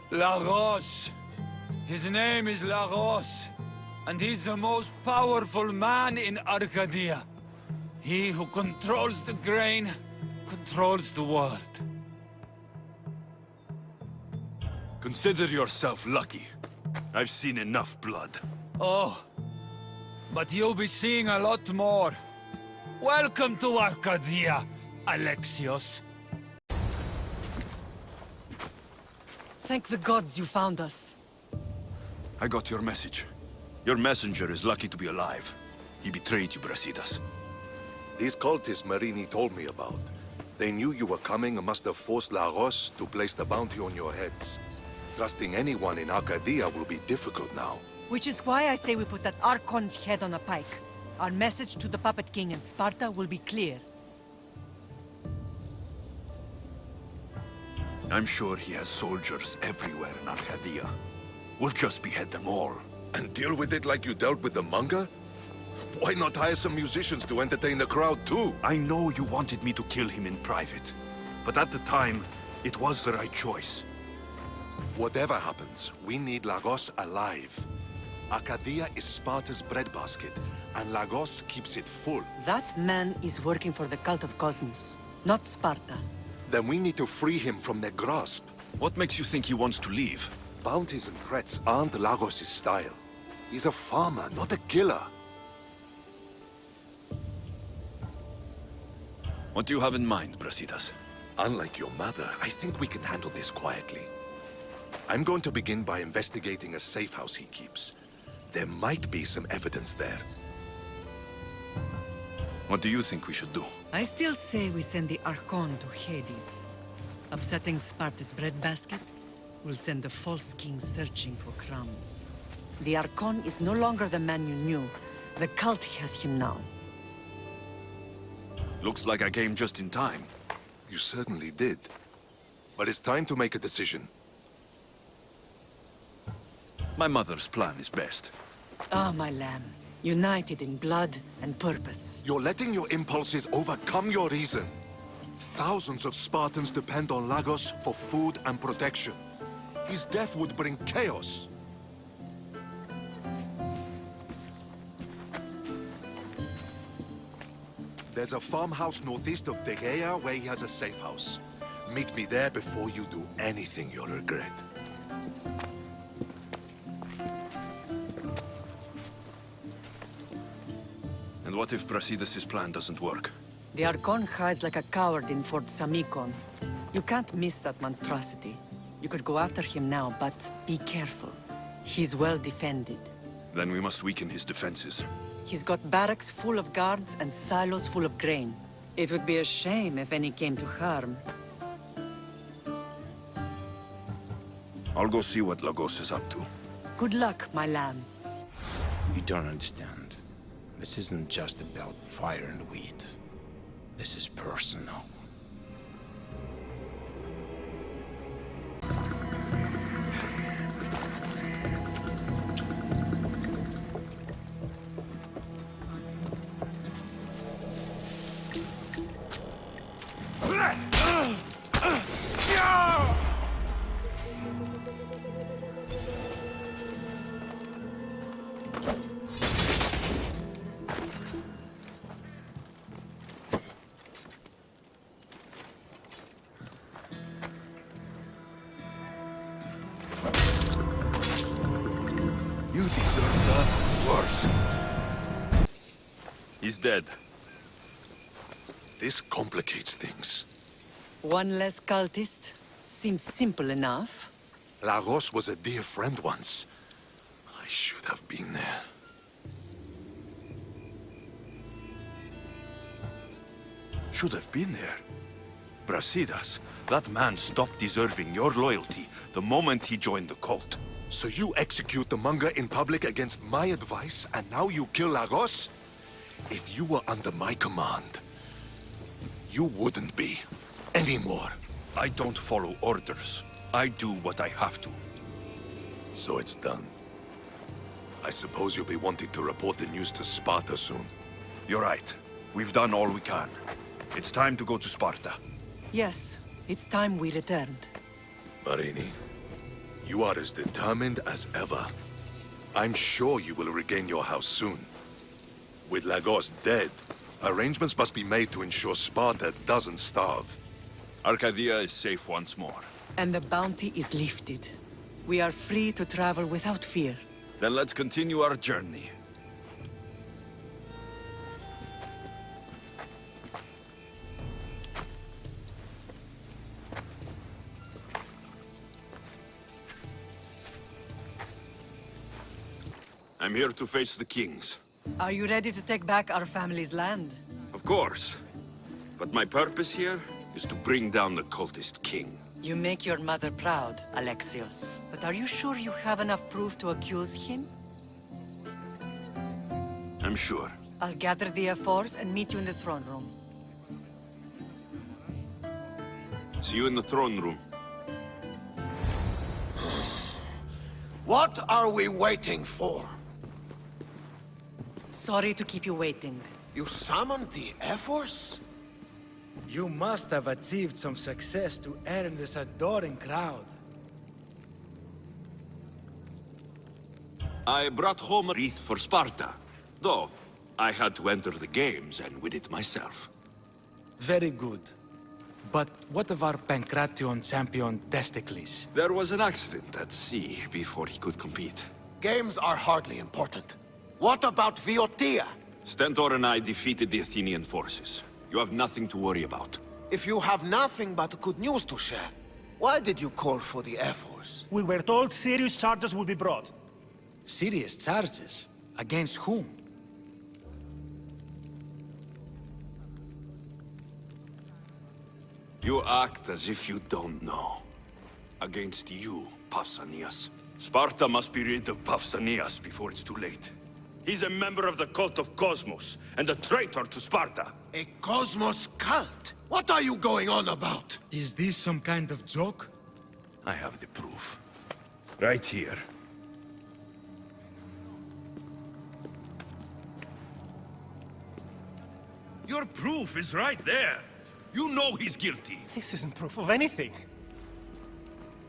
Lagos. His name is Lagos. And he's the most powerful man in Arcadia. He who controls the grain controls the world. Consider yourself lucky. I've seen enough blood. Oh, but you'll be seeing a lot more. Welcome to Arcadia, Alexios. Thank the gods you found us. I got your message. Your messenger is lucky to be alive. He betrayed you, Brasidas. These cultists Marini told me about. They knew you were coming and must have forced Lagos to place the bounty on your heads. Trusting anyone in Arcadia will be difficult now. Which is why I say we put that Archon's head on a pike. Our message to the Puppet King in Sparta will be clear. I'm sure he has soldiers everywhere in Arcadia. We'll just behead them all. And deal with it like you dealt with the manga? Why not hire some musicians to entertain the crowd too? I know you wanted me to kill him in private. But at the time, it was the right choice. Whatever happens, we need Lagos alive. Arcadia is Sparta's breadbasket, and Lagos keeps it full. That man is working for the cult of Cosmos, not Sparta. Then we need to free him from their grasp. What makes you think he wants to leave? Bounties and threats aren't Lagos' style. He's a farmer, not a killer. What do you have in mind, Brasidas? Unlike your mother, I think we can handle this quietly. I'm going to begin by investigating a safe house he keeps. There might be some evidence there. What do you think we should do? I still say we send the Archon to Hades. Upsetting Sparta's breadbasket will send the false king searching for crumbs. The Archon is no longer the man you knew. The cult has him now. Looks like I came just in time. You certainly did. But it's time to make a decision. My mother's plan is best. Ah, my lamb. United in blood and purpose. You're letting your impulses overcome your reason. Thousands of Spartans depend on Lagos for food and protection. His death would bring chaos. There's a farmhouse northeast of Tegea where he has a safe house. Meet me there before you do anything you'll regret. And what if Brasidas' plan doesn't work? The Archon hides like a coward in Fort Samikon. You can't miss that monstrosity. You could go after him now, but be careful. He's well defended. Then we must weaken his defenses. He's got barracks full of guards and silos full of grain. It would be a shame if any came to harm. I'll go see what Lagos is up to. Good luck, my lamb. You don't understand. This isn't just about fire and weed. This is personal. You deserve that worse. He's dead. This complicates things. One less cultist? Seems simple enough. Lagos was a dear friend once. I should have been there. Should have been there. Brasidas, that man stopped deserving your loyalty the moment he joined the cult. So you execute the manga in public against my advice, and now you kill Lagos? If you were under my command, you wouldn't be. Anymore. I don't follow orders. I do what I have to. So it's done. I suppose you'll be wanting to report the news to Sparta soon. You're right. We've done all we can. It's time to go to Sparta. Yes, it's time we returned. Marini, you are as determined as ever. I'm sure you will regain your house soon. With Lagos dead, Arrangements must be made to ensure Sparta doesn't starve. Arcadia is safe once more. And the bounty is lifted. We are free to travel without fear. Then let's continue our journey. I'm here to face the kings. Are you ready to take back our family's land? Of course. But my purpose here is to bring down the cultist king. You make your mother proud, Alexios. But are you sure you have enough proof to accuse him? I'm sure. I'll gather the F4s and meet you in the throne room. See you in the throne room. What are we waiting for? Sorry to keep you waiting. You summoned the F4s? You must have achieved some success to earn this adoring crowd. I brought home a wreath for Sparta. Though, I had to enter the games and win it myself. Very good. But what of our Pancration champion Testicles? There was an accident at sea before he could compete. Games are hardly important. What about Viotia? Stentor and I defeated the Athenian forces. You have nothing to worry about. If you have nothing but good news to share, why did you call for the F4s? We were told serious charges would be brought. Serious charges? Against whom? You act as if you don't know. Against you, Pausanias. Sparta must be rid of Pausanias before it's too late. He's a member of the cult of Cosmos, and a traitor to Sparta. A Cosmos cult? What are you going on about? Is this some kind of joke? I have the proof. Right here. Your proof is right there. You know he's guilty. This isn't proof of anything.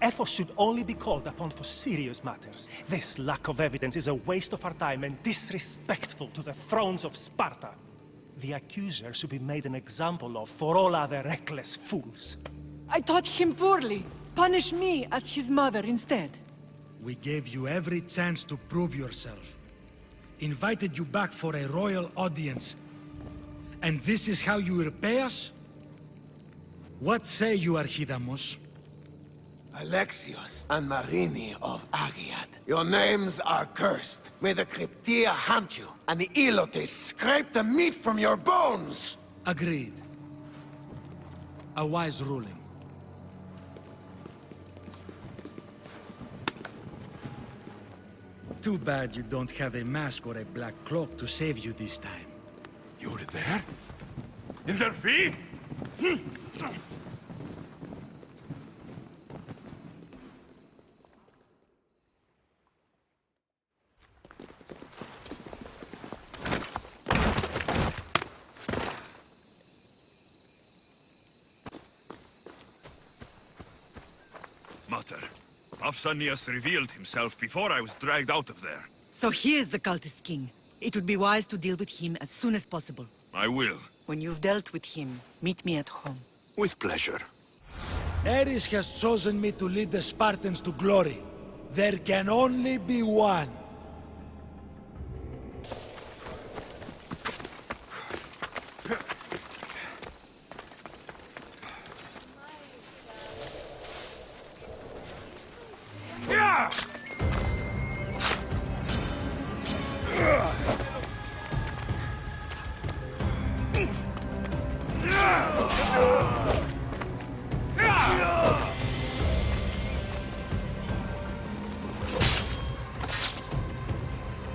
Efforts should only be called upon for serious matters. This lack of evidence is a waste of our time and disrespectful to the thrones of Sparta. The accuser should be made an example of for all other reckless fools. I taught him poorly. Punish me as his mother instead. We gave you every chance to prove yourself. Invited you back for a royal audience. And this is how you repay us? What say you, Archidamos? Alexios and Marini of Agiad. Your names are cursed. May the Cryptia hunt you, and the Elotes scrape the meat from your bones! Agreed. A wise ruling. Too bad you don't have a mask or a black cloak to save you this time. You were there? In their feet? Mater, Pausanias revealed himself before I was dragged out of there. So he is the cultist king. It would be wise to deal with him as soon as possible. I will. When you've dealt with him, meet me at home. With pleasure. Ares has chosen me to lead the Spartans to glory. There can only be one.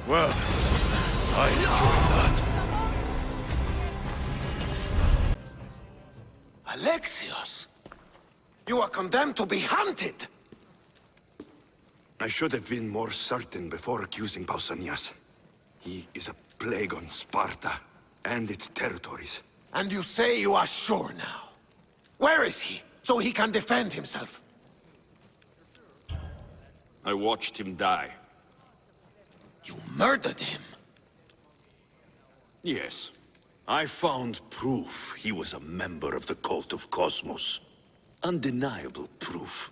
Well, I enjoyed that. Alexios! You are condemned to be hunted! I should have been more certain before accusing Pausanias. He is a plague on Sparta and its territories. And you say you are sure now? Where is he, so he can defend himself? I watched him die. You murdered him? Yes. I found proof he was a member of the cult of Cosmos. Undeniable proof.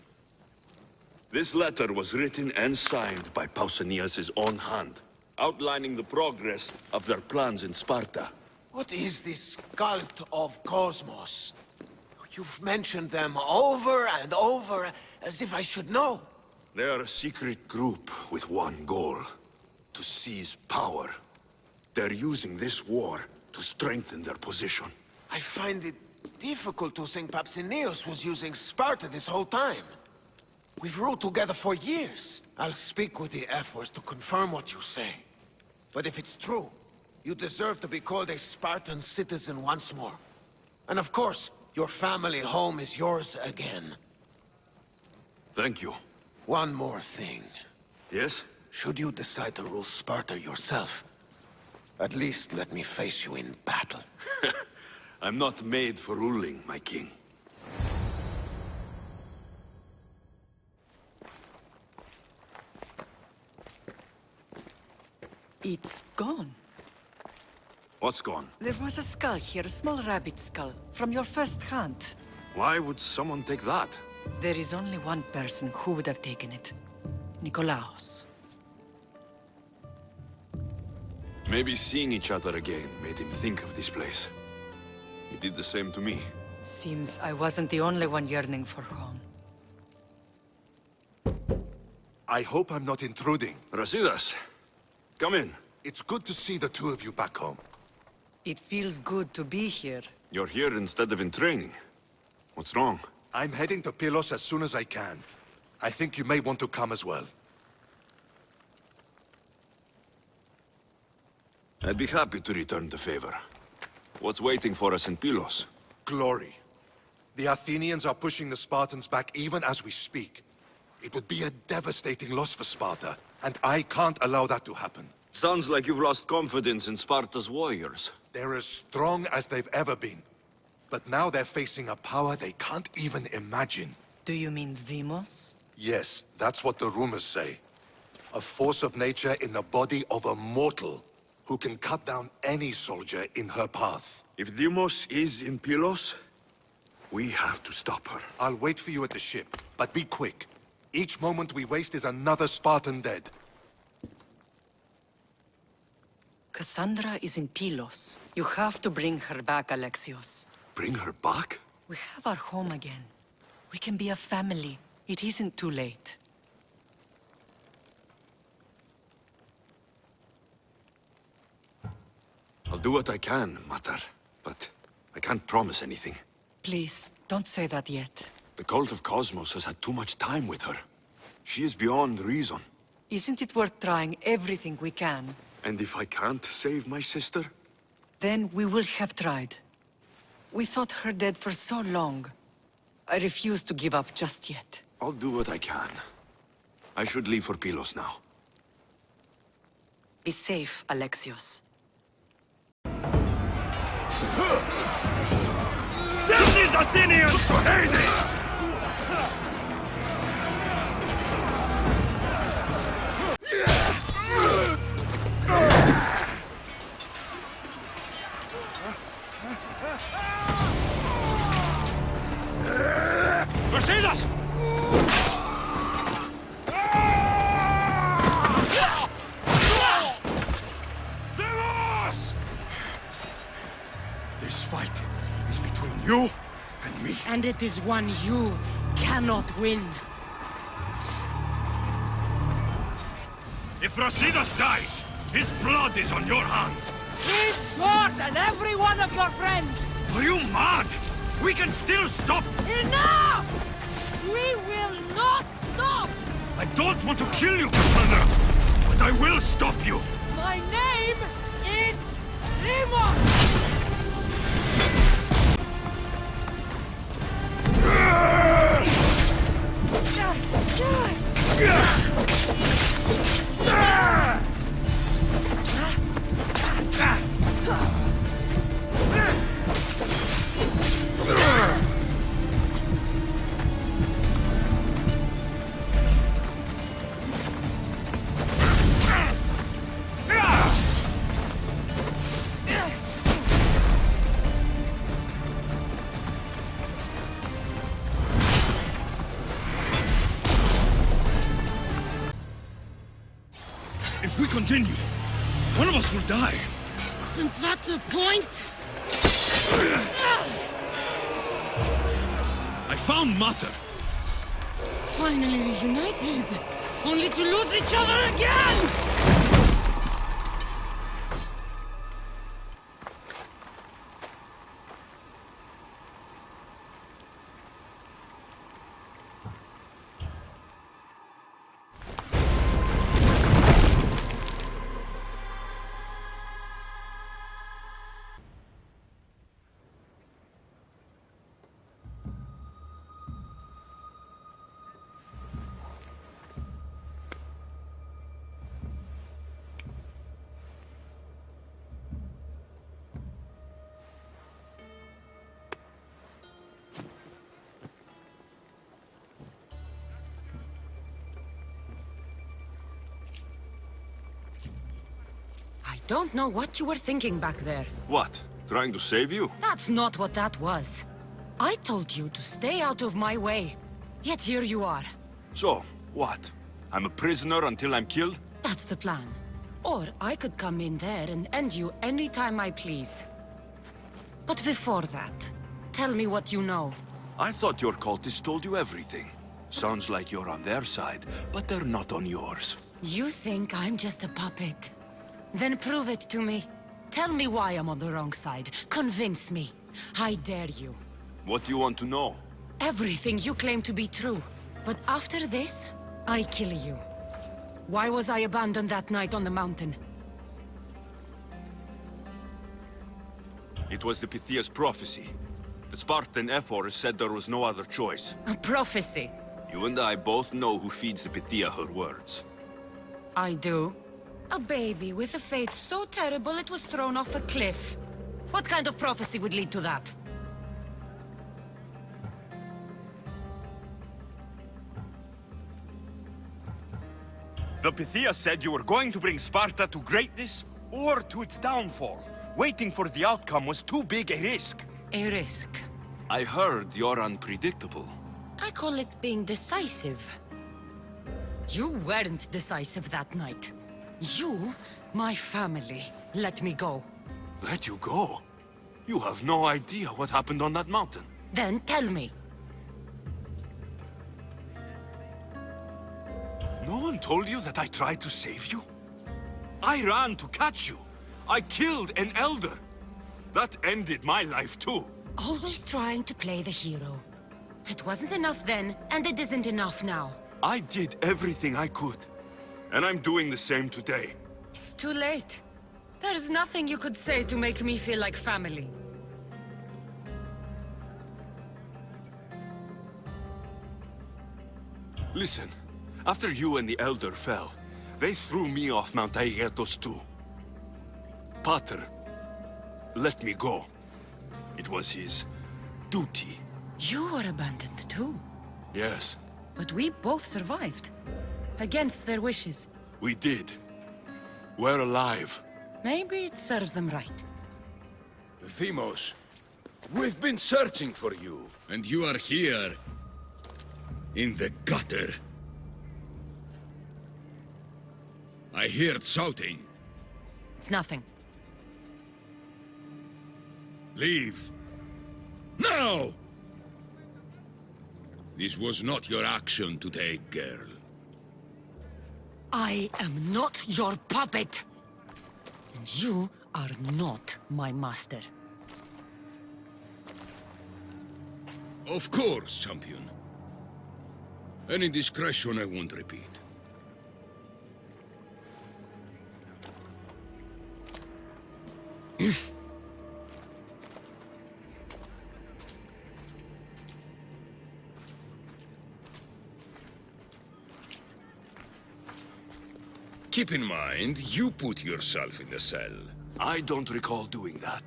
This letter was written and signed by Pausanias' own hand, outlining the progress of their plans in Sparta. What is this cult of Cosmos? You've mentioned them over and over, as if I should know. They are a secret group with one goal: to seize power. They're using this war to strengthen their position. I find it difficult to think Papsinios was using Sparta this whole time. We've ruled together for years. I'll speak with the Ephors to confirm what you say. But if it's true, you deserve to be called a Spartan citizen once more. And of course, your family home is yours again. Thank you. One more thing. Yes? Should you decide to rule Sparta yourself, at least let me face you in battle. I'm not made for ruling, my king. It's gone. What's gone? There was a skull here, a small rabbit skull, from your first hunt. Why would someone take that? There is only one person who would have taken it. Nikolaos. Maybe seeing each other again made him think of this place. He did the same to me. Seems I wasn't the only one yearning for home. I hope I'm not intruding. Brasidas, come in. It's good to see the two of you back home. It feels good to be here. You're here instead of in training. What's wrong? I'm heading to Pylos as soon as I can. I think you may want to come as well. I'd be happy to return the favor. What's waiting for us in Pylos? Glory. The Athenians are pushing the Spartans back even as we speak. It would be a devastating loss for Sparta, and I can't allow that to happen. Sounds like you've lost confidence in Sparta's warriors. They're as strong as they've ever been. But now they're facing a power they can't even imagine. Do you mean Demos? Yes, that's what the rumors say. A force of nature in the body of a mortal who can cut down any soldier in her path. If Demos is in Pylos, we have to stop her. I'll wait for you at the ship, but be quick. Each moment we waste is another Spartan dead. Cassandra is in Pylos. You have to bring her back, Alexios. Bring her back? We have our home again. We can be a family. It isn't too late. I'll do what I can, Matar, but I can't promise anything. Please, don't say that yet. The cult of Cosmos has had too much time with her. She is beyond reason. Isn't it worth trying everything we can? And if I can't save my sister? Then we will have tried. We thought her dead for so long. I refuse to give up just yet. I'll do what I can. I should leave for Pylos now. Be safe, Alexios. Send these Athenians to Hades! Brasidas! This fight is between you and me. And it is one you cannot win. If Brasidas dies, his blood is on your hands. He's yours and every one of your friends! Are you mad? We can still stop! Enough! We will not stop! I don't want to kill you, Cassandra, but I will stop you! My name is Demos! we continue, one of us will die. Isn't that the point? I found Mater. Finally reunited, only to lose each other again! I don't know what you were thinking back there. What? Trying to save you? That's not what that was. I told you to stay out of my way. Yet here you are. So, what? I'm a prisoner until I'm killed? That's the plan. Or I could come in there and end you anytime I please. But before that, tell me what you know. I thought your cultists told you everything. Sounds like you're on their side, but they're not on yours. You think I'm just a puppet? Then prove it to me. Tell me why I'm on the wrong side. Convince me. I dare you. What do you want to know? Everything you claim to be true. But after this, I kill you. Why was I abandoned that night on the mountain? It was the Pythia's prophecy. The Spartan Ephor said there was no other choice. A prophecy? You and I both know who feeds the Pythia her words. I do. A baby with a fate so terrible it was thrown off a cliff. What kind of prophecy would lead to that? The Pythia said you were going to bring Sparta to greatness or to its downfall. Waiting for the outcome was too big a risk. A risk. I heard you're unpredictable. I call it being decisive. You weren't decisive that night. You, my family, let me go. Let you go? You have no idea what happened on that mountain. Then tell me. No one told you that I tried to save you? I ran to catch you. I killed an elder. That ended my life too. Always trying to play the hero. It wasn't enough then, and it isn't enough now. I did everything I could. And I'm doing the same today. It's too late. There's nothing you could say to make me feel like family. Listen, after you and the Elder fell, they threw me off Mount Aegetos too. Pater let me go. It was his duty. You were abandoned too. Yes. But we both survived. Against their wishes. We did. We're alive. Maybe it serves them right. Themos, we've been searching for you, and you are here. In the gutter. I heard shouting. It's nothing. Leave. Now! This was not your action to take, girl. I am not your puppet! And you are not my master. Of course, champion. Any indiscretion I won't repeat. Keep in mind, you put yourself in the cell. I don't recall doing that.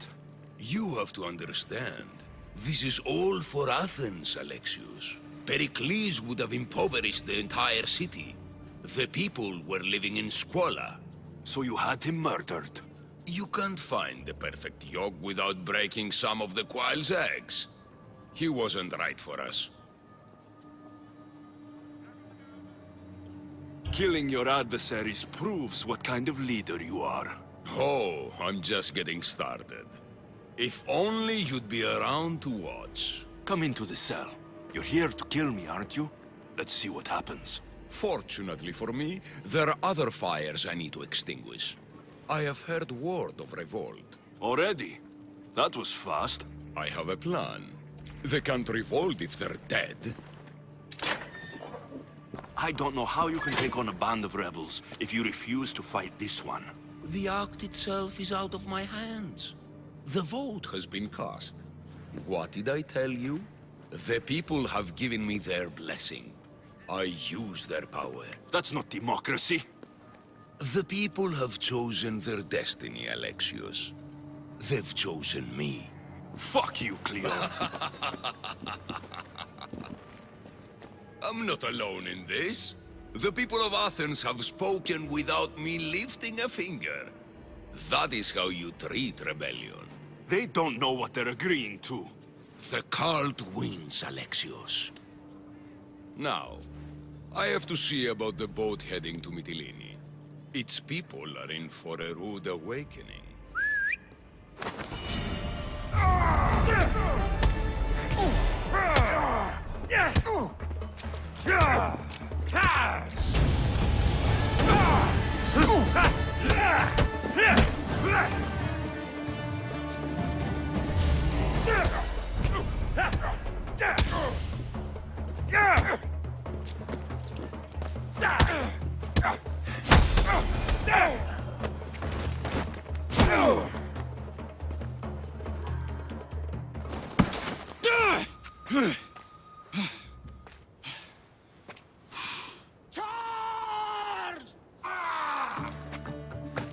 You have to understand. This is all for Athens, Alexius. Pericles would have impoverished the entire city. The people were living in squalor. So you had him murdered? You can't find the perfect yolk without breaking some of the quail's eggs. He wasn't right for us. Killing your adversaries proves what kind of leader you are. Oh, I'm just getting started. If only you'd be around to watch. Come into the cell. You're here to kill me, aren't you? Let's see what happens. Fortunately for me, there are other fires I need to extinguish. I have heard word of revolt. Already? That was fast. I have a plan. They can't revolt if they're dead. I don't know how you can take on a band of rebels if you refuse to fight this one. The act itself is out of my hands. The vote has been cast. What did I tell you? The people have given me their blessing. I use their power. That's not democracy. The people have chosen their destiny, Alexios. They've chosen me. Fuck you, Cleon. I'm not alone in this. The people of Athens have spoken without me lifting a finger. That is how you treat rebellion. They don't know what they're agreeing to. The cult wins, Alexios. Now, I have to see about the boat heading to Mytilene. Its people are in for a rude awakening.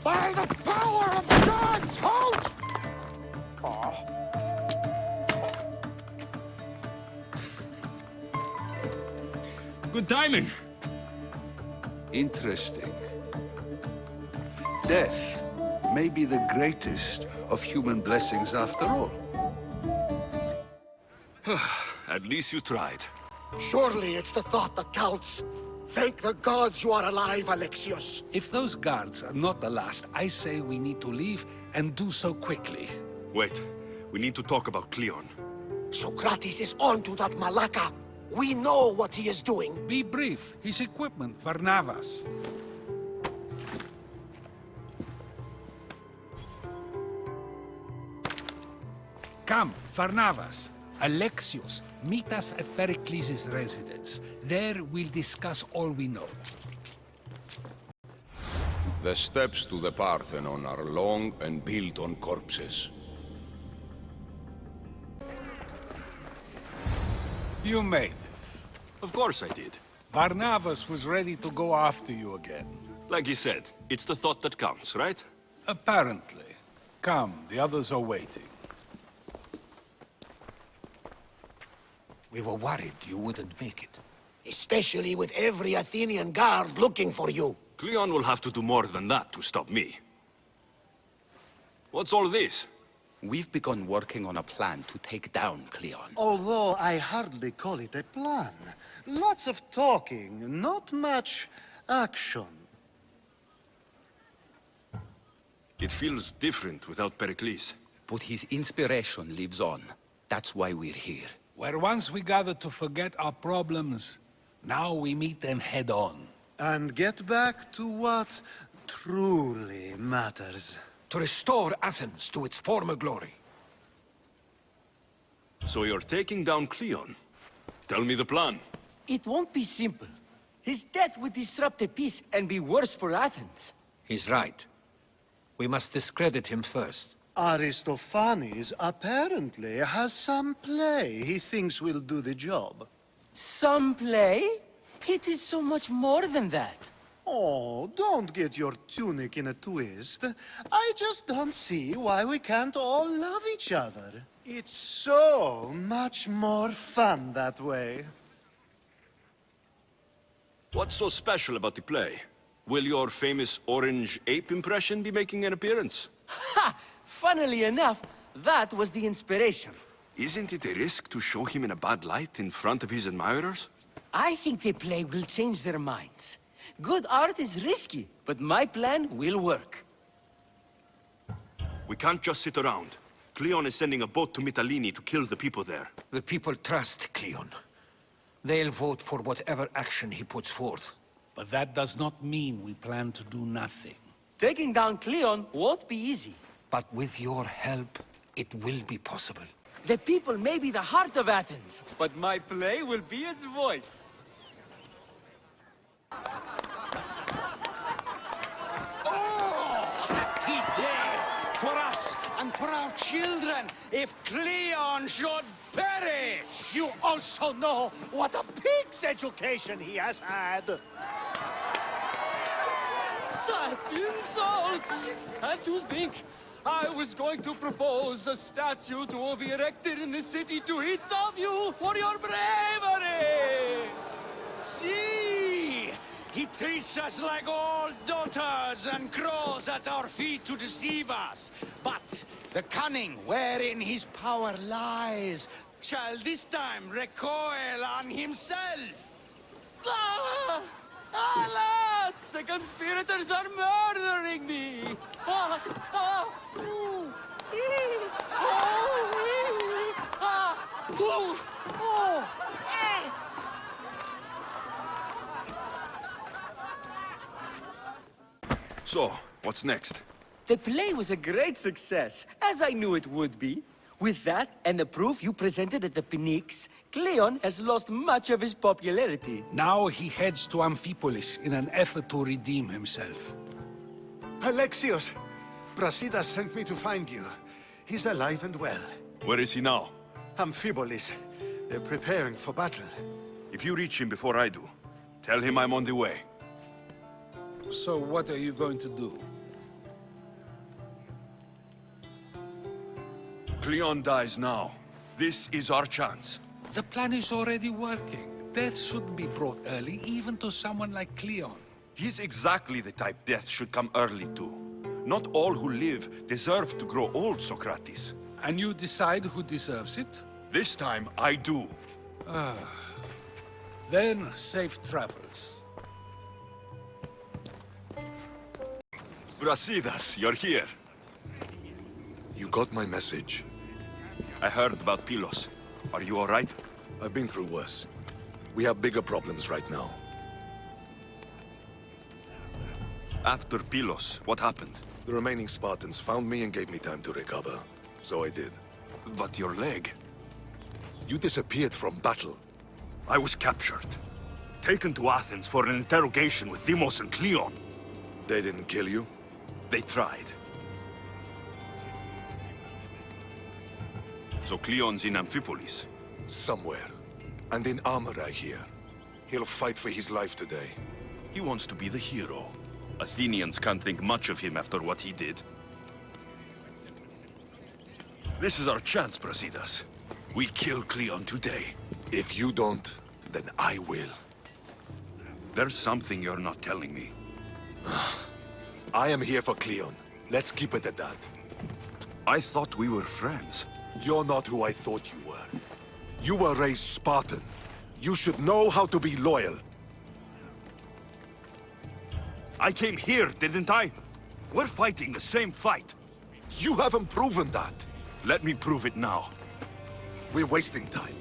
By the power of the gods, halt! Good timing. Interesting. Death may be the greatest of human blessings after all. At least you tried. Surely it's the thought that counts. Thank the gods you are alive, Alexios. If those guards are not the last, I say we need to leave and do so quickly. Wait, we need to talk about Cleon. Socrates is on to that Malaka. We know what he is doing. Be brief. His equipment, Varnavas. Come, Varnavas. Alexios, meet us at Pericles' residence. There we'll discuss all we know. The steps to the Parthenon are long and built on corpses. You made it. Of course I did. Barnabas was ready to go after you again. Like he said, it's the thought that counts, right? Apparently. Come, the others are waiting. We were worried you wouldn't make it. Especially with every Athenian guard looking for you. Cleon will have to do more than that to stop me. What's all this? We've begun working on a plan to take down Cleon. Although I hardly call it a plan. Lots of talking, not much action. It feels different without Pericles. But his inspiration lives on. That's why we're here. Where once we gathered to forget our problems, now we meet them head-on. And get back to what truly matters. To restore Athens to its former glory. So you're taking down Cleon? Tell me the plan. It won't be simple. His death would disrupt the peace and be worse for Athens. He's right. We must discredit him first. Aristophanes apparently has some play he thinks will do the job. Some play? It is so much more than that. Oh, don't get your tunic in a twist. I just don't see why we can't all love each other. It's so much more fun that way. What's so special about the play? Will your famous orange ape impression be making an appearance? Ha! Funnily enough, that was the inspiration. Isn't it a risk to show him in a bad light in front of his admirers? I think the play will change their minds. Good art is risky, but my plan will work. We can't just sit around. Cleon is sending a boat to Mytilene to kill the people there. The people trust Cleon. They'll vote for whatever action he puts forth. But that does not mean we plan to do nothing. Taking down Cleon won't be easy. But with your help, it will be possible. The people may be the heart of Athens, but my play will be its voice. Happy day for us and for our children if Cleon should perish! You also know what a pig's education he has had. Such insults! And to think I was going to propose a statue to be erected in the city to each of you for your bravery! See! He treats us like old dotards and crawls at our feet to deceive us. But the cunning wherein his power lies shall this time recoil on himself. Ah! Alas! The conspirators are murdering me! Ah! Ah! Ooh! Ee! Oh! Ee! Ah! Ooh! Oh! Eh! So, what's next? The play was a great success, as I knew it would be. With that, and the proof you presented at the Pnyx, Cleon has lost much of his popularity. Now he heads to Amphipolis in an effort to redeem himself. Alexios! Brasidas sent me to find you. He's alive and well. Where is he now? Amphipolis. They're preparing for battle. If you reach him before I do, tell him I'm on the way. So what are you going to do? Cleon dies now. This is our chance. The plan is already working. Death should be brought early, even to someone like Cleon. He's exactly the type death should come early to. Not all who live deserve to grow old, Socrates. And you decide who deserves it? This time, I do. Then, safe travels. Brasidas, you're here. You got my message. I heard about Pylos. Are you all right? I've been through worse. We have bigger problems right now. After Pylos, what happened? The remaining Spartans found me and gave me time to recover. So I did. But your leg? You disappeared from battle. I was captured. Taken to Athens for an interrogation with Deimos and Cleon. They didn't kill you? They tried. So Cleon's in Amphipolis? Somewhere. And in armor, I hear. He'll fight for his life today. He wants to be the hero. Athenians can't think much of him after what he did. This is our chance, Brasidas. We kill Cleon today. If you don't, then I will. There's something you're not telling me. I am here for Cleon. Let's keep it at that. I thought we were friends. You're not who I thought you were. You were raised Spartan. You should know how to be loyal. I came here, didn't I? We're fighting the same fight. You haven't proven that. Let me prove it now. We're wasting time.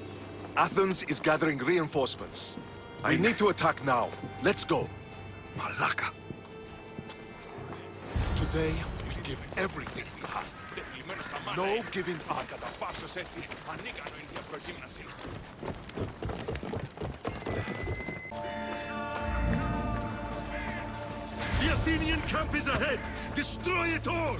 Athens is gathering reinforcements. We need to attack now. Let's go. Malaka. Today, we give everything we have. No giving up. The Athenian camp is ahead! Destroy it all!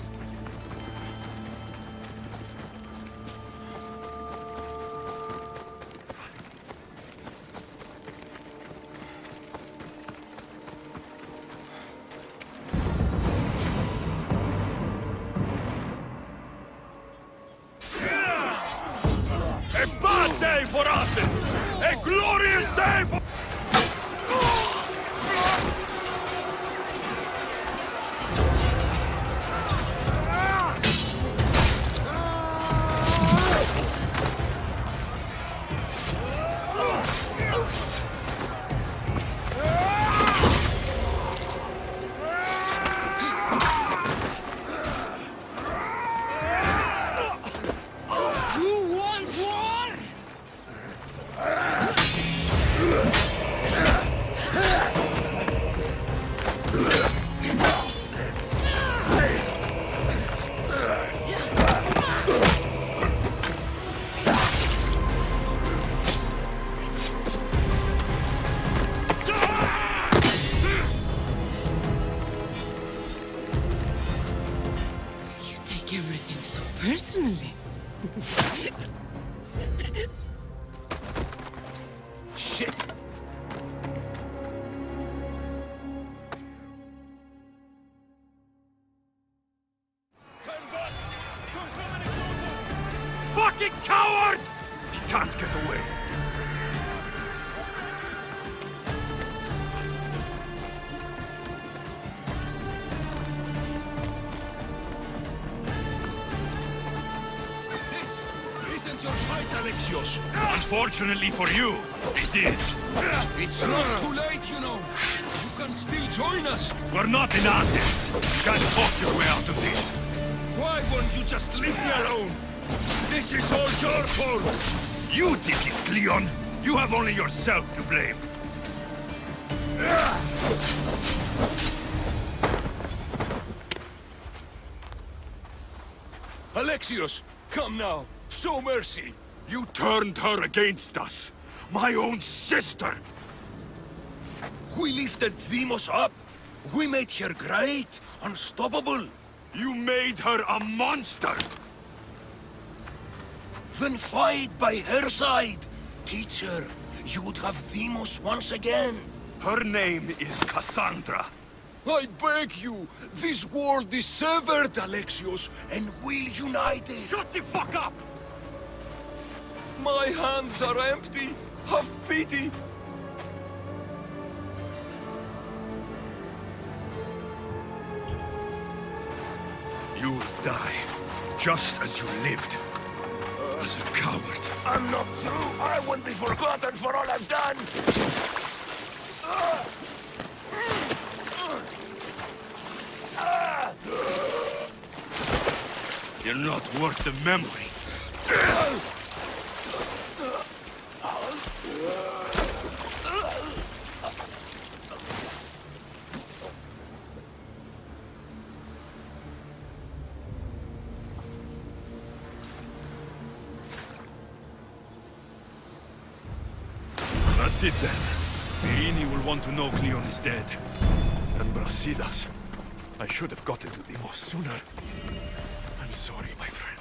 A bad day for Athens! A glorious day for... right away. This isn't your fight, Alexios. Unfortunately for you, it is. It's not too late, you know. You can still join us. We're not in Athens. You can't talk your way out of this. Why won't you just leave me alone? This is all your fault. You did this, Cleon. You have only yourself to blame. Alexios, come now. Show mercy. You turned her against us. My own sister. We lifted Demos up. We made her great, unstoppable. You made her a monster. Then fight by her side. Teach her. You would have Demos once again. Her name is Cassandra. I beg you. This world is severed, Alexios, and we'll unite it. Shut the fuck up! My hands are empty. Have pity. You will die, just as you lived. As a coward. I'm not through. I won't be forgotten for all I've done. You're not worth the memory. That's it then. Irini will want to know Cleon is dead. And Brasidas. I should have gotten to Demos sooner. I'm sorry, my friend.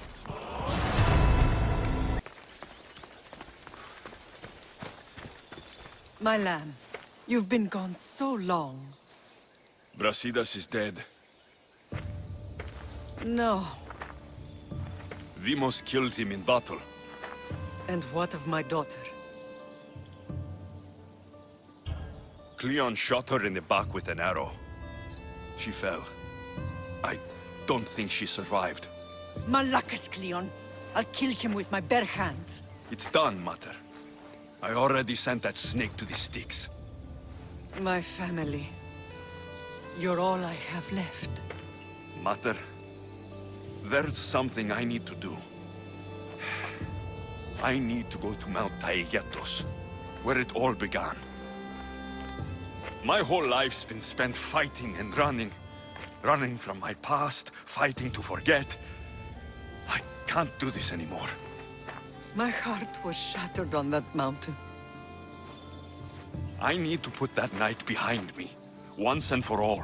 My lamb, you've been gone so long. Brasidas is dead. No. Demos killed him in battle. And what of my daughter? Cleon shot her in the back with an arrow. She fell. I don't think she survived. Malakas, Cleon. I'll kill him with my bare hands. It's done, Mater. I already sent that snake to the sticks. My family. You're all I have left. Mater, there's something I need to do. I need to go to Mount Taygetos, where it all began. My whole life's been spent fighting and running. Running from my past, fighting to forget. I can't do this anymore. My heart was shattered on that mountain. I need to put that night behind me, once and for all.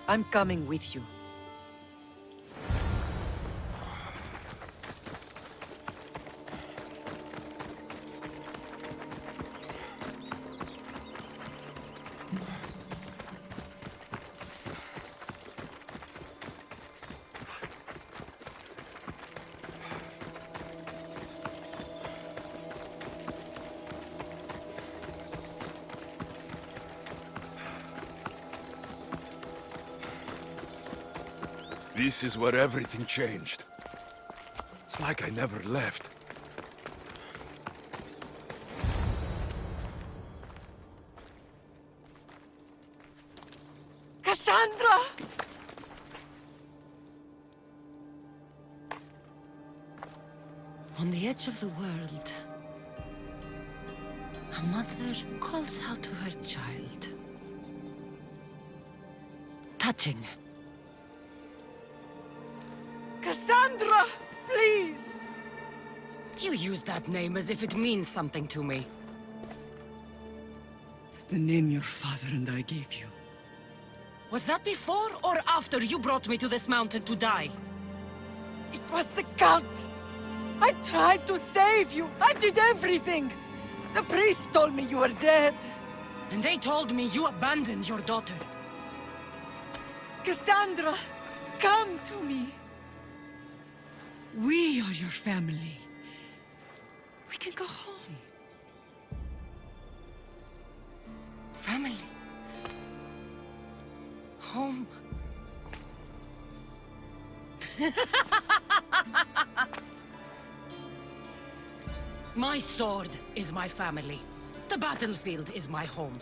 I'm coming with you. This is where everything changed. It's like I never left. Cassandra! On the edge of the world, a mother calls out to her child. Touching. Cassandra! Please! You use that name as if it means something to me. It's the name your father and I gave you. Was that before or after you brought me to this mountain to die? It was the cult! I tried to save you! I did everything! The priest told me you were dead! And they told me you abandoned your daughter. Cassandra! Come to me! We are your family. We can go home. Family. Home. My sword is my family. The battlefield is my home.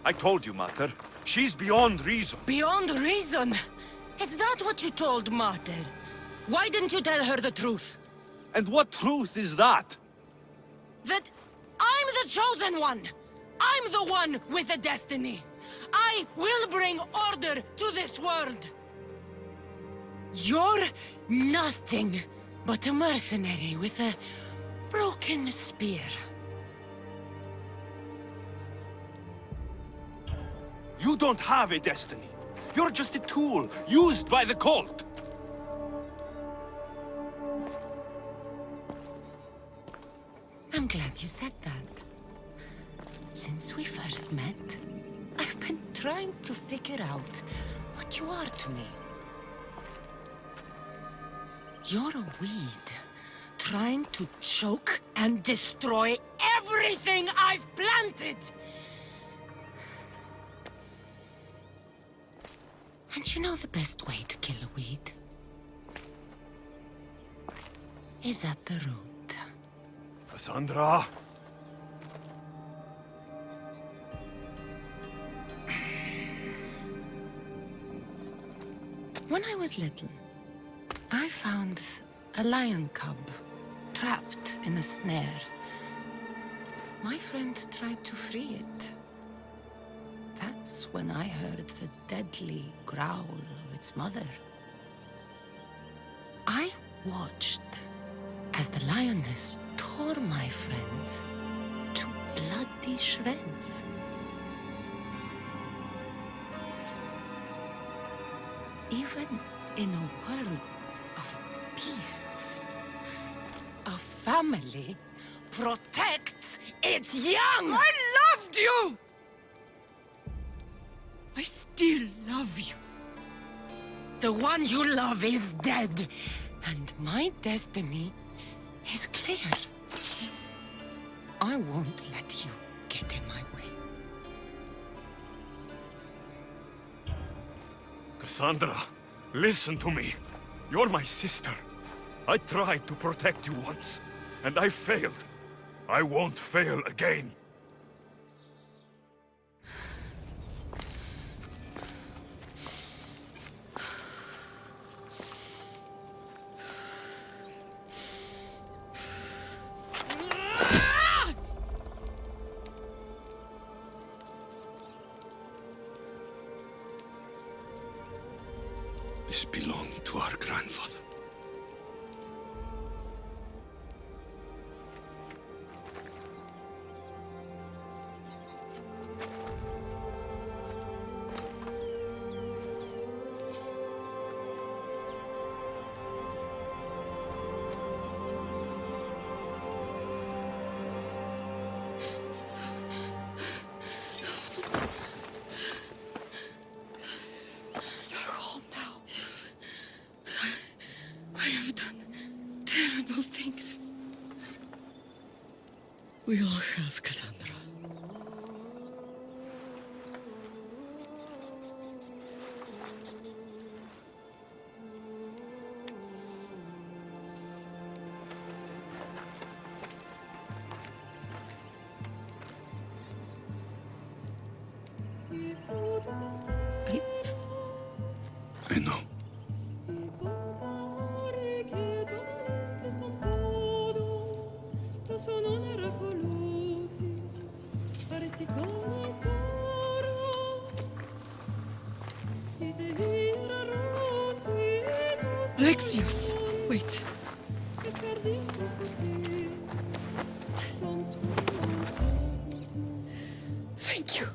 I told you, Mater. She's beyond reason. Beyond reason? Is that what you told Mater? Why didn't you tell her the truth? And what truth is that? That I'm the chosen one! I'm the one with a destiny! I will bring order to this world! You're nothing but a mercenary with a broken spear. You don't have a destiny. You're just a tool used by the cult. I'm glad you said that. Since we first met, I've been trying to figure out what you are to me. You're a weed, trying to choke and destroy everything I've planted! And you know the best way to kill a weed? Is at the root. Cassandra! When I was little, I found a lion cub trapped in a snare. My friend tried to free it. That's when I heard the deadly growl of its mother. I watched as the lioness tore my friend to bloody shreds. Even in a world of beasts, a family protects its young! I loved you! I still love you. The one you love is dead, and my destiny is clear. I won't let you get in my way. Cassandra, listen to me. You're my sister. I tried to protect you once, and I failed. I won't fail again. This belonged to our grandfather. We all have, Cassandra. I know. Lexius! Wait. Thank you.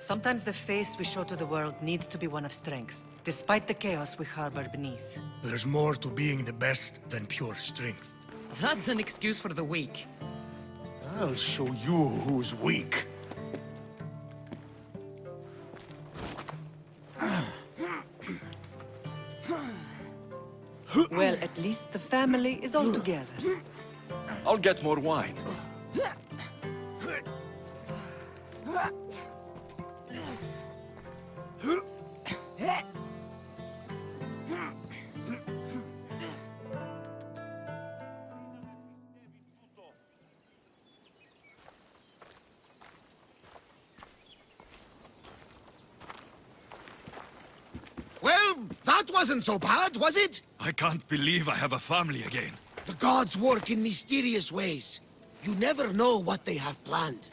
Sometimes the face we show to the world needs to be one of strength, despite the chaos we harbor beneath. There's more to being the best than pure strength. That's an excuse for the weak. I'll show you who's weak. Well, at least the family is all together. I'll get more wine. Well, that wasn't so bad, was it? I can't believe I have a family again. The gods work in mysterious ways. You never know what they have planned.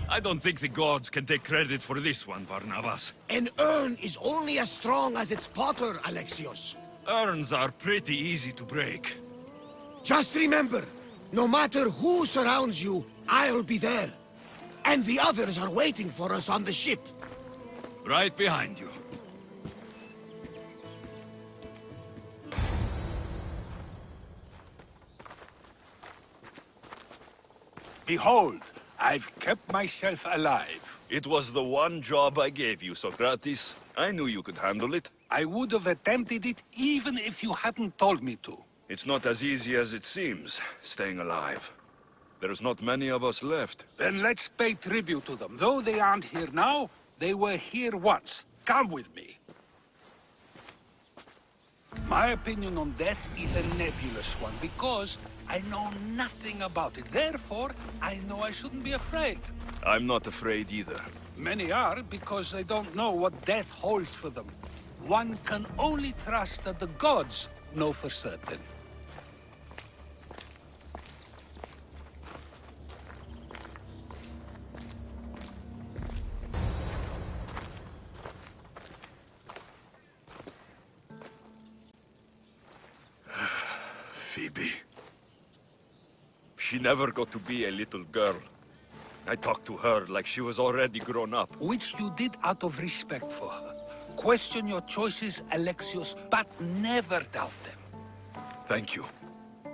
I don't think the gods can take credit for this one, Barnabas. An urn is only as strong as its potter, Alexios. Urns are pretty easy to break. Just remember, no matter who surrounds you, I'll be there. And the others are waiting for us on the ship. Right behind you. Behold, I've kept myself alive. It was the one job I gave you, Socrates. I knew you could handle it. I would have attempted it even if you hadn't told me to. It's not as easy as it seems, staying alive. There's not many of us left. Then let's pay tribute to them. Though they aren't here now, they were here once. Come with me. My opinion on death is a nebulous one, because I know nothing about it. Therefore, I know I shouldn't be afraid. I'm not afraid either. Many are, because they don't know what death holds for them. One can only trust that the gods know for certain. Phoebe. She never got to be a little girl. I talked to her like she was already grown up. Which you did out of respect for her. Question your choices, Alexios, but never doubt them. Thank you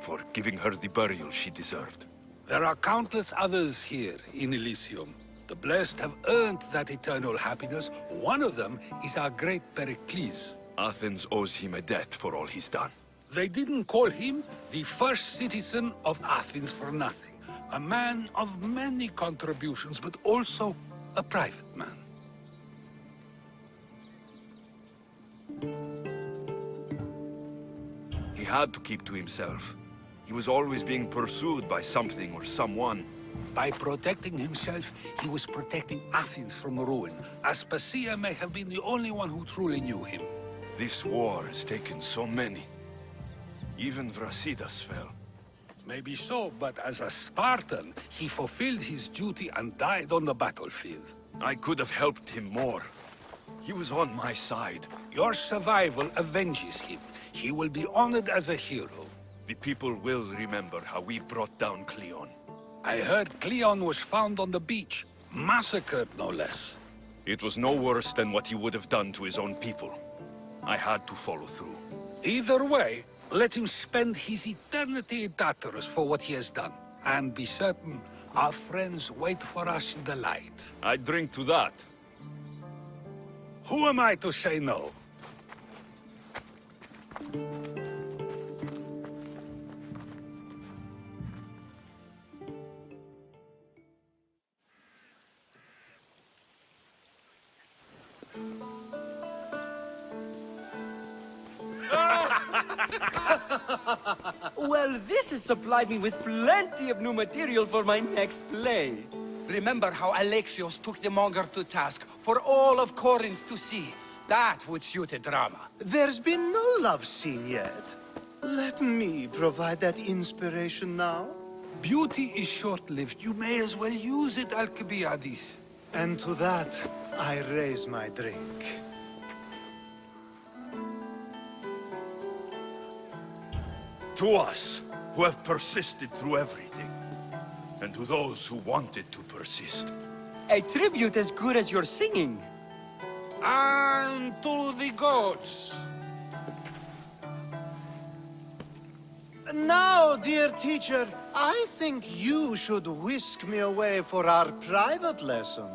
for giving her the burial she deserved. There are countless others here in Elysium. The blessed have earned that eternal happiness. One of them is our great Pericles. Athens owes him a debt for all he's done. They didn't call him the first citizen of Athens for nothing. A man of many contributions, but also a private man. He had to keep to himself. He was always being pursued by something or someone. By protecting himself, he was protecting Athens from ruin. Aspasia may have been the only one who truly knew him. This war has taken so many. Even Brasidas fell. Maybe so, but as a Spartan, he fulfilled his duty and died on the battlefield. I could have helped him more. He was on my side. Your survival avenges him. He will be honored as a hero. The people will remember how we brought down Cleon. I heard Cleon was found on the beach. Massacred, no less. It was no worse than what he would have done to his own people. I had to follow through. Either way, let him spend his eternity in Tartarus for what he has done. And be certain, our friends wait for us in the light. I drink to that. Who am I to say no? Well, this has supplied me with plenty of new material for my next play. Remember how Alexios took the monger to task for all of Corinth to see? That would suit a drama. There's been no love scene yet. Let me provide that inspiration now. Beauty is short-lived. You may as well use it, Alcibiades. And to that, I raise my drink. To us, who have persisted through everything. and to those who wanted to persist. A tribute as good as your singing. And to the gods. Now, dear teacher, I think you should whisk me away for our private lesson.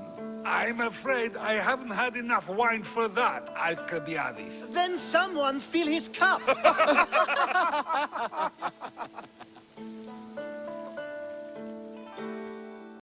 I'm afraid I haven't had enough wine for that, Alcibiades. Then someone fill his cup.